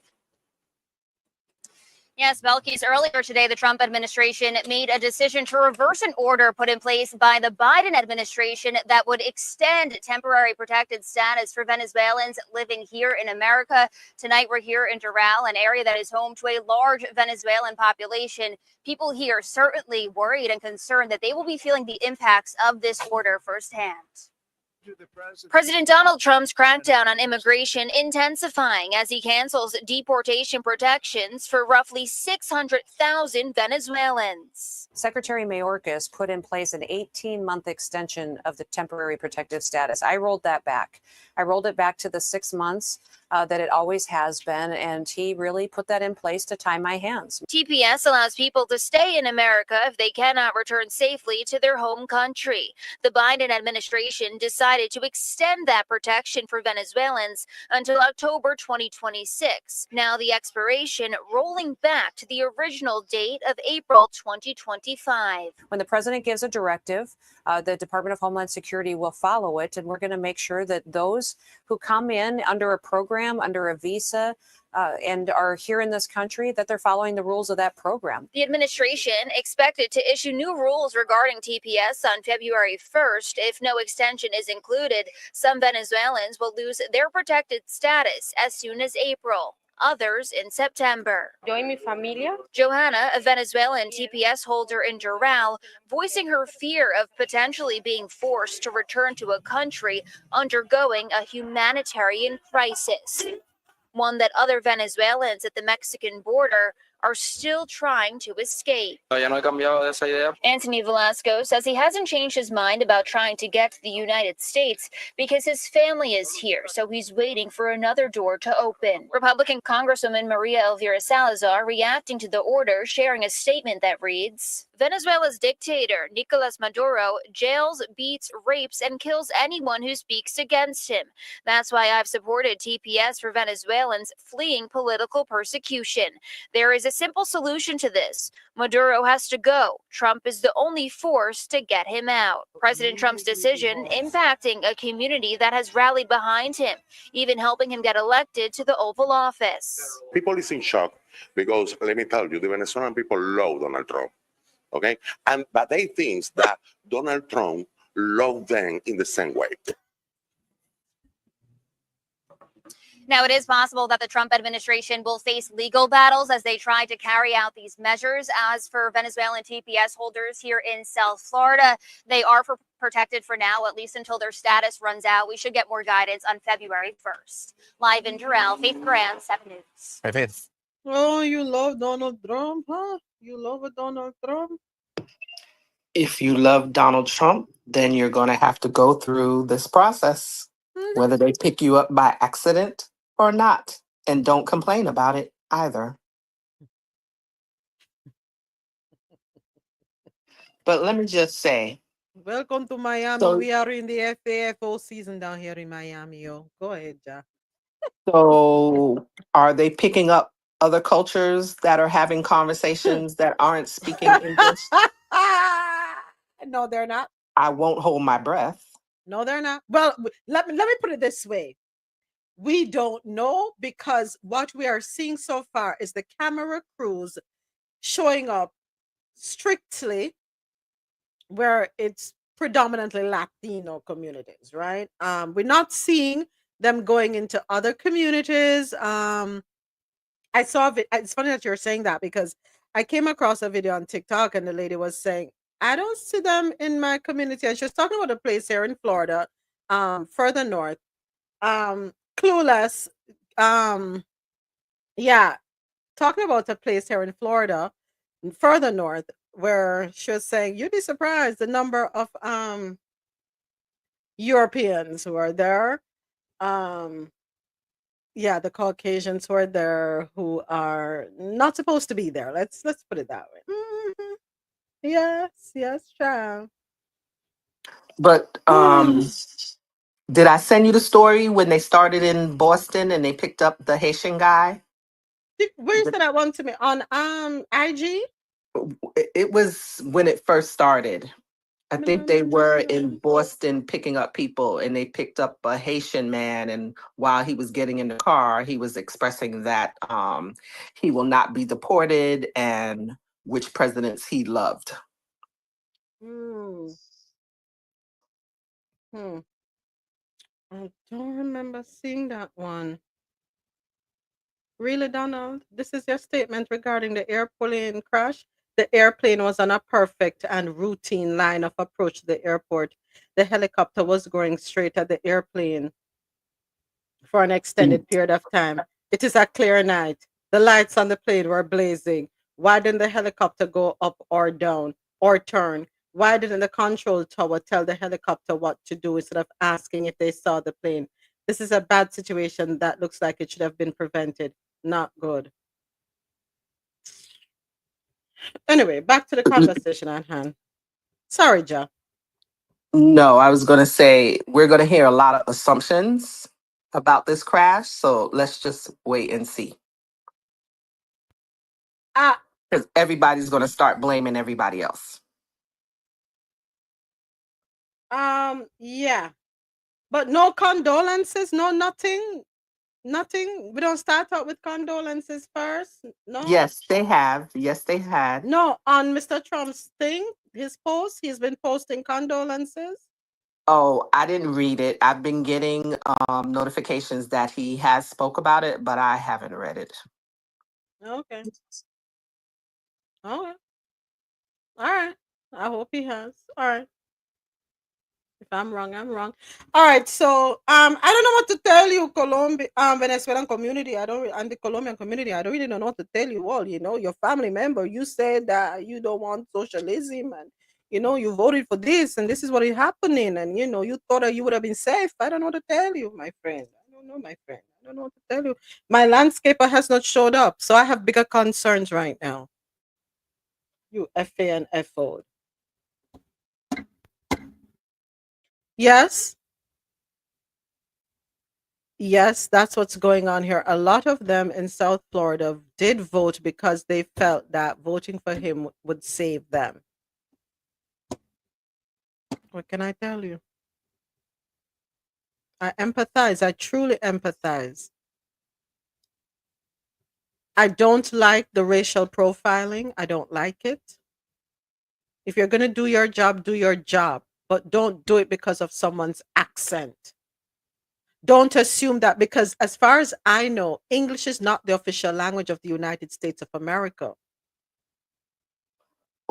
Yes, Belkis, earlier today, the Trump administration made a decision to reverse an order put in place by the Biden administration that would extend temporary protected status for Venezuelans living here in America. Tonight, we're here in Doral, an area that is home to a large Venezuelan population. People here certainly worried and concerned that they will be feeling the impacts of this order firsthand. President Donald Trump's crackdown on immigration intensifying as he cancels deportation protections for roughly 600,000 Venezuelans. Secretary Mayorkas put in place an 18-month extension of the temporary protective status. I rolled that back. I rolled it back to the 6 months that it always has been, and he really put that in place to tie my hands. TPS allows people to stay in America if they cannot return safely to their home country. The Biden administration decided to extend that protection for Venezuelans until October 2026. Now the expiration rolling back to the original date of April 2025. When the president gives a directive, the Department of Homeland Security will follow it, and we're going to make sure that those who come in under a program, under a visa, and are here in this country, that they're following the rules of that program. The administration expected to issue new rules regarding TPS on February 1st. If no extension is included, some Venezuelans will lose their protected status as soon as April. Others in September. Johanna, a Venezuelan TPS holder in Doral, voicing her fear of potentially being forced to return to a country undergoing a humanitarian crisis. One that other Venezuelans at the Mexican border are still trying to escape. Anthony Velasco says he hasn't changed his mind about trying to get to the United States because his family is here, so he's waiting for another door to open. Republican Congresswoman Maria Elvira Salazar reacting to the order, sharing a statement that reads, Venezuela's dictator, Nicolas Maduro, jails, beats, rapes, and kills anyone who speaks against him. That's why I've supported TPS for Venezuelans fleeing political persecution. There is a simple solution to this. Maduro has to go. Trump is the only force to get him out. President Trump's decision impacting a community that has rallied behind him, even helping him get elected to the Oval Office. People is in shock because, let me tell you, the Venezuelan people love Donald Trump. Okay, but they think that Donald Trump loved them in the same way. Now, it is possible that the Trump administration will face legal battles as they try to carry out these measures. As for Venezuelan TPS holders here in South Florida, they are protected for now, at least until their status runs out. We should get more guidance on February 1st. Live in Doral, Faith Graham, 7 News. Hey, Faith. Oh, you love Donald Trump, huh? You love a Donald Trump? If you love Donald Trump, then you're going to have to go through this process, whether they pick you up by accident or not. And don't complain about it either. But let me just say. Welcome to Miami. So, we are in the FAFO season down here in Miami, yo. Go ahead, Ja. So are they picking up other cultures that are having conversations that aren't speaking English? No, they're not. I won't hold my breath. No, they're not. Well, let me put it this way. We don't know, because what we are seeing so far is the camera crews showing up strictly where it's predominantly Latino communities, right? We're not seeing them going into other communities. I saw it. It's funny that you're saying that, because I came across a video on TikTok and the lady was saying, I don't see them in my community. And she was talking about a place here in Florida, further north. Clueless. Yeah, talking about a place here in Florida, further north, where she was saying, you'd be surprised the number of Europeans who are there. Yeah, the Caucasians who are there who are not supposed to be there. Let's put it that way. Mhm. Yes, child. But did I send you the story when they started in Boston and they picked up the Haitian guy? Where you sent that one to me? On IG? It was when it first started. I think they were in Boston picking up people, and they picked up a Haitian man. And while he was getting in the car, he was expressing that he will not be deported and which presidents he loved. I don't remember seeing that one. Really, Donald? This is your statement regarding the airplane crash? The airplane was on a perfect and routine line of approach to the airport. The helicopter was going straight at the airplane for an extended period of time. It is a clear night. The lights on the plane were blazing. Why didn't the helicopter go up or down or turn? Why didn't the control tower tell the helicopter what to do instead of asking if they saw the plane? This is a bad situation that looks like it should have been prevented. Not good. Anyway, back to the conversation at hand. Sorry, Ja. No, I was going to say we're going to hear a lot of assumptions about this crash. So let's just wait and see. Because everybody's going to start blaming everybody else. Yeah. But no condolences, no nothing. Nothing. We don't start out with condolences first. No. Yes, they have. Yes, they had. No, on Mr. Trump's thing, his post, he's been posting condolences. Oh, I didn't read it. I've been getting notifications that he has spoke about it, but I haven't read it. Okay. All right. I hope he has. All right. If I'm wrong, I'm wrong. All right, so I don't know what to tell you, Venezuelan community. And the Colombian community. I don't really know what to tell you all. You know, your family member. You said that you don't want socialism, and you voted for this, and this is what is happening, and you thought that you would have been safe. I don't know what to tell you, my friend. I don't know, my friend. I don't know what to tell you. My landscaper has not showed up, so I have bigger concerns right now. You FA and FO. Yes. Yes, that's what's going on here. A lot of them in South Florida did vote because they felt that voting for him would save them. What can I tell you? I empathize. I truly empathize. I don't like the racial profiling. I don't like it. If you're going to do your job, do your job, but don't do it because of someone's accent. Don't assume that, because as far as I know, English is not the official language of the United States of America.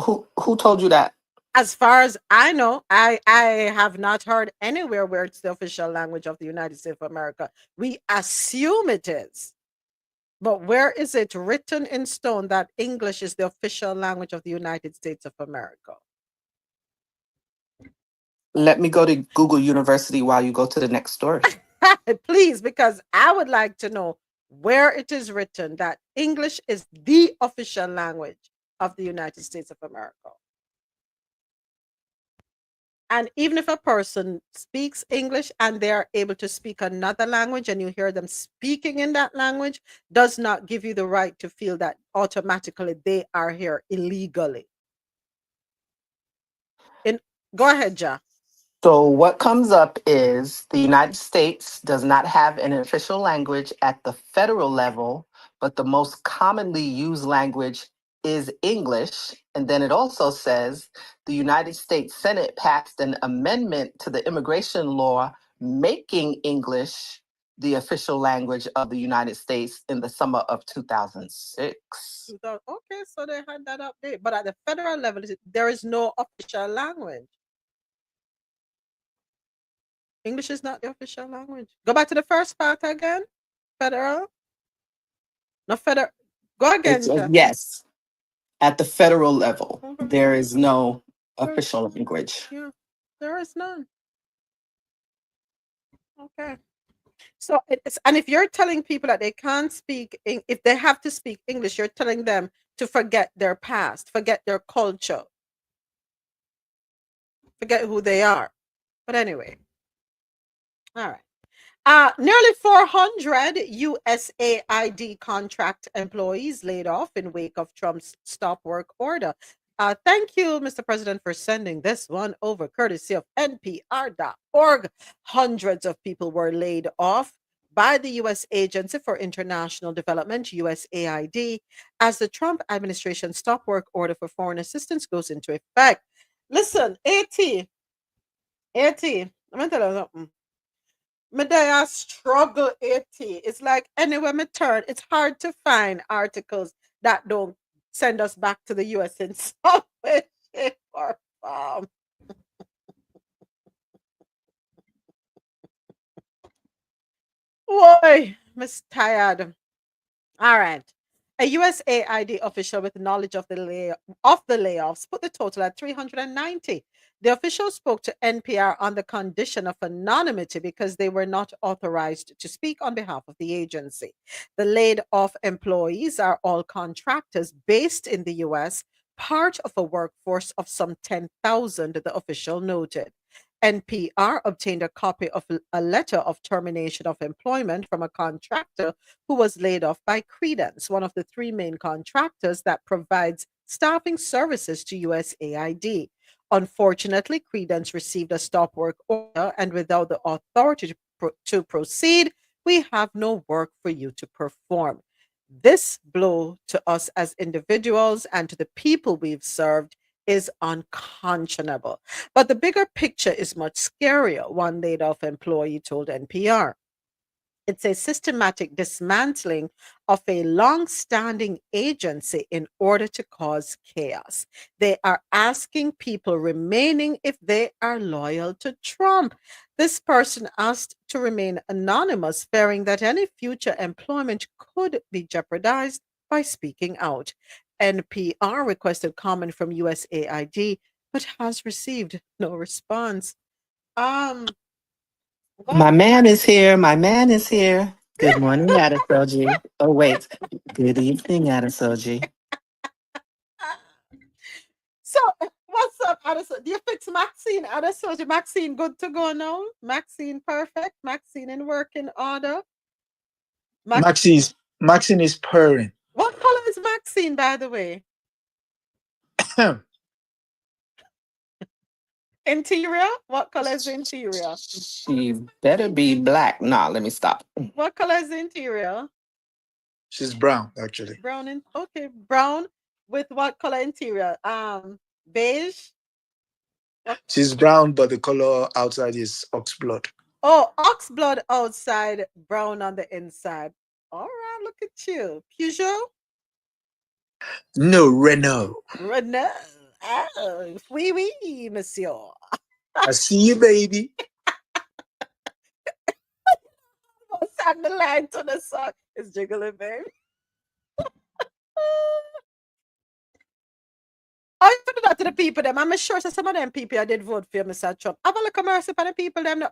Who told you that? As far as I know, I have not heard anywhere where it's the official language of the United States of America. We assume it is. But where is it written in stone that English is the official language of the United States of America? Let me go to Google University while you go to the next story. Please, because I would like to know where it is written that English is the official language of the United States of America. And even if a person speaks English and they are able to speak another language and you hear them speaking in that language, does not give you the right to feel that automatically they are here illegally. Go ahead, Ja. So what comes up is the United States does not have an official language at the federal level, but the most commonly used language is English. And then it also says the United States Senate passed an amendment to the immigration law making English the official language of the United States in the summer of 2006. Okay, so they had that update. But at the federal level, there is no official language. English is not the official language. Go back to the first part again. Federal. No, federal. Go again. Yes. At the federal level, there is no official language. Yeah, there is none. Okay. So and if you're telling people that they can't speak, if they have to speak English, you're telling them to forget their past, forget their culture, forget who they are. But anyway, all right. Nearly 400 USAID contract employees laid off in wake of Trump's stop work order. Thank you, Mr. President, for sending this one over, courtesy of NPR.org. Hundreds of people were laid off by the U.S. Agency for International Development, USAID, as the Trump administration stop work order for foreign assistance goes into effect. Listen, AT, I'm going to tell you something. I struggle 80. It's like anywhere me turn, it's hard to find articles that don't send us back to the US in some way, shape, or form. Boy, I'm tired. All right. A USAID official with knowledge of the layoffs put the total at 390. The official spoke to NPR on the condition of anonymity because they were not authorized to speak on behalf of the agency. The laid off employees are all contractors based in the US, part of a workforce of some 10,000, the official noted. NPR obtained a copy of a letter of termination of employment from a contractor who was laid off by Credence, one of the three main contractors that provides staffing services to USAID. Unfortunately, Credence received a stop work order, and without the authority to proceed, we have no work for you to perform. This blow to us as individuals and to the people we've served is unconscionable. But the bigger picture is much scarier, one laid off employee told NPR. It's a systematic dismantling of a long-standing agency in order to cause chaos. They are asking people remaining if they are loyal to Trump. This person asked to remain anonymous, fearing that any future employment could be jeopardized by speaking out. NPR requested comment from USAID, but has received no response. My man is here. My man is here. Good morning, Adesoji. Oh, wait. Good evening, Adesoji. So, what's up, Adesoji? Do you fix Maxine, Adesoji? Maxine, good to go now? Maxine, perfect. Maxine in working order. Maxine is purring. What color is Maxine, by the way? Interior? What color is the interior? She better be black. Nah, let me stop. What color is the interior? She's brown, actually. Brown and okay, brown with what color interior? Beige. She's brown, but the color outside is ox blood. Oh, ox blood outside, brown on the inside. All right, look at you. Peugeot? No, Renault. Renault. Oh, oui, oui, monsieur. I see you, baby. Send the line to the song. It's jiggling, baby. I put that to the people them. I'm sure some of them people I did vote for Mr. Trump. Have a look at mercy for the people them.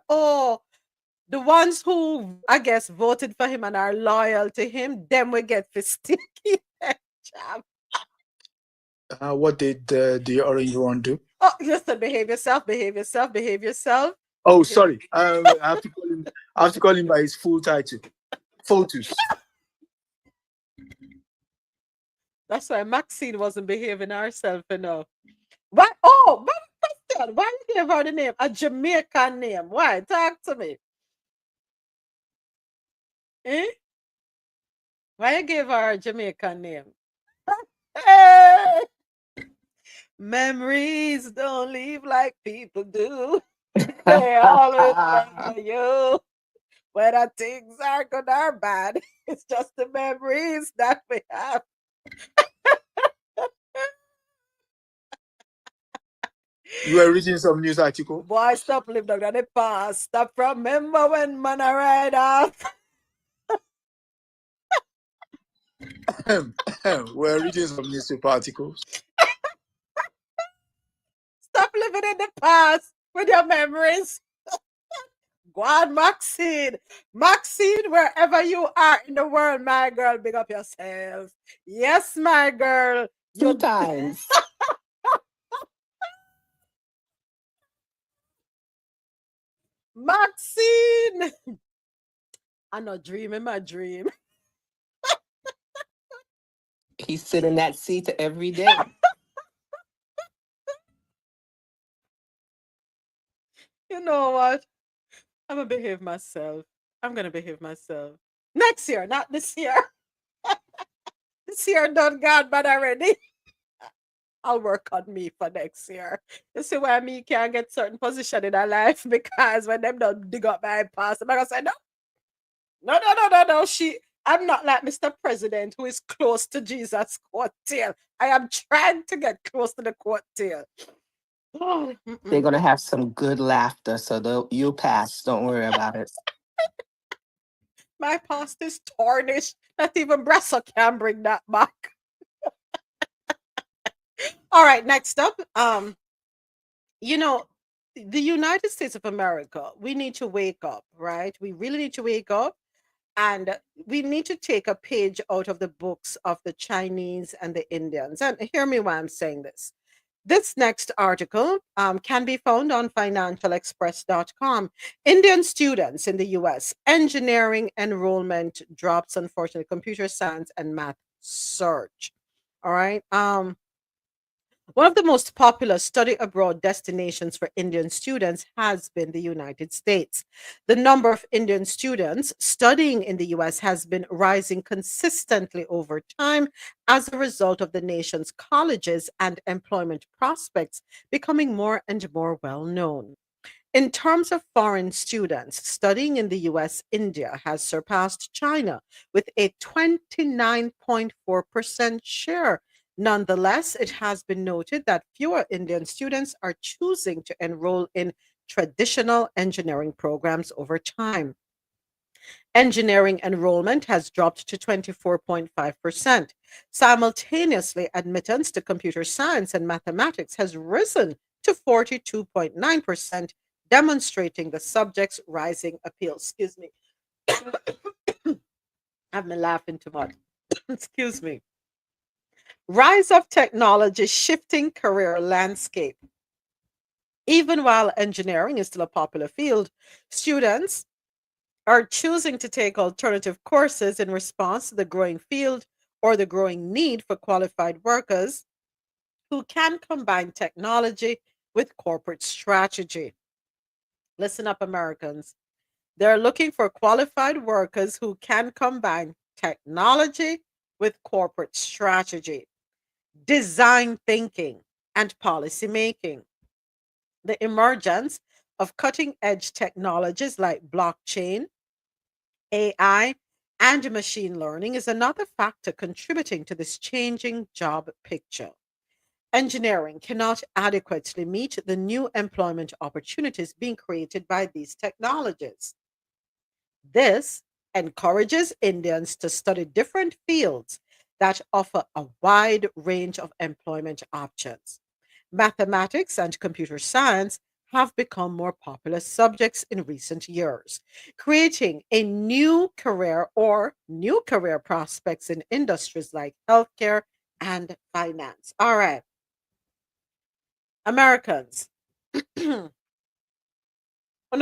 The ones who I guess voted for him and are loyal to him, them will get for sticky. What did the orange one do? Oh, just behave yourself, behave yourself, behave yourself. Oh, sorry. I have to call him. I have to call him by his full title. Photos. That's why Maxine wasn't behaving herself enough. Why? Oh, question. Why you gave her the name? A Jamaican name. Why? Talk to me. Eh? Why you gave her a Jamaican name? Hey! Memories don't leave like people do. They always remember you. Whether things are good or bad, it's just the memories that we have. You were reading some news article. Boy, stop living down the past. Stop remember when man I ride off. We're reading some newspaper articles. Stop living in the past with your memories. Go on, Maxine. Maxine, wherever you are in the world, my girl, big up yourself. Yes, my girl. 2 times. Maxine. I'm not dreaming my dream. He sit in that seat every day. You know what? I'm going to behave myself. I'm going to behave myself. Next year, not this year. This year done gone bad already. I'll work on me for next year. You see why me can't get certain position in our life because when them don't dig up my past, I'm gonna say no. No. I'm not like Mr. President who is close to Jesus' coattail. I am trying to get close to the coattail. They're gonna have some good laughter, so you'll pass. Don't worry about it. My past is tarnished. Not even Brasso can bring that back. All right, next up, you know, the United States of America, we need to wake up, right? We really need to wake up, and we need to take a page out of the books of the Chinese and the Indians. And hear me why I'm saying this. This next article can be found on financialexpress.com. Indian students in the US, engineering enrollment drops, unfortunately, computer science and math surge. All right. One of the most popular study abroad destinations for Indian students has been the United States. The number of Indian students studying in the US has been rising consistently over time as a result of the nation's colleges and employment prospects becoming more and more well known. In terms of foreign students, studying in the US, India has surpassed China with a 29.4% share. Nonetheless, it has been noted that fewer Indian students are choosing to enroll in traditional engineering programs over time. Engineering enrollment has dropped to 24.5%. Simultaneously, admittance to computer science and mathematics has risen to 42.9%, demonstrating the subject's rising appeal. Excuse me. I've been laughing too much. Excuse me. Rise of technology shifting career landscape. Even while engineering is still a popular field, students are choosing to take alternative courses in response to the growing field or the growing need for qualified workers who can combine technology with corporate strategy. Listen up, Americans. They're looking for qualified workers who can combine technology with corporate strategy, design thinking, and policy making. The emergence of cutting edge technologies like blockchain, AI, and machine learning is another factor contributing to this changing job picture. Engineering cannot adequately meet the new employment opportunities being created by these technologies. This encourages Indians to study different fields that offer a wide range of employment options. Mathematics and computer science have become more popular subjects in recent years, creating a new career or new career prospects in industries like healthcare and finance. All right, Americans, you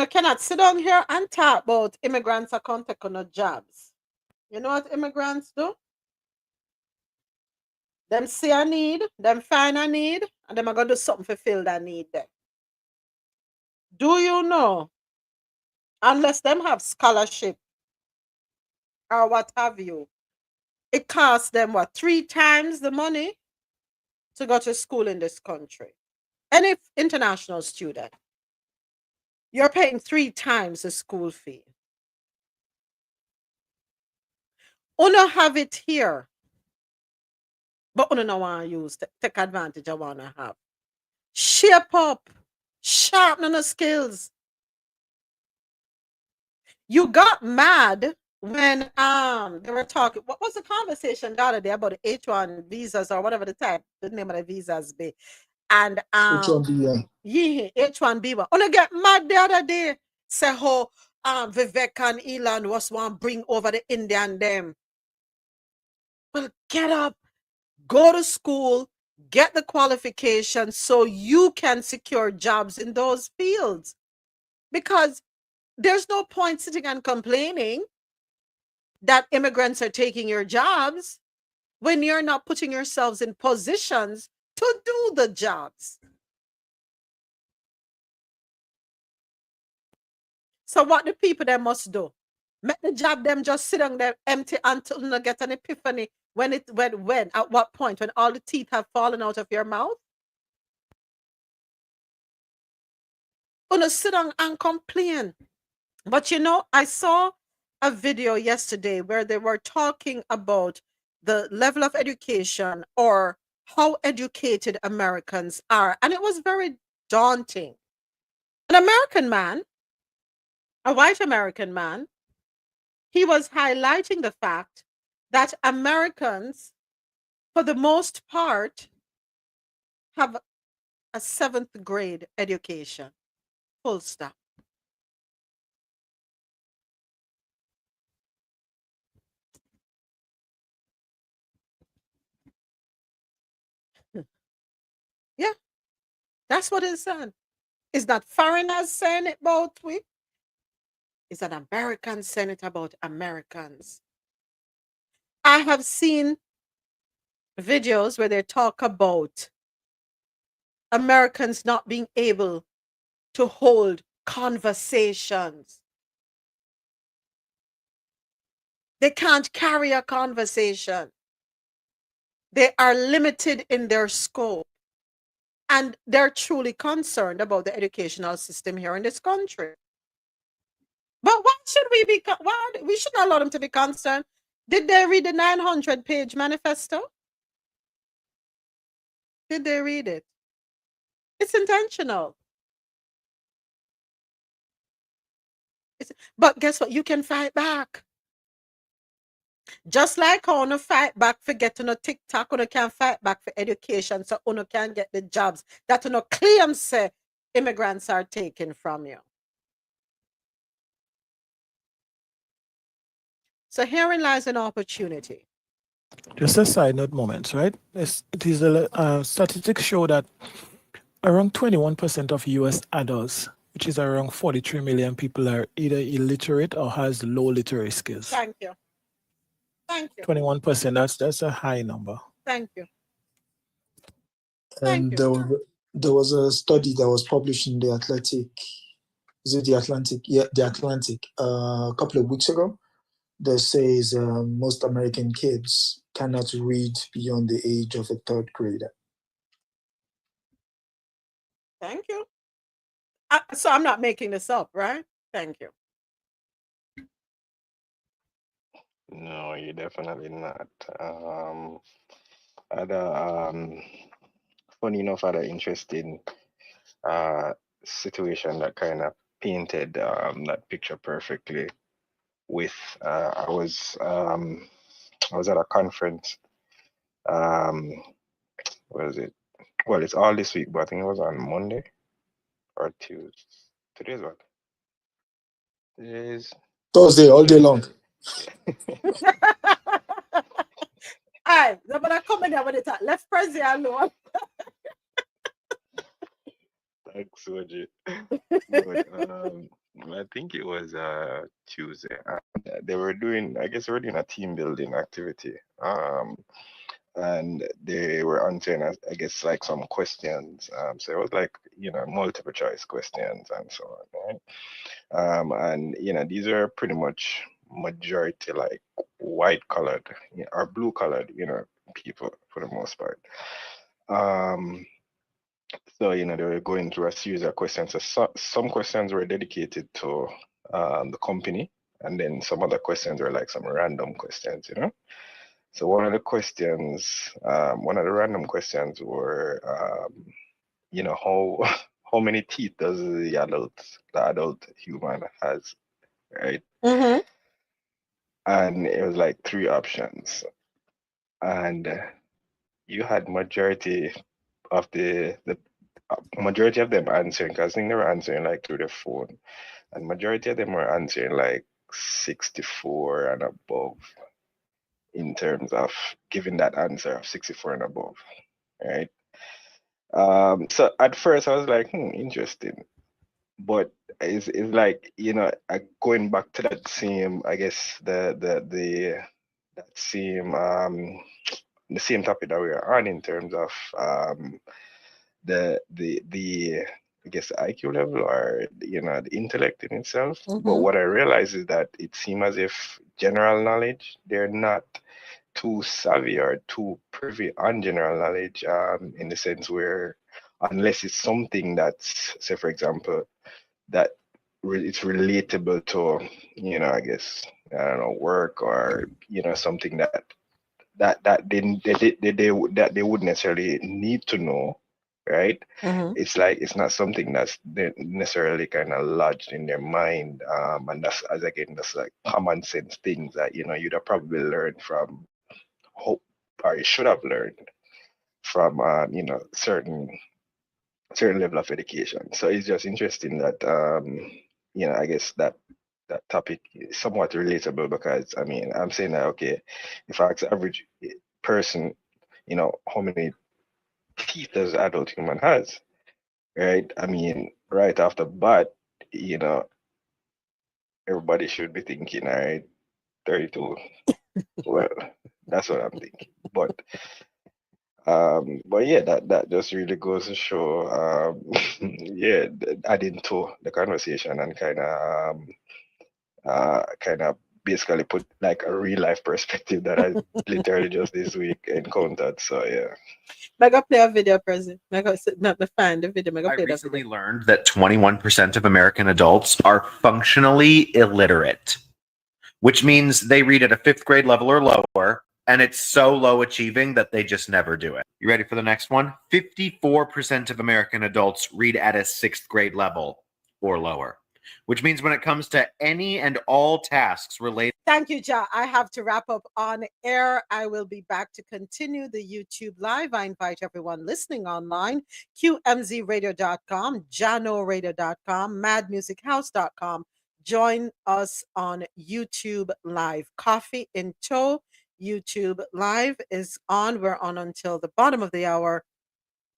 cannot sit down here and talk about immigrants are can't take on no jobs. You know what immigrants do? Them see a need, them find a need, and them are gonna do something to fill that need there. Do you know? Unless them have scholarship or what have you, it costs them what 3 times the money to go to school in this country. Any international student, you're paying 3 times the school fee. Uno have it here, but uno no want to use take advantage of wanna have. Shape up, sharpen the skills. You got mad when they were talking. What was the conversation the other day about the H1 visas or whatever the name of the visas be? And H1B1. yeah, H1B1. Wanna get mad the other day. Say how Vivek and Elon was one bring over the Indian them. Well, get up, go to school, get the qualifications so you can secure jobs in those fields. Because there's no point sitting and complaining that immigrants are taking your jobs when you're not putting yourselves in positions to do the jobs. So what the people they must do? Make the job them just sit on there empty until you get an epiphany when at what point when all the teeth have fallen out of your mouth? Gonna sit down and complain. But I saw a video yesterday where they were talking about the level of education or how educated Americans are. And it was very daunting. An American man, a white American man, he was highlighting the fact that Americans, for the most part, have a 7th grade education. Full stop. Yeah, that's what it's saying. It's not foreigners saying it about we. It's an American saying it about Americans. I have seen videos where they talk about Americans not being able to hold conversations. They can't carry a conversation. They are limited in their scope. And they're truly concerned about the educational system here in this country. But why should we be, why we shouldn't allow them to be concerned? Did they read the 900-page manifesto? Did they read it? It's intentional. But guess what? You can fight back. Just like how you fight back for getting a TikTok, you can fight back for education so you can get the jobs that you claim say immigrants are taking from you. So herein lies an opportunity. Just a side note moment, right? It is statistics show that around 21% of US adults, which is around 43 million people, are either illiterate or has low literary skills. Thank you. Thank you. 21%, that's a high number. Thank you. And there was a study that was published in the Atlantic. Is it the Atlantic? Yeah, the Atlantic. A couple of weeks ago, that says most American kids cannot read beyond the age of a third grader. Thank you. So I'm not making this up, right? Thank you. No, you're definitely not. Other funny enough, other interesting situation that kind of painted that picture perfectly. With I was at a conference. What is it? Well, it's all this week, but I think it was on Monday or Tuesday. Today's what? Today's Thursday, all day long. Aye, but I come in there with it. Let's press the alone. Thanks, Soji. But I think it was Tuesday. They were doing, I guess, they were doing a team building activity. And they were answering, I guess, like some questions. So it was like, multiple choice questions and so on, right? And these are pretty much majority like white colored or blue colored, people for the most part. So they were going through a series of questions. So some questions were dedicated to the company, and then some other questions were like some random questions, So one of the random questions were, how many teeth does the adult human has, right? Mm-hmm. And it was like 3 options, and you had majority of the majority of them answering, because I think they were answering like through their phone, and majority of them were answering like 64 and above in terms of giving that answer of 64 and above, right? So at first I was like, interesting, but it's like going back to that same, I guess the same the same topic that we are on in terms of the I guess IQ level or the intellect in itself. But what I realized is that it seems as if general knowledge, they're not too savvy or too privy on general knowledge, in the sense where unless it's something that's, say for example, that it's relatable to I guess, I don't know, work or something that they wouldn't necessarily need to know, right? It's like it's not something that's necessarily kind of lodged in their mind, and that's like common sense things that you'd have probably learned from hope, or you should have learned from certain level of education. So it's just interesting that I guess that topic is somewhat relatable, because I'm saying that, okay, if I ask the average person, how many teeth does adult human has, right? Right off the bat, everybody should be thinking, all right, 32. Well, that's what I'm thinking. But yeah, that just really goes to show, adding to the conversation and kind of basically put like a real life perspective that I literally just this week encountered. So yeah. I go play a video, President. I go not the find the video. I go I play that recently video. learned that 21% of American adults are functionally illiterate, which means they read at a 5th grade level or lower, and it's so low achieving that they just never do it. You ready for the next one? 54% of American adults read at a 6th grade level or lower, which means when it comes to any and all tasks related. Thank you, Ja. I have to wrap up on air. I will be back to continue the YouTube live. I invite everyone listening online, qmzradio.com, janoradio.com, madmusichouse.com. Join us on YouTube live. Coffee in Tow. YouTube live is on. We're on until the bottom of the hour.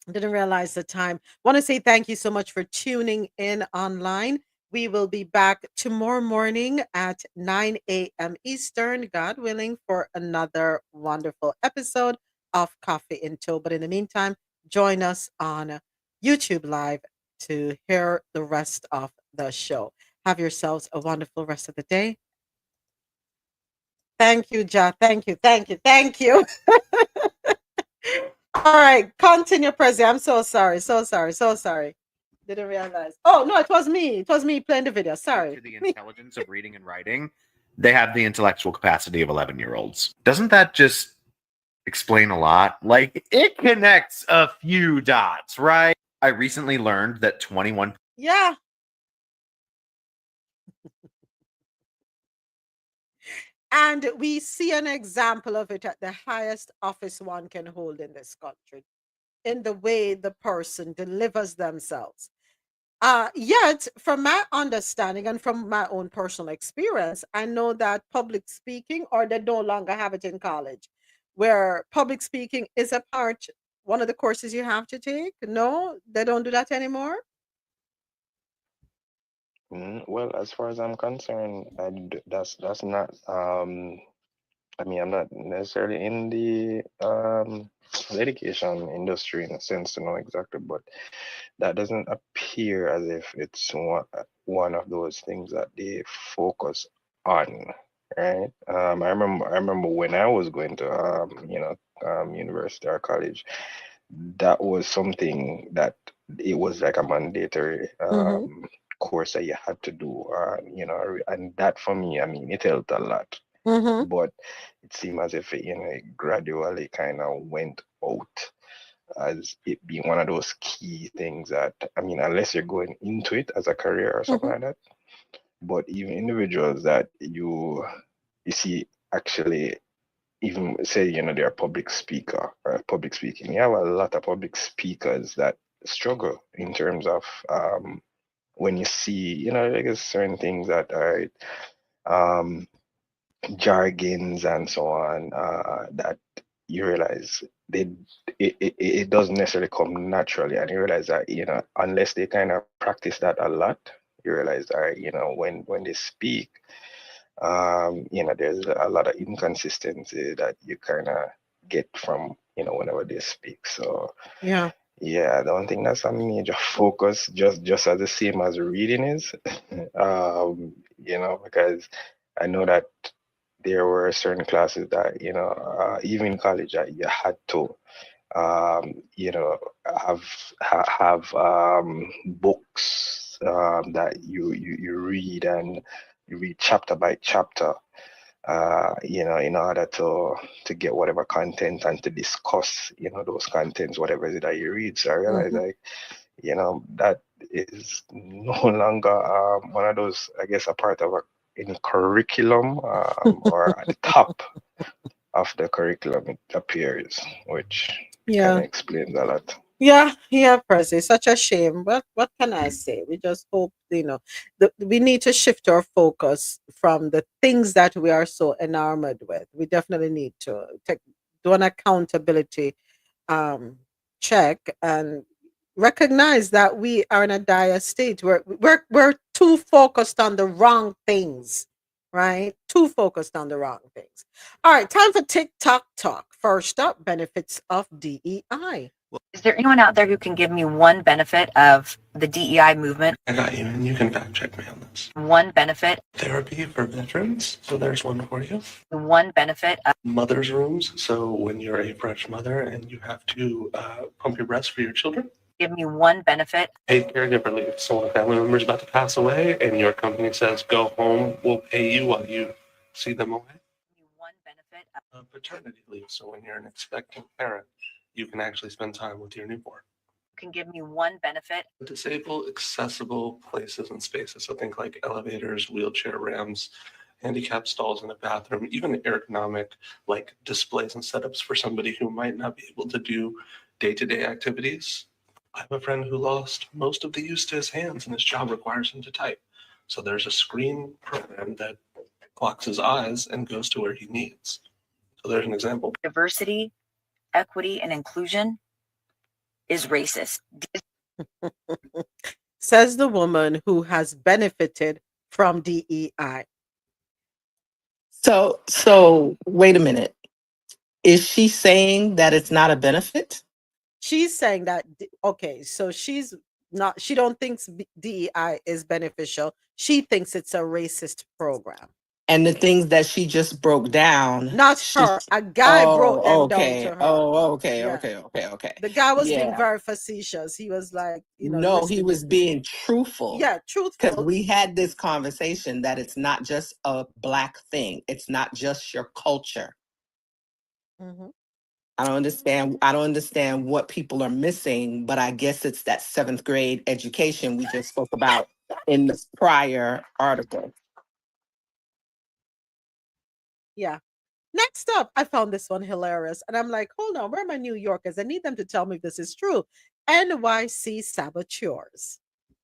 Didn't realize the time. Want to say thank you so much for tuning in online. We will be back tomorrow morning at 9 a.m. Eastern, God willing, for another wonderful episode of Coffee in Tow. But in the meantime, join us on YouTube Live to hear the rest of the show. Have yourselves a wonderful rest of the day. Thank you, Ja. Thank you. Thank you. Thank you. All right, continue, President. I'm so sorry. So sorry. So sorry. Didn't realize. Oh, no, it was me. It was me playing the video. Sorry. To the intelligence of reading and writing, they have the intellectual capacity of 11-year-olds. Doesn't that just explain a lot? Like, it connects a few dots, right? I recently learned that 21. Yeah. And we see an example of it at the highest office one can hold in this country, in the way the person delivers themselves. Yet, from my understanding and from my own personal experience, I know that public speaking, or they no longer have it in college, where public speaking is a part, one of the courses you have to take. No, they don't do that anymore. Well, as far as I'm concerned, that's not. I mean, I'm not necessarily in the education industry in a sense to know exactly, but that doesn't appear as if it's one of those things that they focus on, right? I remember when I was going to university or college, that was something that it was like a mandatory course that you had to do, and that for me, I mean, it helped a lot. But it seemed as if it gradually kind of went out as it being one of those key things that, I mean, unless you're going into it as a career or something like that, but even individuals that you see actually, even say, they're a public speaker or public speaking, you have a lot of public speakers that struggle in terms of when you see, like certain things that are jargons and so on, that you realize it doesn't necessarily come naturally, and you realize that unless they kind of practice that a lot, you realize that when they speak, there's a lot of inconsistency that you kind of get from whenever they speak. So Yeah. yeah, I don't think that's a major focus, just as the same as reading is. Because I know that there were certain classes that even in college that you had to have books that you read, and you read chapter by chapter, in order to get whatever content and to discuss those contents, whatever it is that you read. So I realized that is no longer one of those, I guess, a part of any curriculum, or at the top of the curriculum it appears, which kind of explains a lot. Yeah, Percy. Such a shame. But what can I say? We just hope, we need to shift our focus from the things that we are so enamored with. We definitely need to do an accountability check and recognize that we are in a dire state. We're too focused on the wrong things, right? Too focused on the wrong things. All right, time for TikTok talk. First up, benefits of DEI. Is there anyone out there who can give me one benefit of the DEI movement? I got you, and you can fact check me on this. One benefit. Therapy for veterans, so there's one for you. One benefit of Mother's rooms, so when you're a fresh mother and you have to pump your breast for your children. give me one benefit. Paid caregiver leave, so when a family member is about to pass away and your company says, go home, we'll pay you while you see them away. One benefit of paternity leave, so when you're an expectant parent, you can actually spend time with your newborn. can give me one benefit. Disable accessible places and spaces, so think like elevators, wheelchair ramps, handicap stalls in a bathroom, even ergonomic like displays and setups for somebody who might not be able to do day-to-day activities. I have a friend who lost most of the use to his hands and his job requires him to type. So there's a screen program that clocks his eyes and goes to where he needs. So there's an example. Diversity, equity, and inclusion is racist. Says the woman who has benefited from DEI. So wait a minute. Is she saying that it's not a benefit? She's saying that, okay, so she don't think DEI is beneficial. She thinks it's a racist program. And the things that she just broke down. Not her. A guy broke them down to her. Okay. The guy was being Yeah. very facetious. He was like, No, he was being truthful. Yeah, truthful. Because we had this conversation that it's not just a Black thing. It's not just your culture. Mhm. I don't understand what people are missing, but I guess it's that 7th grade education we just spoke about in this prior article. Yeah. Next up, I found this one hilarious. And I'm like, hold on, where are my New Yorkers? I need them to tell me if this is true. NYC saboteurs.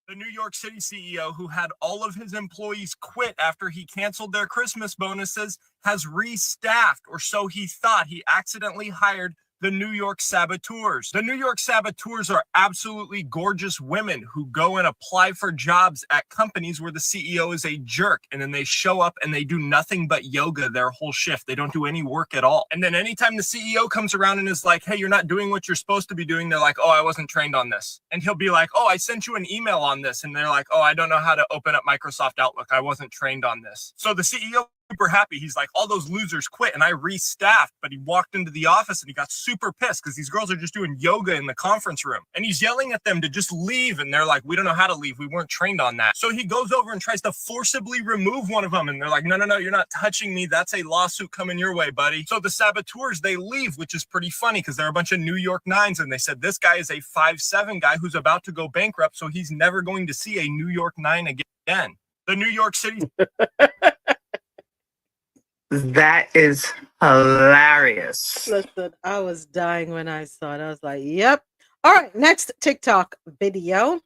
The New York City CEO, who had all of his employees quit after he canceled their Christmas bonuses, has restaffed, or so he thought. He accidentally hired the New York saboteurs. The New York saboteurs are absolutely gorgeous women who go and apply for jobs at companies where the CEO is a jerk, and then they show up and they do nothing but yoga their whole shift. They don't do any work at all. And then anytime the CEO comes around and is like, hey, you're not doing what you're supposed to be doing, they're like, oh, I wasn't trained on this. And he'll be like, oh, I sent you an email on this. And they're like, oh, I don't know how to open up Microsoft Outlook. I wasn't trained on this. So the CEO super happy. He's like, all those losers quit and I restaffed. But he walked into the office and he got super pissed because these girls are just doing yoga in the conference room. And he's yelling at them to just leave. And they're like, we don't know how to leave. We weren't trained on that. So he goes over and tries to forcibly remove one of them. And they're like, no, you're not touching me. That's a lawsuit coming your way, buddy. So the saboteurs, they leave, which is pretty funny because they're a bunch of New York 9s. And they said, this guy is a 5'7" guy who's about to go bankrupt. So he's never going to see a New York 9 again. The New York City. That is hilarious. Listen, I was dying when I saw it. I was like, yep. All right, next TikTok video.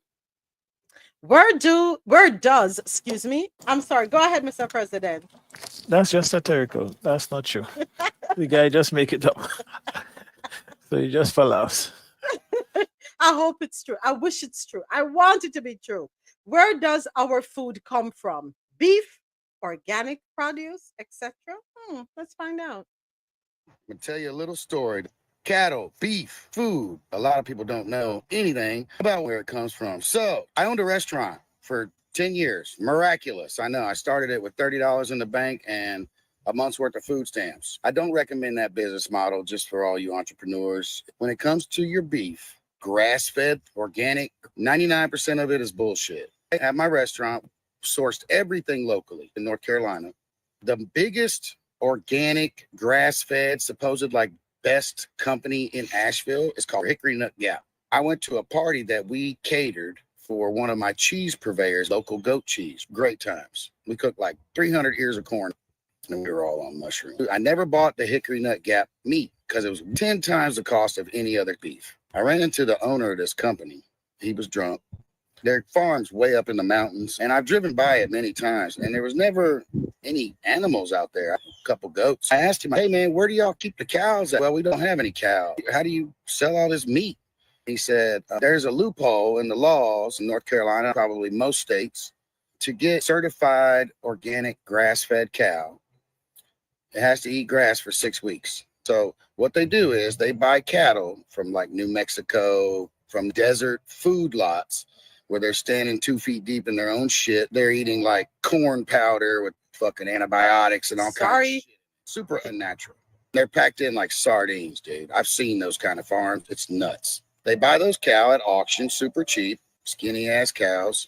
Where does, excuse me? I'm sorry. Go ahead, Mr. President. That's just satirical. That's not true. The guy just make it up. So he just for laughs. I hope it's true. I wish it's true. I want it to be true. Where does our food come from? Beef, organic produce, etc. Let's find out. I'm gonna tell you a little story. Cattle, beef, food. A lot of people don't know anything about where it comes from. So I owned a restaurant for 10 years. Miraculous. I know. I started it with $30 in the bank and a month's worth of food stamps. I don't recommend that business model just for all you entrepreneurs. When it comes to your beef, grass-fed, organic, 99% of it is bullshit. At my restaurant, sourced everything locally in North Carolina. The biggest organic, grass-fed, supposed like best company in Asheville is called Hickory Nut Gap. I went to a party that we catered for one of my cheese purveyors, local goat cheese. Great times. We cooked like 300 ears of corn and we were all on mushrooms. I never bought the Hickory Nut Gap meat because it was 10 times the cost of any other beef. I ran into the owner of this company. He was drunk. Their farm's way up in the mountains, and I've driven by it many times, and there was never any animals out there. A couple goats. I asked him, hey, man, where do y'all keep the cows at? Well, we don't have any cows. How do you sell all this meat? He said, there's a loophole in the laws in North Carolina, probably most states, to get certified organic grass-fed cow. It has to eat grass for 6 weeks. So what they do is they buy cattle from like New Mexico, from desert food lots where they're standing 2 feet deep in their own shit. They're eating like corn powder with fucking antibiotics and all kinds of shit. Super unnatural. They're packed in like sardines, dude. I've seen those kind of farms. It's nuts. They buy those cow at auction, super cheap, skinny ass cows,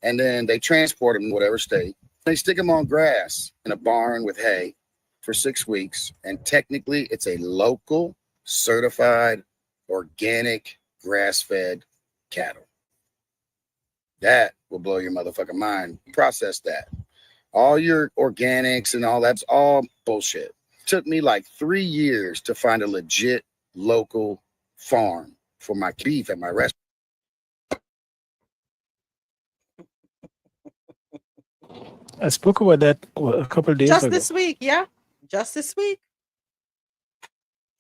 and then they transport them to whatever state. They stick them on grass in a barn with hay for 6 weeks, and technically it's a local, certified, organic, grass-fed cattle. That will blow your motherfucking mind. Process that. All your organics and all that's all bullshit. Took me like 3 years to find a legit local farm for my beef at my restaurant. I spoke about that a couple of days Just ago. this week, yeah? Just this week.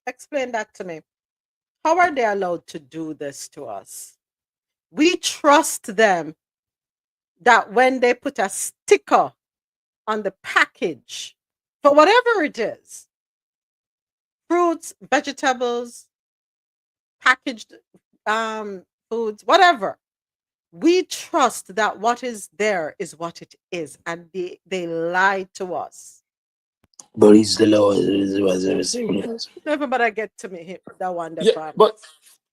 Explain that to me. How are they allowed to do this to us? We trust them that when they put a sticker on the package for whatever it is, fruits, vegetables, packaged foods, whatever, we trust that what is there is what it is, and they lie to us. But it's the law. Never but I get to me that one. Yeah, but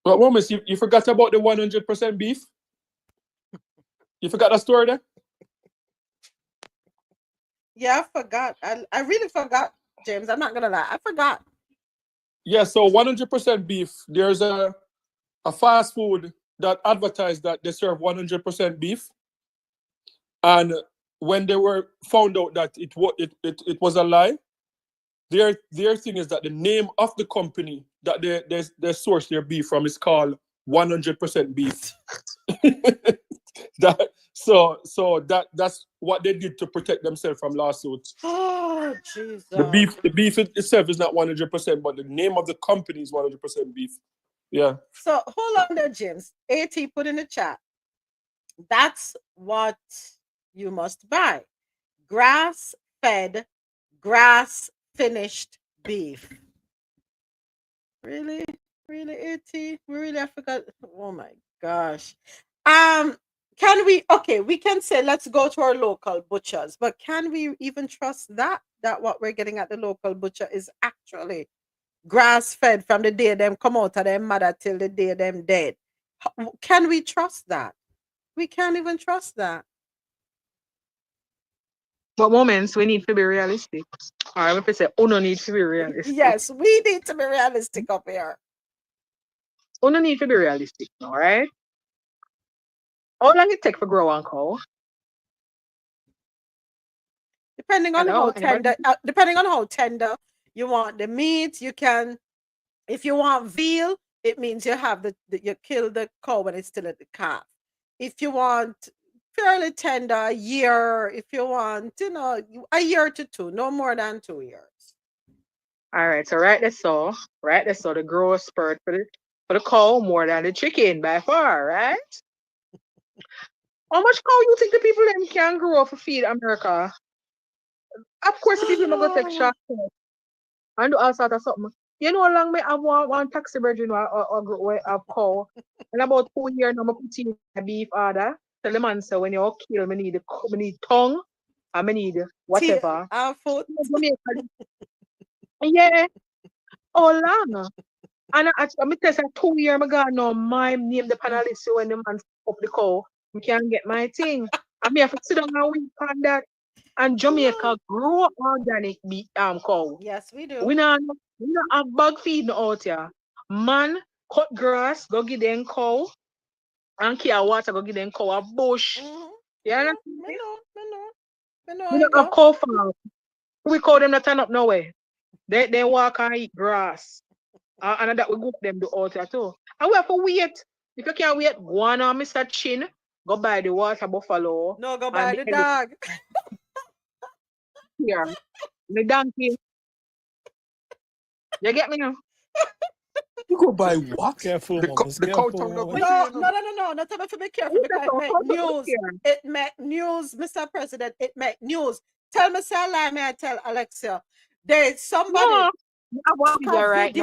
Woman, you forgot about the 100% beef? You forgot that story there? Yeah, I forgot. I really forgot, James. I'm not gonna lie. I forgot. Yeah, so 100% beef. There's a fast food that advertised that they serve 100% beef, and when they were found out that it was a lie, their thing is that the name of the company that they source their beef from is called 100% beef. That's what they did to protect themselves from lawsuits. Oh, Jesus. The beef itself is not 100%, but the name of the company is 100% beef. Yeah. So hold on there, James. AT put in the chat. That's what you must buy. Grass-fed, grass-finished beef. Really? Really, AT? Really, I forgot. Oh my gosh. Can we, okay, we can say let's go to our local butchers, but can we even trust that what we're getting at the local butcher is actually grass-fed from the day them come out of their mother till the day them dead? Can we trust that? We can't even trust that. But moments we need to be realistic. Or if we say, no need to be realistic. Yes, we need to be realistic up here. No need to be realistic, all right? How long it take for grow one cow? Depending on how tender you want the meat, you can. If you want veal, it means you have you kill the cow when it's still at the calf. If you want fairly tender, a year. If you want, a year to 2, no more than 2 years. All right, so right there, so the growth spurt for the cow more than the chicken by far, right? How much cow you think the people them can grow for feed America? Of course, the people are going to take shots and do all sorts of something. You know how long me have one taxi virgin or a cow? And about 2 years now, I put in a beef order. Tell the man, so when you kill, I need tongue, and I need whatever. Foot. Yeah. Oh, long. And I tell you, 2 years ago, now my name the panelist, so when the man up the cow, I can't get my thing. I have to sit down and wait on that. And Jamaica grow organic cow. Yes, we do. We not have bug feeding out here. Man, cut grass, go give them cow, and care water, go give them cow a bush. Yeah, I we don't have cow farm. We call them that turn up nowhere. They walk and eat grass. And that we go them do out here too. And we have to wait. If you can't wait, go on Mr. Chin, go buy the water buffalo. No, go buy the dog. Here, the donkey. You get me now? You go buy what? Careful, the cow tongue. No. Not about to be careful because it make news. It make news, Mr. President. It make news. Tell me, sir, lie me, I tell Alexia. There's somebody. Right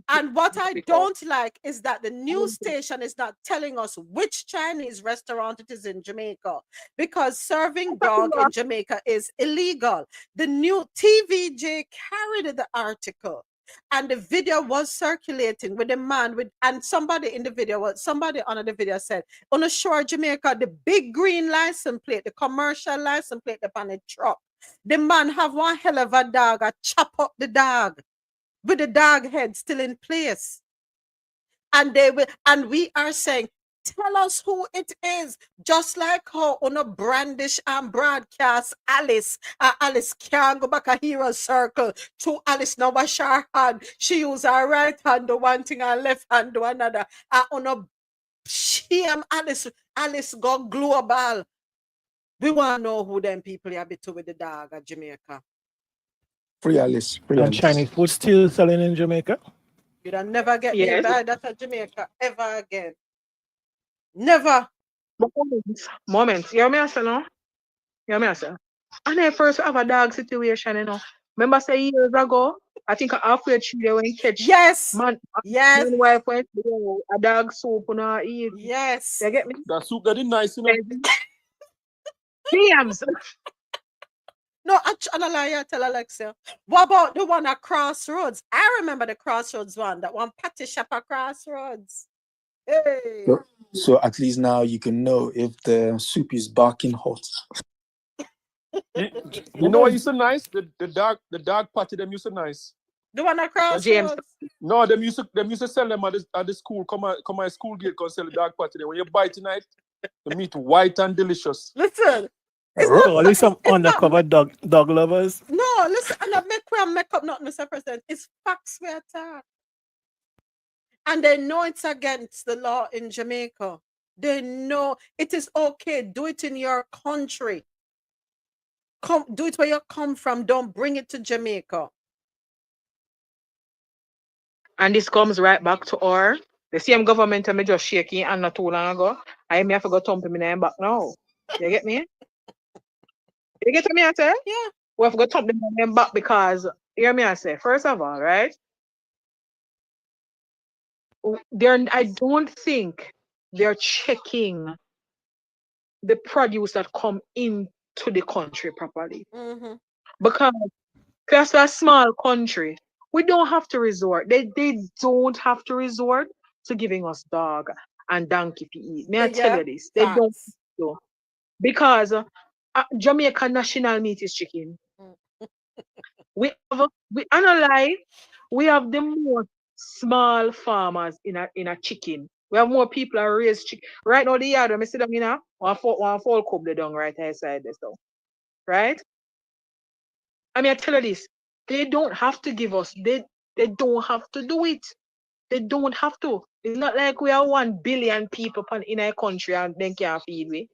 and what I don't like is that the news station is not telling us which Chinese restaurant it is in Jamaica, because serving dog in Jamaica is illegal. The new TVJ carried the article, and the video was circulating with a man with, and somebody in the video was, somebody on the video said, on the shore of Jamaica, the big green license plate, the commercial license plate upon the truck, the man have one hell of a dog, a chop up the dog with the dog head still in place. And they will, and we are saying, tell us who it is. Just like how on a brandish and broadcast Alice, Alice can't go back a hero circle to Alice now wash her hand. She use her right hand do one thing and left hand do another. On a shame Alice go global. We want to know who them people are between with the dog at Jamaica. Free Alice. Free And Alice. Chinese food still selling in Jamaica? You'll never get me by that at Jamaica ever again. Never. Moment. You hear me say no? You hear me say? And I first have a dog situation, you know. Remember say years ago, I think halfway through they went catch. Yes. Man, yes. Man wife went to a dog soup and I eat. Yes. You get me? That soup that is nice, you know. Damn. No, I tell Alexia. What about the one at Crossroads? I remember the Crossroads one, that one patty shop at Crossroads. Hey. So at least now you can know if the soup is barking hot. You know what used to nice? The dog patty them used to nice. The one at Crossroads? No, them used to sell them at the school. Come at school gate, come sell the dog patty there. When you bite tonight, the meat white and delicious. Listen. Only some undercover dog lovers. No, listen, and I make up not Mr. President. It's facts we attack. And they know it's against the law in Jamaica. They know it is okay. Do it in your country. Do it where you come from. Don't bring it to Jamaica. And this comes right back to our the same government I just shaking and not too long ago. I may have to go thump him in the back now. You get me? You get me, I say? Yeah. We have to go thump them in the back because, you hear me, I say, first of all, right? I don't think they're checking the produce that come into the country properly. Mm-hmm. Because that's a small country. We don't have to resort. They don't have to resort to giving us dog and donkey to eat. May I tell you this? They don't do. Because Jamaican national meat is chicken. We have the most small farmers in a chicken. We have more people that raise chicken. Right now, the yard, when I sit down, you know, one fall cup the dung right outside this stuff. Right? I mean, I tell you this. They don't have to give us. They don't have to do it. They don't have to. It's not like we are 1 billion people in a country and they can't feed me.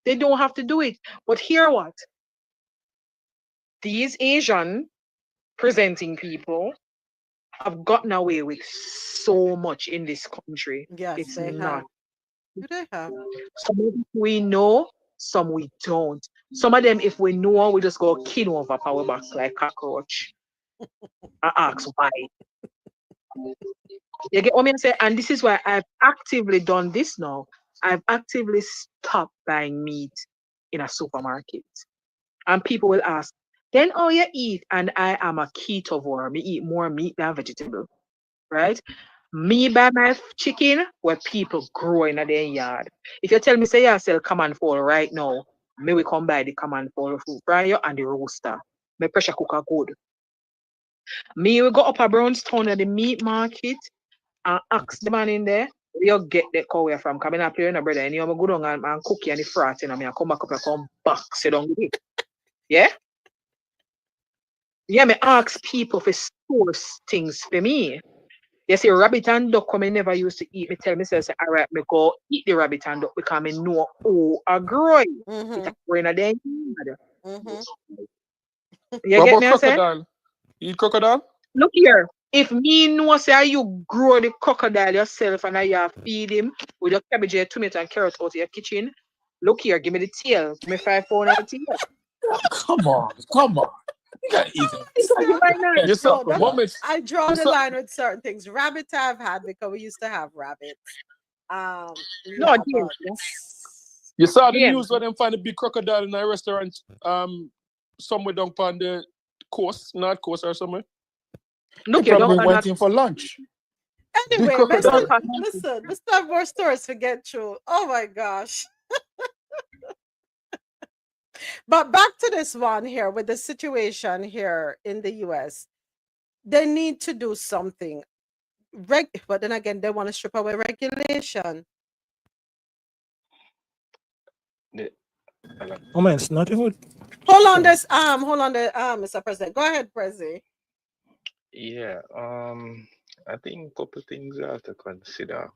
They don't have to do it. But hear what? These Asian presenting people have gotten away with so much in this country. Yes, it's they not. have. Do they have? Some we know, some we don't. Some of them, if we know, we just go kill over power back like cockroach. I ask why. You get what I'm saying? And this is why I've actively done this now. I've actively stopped buying meat in a supermarket. And people will ask, then all you eat? And I am a ketovore. Me eat more meat than vegetable. Right? Me buy my chicken where people grow in their yard. If you tell me, say, I sell command fall right now, me we come buy the command fall food fryer and the roaster. My pressure cooker good. Me we go up a Brownstown at the meat market and ask the man in there, where you get that cow where from? Coming up here, brother, and you go down and cook you and the frat, and I come back up and come back, sit down with it. Yeah? Yeah, me ask people for source things for me. You see, rabbit and duck, I never used to eat. Me tell myself, all right, me go eat the rabbit and duck because I know who are growing. It's growing at the end. You What get about me? crocodile? You eat crocodile? Look here. If me know say you grow the crocodile yourself and you feed him with your cabbage, your tomato and carrot out of your kitchen, look here, give me the tail. Give me 5 pounds of the tail. Come on. You gotta eat I You saw moments. draw You the saw- line with certain things. Rabbit I've had because we used to have rabbits. No, Yeah, James. but You saw the James. news where them find a big crocodile in a restaurant somewhere down on the coast, North Coast or somewhere. Look, They you probably don't went in for lunch. anyway, crocodile. listen, we still have more stories to get through. Oh my gosh. But back to this one here with the situation here in the US. They need to do something. But then again, they want to strip away regulation. Moments, nothing would. Hold on, Mr. President. Go ahead, Prezi. Yeah, I think a couple things I have to consider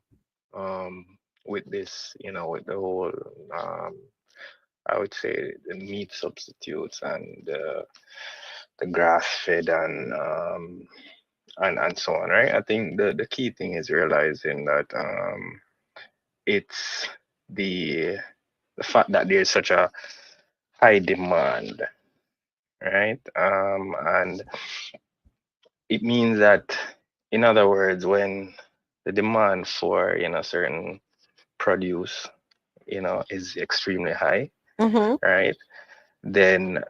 with this, with the whole I would say the meat substitutes and the grass fed and so on, right? I think the key thing is realizing that it's the fact that there's such a high demand, right? And it means that, in other words, when the demand for certain produce is extremely high, right? Then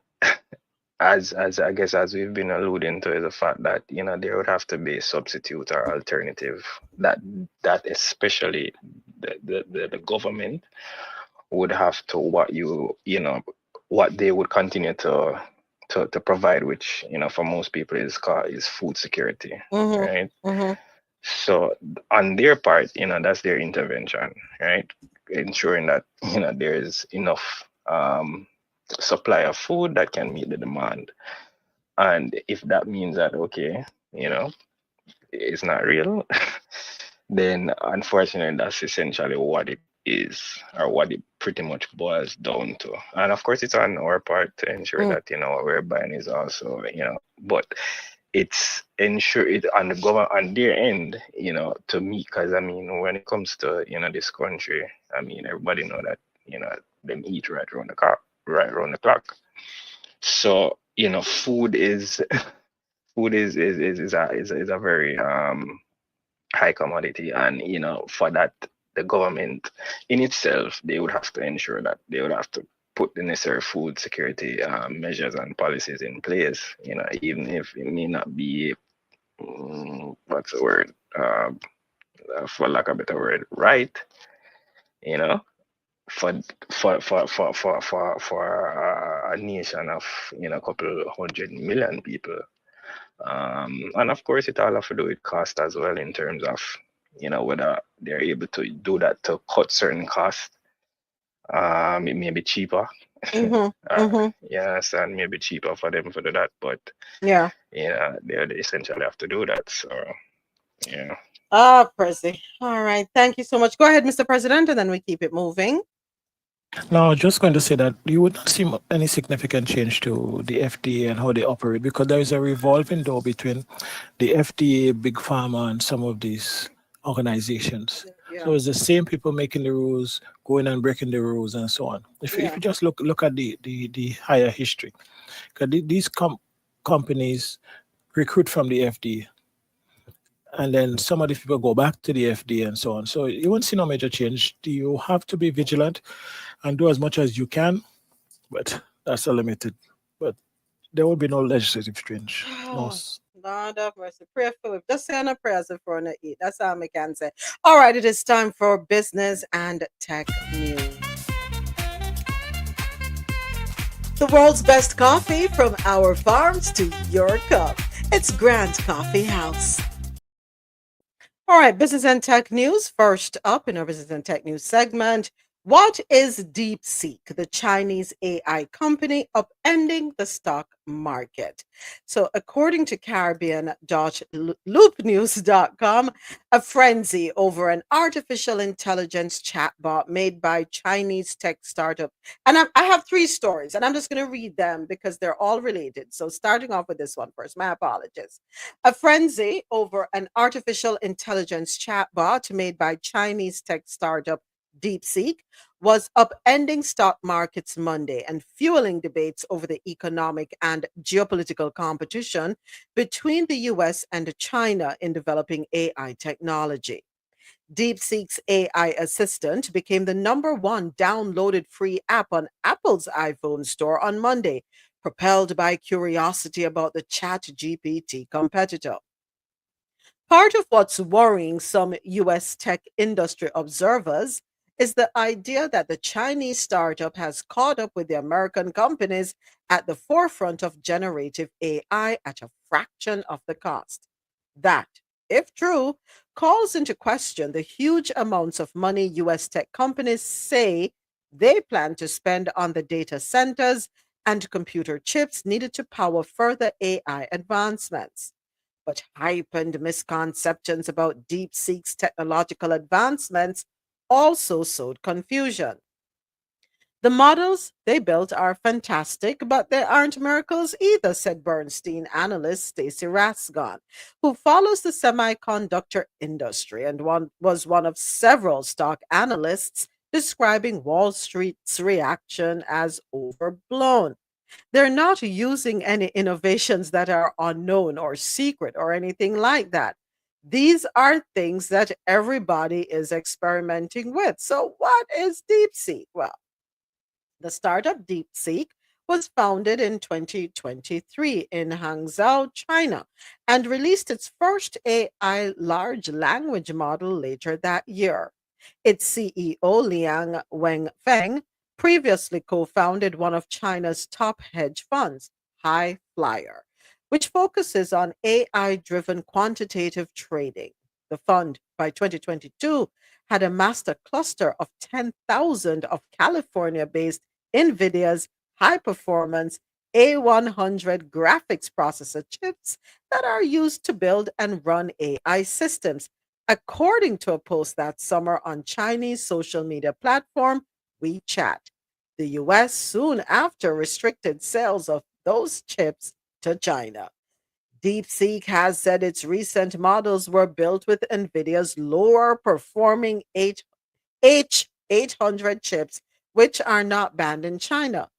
as I guess as we've been alluding to, is the fact that there would have to be a substitute or alternative that especially the government would have to what they would continue to provide, which for most people is food security, right? So on their part, that's their intervention, right? Ensuring that there is enough supply of food that can meet the demand. And if that means that it's not real, then unfortunately that's essentially what it is, or what it pretty much boils down to. And of course it's on our part to ensure that what we're buying is also but it's ensure it on the government on their end, to meet, because I mean when it comes to this country, I mean everybody know that them eat right around the clock. So food is a very high commodity, and for that the government in itself, they would have to ensure that they would have to put the necessary food security measures and policies in place, even if it may not be what's the word, for lack of a better word, right, for a nation of a couple 100 million people. And of course, it all have to do with cost as well, in terms of whether they're able to do that to cut certain costs. It may be cheaper. Yes, and maybe cheaper for them to do that, but yeah, they essentially have to do that. So yeah. Percy. All right. Thank you so much. Go ahead, Mr. President, and then we keep it moving. No, I was just going to say that you would not see any significant change to the FDA and how they operate, because there is a revolving door between the FDA, Big Pharma, and some of these organizations. Yeah. So it's the same people making the rules, going and breaking the rules, and so on. If you just look at the higher history, because these companies recruit from the FDA, and then some of the people go back to the FDA and so on. So you won't see no major change. You have to be vigilant and do as much as you can, but that's a limited. But there will be no legislative change. No. Lord of mercy. Pray for it. Just say a prayer before I eat. That's all I can say. All right, it is time for business and tech news. The world's best coffee, from our farms to your cup. It's Grand Coffee House. All right, business and tech news. First up in our business and tech news segment, what is DeepSeek, the Chinese AI company, upending the stock market? So according to Caribbean.loopnews.com, a frenzy over an artificial intelligence chatbot made by Chinese tech startup. And I have three stories, and I'm just going to read them because they're all related. So starting off with this one first, my apologies. A frenzy over an artificial intelligence chatbot made by Chinese tech startup DeepSeek was upending stock markets Monday and fueling debates over the economic and geopolitical competition between the US and China in developing AI technology. DeepSeek's AI assistant became the #1 downloaded free app on Apple's iPhone store on Monday, propelled by curiosity about the ChatGPT competitor. Part of what's worrying some US tech industry observers is the idea that the Chinese startup has caught up with the American companies at the forefront of generative AI at a fraction of the cost. That, if true, calls into question the huge amounts of money US tech companies say they plan to spend on the data centers and computer chips needed to power further AI advancements. But heightened misconceptions about DeepSeek's technological advancements also sowed confusion. The models they built are fantastic, but they aren't miracles either, said Bernstein analyst Stacy Rasgon, who follows the semiconductor industry and was one of several stock analysts describing Wall Street's reaction as overblown. They're not using any innovations that are unknown or secret or anything like that. These are things that everybody is experimenting with. So, what is DeepSeek? Well, the startup DeepSeek was founded in 2023 in Hangzhou, China, and released its first AI large language model later that year. Its CEO, Liang Wenfeng, previously co founded one of China's top hedge funds, High Flyer, which focuses on AI driven quantitative trading. The fund, by 2022, had amassed a cluster of 10,000 of California based NVIDIA's high performance A100 graphics processor chips that are used to build and run AI systems, according to a post that summer on Chinese social media platform WeChat. The US soon after restricted sales of those chips to China. DeepSeek has said its recent models were built with NVIDIA's lower performing H800 chips, which are not banned in China,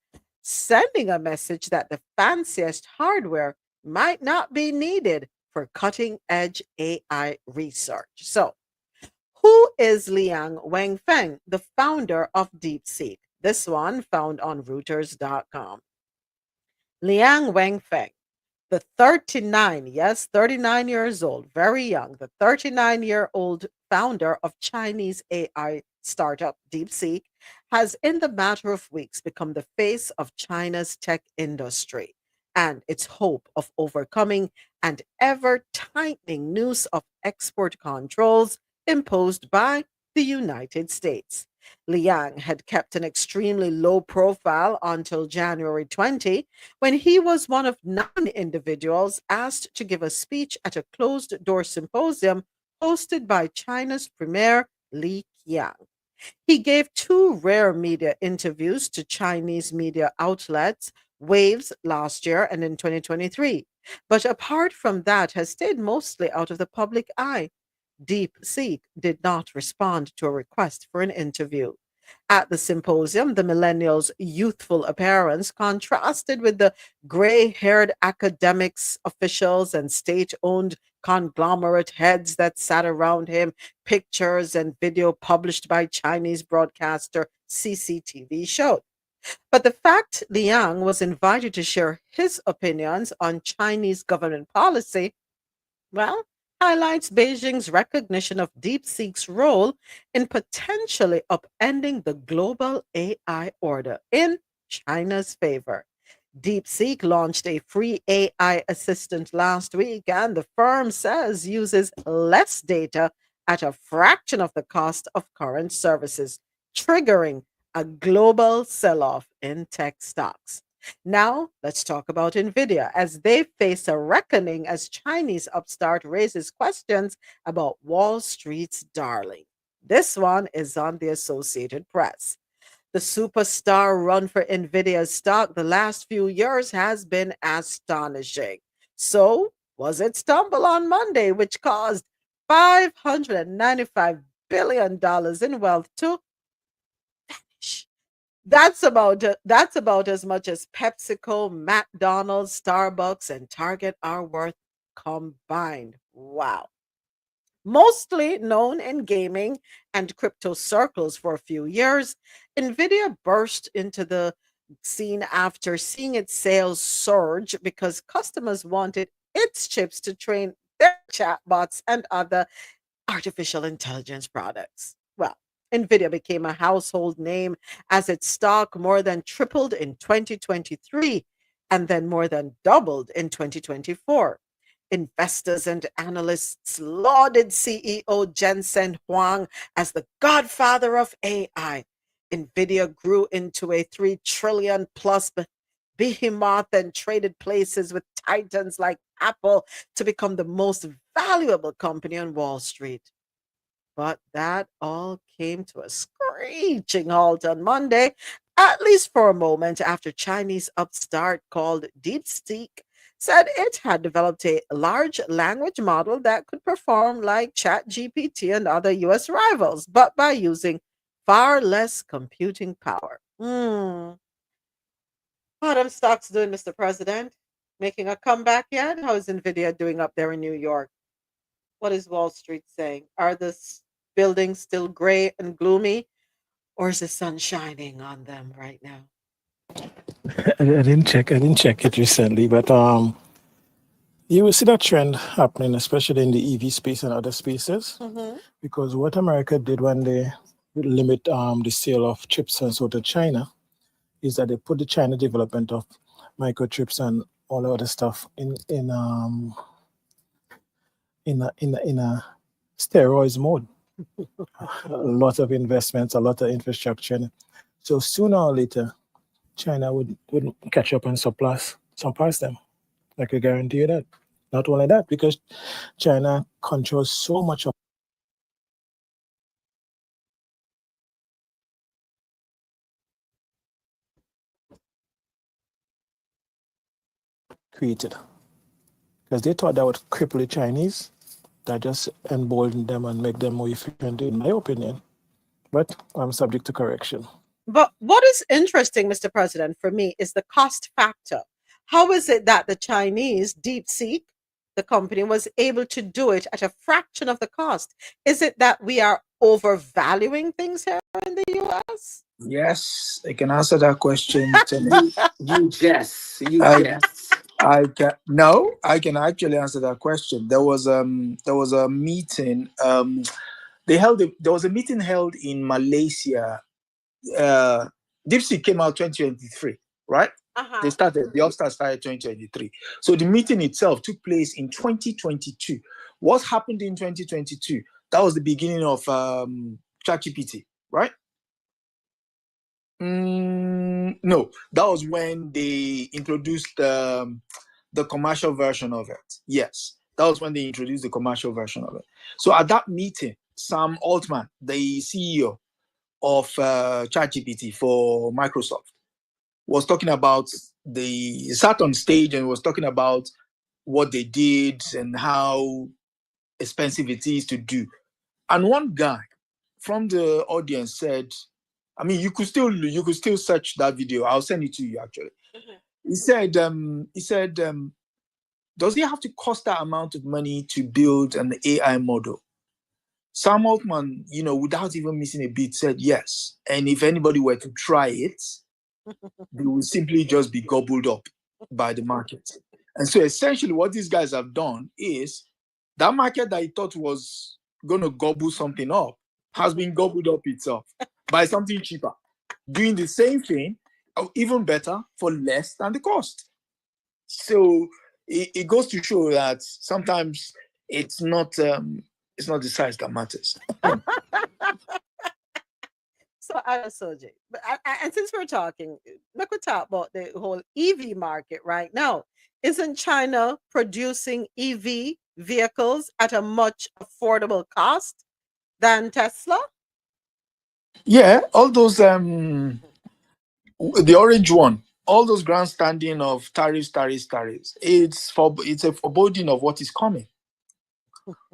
sending a message that the fanciest hardware might not be needed for cutting edge AI research. So, who is Liang Wenfeng, the founder of DeepSeek? This one found on Reuters.com. Liang Wenfeng, the 39 years old, very young, the 39-year-old founder of Chinese AI startup DeepSeek, has in the matter of weeks become the face of China's tech industry and its hope of overcoming an ever tightening noose of export controls imposed by the United States. Liang had kept an extremely low profile until January 20, when he was one of 9 individuals asked to give a speech at a closed door symposium hosted by China's Premier Li Qiang. He gave 2 rare media interviews to Chinese media outlets, Waves last year and in 2023, but apart from that has stayed mostly out of the public eye. DeepSeek did not respond to a request for an interview. At the symposium, the millennial's youthful appearance contrasted with the gray haired academics, officials, and state owned conglomerate heads that sat around him, pictures and video published by Chinese broadcaster CCTV showed. But the fact Liang was invited to share his opinions on Chinese government policy, well, highlights Beijing's recognition of DeepSeek's role in potentially upending the global AI order in China's favor. DeepSeek launched a free AI assistant last week, and the firm says uses less data at a fraction of the cost of current services, triggering a global sell off in tech stocks. Now, let's talk about NVIDIA as they face a reckoning as Chinese upstart raises questions about Wall Street's darling. This one is on the Associated Press. The superstar run for NVIDIA's stock the last few years has been astonishing. So, was it stumble on Monday, which caused $595 billion in wealth to That's about as much as PepsiCo, McDonald's, Starbucks, and Target are worth combined. Wow. Mostly known in gaming and crypto circles for a few years, Nvidia burst into the scene after seeing its sales surge because customers wanted its chips to train their chatbots and other artificial intelligence products. Well, Nvidia became a household name as its stock more than tripled in 2023 and then more than doubled in 2024. Investors and analysts lauded CEO Jensen Huang as the godfather of AI. Nvidia grew into a 3 trillion plus behemoth and traded places with titans like Apple to become the most valuable company on Wall Street. But that all came to a screeching halt on Monday, at least for a moment, after Chinese upstart called DeepSeek said it had developed a large language model that could perform like ChatGPT and other US rivals, but by using far less computing power. How them stocks doing, Mr. President? Making a comeback yet? How is Nvidia doing up there in New York? What is Wall Street saying? Are the buildings still gray and gloomy, or is the sun shining on them right now? I didn't check it recently, but you will see that trend happening, especially in the EV space and other spaces, because what America did when they limit the sale of chips and so to China is that they put the China development of microchips and all the other stuff in a steroids mode. A lot of investments, a lot of infrastructure. So sooner or later, China would catch up and surpass them. I can guarantee you that. Not only that, because China controls so much of created. Because they thought that would cripple the Chinese. That just emboldened them and make them more efficient, in my opinion. But I'm subject to correction. But what is interesting, Mr. President, for me is the cost factor. How is it that the Chinese DeepSeek, the company, was able to do it at a fraction of the cost? Is it that we are overvaluing things here in the US? Yes, I can answer that question. You guess. I can no, I can actually answer that question. There was a meeting. There was a meeting held in Malaysia. DeepSeek came out 2023, right? The upstart started 2023. So the meeting itself took place in 2022. What happened in 2022? That was the beginning of ChatGPT, right? No, that was when they introduced the commercial version of it. Yes, that was when they introduced the commercial version of it. So at that meeting, Sam Altman, the CEO of ChatGPT for Microsoft, was talking about sat on stage and was talking about what they did and how expensive it is to do. And one guy from the audience said, I mean, you could still search that video. I'll send it to you actually. He said, does it have to cost that amount of money to build an AI model? Sam Altman, without even missing a beat, said yes. And if anybody were to try it, they will simply just be gobbled up by the market. And so essentially what these guys have done is that market that he thought was going to gobble something up has been gobbled up itself by something cheaper, doing the same thing, or even better, for less than the cost. So it goes to show that sometimes it's not the size that matters. So, Adesoji, and since we're talking, look, we talk about the whole EV market right now. Isn't China producing EV vehicles at a much affordable cost than Tesla? Yeah, all those the orange one, all those grandstanding of tariffs. It's a foreboding of what is coming.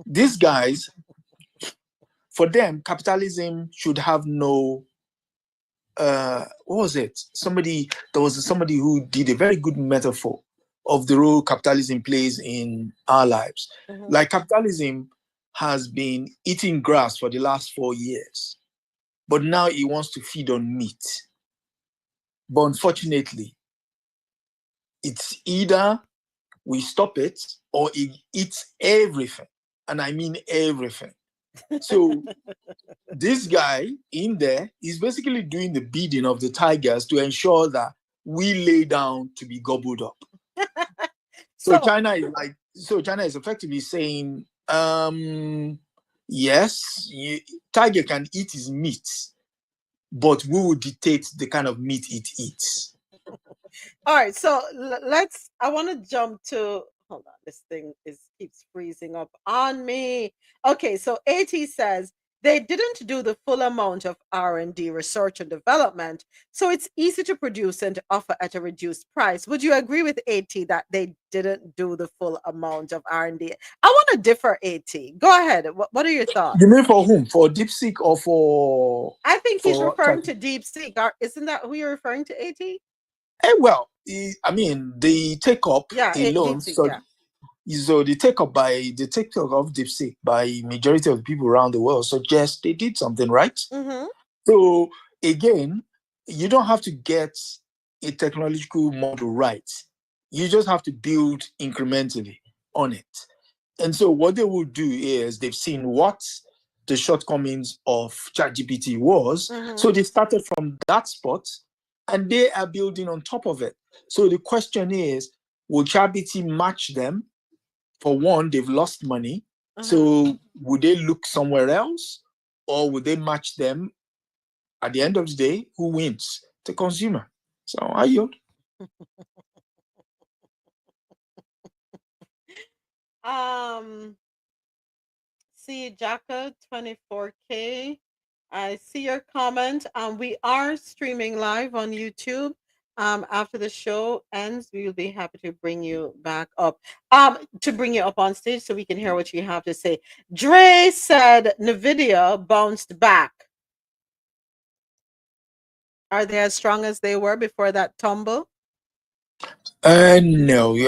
These guys, for them, capitalism should have no what was it? There was somebody who did a very good metaphor of the role capitalism plays in our lives. Like capitalism has been eating grass for the last 4 years, but now it wants to feed on meat. But unfortunately, it's either we stop it or it eats everything. And I mean everything. So this guy in there is basically doing the bidding of the tigers to ensure that we lay down to be gobbled up. So China is effectively saying, yes, tiger can eat his meat, but we will dictate the kind of meat it eats. All right, so I want to jump to, hold on, this thing keeps freezing up on me. Okay, so AT says they didn't do the full amount of R&D, research and development, so it's easy to produce and offer at a reduced price. Would you agree with AT that they didn't do the full amount of R&D? I want to differ, AT. Go ahead. What are your thoughts? You mean for whom? For DeepSeek or for... I think he's referring to DeepSeek. Isn't that who you're referring to, AT? Well, I mean, the take-up alone... DeepSeek, So the take-up of DeepSeek by majority of the people around the world suggests they did something right. So again, you don't have to get a technological model right. You just have to build incrementally on it. And so what they will do is they've seen what the shortcomings of ChatGPT was. So they started from that spot and they are building on top of it. So the question is, will ChatGPT match them? For one, they've lost money. So would they look somewhere else or would they match them? At the end of the day, who wins? The consumer. So I yield. See Jacka 24K. I see your comment. We are streaming live on YouTube. After the show ends, we will be happy to bring you back up. To bring you up on stage so we can hear what you have to say. Dre said Nvidia bounced back. Are they as strong as they were before that tumble? No, I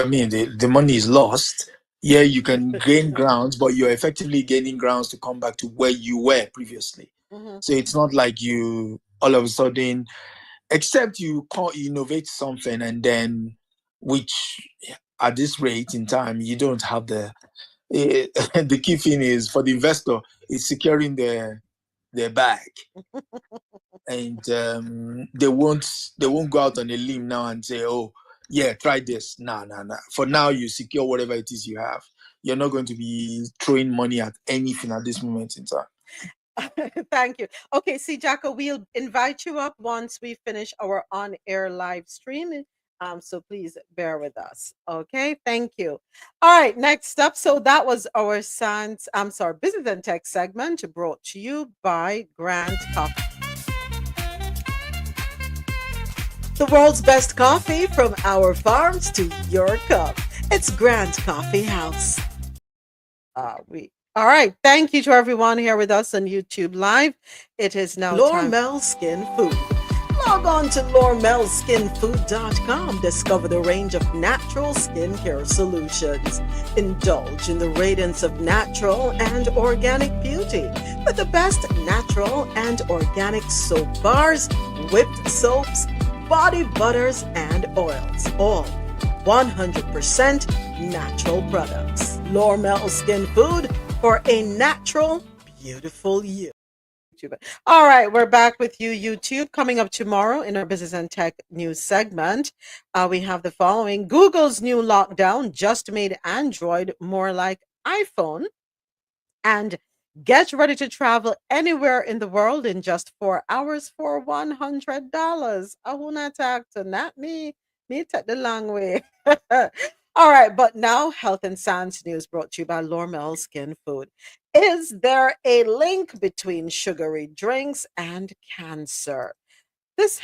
mean the money is lost. Yeah, you can gain grounds, but you're effectively gaining grounds to come back to where you were previously. So it's not like you all of a sudden, except you can't innovate something and then, which at this rate in time, you don't have the the key thing is for the investor is securing their bag. And they won't go out on a limb now and say, oh yeah, try this. No. For now, you secure whatever it is you have. You're not going to be throwing money at anything at this moment in time. Thank you. Okay, see, Jacko, we'll invite you up once we finish our on-air live stream. So please bear with us. Okay, thank you. All right, next up. So that was our Business and Tech segment brought to you by Grant Coffee. The world's best coffee from our farms to your cup. It's Grant Coffee House. All right. Thank you to everyone here with us on YouTube Live. It is now Lormel Skin Food. Log on to lormelskinfood.com. Discover the range of natural skincare solutions. Indulge in the radiance of natural and organic beauty with the best natural and organic soap bars, whipped soaps, body butters, and oils. All 100% natural products. Lormel Skin Food for a natural, beautiful you. All right, we're back with you, YouTube. Coming up tomorrow in our Business and Tech News segment, we have the following. Google's new lockdown just made Android more like iPhone. And get ready to travel anywhere in the world in just 4 hours for $100. I will not talk to not me. Me take the long way. All right, but now health and science news brought to you by Lormel Skin Food. Is there a link between sugary drinks and cancer? This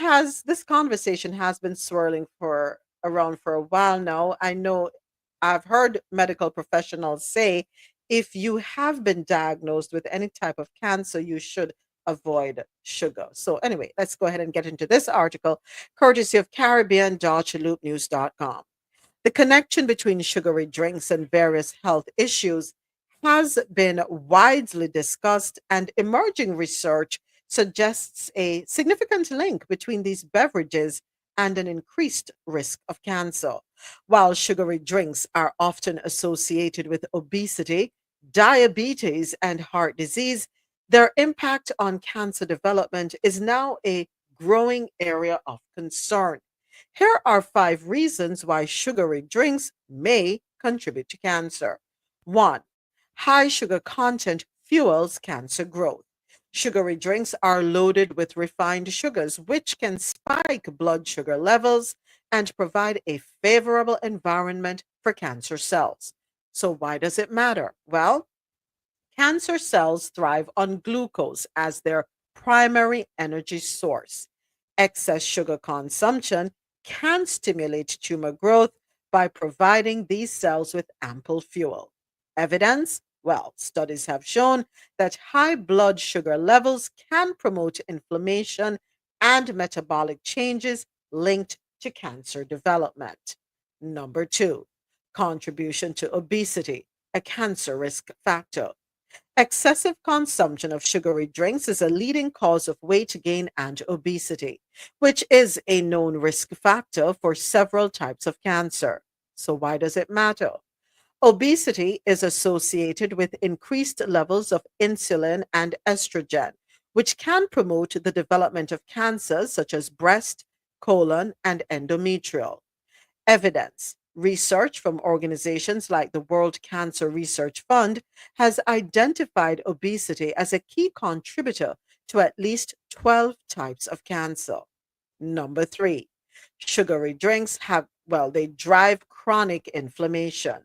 conversation has been swirling around for a while now. I know I've heard medical professionals say if you have been diagnosed with any type of cancer, you should avoid sugar. So anyway, let's go ahead and get into this article, courtesy of Caribbean-loopnews.com. The connection between sugary drinks and various health issues has been widely discussed, and emerging research suggests a significant link between these beverages and an increased risk of cancer. While sugary drinks are often associated with obesity, diabetes, and heart disease, their impact on cancer development is now a growing area of concern. Here are 5 reasons why sugary drinks may contribute to cancer. 1. High sugar content fuels cancer growth. Sugary drinks are loaded with refined sugars, which can spike blood sugar levels and provide a favorable environment for cancer cells. So, why does it matter? Well, cancer cells thrive on glucose as their primary energy source. Excess sugar consumption can stimulate tumor growth by providing these cells with ample fuel. Evidence? Well, studies have shown that high blood sugar levels can promote inflammation and metabolic changes linked to cancer development. Number 2, contribution to obesity, a cancer risk factor. Excessive consumption of sugary drinks is a leading cause of weight gain and obesity, which is a known risk factor for several types of cancer. So, why does it matter? Obesity is associated with increased levels of insulin and estrogen, which can promote the development of cancers such as breast, colon, and endometrial. Evidence. Research from organizations like the World Cancer Research Fund has identified obesity as a key contributor to at least 12 types of cancer. Number 3, sugary drinks they drive chronic inflammation.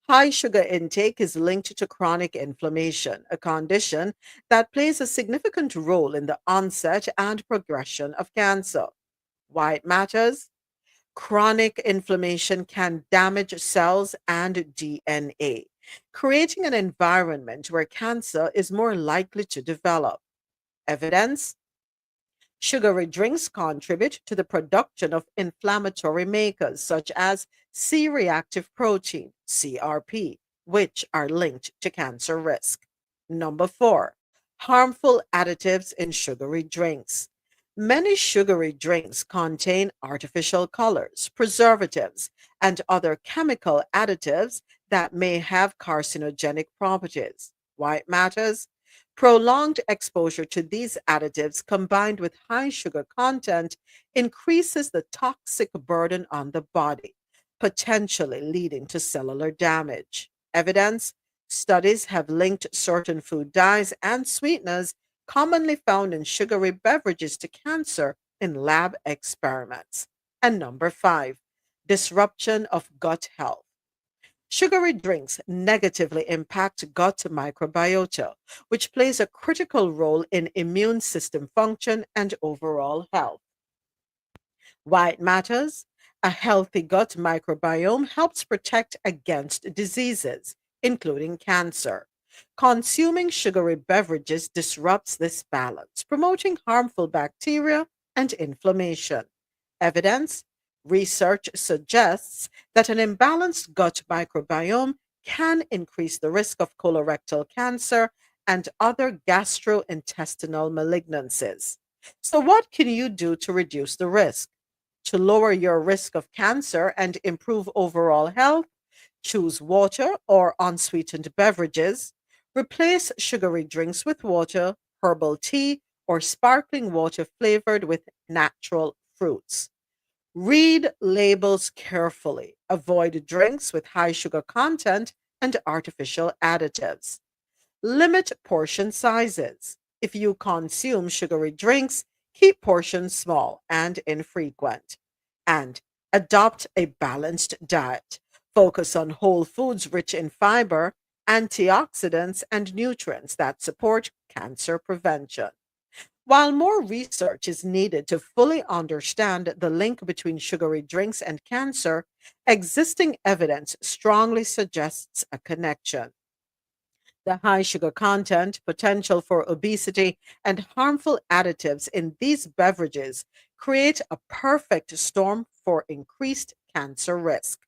High sugar intake is linked to chronic inflammation, a condition that plays a significant role in the onset and progression of cancer. Why it matters? Chronic inflammation can damage cells and DNA, creating an environment where cancer is more likely to develop. Evidence? Sugary drinks contribute to the production of inflammatory markers such as C reactive protein, CRP, which are linked to cancer risk. Number 4, harmful additives in sugary drinks. Many sugary drinks contain artificial colors, preservatives, and other chemical additives that may have carcinogenic properties. Why it matters? Prolonged exposure to these additives combined with high sugar content increases the toxic burden on the body, potentially leading to cellular damage. Evidence? Studies have linked certain food dyes and sweeteners commonly found in sugary beverages to cancer in lab experiments. And number 5, disruption of gut health. Sugary drinks negatively impact gut microbiota, which plays a critical role in immune system function and overall health. Why it matters? A healthy gut microbiome helps protect against diseases, including cancer. Consuming sugary beverages disrupts this balance, promoting harmful bacteria and inflammation. Evidence? Research suggests that an imbalanced gut microbiome can increase the risk of colorectal cancer and other gastrointestinal malignancies. So, what can you do to reduce the risk? To lower your risk of cancer and improve overall health, choose water or unsweetened beverages. Replace sugary drinks with water, herbal tea, or sparkling water flavored with natural fruits. Read labels carefully. Avoid drinks with high sugar content and artificial additives. Limit portion sizes. If you consume sugary drinks, keep portions small and infrequent. And adopt a balanced diet. Focus on whole foods rich in fiber, antioxidants, and nutrients that support cancer prevention. While more research is needed to fully understand the link between sugary drinks and cancer, existing evidence strongly suggests a connection. The high sugar content, potential for obesity, and harmful additives in these beverages create a perfect storm for increased cancer risk.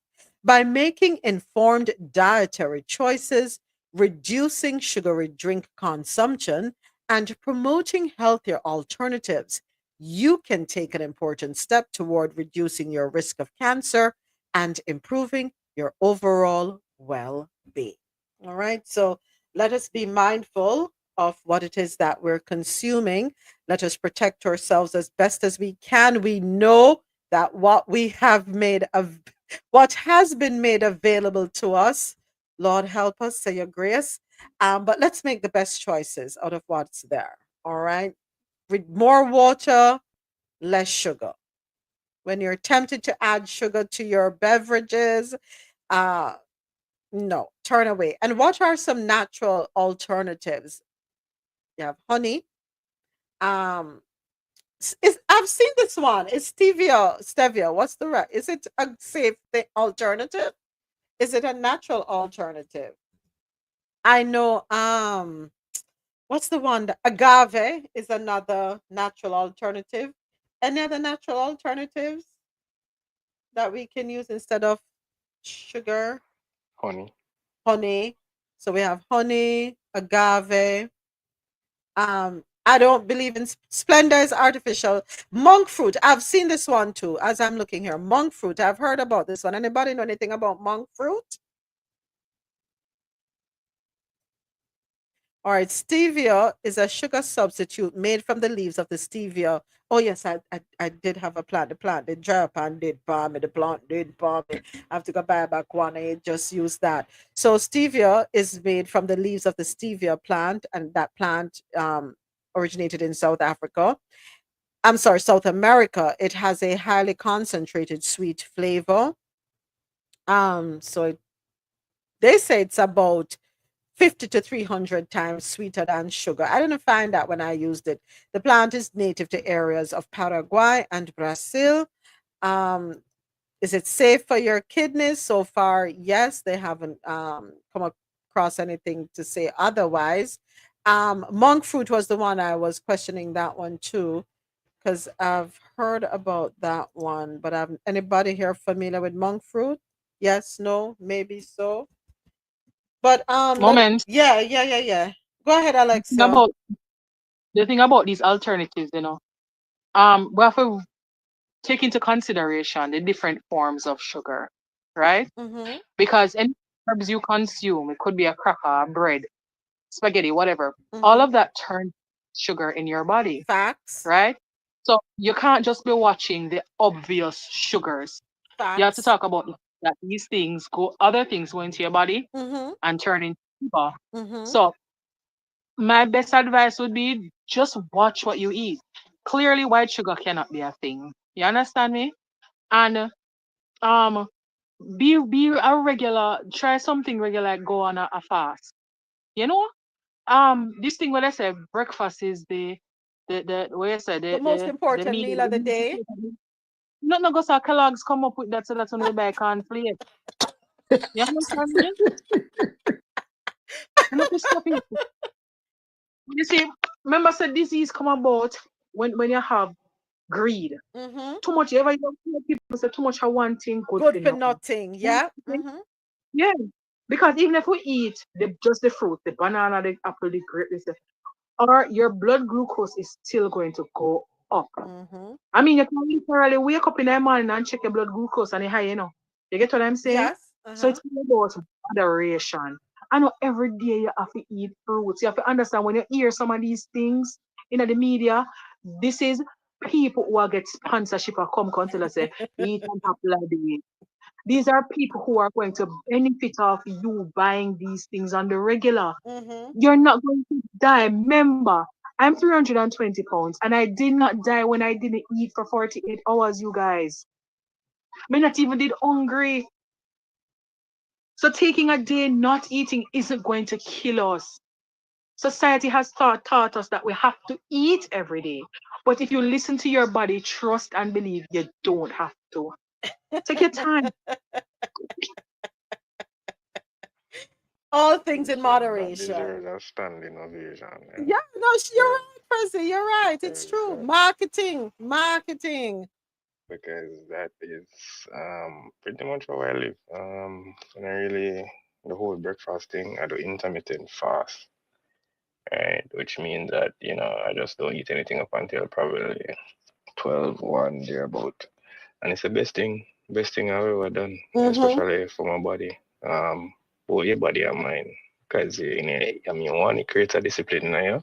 By making informed dietary choices, reducing sugary drink consumption, and promoting healthier alternatives, you can take an important step toward reducing your risk of cancer and improving your overall well being. All right. So let us be mindful of what it is that we're consuming. Let us protect ourselves as best as we can. We know that what has been made available to us, Lord help us, say your grace. But let's make the best choices out of what's there. All right. With more water, less sugar. When you're tempted to add sugar to your beverages, uh, no, turn away. And what are some natural alternatives? You have honey. Um, I've seen this one. It's stevia. What's the right? Is it a safe alternative? Is it a natural alternative? I know. What's the one? Agave is another natural alternative. Any other natural alternatives that we can use instead of sugar? Honey. Honey. So we have honey, agave. I don't believe in Splendor is artificial. Monk fruit. I've seen this one too. As I'm looking here, monk fruit. I've heard about this one. Anybody know anything about monk fruit? All right, stevia is a sugar substitute made from the leaves of the stevia. Oh yes, I did have a plant. The plant did dry up and did bomb me. The plant did bomb me. I have to go buy back one. I just use that. So stevia is made from the leaves of the stevia plant, and that plant originated in South Africa. I'm sorry, South America. It has a highly concentrated sweet flavor. So they say it's about 50 to 300 times sweeter than sugar. I didn't find that when I used it. The plant is native to areas of Paraguay and Brazil. Is it safe for your kidneys? So far, yes. They haven't come across anything to say otherwise. Monk fruit was the one I was questioning that one too, because I've heard about that one. But anybody here familiar with monk fruit? Yes, no, maybe so. But Moments. yeah. Go ahead, Alexia. About the thing about these alternatives, we have to take into consideration the different forms of sugar, right? Mm-hmm. Because any herbs you consume, it could be a cracker, bread, spaghetti, whatever, Mm-hmm. all of that turns sugar in your body. Facts. Right? So you can't just be watching the obvious sugars. Facts. You have to talk about that these things other things go into your body Mm-hmm. and turn into sugar. Mm-hmm. So my best advice would be just watch what you eat. Clearly, white sugar cannot be a thing. You understand me? And be a regular. Try something regular, like go on a fast. You know, this thing where I say breakfast is the where you say The most important meal of the day. Not no go so Kellogg's come up with that, so that's when we buy cornflakes. You understand me? Not to stop it. You see, remember said disease come about when you have greed. Mm-hmm. Too much. Ever you hear people say too much of one thing good for nothing. Yeah. Mm-hmm. Yeah. Because even if we eat just the fruit, the banana, the apple, the grape, or your blood glucose is still going to go up. Mm-hmm. I mean, you can literally wake up in the morning and check your blood glucose and it's high, You get what I'm saying? Yes. So it's about moderation. I know every day you have to eat fruits. You have to understand when you hear some of these things in the media, this is people who are get sponsorship or come tell us, say, eat an apple a day. These are people who are going to benefit off you buying these things on the regular. Mm-hmm. You're not going to die. Remember, I'm 320 pounds and I did not die when I didn't eat for 48 hours, you guys. I not even did hungry. So taking a day not eating isn't going to kill us. Society has taught us that we have to eat every day. But if you listen to your body, trust and believe, you don't have to. Take your time. All things in That moderation. deserves a standing ovation. Yeah, no, you're right, Percy. You're right. It's true. Marketing. Because that is pretty much how I live. And I really, the whole breakfast thing, I do intermittent fast, right? Which means that, I just don't eat anything up until probably 12, 1, thereabout. And it's the best thing I've ever done, especially for my body. For your body and mind. Because, one, it creates a discipline in you.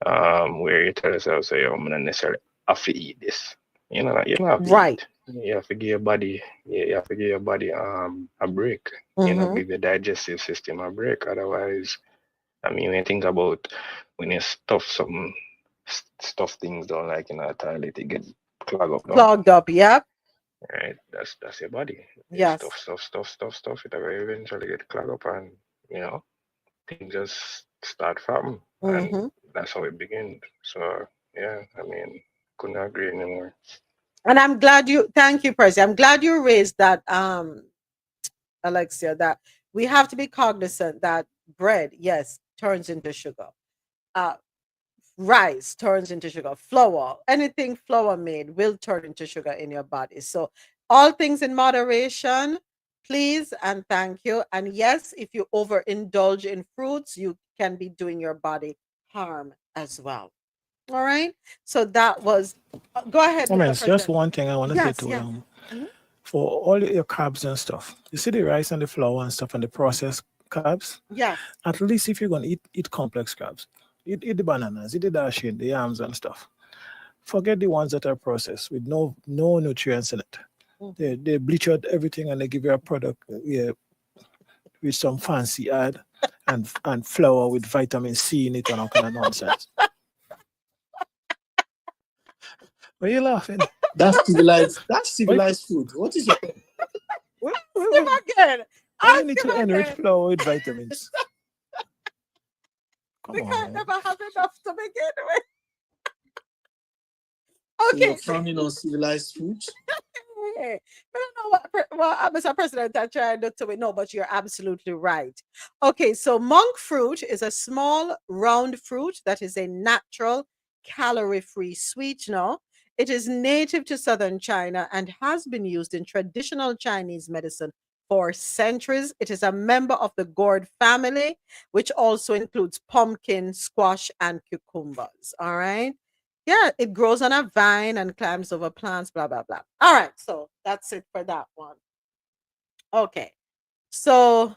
Where you tell yourself, so I'm not necessarily have to eat this. You don't have to eat. You have to give your body, a break. Give your digestive system a break. Otherwise, when you think about when you stuff things down like in a toilet, it gets Clogged up, yep. Right, that's your body. Yes. Stuff. It will eventually get clogged up, and things just start from, and that's how it begins. So yeah, couldn't agree anymore. And I'm glad thank you, Percy. I'm glad you raised that, Alexia, that we have to be cognizant that bread, yes, turns into sugar. Rice turns into sugar. Flour, anything flour made will turn into sugar in your body. So all things in moderation, please and thank you. And yes, if you overindulge in fruits, you can be doing your body harm as well. All right. So that was. Go ahead. I mean, Mr. it's just President. one thing I want to say to for all your carbs and stuff. You see the rice and the flour and stuff and the processed carbs. Yes. At least if you're gonna eat complex carbs, eat the bananas, eat the dashing, the yams and stuff. Forget the ones that are processed with no nutrients in it. They bleach out everything and they give you a product with some fancy ad and flour with vitamin C in it and all kind of nonsense. Why are you laughing? That's civilized food. What is your again? I need to enrich flour with vitamins. Come We on. can't never have enough to begin with. So you're frowning on civilized foods? I don't know what Mr. President I tried not to know, but you're absolutely right. Okay, so monk fruit is a small round fruit that is a natural calorie-free sweetener. It is native to southern China and has been used in traditional Chinese medicine for centuries. It is a member of the gourd family, which also includes pumpkin, squash, and cucumbers. All right. Yeah, it grows on a vine and climbs over plants, blah, blah, blah. All right, so that's it for that one. Okay, so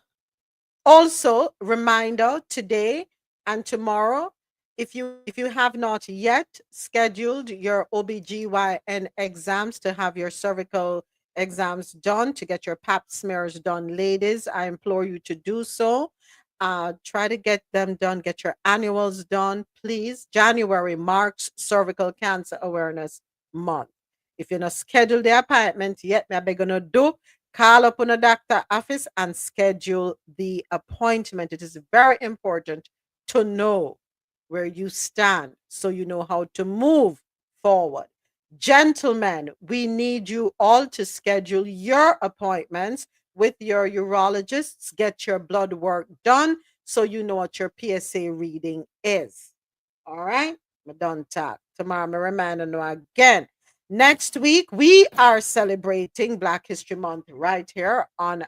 also reminder today and tomorrow, if you have not yet scheduled your OBGYN exams to have your cervical exams done, to get your pap smears done, ladies, I implore you to do so. Try to get them done. Get your annuals done, please. January marks Cervical Cancer Awareness Month. If you're not scheduled the appointment yet, maybe gonna do. Call up on a doctor office and schedule the appointment. It is very important to know where you stand so you know how to move forward. Gentlemen, we need you all to schedule your appointments with your urologists. Get your blood work done so you know what your PSA reading is. All right? I don't talk. Tomorrow, I'm reminding you again. Next week, we are celebrating Black History Month right here on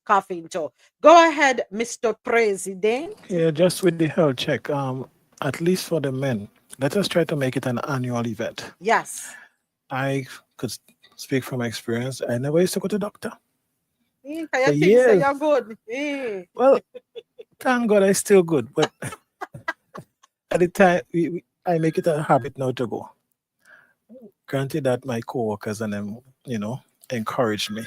Coffee Talk. Go ahead, Mr. President. Yeah, just with the health check, at least for the men, let us try to make it an annual event. Yes. I could speak from experience. I never used to go to the doctor. For years. You're good. Well, thank God I'm still good. But at the time, I make it a habit now to go. Granted that my coworkers and them, encourage me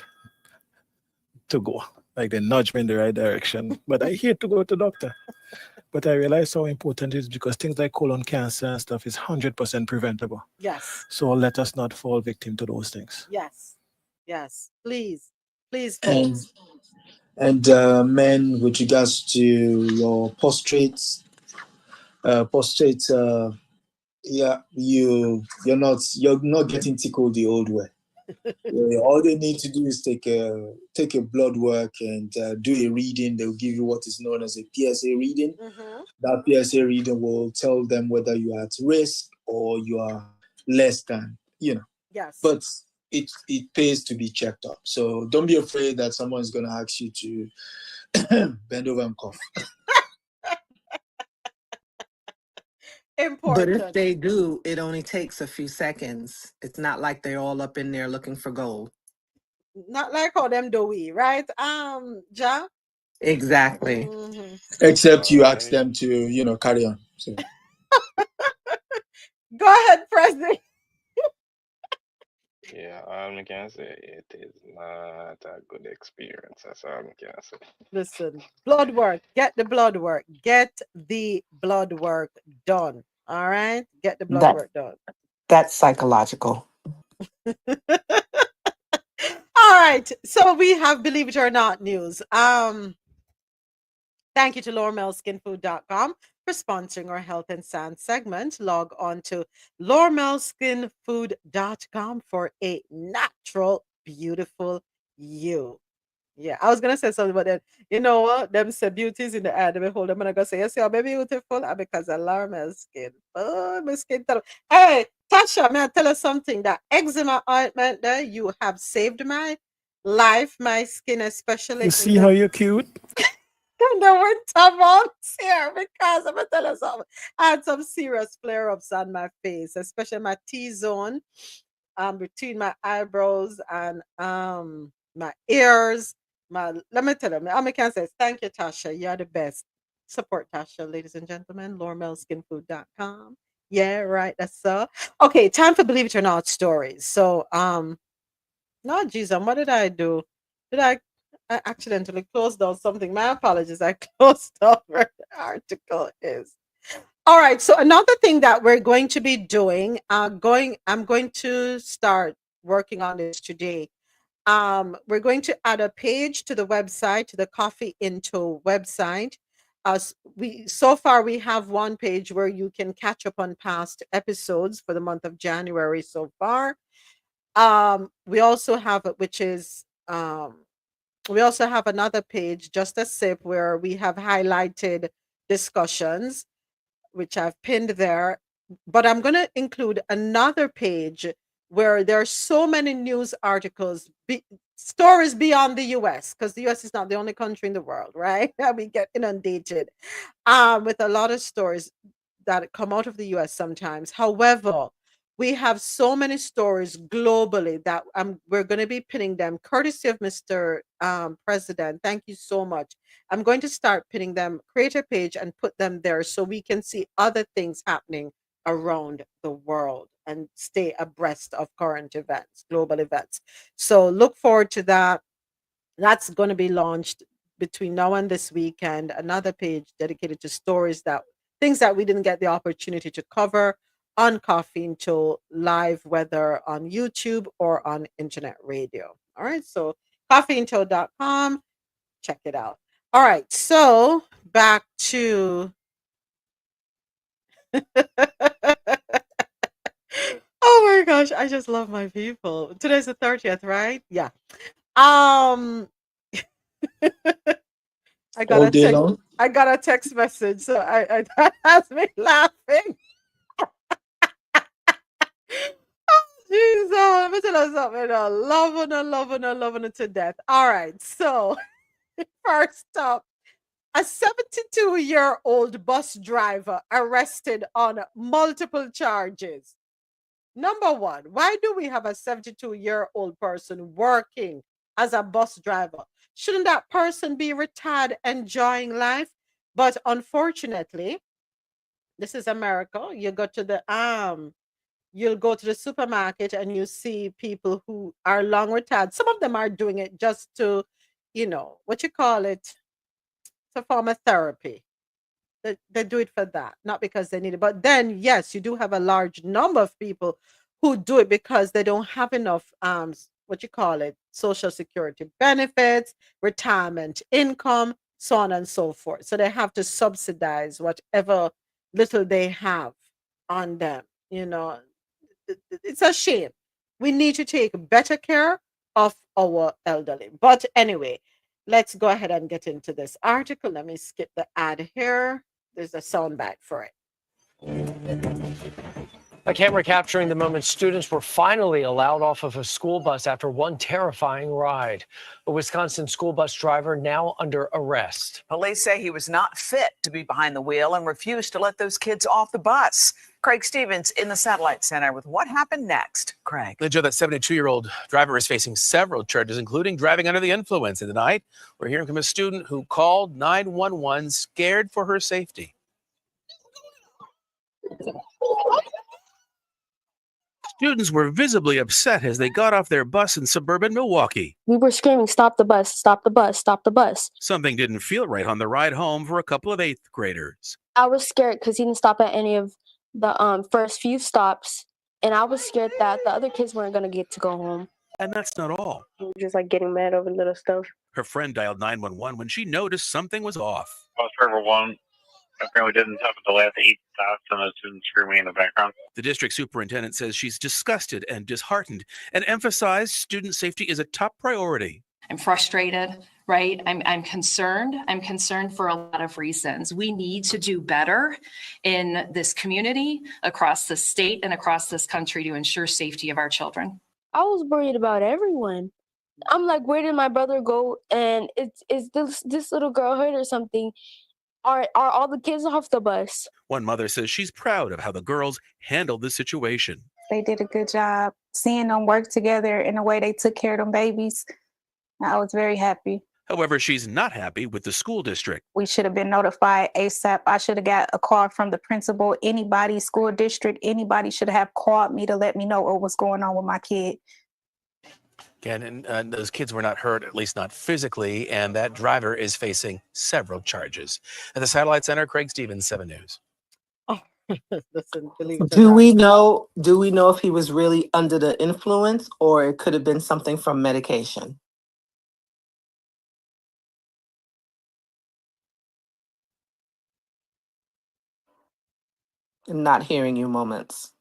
to go. Like they nudge me in the right direction. But I hate to go to the doctor. But I realize how important it is because things like colon cancer and stuff is 100% preventable. Yes. So let us not fall victim to those things. Yes. Yes. Please. And men, with regards to your prostrate, yeah, you're not getting tickled the old way. All they need to do is take a blood work and do a reading. They'll give you what is known as a PSA reading. That PSA reading will tell them whether you are at risk or you are less than, Yes. But it pays to be checked up. So don't be afraid that someone's going to ask you to bend over and cough. Important. But if they do, it only takes a few seconds. It's not like they're all up in there looking for gold. Not like how them do we, right? Ja? Exactly. Except you ask them to, carry on. So. Go ahead, President. Yeah, all I can say, it is not a good experience. That's all I can say. Listen, blood work. Get the blood work. Get the blood work done. All right? Get the blood work done. That's psychological. All right. So we have Believe It or Not news. Thank you to LormelSkinFood.com for sponsoring our health and science segment. Log on to LormelSkinFood.com for a natural, beautiful you. Yeah, I was gonna say something, but then you know what? Them say beauties in the eye. They behold them, and I gonna say, yes, you're beautiful, because I love my skin. Oh, my skin. Hey, Tasha, may I tell you something? That eczema ointment there, you have saved my life, my skin, especially. You see how you're cute? In the winter months here, because I'm gonna tell you something. I had some serious flare-ups on my face, especially my T-zone, between my eyebrows and my ears. Let me tell you, I can say thank you, Tasha. You're the best. Support Tasha, ladies and gentlemen. LormelSkinFood.com. Yeah, right. That's so. Okay, time for Believe It or Not stories. So, no, Jesus, what did I do? Did I accidentally closed down something? My apologies. I closed down where the article is. All right. So another thing that we're going to be doing, I'm going to start working on this today. We're going to add a page to the website, to the Coffee Into website. So far we have one page where you can catch up on past episodes for the month of January so far. We also have we also have another page, just a sip, where we have highlighted discussions, which I've pinned there. But I'm going to include another page where there are so many news articles, stories beyond the US, because the US is not the only country in the world, right? We get inundated with a lot of stories that come out of the US sometimes. However, we have so many stories globally that we're going to be pinning them, courtesy of Mr. President. Thank you so much. I'm going to start pinning them, create a page and put them there so we can see other things happening around the world and stay abreast of current events, global events. So look forward to that. That's going to be launched between now and this weekend. Another page dedicated to stories, things that we didn't get the opportunity to cover on Coffee Until live, whether on YouTube or on internet radio. All right. So coffeeuntil.com. Check it out. All right. So back to oh my gosh, I just love my people. Today's the 30th, right? Yeah. I got All day long? I got a text message, so I that has me laughing. Jesus, let me tell you something. Loving it to death. All right, so first up, a 72-year-old bus driver arrested on multiple charges. Number one, why do we have a 72-year-old person working as a bus driver? Shouldn't that person be retired, enjoying life? But unfortunately, this is America. You'll go to the supermarket and you see people who are long retired. Some of them are doing it just to, what you call it, it's a form of therapy. They do it for that, not because they need it. But then, yes, you do have a large number of people who do it because they don't have enough, what you call it, social security benefits, retirement income, so on and so forth. So they have to subsidize whatever little they have on them. It's a shame. We need to take better care of our elderly. But anyway, let's go ahead and get into this article. Let me skip the ad here. There's a soundbite for it. A camera capturing the moment students were finally allowed off of a school bus after one terrifying ride. A Wisconsin school bus driver now under arrest. Police say he was not fit to be behind the wheel and refused to let those kids off the bus. Craig Stevens in the Satellite Center with what happened next. Craig. Joe, that 72-year-old driver is facing several charges, including driving under the influence. And tonight, we're hearing from a student who called 911 scared for her safety. Students were visibly upset as they got off their bus in suburban Milwaukee. We were screaming, "Stop the bus, stop the bus, stop the bus." Something didn't feel right on the ride home for a couple of 8th graders. I was scared because he didn't stop at any of the first few stops, and I was scared that the other kids weren't going to get to go home. And that's not all. Just like getting mad over little stuff. Her friend dialed 911 when she noticed something was off. Bus driver 1 apparently didn't stop at the last 8 stops and the students screaming in the background. The district superintendent says she's disgusted and disheartened and emphasized student safety is a top priority. I'm frustrated, right? I'm concerned. I'm concerned for a lot of reasons. We need to do better in this community, across the state and across this country to ensure safety of our children. I was worried about everyone. I'm like, where did my brother go? And is this little girl hurt or something? Are all the kids off the bus? One mother says she's proud of how the girls handled the situation. They did a good job seeing them work together in the way they took care of them babies. I was very happy. However, she's not happy with the school district. We should have been notified ASAP. I should have got a call from the principal. Anybody, school district, anybody should have called me to let me know what was going on with my kid. Again, and those kids were not hurt, at least not physically, and that driver is facing several charges. At the Satellite Center, Craig Stevens, 7 News. Listen, Do we know if he was really under the influence or it could have been something from medication? I'm not hearing you, Moments.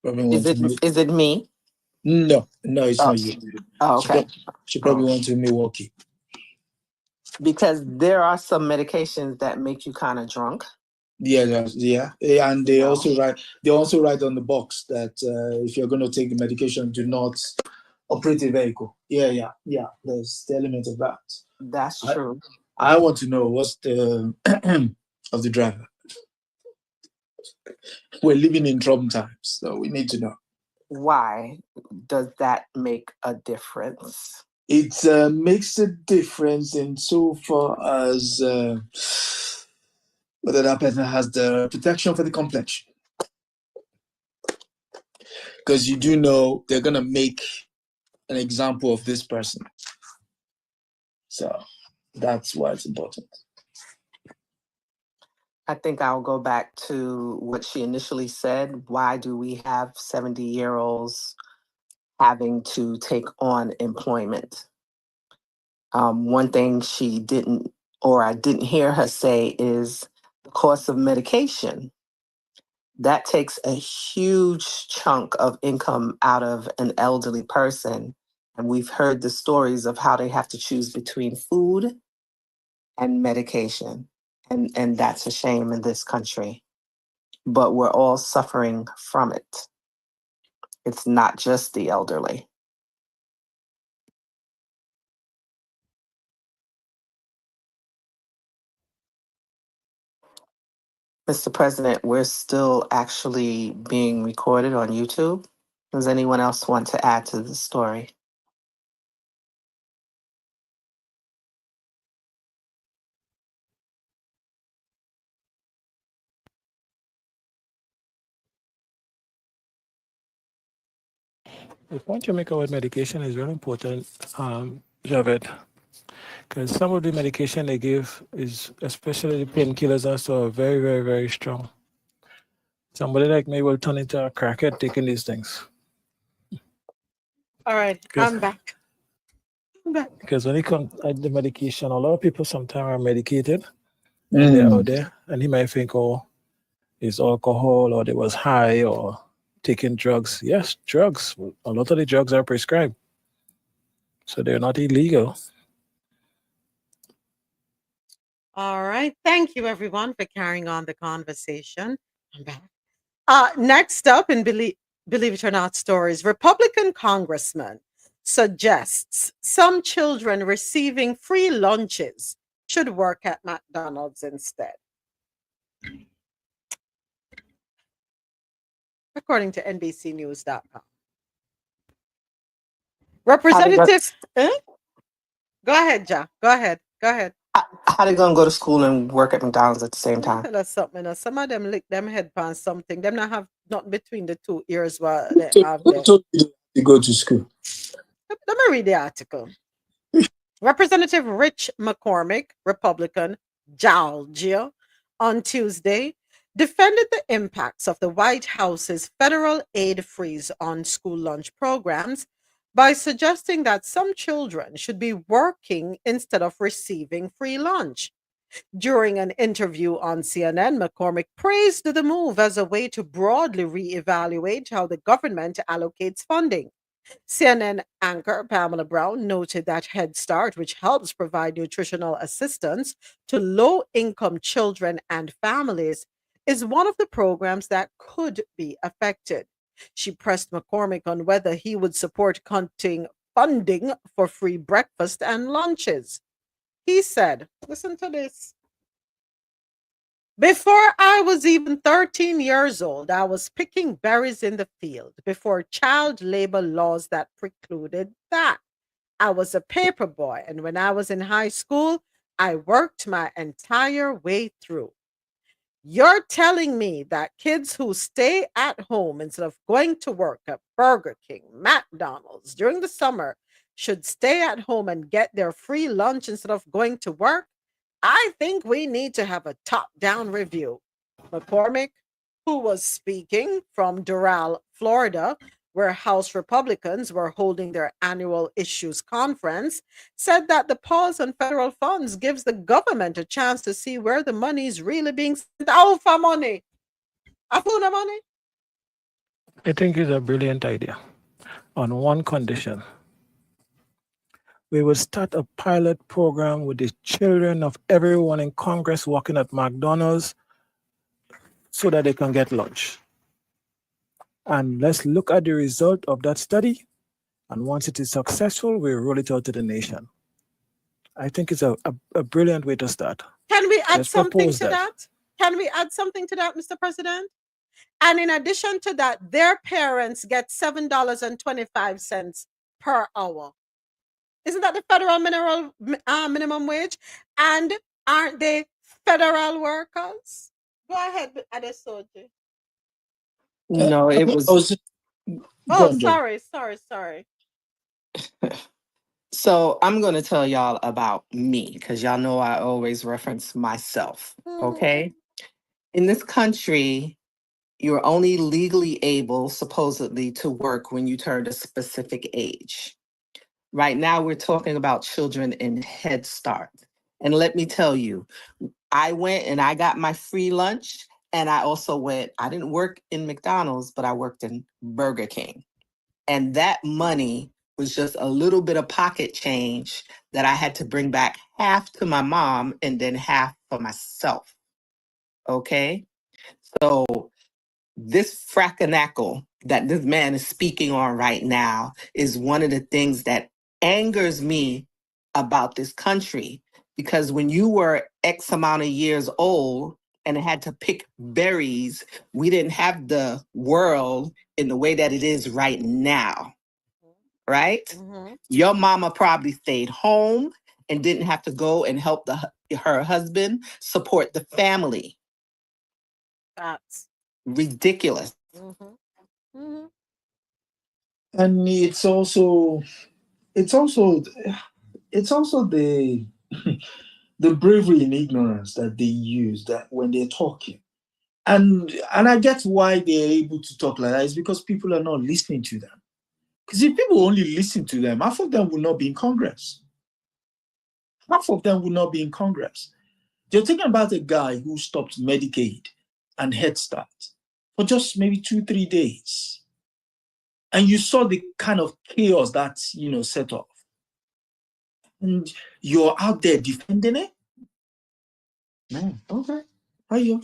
Is it me? No, it's not you. Oh, okay. She probably went to Milwaukee. Because there are some medications that make you kind of drunk. Yeah, and they also write on the box that if you're going to take the medication, do not operate a vehicle. Yeah. There's the element of that. That's true. I want to know what's the of the driver. We're living in Trump times, so we need to know. Why does that make a difference? It makes a difference in so far as whether that person has the protection for the complexion. Because you do know they're going to make an example of this person. So that's why it's important. I think I'll go back to what she initially said. Why do we have 70-year-olds having to take on employment? One thing she didn't, or I didn't hear her say, is the cost of medication. That takes a huge chunk of income out of an elderly person. And we've heard the stories of how they have to choose between food and medication. And that's a shame in this country. But we're all suffering from it. It's not just the elderly. Mr. President, we're still actually being recorded on YouTube. Does anyone else want to add to the story? The point you make about medication is very important, Javed, because some of the medication they give is, especially the painkillers, also very, very, very strong. Somebody like me will turn into a crackhead taking these things. All right, I'm back. Because when it comes to the medication, a lot of people sometimes are medicated and they're out there, and he might think, oh, it's alcohol, or they was high, or taking drugs. Yes, drugs. A lot of the drugs are prescribed, so they're not illegal. All right. Thank you, everyone, for carrying on the conversation. I'm back. Next up in Believe It or Not stories, Republican congressman suggests some children receiving free lunches should work at McDonald's instead. According to NBCnews.com. Representative. Go ahead, Ja. Go ahead. How they gonna go to school and work at McDonald's at the same time? Tell us something. Some of them lick them head on something. Them not have nothing between the two ears while they have Who them. told you to go to school? Let me read the article. Representative Rich McCormick, Republican, Georgia, on Tuesday, defended the impacts of the White House's federal aid freeze on school lunch programs by suggesting that some children should be working instead of receiving free lunch. During an interview on CNN, McCormick praised the move as a way to broadly reevaluate how the government allocates funding. CNN anchor Pamela Brown noted that Head Start, which helps provide nutritional assistance to low-income children and families, is one of the programs that could be affected. She pressed McCormick on whether he would support cutting funding for free breakfast and lunches. He said, listen to this. Before I was even 13 years old, I was picking berries in the field before child labor laws that precluded that. I was a paper boy, and when I was in high school, I worked my entire way through. You're telling me that kids who stay at home instead of going to work at Burger King, McDonald's during the summer should stay at home and get their free lunch instead of going to work? I think we need to have a top-down review. McCormick, who was speaking from Doral, Florida, where House Republicans were holding their annual issues conference, said that the pause on federal funds gives the government a chance to see where the money is really being spent. Out for money. Afuna money. I think it's a brilliant idea on one condition. We will start a pilot program with the children of everyone in Congress working at McDonald's so that they can get lunch. And let's look at the result of that study. And once it is successful, we roll it out to the nation. I think it's a brilliant way to start. Can we add something to that? Can we add something to that, Mr. President? And in addition to that, their parents get $7.25 per hour. Isn't that the federal minimum wage? And aren't they federal workers? Go ahead, Adesoji. No, it was. Oh, sorry. So I'm going to tell y'all about me because y'all know I always reference myself. Okay. In this country, you're only legally able, supposedly, to work when you turn a specific age. Right now, we're talking about children in Head Start. And let me tell you, I went and I got my free lunch. And I also I didn't work in McDonald's, but I worked in Burger King. And that money was just a little bit of pocket change that I had to bring back half to my mom and then half for myself. Okay? So this frackanackle that this man is speaking on right now is one of the things that angers me about this country. Because when you were X amount of years old and had to pick berries, we didn't have the world in the way that it is right now. Right? Mm-hmm. Your mama probably stayed home and didn't have to go and help her husband support the family. That's ridiculous. Mm-hmm. Mm-hmm. And it's also the the bravery and ignorance that they use that when they're talking. And I get why they're able to talk like that. It's because people are not listening to them. Because if people only listen to them, half of them will not be in Congress. You're talking about a guy who stopped Medicaid and Head Start for just maybe 2-3 days. And you saw the kind of chaos that, set off. And you're out there defending it? Man, okay. How are you?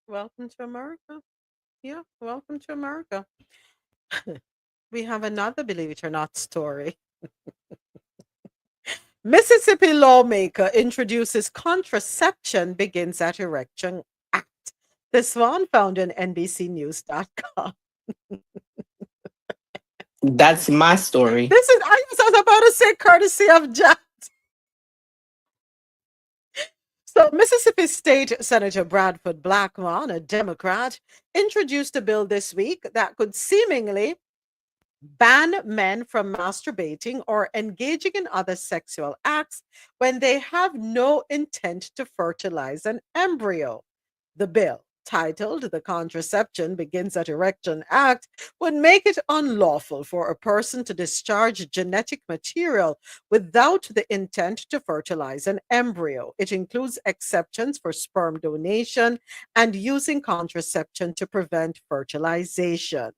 Welcome to America. Yeah, welcome to America. We have another believe it or not story. Mississippi lawmaker introduces contraception begins at erection act. This one found on NBCnews.com. That's my story. This is, I was about to say, courtesy of Jack. So, Mississippi State Senator Bradford Blackmon, a Democrat, introduced a bill this week that could seemingly ban men from masturbating or engaging in other sexual acts when they have no intent to fertilize an embryo. The bill, titled the Contraception Begins at Erection Act, would make it unlawful for a person to discharge genetic material without the intent to fertilize an embryo. It includes exceptions for sperm donation and using contraception to prevent fertilization.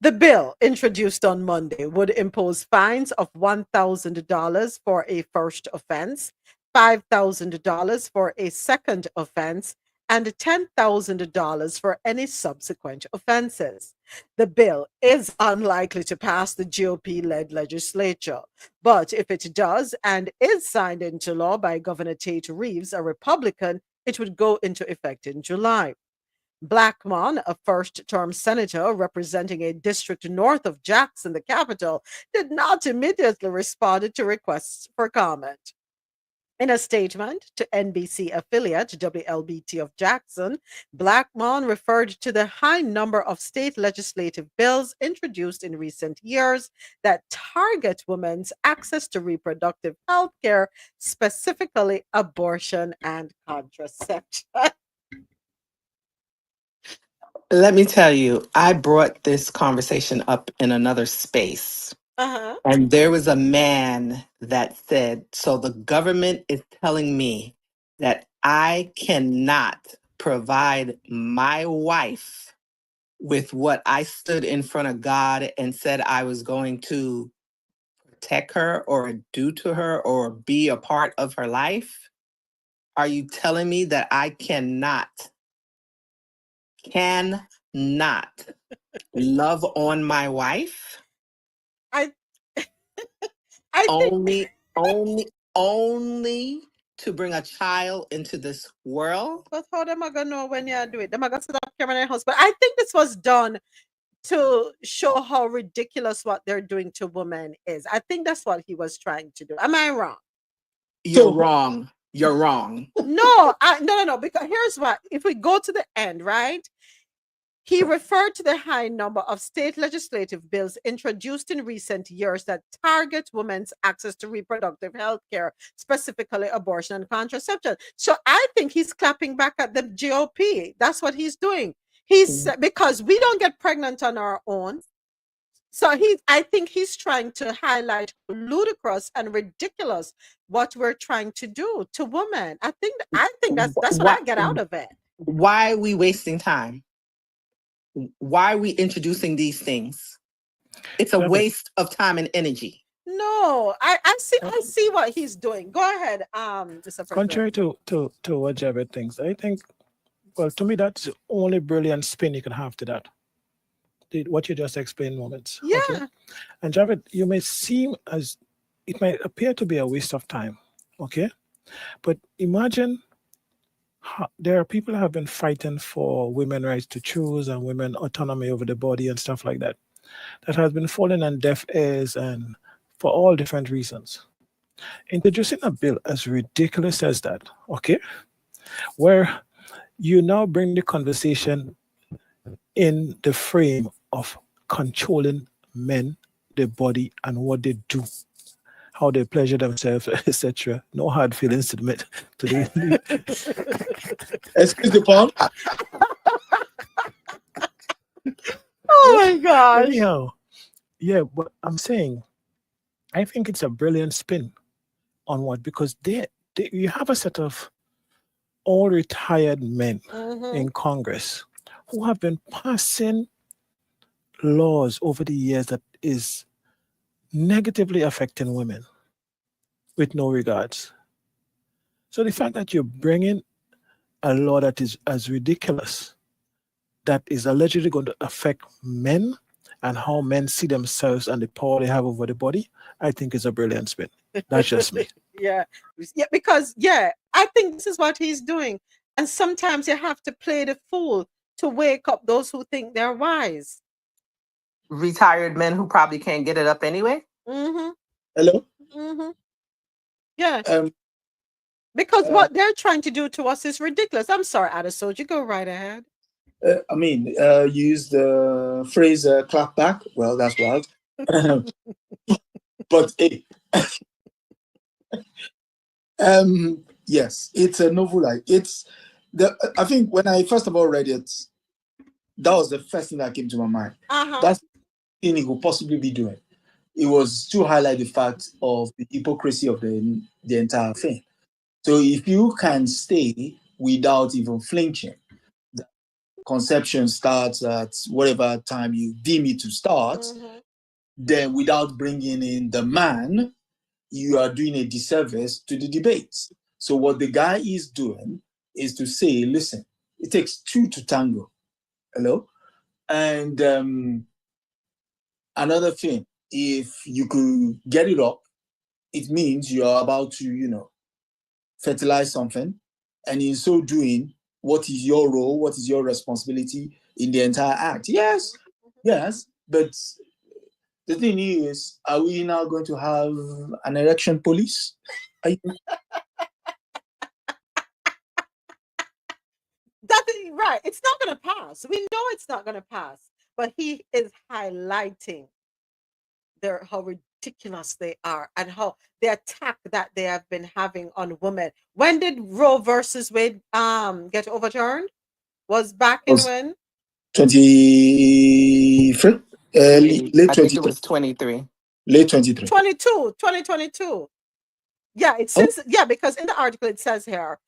The bill, introduced on Monday, would impose fines of $1,000 for a first offense, $5,000 for a second offense, and $10,000 for any subsequent offenses. The bill is unlikely to pass the GOP-led legislature, but if it does and is signed into law by Governor Tate Reeves, a Republican, it would go into effect in July. Blackmon, a first-term senator representing a district north of Jackson, the capital, did not immediately respond to requests for comment. In a statement to NBC affiliate WLBT of Jackson, Blackmon referred to the high number of state legislative bills introduced in recent years that target women's access to reproductive health care, specifically abortion and contraception. Let me tell you, I brought this conversation up in another space. Uh-huh. And there was a man that said, so the government is telling me that I cannot provide my wife with what I stood in front of God and said I was going to protect her or do to her or be a part of her life? Are you telling me that I cannot love on my wife? I think only to bring a child into this world. But how am I gonna know when you do it? Them are gonna set up camera in their house. But I think this was done to show how ridiculous what they're doing to women is. I think that's what he was trying to do. Am I wrong? You're wrong. You're wrong. No. Because here's what: if we go to the end, right? He referred to the high number of state legislative bills introduced in recent years that target women's access to reproductive health care, specifically abortion and contraception. So I think he's clapping back at the GOP. That's what he's doing. Because we don't get pregnant on our own. So I think he's trying to highlight how ludicrous and ridiculous what we're trying to do to women. I think that's what I get out of it. Why are we wasting time? Why are we introducing these things? It's a waste of time and energy. No, I see what he's doing. Go ahead, Mr. Contrary to what Javed thinks, I think, well, to me, that's the only brilliant spin you can have to that. What you just explained moments. Yeah. Okay? And Javed, you may seem as, it might appear to be a waste of time, okay? But imagine there are people who have been fighting for women's rights to choose and women autonomy over the body and stuff like that. That has been falling on deaf ears and for all different reasons. Introducing a bill as ridiculous as that, okay, where you now bring the conversation in the frame of controlling men, their body, and what they do, how they pleasure themselves, etc. No hard feelings to admit to the Excuse the pun. Oh my gosh. Anyhow, yeah, but I'm saying, I think it's a brilliant spin on what, because you have a set of all retired men Mm-hmm. in Congress who have been passing laws over the years that is negatively affecting women with no regards. So the fact that you're bringing a law that is as ridiculous, that is allegedly going to affect men and how men see themselves and the power they have over the body, I think is a brilliant spin. That's just me. Yeah, because I think this is what he's doing, and sometimes you have to play the fool to wake up those who think they're wise. Retired men who probably can't get it up anyway. Mm-hmm. Hello? Mm-hmm. Yeah. Because what they're trying to do to us is ridiculous. I'm sorry, Adesoji, go right ahead. Use the phrase clap back. Well, that's wild. But hey, yes, it's a novel. I think when I first of all read it, that was the first thing that came to my mind. That's the thing he could possibly be doing. It was to highlight the fact of the hypocrisy of the entire thing. So if you can stay without even flinching, the conception starts at whatever time you deem it to start, then without bringing in the man, you are doing a disservice to the debates. So what the guy is doing is to say, listen, it takes two to tango. Hello? And another thing, if you could get it up, it means you're about to, fertilize something. And in so doing, what is your role? What is your responsibility in the entire act? Yes. But the thing is, are we now going to have an erection police? That is right. It's not going to pass. We know it's not going to pass. But he is highlighting how ridiculous they are and how the attack that they have been having on women. When did Roe versus Wade get overturned? Was back in when? 23? Late I think it was 23. Late 23. 2022. Yeah, because in the article it says here,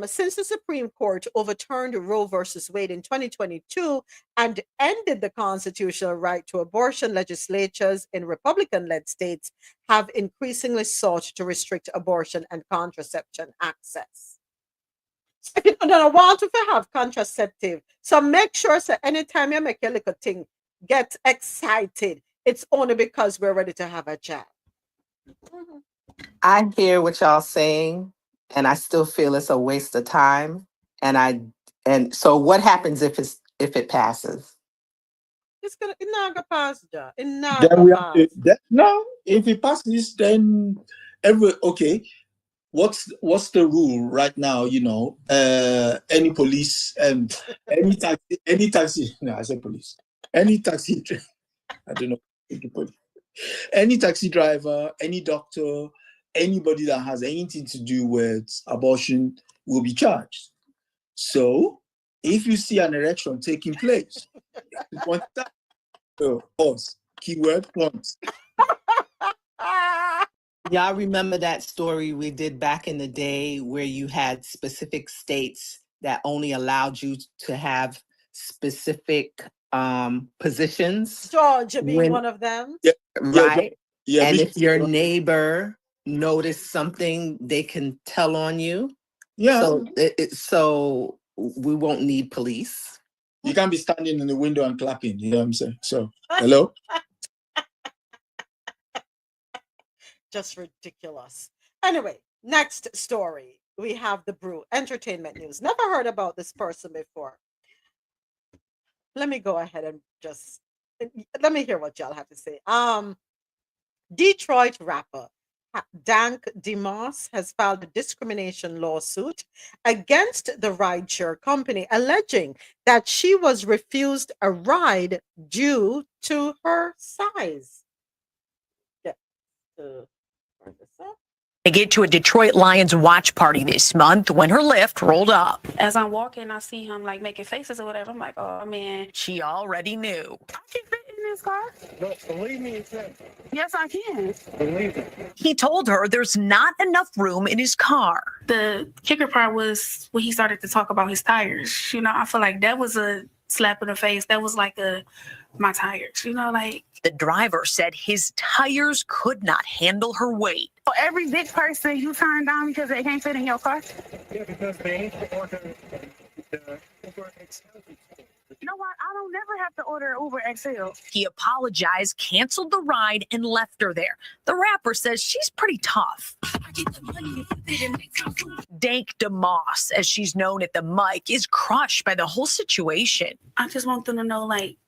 since the Supreme Court overturned Roe versus Wade in 2022 and ended the constitutional right to abortion, legislatures in Republican-led states have increasingly sought to restrict abortion and contraception access. So if you don't want to have contraceptive, so make sure that anytime you make a little thing, get excited. It's only because we're ready to have a jab. I hear what y'all saying, and I still feel it's a waste of time. And so what happens if it passes? It's not gonna pass, ja. No, if it passes, then what's the rule right now? Any police and any taxi. No, I said police. Any taxi. I don't know. Any taxi driver, any doctor, anybody that has anything to do with abortion will be charged. So if you see an erection taking place, pause. Keyword pause. Y'all remember that story we did back in the day where you had specific states that only allowed you to have specific positions? Georgia being one of them. Right? And if your neighbor noticed something, they can tell on you. Yeah. So we won't need police. You can't be standing in the window and clapping. You know what I'm saying? So, hello? Just ridiculous. Anyway, next story. We have the Brew entertainment news. Never heard about this person before. Let me go ahead and let me hear what y'all have to say. Detroit rapper Dank DeMoss has filed a discrimination lawsuit against the rideshare company, alleging that she was refused a ride due to her size. To get to a Detroit Lions watch party this month when her lift rolled up. As I'm walking, I see him making faces or whatever. I'm like, oh man. She already knew. I can fit in his car? No, believe me, you can. Yes, I can. Believe me. He told her there's not enough room in his car. The kicker part was when he started to talk about his tires. You know, I feel like that was a slap in the face. That was like my tires, you know, like. The driver said his tires could not handle her weight. For every big person you turn down because they can't fit in your car? Yeah, because they need to order the Uber XL. You know what? I don't never have to order Uber XL. He apologized, canceled the ride, and left her there. The rapper says she's pretty tough. Dank DeMoss, as she's known at the mic, is crushed by the whole situation. I just want them to know, like,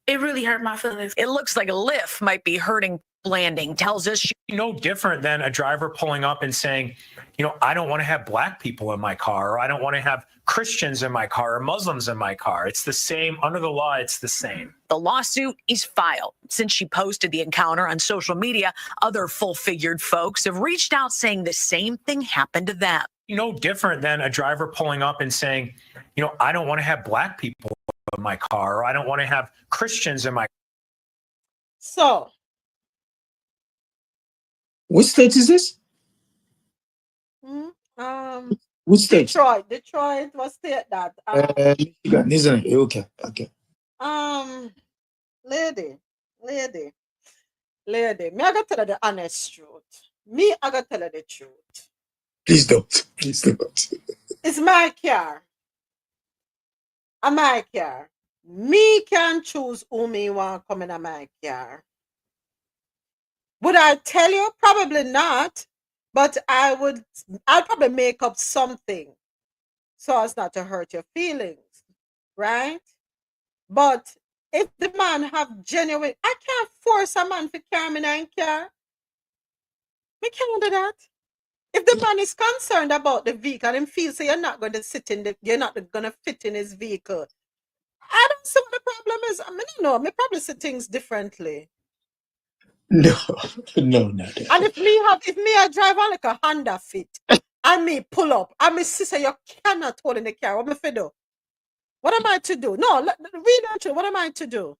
it really hurt my feelings. It looks like Lyft might be hurting. Landing tells us she's no different than a driver pulling up and saying, you know, I don't want to have black people in my car, or I don't want to have Christians in my car or Muslims in my car. It's the same. Under the law, it's the same. The lawsuit is filed. Since she posted the encounter on social media, other full-figured folks have reached out saying the same thing happened to them. No different than a driver pulling up and saying, you know, I don't want to have black people in my car, or I don't want to have Christians in my car. So, which state is this? Which state? Detroit was state that. Michigan, isn't it? Okay. Lady. Me, I gotta tell her the honest truth. Me, I gotta tell her the truth. Please don't. It's my car. My car. Me can choose who me want come in my car. Would I tell you? Probably not. But I'd probably make up something so as not to hurt your feelings. Right? But if the man have genuine, I can't force a man to carry me in car. We can't do that. If the man is concerned about the vehicle and feels so you're not going to you're not going to fit in his vehicle, I don't see what the problem is. I mean, no, me probably see things differently. No. And if me I drive on like a Honda Fit, and me pull up, and me sister, you cannot hold in the car. What me fi do? What am I to do? No, read out. What am I to do?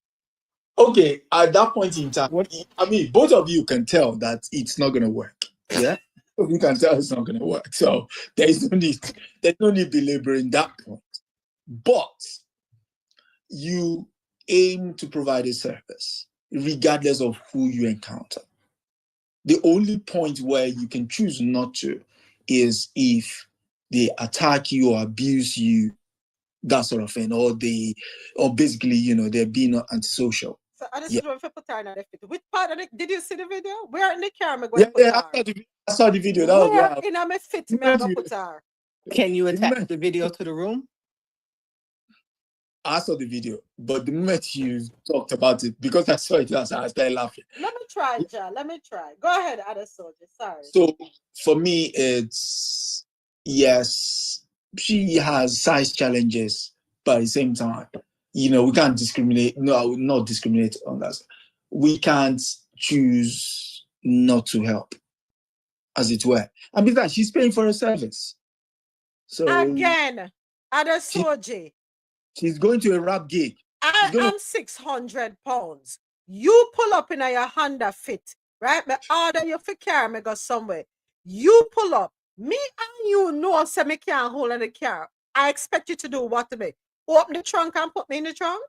Okay, at that point in time, both of you can tell that it's not going to work. Yeah, you can tell it's not going to work. So there's no need belaboring that point. But you aim to provide a service, regardless of who you encounter. The only point where you can choose not to is if they attack you or abuse you, that sort of thing, or basically, they're being antisocial. So I just don't put her in the fit. Which part of it did you see the video? Where in the camera? I saw the video. That where in my fit me I go put her? Can you attach the video to the room? I saw the video, but the moment you talked about it, because I saw it, I started laughing. Let me try, Ja. Let me try. Go ahead, Adesoji. Sorry. So for me, it's yes, she has size challenges, but at the same time, we can't discriminate. No, I would not discriminate on that. We can't choose not to help, as it were. And besides, she's paying for a service. So again, Adesoji. She's going to a rap gig. I'm 600 pounds. You pull up in your Honda Fit, right? Me order you for car, me go somewhere. You pull up. Me and you know say me can't hold in the car. I expect you to do what to me? Open the trunk and put me in the trunk?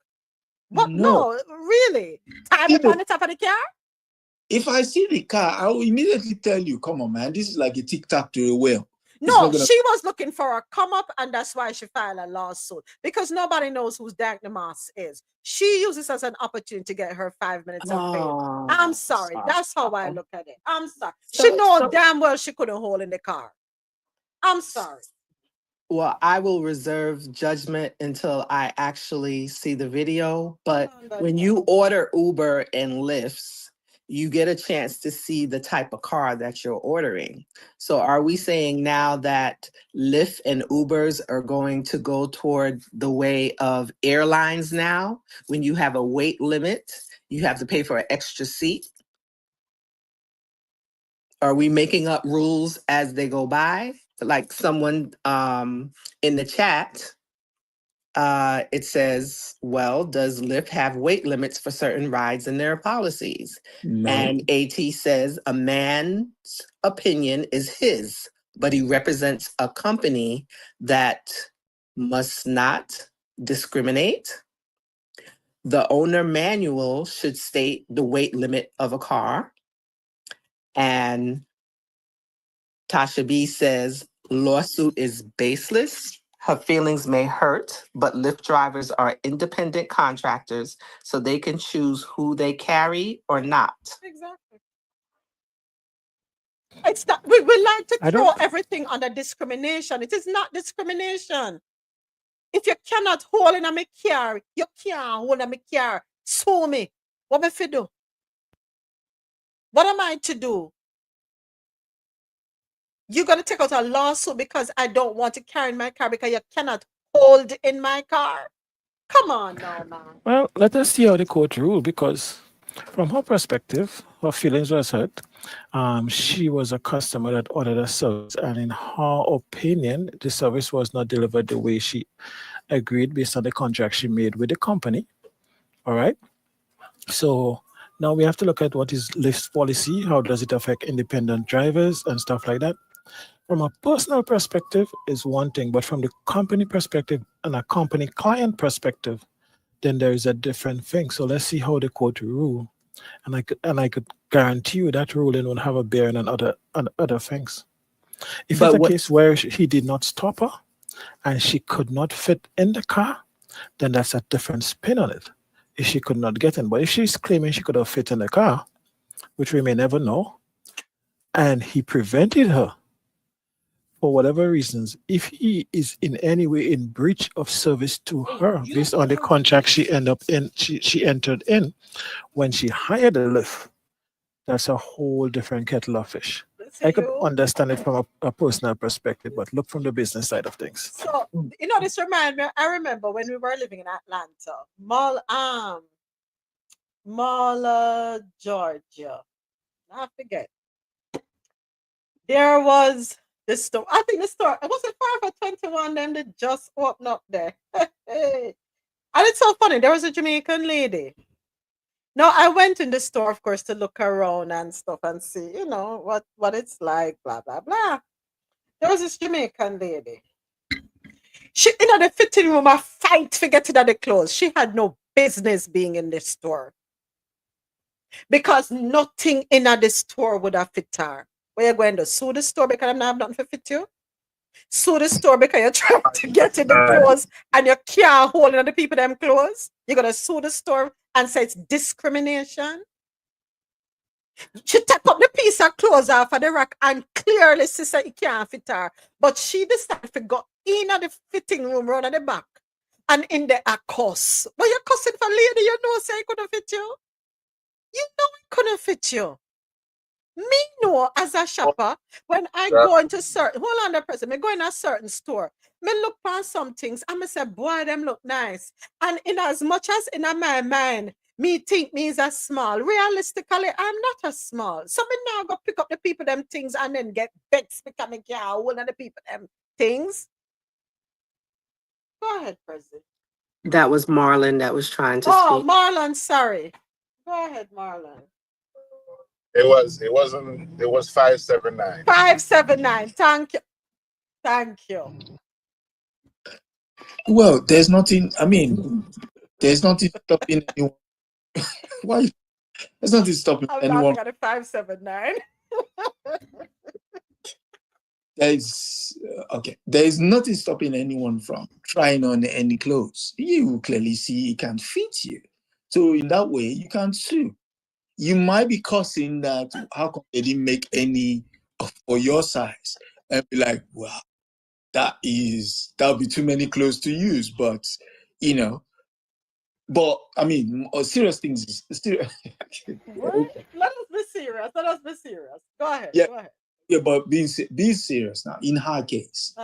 But no really. Tie me on the top of the car? If I see the car, I will immediately tell you, come on, man, this is like a tic-tac to a whale. No, she was looking for a come up, and that's why she filed a lawsuit. Because nobody knows who Dank DeMoss is. She uses as an opportunity to get her 5 minutes of fame. I'm sorry. That's how I look at it. I'm sorry. She knows damn well she couldn't hold in the car. I'm sorry. Well, I will reserve judgment until I actually see the video. But when you order Uber and Lyfts, you get a chance to see the type of car that you're ordering. So are we saying now that Lyft and Ubers are going to go toward the way of airlines now? When you have a weight limit, you have to pay for an extra seat? Are we making up rules as they go by? Like someone in the chat it says, well, does Lyft have weight limits for certain rides in their policies? No. And AT says a man's opinion is his, but he represents a company that must not discriminate. The owner manual should state the weight limit of a car. And Tasha B says lawsuit is baseless. Her feelings may hurt, but Lyft drivers are independent contractors, so they can choose who they carry or not. Exactly. It's not, we like to I throw don't- everything under discrimination. It is not discrimination. If you cannot hold in a me car, you can't hold in a me car. Sue me. What am I to do? What am I to do? You're going to take out a lawsuit because I don't want to carry in my car because you cannot hold in my car? Come on now, man. Well, let us see how the court ruled, because from her perspective, her feelings was hurt. She was a customer that ordered a service, and in her opinion, the service was not delivered the way she agreed based on the contract she made with the company. All right. So now we have to look at what is Lyft's policy, how does it affect independent drivers and stuff like that. From a personal perspective is one thing, but from the company perspective and a company client perspective, then there is a different thing. So let's see how the court rule, and I could guarantee you that ruling will have a bearing on other things. If But it's a what- case where he did not stop her and she could not fit in the car, then that's a different spin on it. If she could not get in, but if she's claiming she could have fit in the car, which we may never know, and he prevented her for whatever reasons, if he is in any way in breach of service to her based on the contract she entered in when she hired a Lyft, that's a whole different kettle of fish. I could understand it from a personal perspective, but look from the business side of things. So, this reminds me, I remember when we were living in Atlanta, Georgia. I forget. There was this store. I think the store, it wasn't Forever 21, them that just opened up there. And it's so funny. There was a Jamaican lady. Now, I went in the store, of course, to look around and stuff and see, what it's like, blah, blah, blah. There was this Jamaican lady. She, in the fitting room, a fight for getting the clothes. She had no business being in the store. Because nothing in the store would have fit her. Where you going to sue the store because I'm not have nothing to fit you? Sue the store because you're trying to get in the clothes and you can't hold on the people them clothes? You're going to sue the store and say it's discrimination? She took up the piece of clothes off of the rack and clearly she said it can't fit her. But she decided to go in the fitting room round at the back and in there a cuss. But you're cussing for lady, you know, say it couldn't fit you. You know it couldn't fit you. Me know as a shopper, when I go into certain, hold on the person, me go in a certain store, me look on some things and me say, boy, them look nice. And in as much as in my mind, me think me is a small. Realistically, I'm not a small. So me now go pick up the people them things and then get vexed because me can't hold on the people them things. Go ahead, President. That was Marlon that was trying to Oh, speak. Marlon, sorry. Go ahead, Marlon. It was 579. 579. Thank you. Thank you. Well, there's nothing. I mean, there's nothing stopping anyone. Why? There's nothing stopping I'm anyone. laughing at a 579. There's okay. There's nothing stopping anyone from trying on any clothes. You clearly see it can't fit you, so in that way you can't sue. You might be cussing that how come they didn't make any for your size, and be like, well, that'll be too many clothes to use. But but I mean, serious things is still. What? Let us be serious. Let us be serious. Go ahead. Yeah. Go ahead. Yeah, but being serious now. In her case,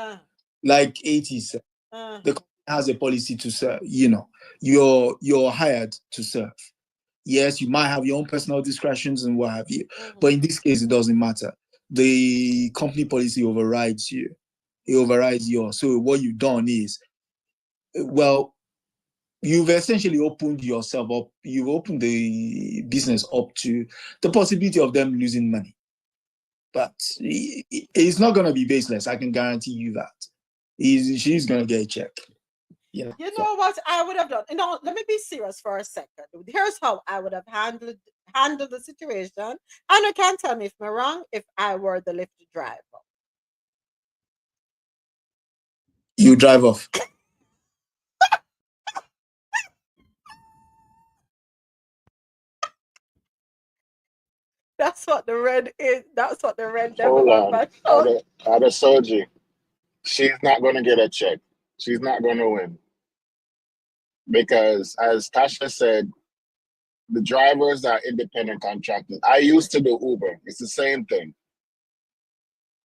like 80 said, the company has a policy to serve. You're hired to serve. Yes, you might have your own personal discretions and what have you, but in this case, it doesn't matter. The company policy overrides you. It overrides yours. So what you've done is well, you've essentially opened yourself up. You've opened the business up to the possibility of them losing money. But it's not going to be baseless. I can guarantee you that. She's going to get a check. You know what I would have done? Let me be serious for a second. Here's how I would have handled the situation. And you can't tell me if I'm wrong if I were the Lyft driver. You drive off. That's what the red is. That's what the red Hold devil on. on. Adesoji, she's not going to get a check. She's not going to win. Because as Tasha said, the drivers are independent contractors. I used to do Uber. It's the same thing.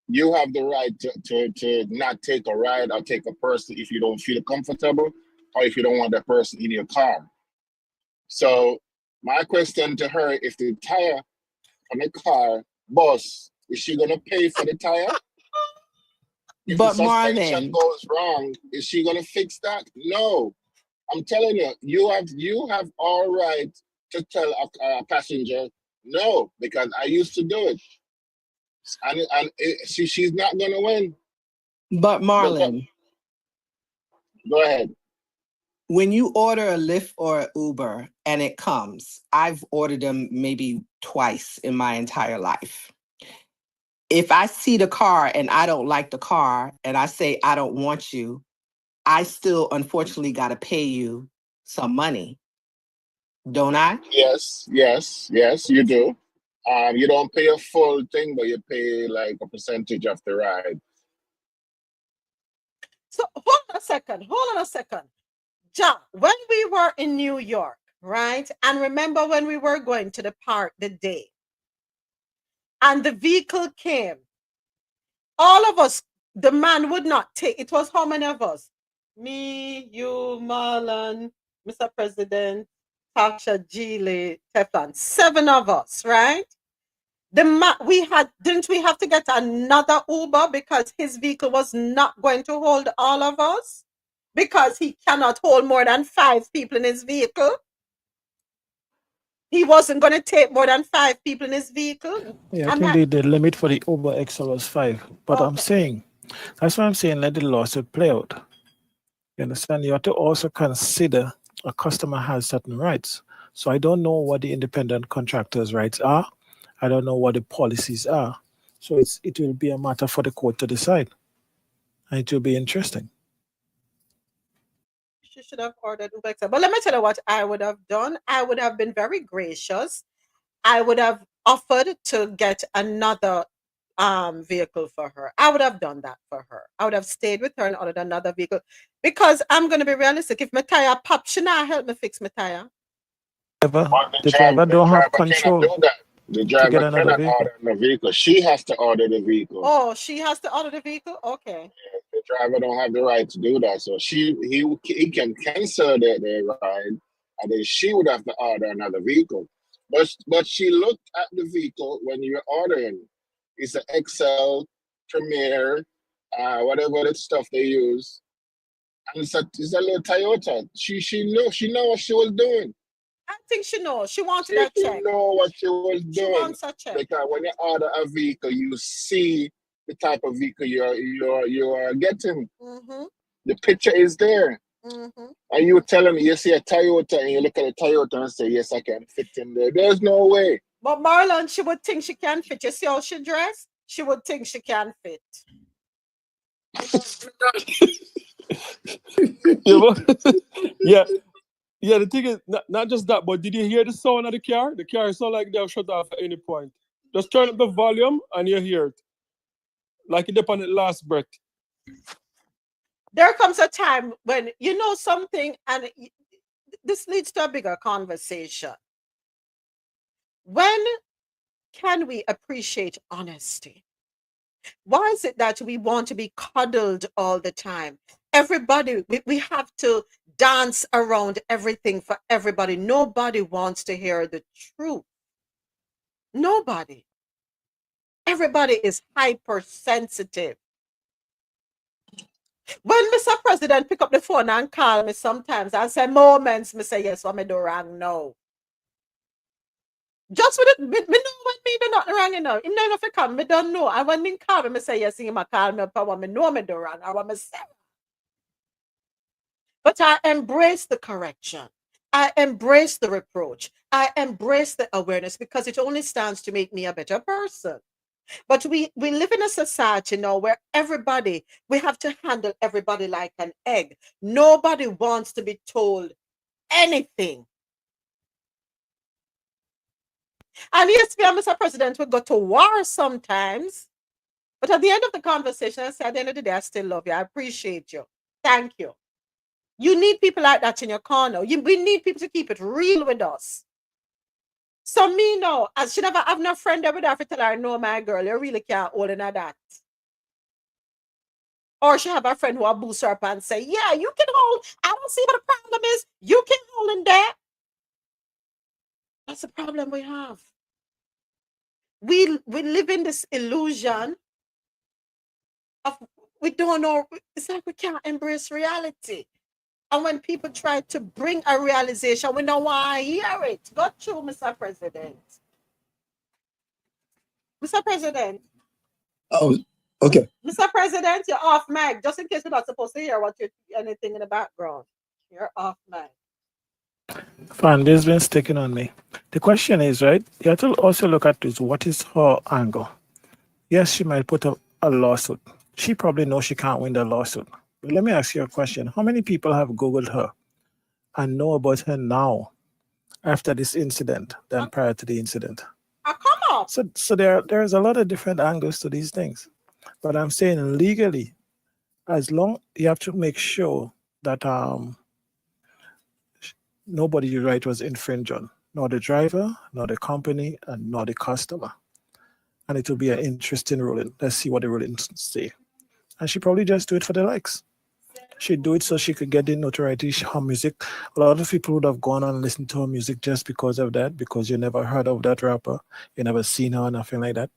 You have the right to not take a ride or take a person if you don't feel comfortable or if you don't want that person in your car. So my question to her, if the tire on the car bust, is she going to pay for the tire? If But the suspension Marlon, goes wrong, is she going to fix that? No. I'm telling you, you have all right to tell a passenger no, because I used to do it. And she's not going to win. But Marlon, go ahead. When you order a Lyft or an Uber and it comes, I've ordered them maybe twice in my entire life. If I see the car and I don't like the car and I say, I don't want you, I still unfortunately got to pay you some money. Don't I? Yes, you do. You don't pay a full thing, but you pay like a percentage of the ride. So hold on a second. John, when we were in New York, right? And remember when we were going to the park the day and the vehicle came, all of us, the man would not take, it was how many of us? Me, you, Marlon, Mr. President, Tasha, Geely, Teflon, 7 of us, right? Didn't we have to get another Uber because his vehicle was not going to hold all of us? Because he cannot hold more than 5 people in his vehicle. He wasn't going to take more than 5 people in his vehicle. Yeah, I think the limit for the Uber XL was 5. But I'm saying, that's why I'm saying let the lawsuit play out. You understand? You have to also consider a customer has certain rights. So I don't know what the independent contractor's rights are. I don't know what the policies are. So it will be a matter for the court to decide. And it will be interesting. She should have ordered Uber XL. But let me tell you what I would have done. I would have been very gracious. I would have offered to get another vehicle for her. I would have done that for her. I would have stayed with her and ordered another vehicle. Because I'm going to be realistic. If my tire pops, she not help me fix my tire. The driver don't have control. Cannot do that. The driver cannot order the vehicle. She has to order the vehicle. Oh, she has to order the vehicle? Okay. The driver don't have the right to do that. So he can cancel the ride, and then she would have to order another vehicle. But she looked at the vehicle when you're ordering. It's an XL, Premier, whatever the stuff they use. And it's a little Toyota. She know what she was doing. I think she knows. She wanted that check. She know what she was doing. She wants a check. Because when you order a vehicle, you see the type of vehicle you are getting. Mm-hmm. The picture is there. Mm-hmm. And you telling me you see a Toyota and you look at a Toyota and say, yes, I can fit in there. There's no way. But Marlon, she would think she can fit. You see how she dressed? She would think she can fit. Yeah, the thing is, not just that, but did you hear the sound of the car? The car sound like they'll shut off at any point. Just turn up the volume and you hear it. Like it upon the last breath. There comes a time when you know something, and this leads to a bigger conversation. When can we appreciate honesty? Why is it that we want to be coddled all the time? Everybody, we have to dance around everything for everybody. Nobody wants to hear the truth. Nobody. Everybody is hypersensitive. When Mr. President pick up the phone and call me sometimes, I say moments, me say yes, what me do wrong now. Just with it, me know when me do nothing wrong, you know. In none of it come, me don't know. And when me call me say yes, he might call me up, I want me know me do wrong, or what me say. But I embrace the correction. I embrace the reproach. I embrace the awareness because it only stands to make me a better person. But we live in a society now where everybody, we have to handle everybody like an egg. Nobody wants to be told anything. And yes, me and Mr. President, we go to war sometimes. But at the end of the conversation, I say, at the end of the day, I still love you. I appreciate you. Thank you. You need people like that in your corner. We need people to keep it real with us. So me now, as she never have no friend that would have to tell her, no, my girl, you really can't hold in that. Or she have a friend who will boost her up and say, yeah, you can hold. I don't see what the problem is. You can hold in there. That's the problem we have. We live in this illusion of we don't know. It's like we can't embrace reality. And when people try to bring a realization, we don't want to hear it. Go through, Mr. President. Mr. President. Oh, okay. Mr. President, you're off mic. Just in case we're not supposed to hear what you're anything in the background. You're off mic. Fine, this been sticking on me. The question is, right, you have to also look at this. What is her angle? Yes, she might put up a lawsuit. She probably knows she can't win the lawsuit. But let me ask you a question. How many people have Googled her and know about her now after this incident than prior to the incident? Come on. So there's a lot of different angles to these things. But I'm saying legally, as long you have to make sure that nobody's right was infringed on, nor the driver, nor the company, and nor the customer. And it will be an interesting ruling. Let's see what the rulings say. And she probably just do it for the likes. She'd do it so she could get the notoriety. Her music, a lot of people would have gone on and listened to her music just because of that, because you never heard of that rapper, you never seen her, nothing like that.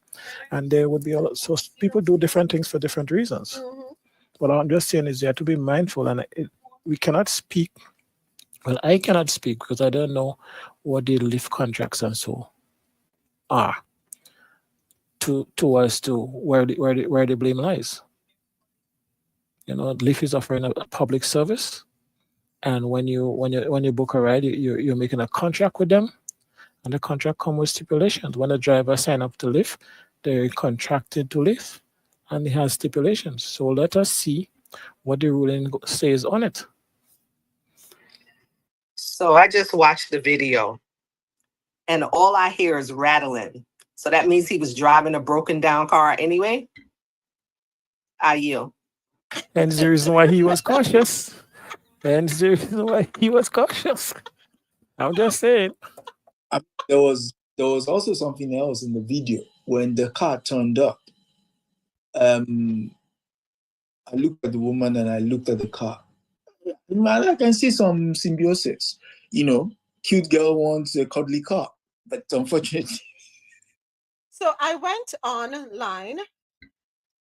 And there would be a lot. So people do different things for different reasons. What I'm just saying is you have to be mindful, and we cannot speak. Well, I cannot speak because I don't know what the lift contracts and so are towards to where the blame lies. You know, Lyft is offering a public service, and when you book a ride, you're making a contract with them, and the contract comes with stipulations. When a driver sign up to Lyft, they're contracted to Lyft, and it has stipulations. So let us see what the ruling says on it. So I just watched the video, and all I hear is rattling. So that means he was driving a broken down car anyway? I yield. And the reason why he was cautious. And the reason why he was cautious. I'm just saying. There was also something else in the video when the car turned up. I looked at the woman and I looked at the car. Man, I can see some symbiosis. You know, cute girl wants a cuddly car, but unfortunately. So I went online.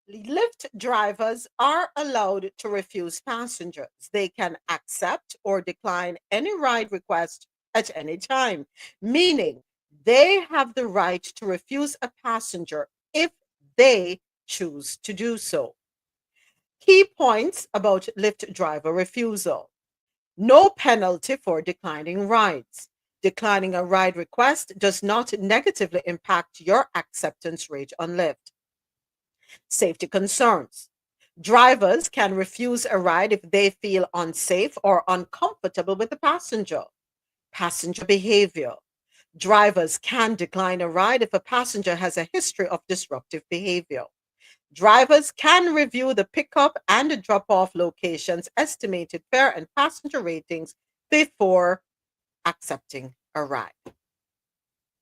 Lyft drivers are allowed to refuse passengers. They can accept or decline any ride request at any time, meaning they have the right to refuse a passenger if they choose to do so. Key points about Lyft driver refusal. No penalty for declining rides. Declining a ride request does not negatively impact your acceptance rate on Lyft. Safety concerns. Drivers can refuse a ride if they feel unsafe or uncomfortable with the passenger. Passenger behavior. Drivers can decline a ride if a passenger has a history of disruptive behavior. Drivers can review the pickup and drop-off locations, estimated fare and passenger ratings before accepting a ride.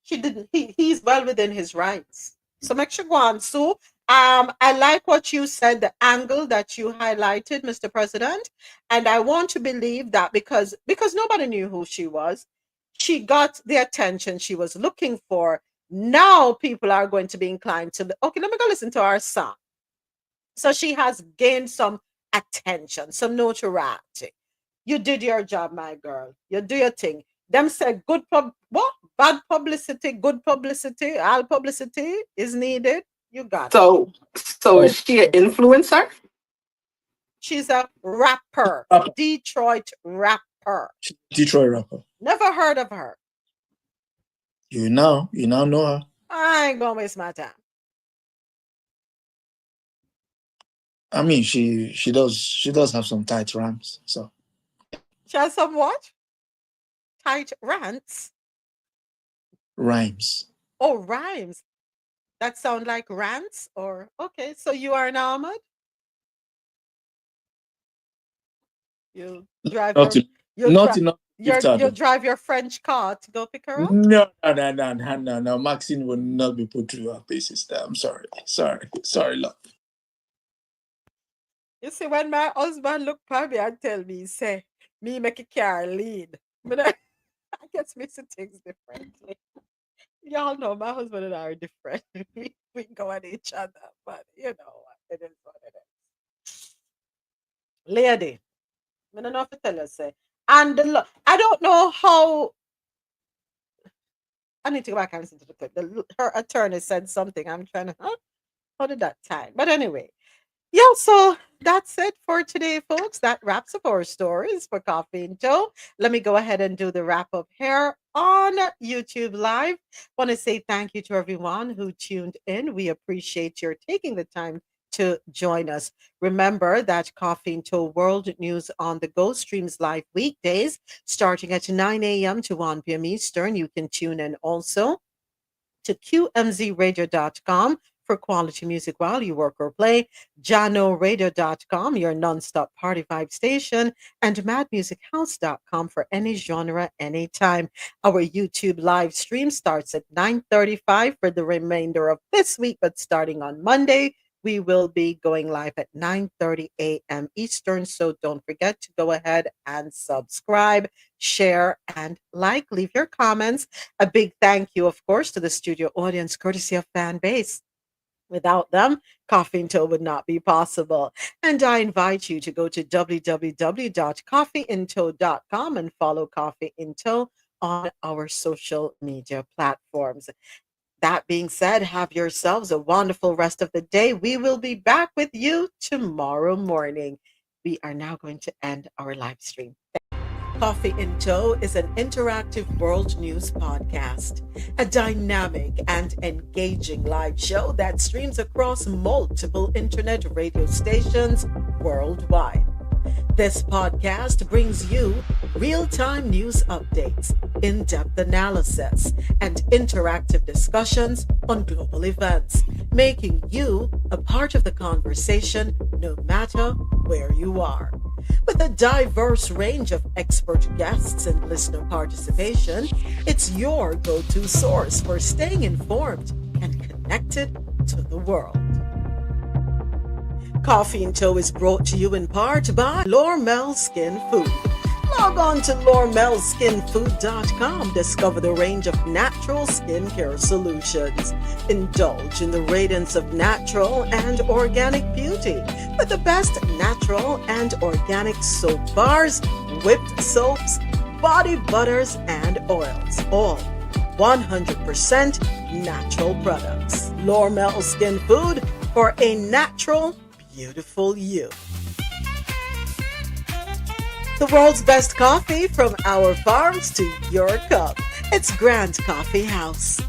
He's well within his rights. So make sure go on. So I like what you said, the angle that you highlighted, Mr. President. And I want to believe that because nobody knew who she was, she got the attention she was looking for. Now people are going to be inclined to, okay, let me go listen to our song. So she has gained some attention, some notoriety. You did your job, my girl. You do your thing. Them said bad publicity, good publicity, all publicity is needed. You got it. So is she an influencer? She's a rapper. Detroit rapper. Detroit rapper. Never heard of her. You now know her. I ain't gonna waste my time. I mean, she does have some tight rhymes. So She has some what? Tight rants. Rhymes. Oh, rhymes. That sound like rants, or okay. So you are an Ahmed. You drive you drive your French car to go pick her up. No. Maxine will not be put through her paces. I'm sorry, love. You see, when my husband look at me and tell me, say, me make a car lead. But I guess me see things differently. Y'all know my husband and I are different. we go at each other, but you know what? It is what it is. Lady, I don't know if to tell you, say. And I don't know how. I need to go back and listen to the clip. Her attorney said something. I'm trying to, how did that time? But anyway. Yeah, so that's it for today, folks. That wraps up our stories for Coffee and Toe. Let me go ahead and do the wrap up here on YouTube Live. Want to say thank you to everyone who tuned in. We appreciate your taking the time to join us. Remember that Coffee and Toe World News on the Go streams live weekdays starting at 9 a.m. to 1 p.m. Eastern. You can tune in also to QMZRadio.com for quality music while you work or play, JanoRadio.com, your nonstop party vibe station, and MadMusicHouse.com for any genre, anytime. Our YouTube live stream starts at 9:35 for the remainder of this week, but starting on Monday, we will be going live at 9:30 a.m. Eastern, so don't forget to go ahead and subscribe, share, and like. Leave your comments. A big thank you, of course, to the studio audience, courtesy of Fan Base. Without them, Coffee and Toe would not be possible. And I invite you to go to www.coffeeandtoe.com and follow Coffee and Toe on our social media platforms. That being said, have yourselves a wonderful rest of the day. We will be back with you tomorrow morning. We are now going to end our live stream. Coffee and Toe is an interactive world news podcast, a dynamic and engaging live show that streams across multiple internet radio stations worldwide. This podcast brings you real-time news updates, in-depth analysis, and interactive discussions on global events, making you a part of the conversation no matter where you are. With a diverse range of expert guests and listener participation, it's your go-to source for staying informed and connected to the world. Coffee and Toe is brought to you in part by Lormel Skin Food. Log on to LormelSkinFood.com. Discover the range of natural skincare solutions. Indulge in the radiance of natural and organic beauty with the best natural and organic soap bars, whipped soaps, body butters, and oils. All 100% natural products. Lormel Skin Food for a natural, beautiful you. The world's best coffee from our farms to your cup. It's Grand Coffee House.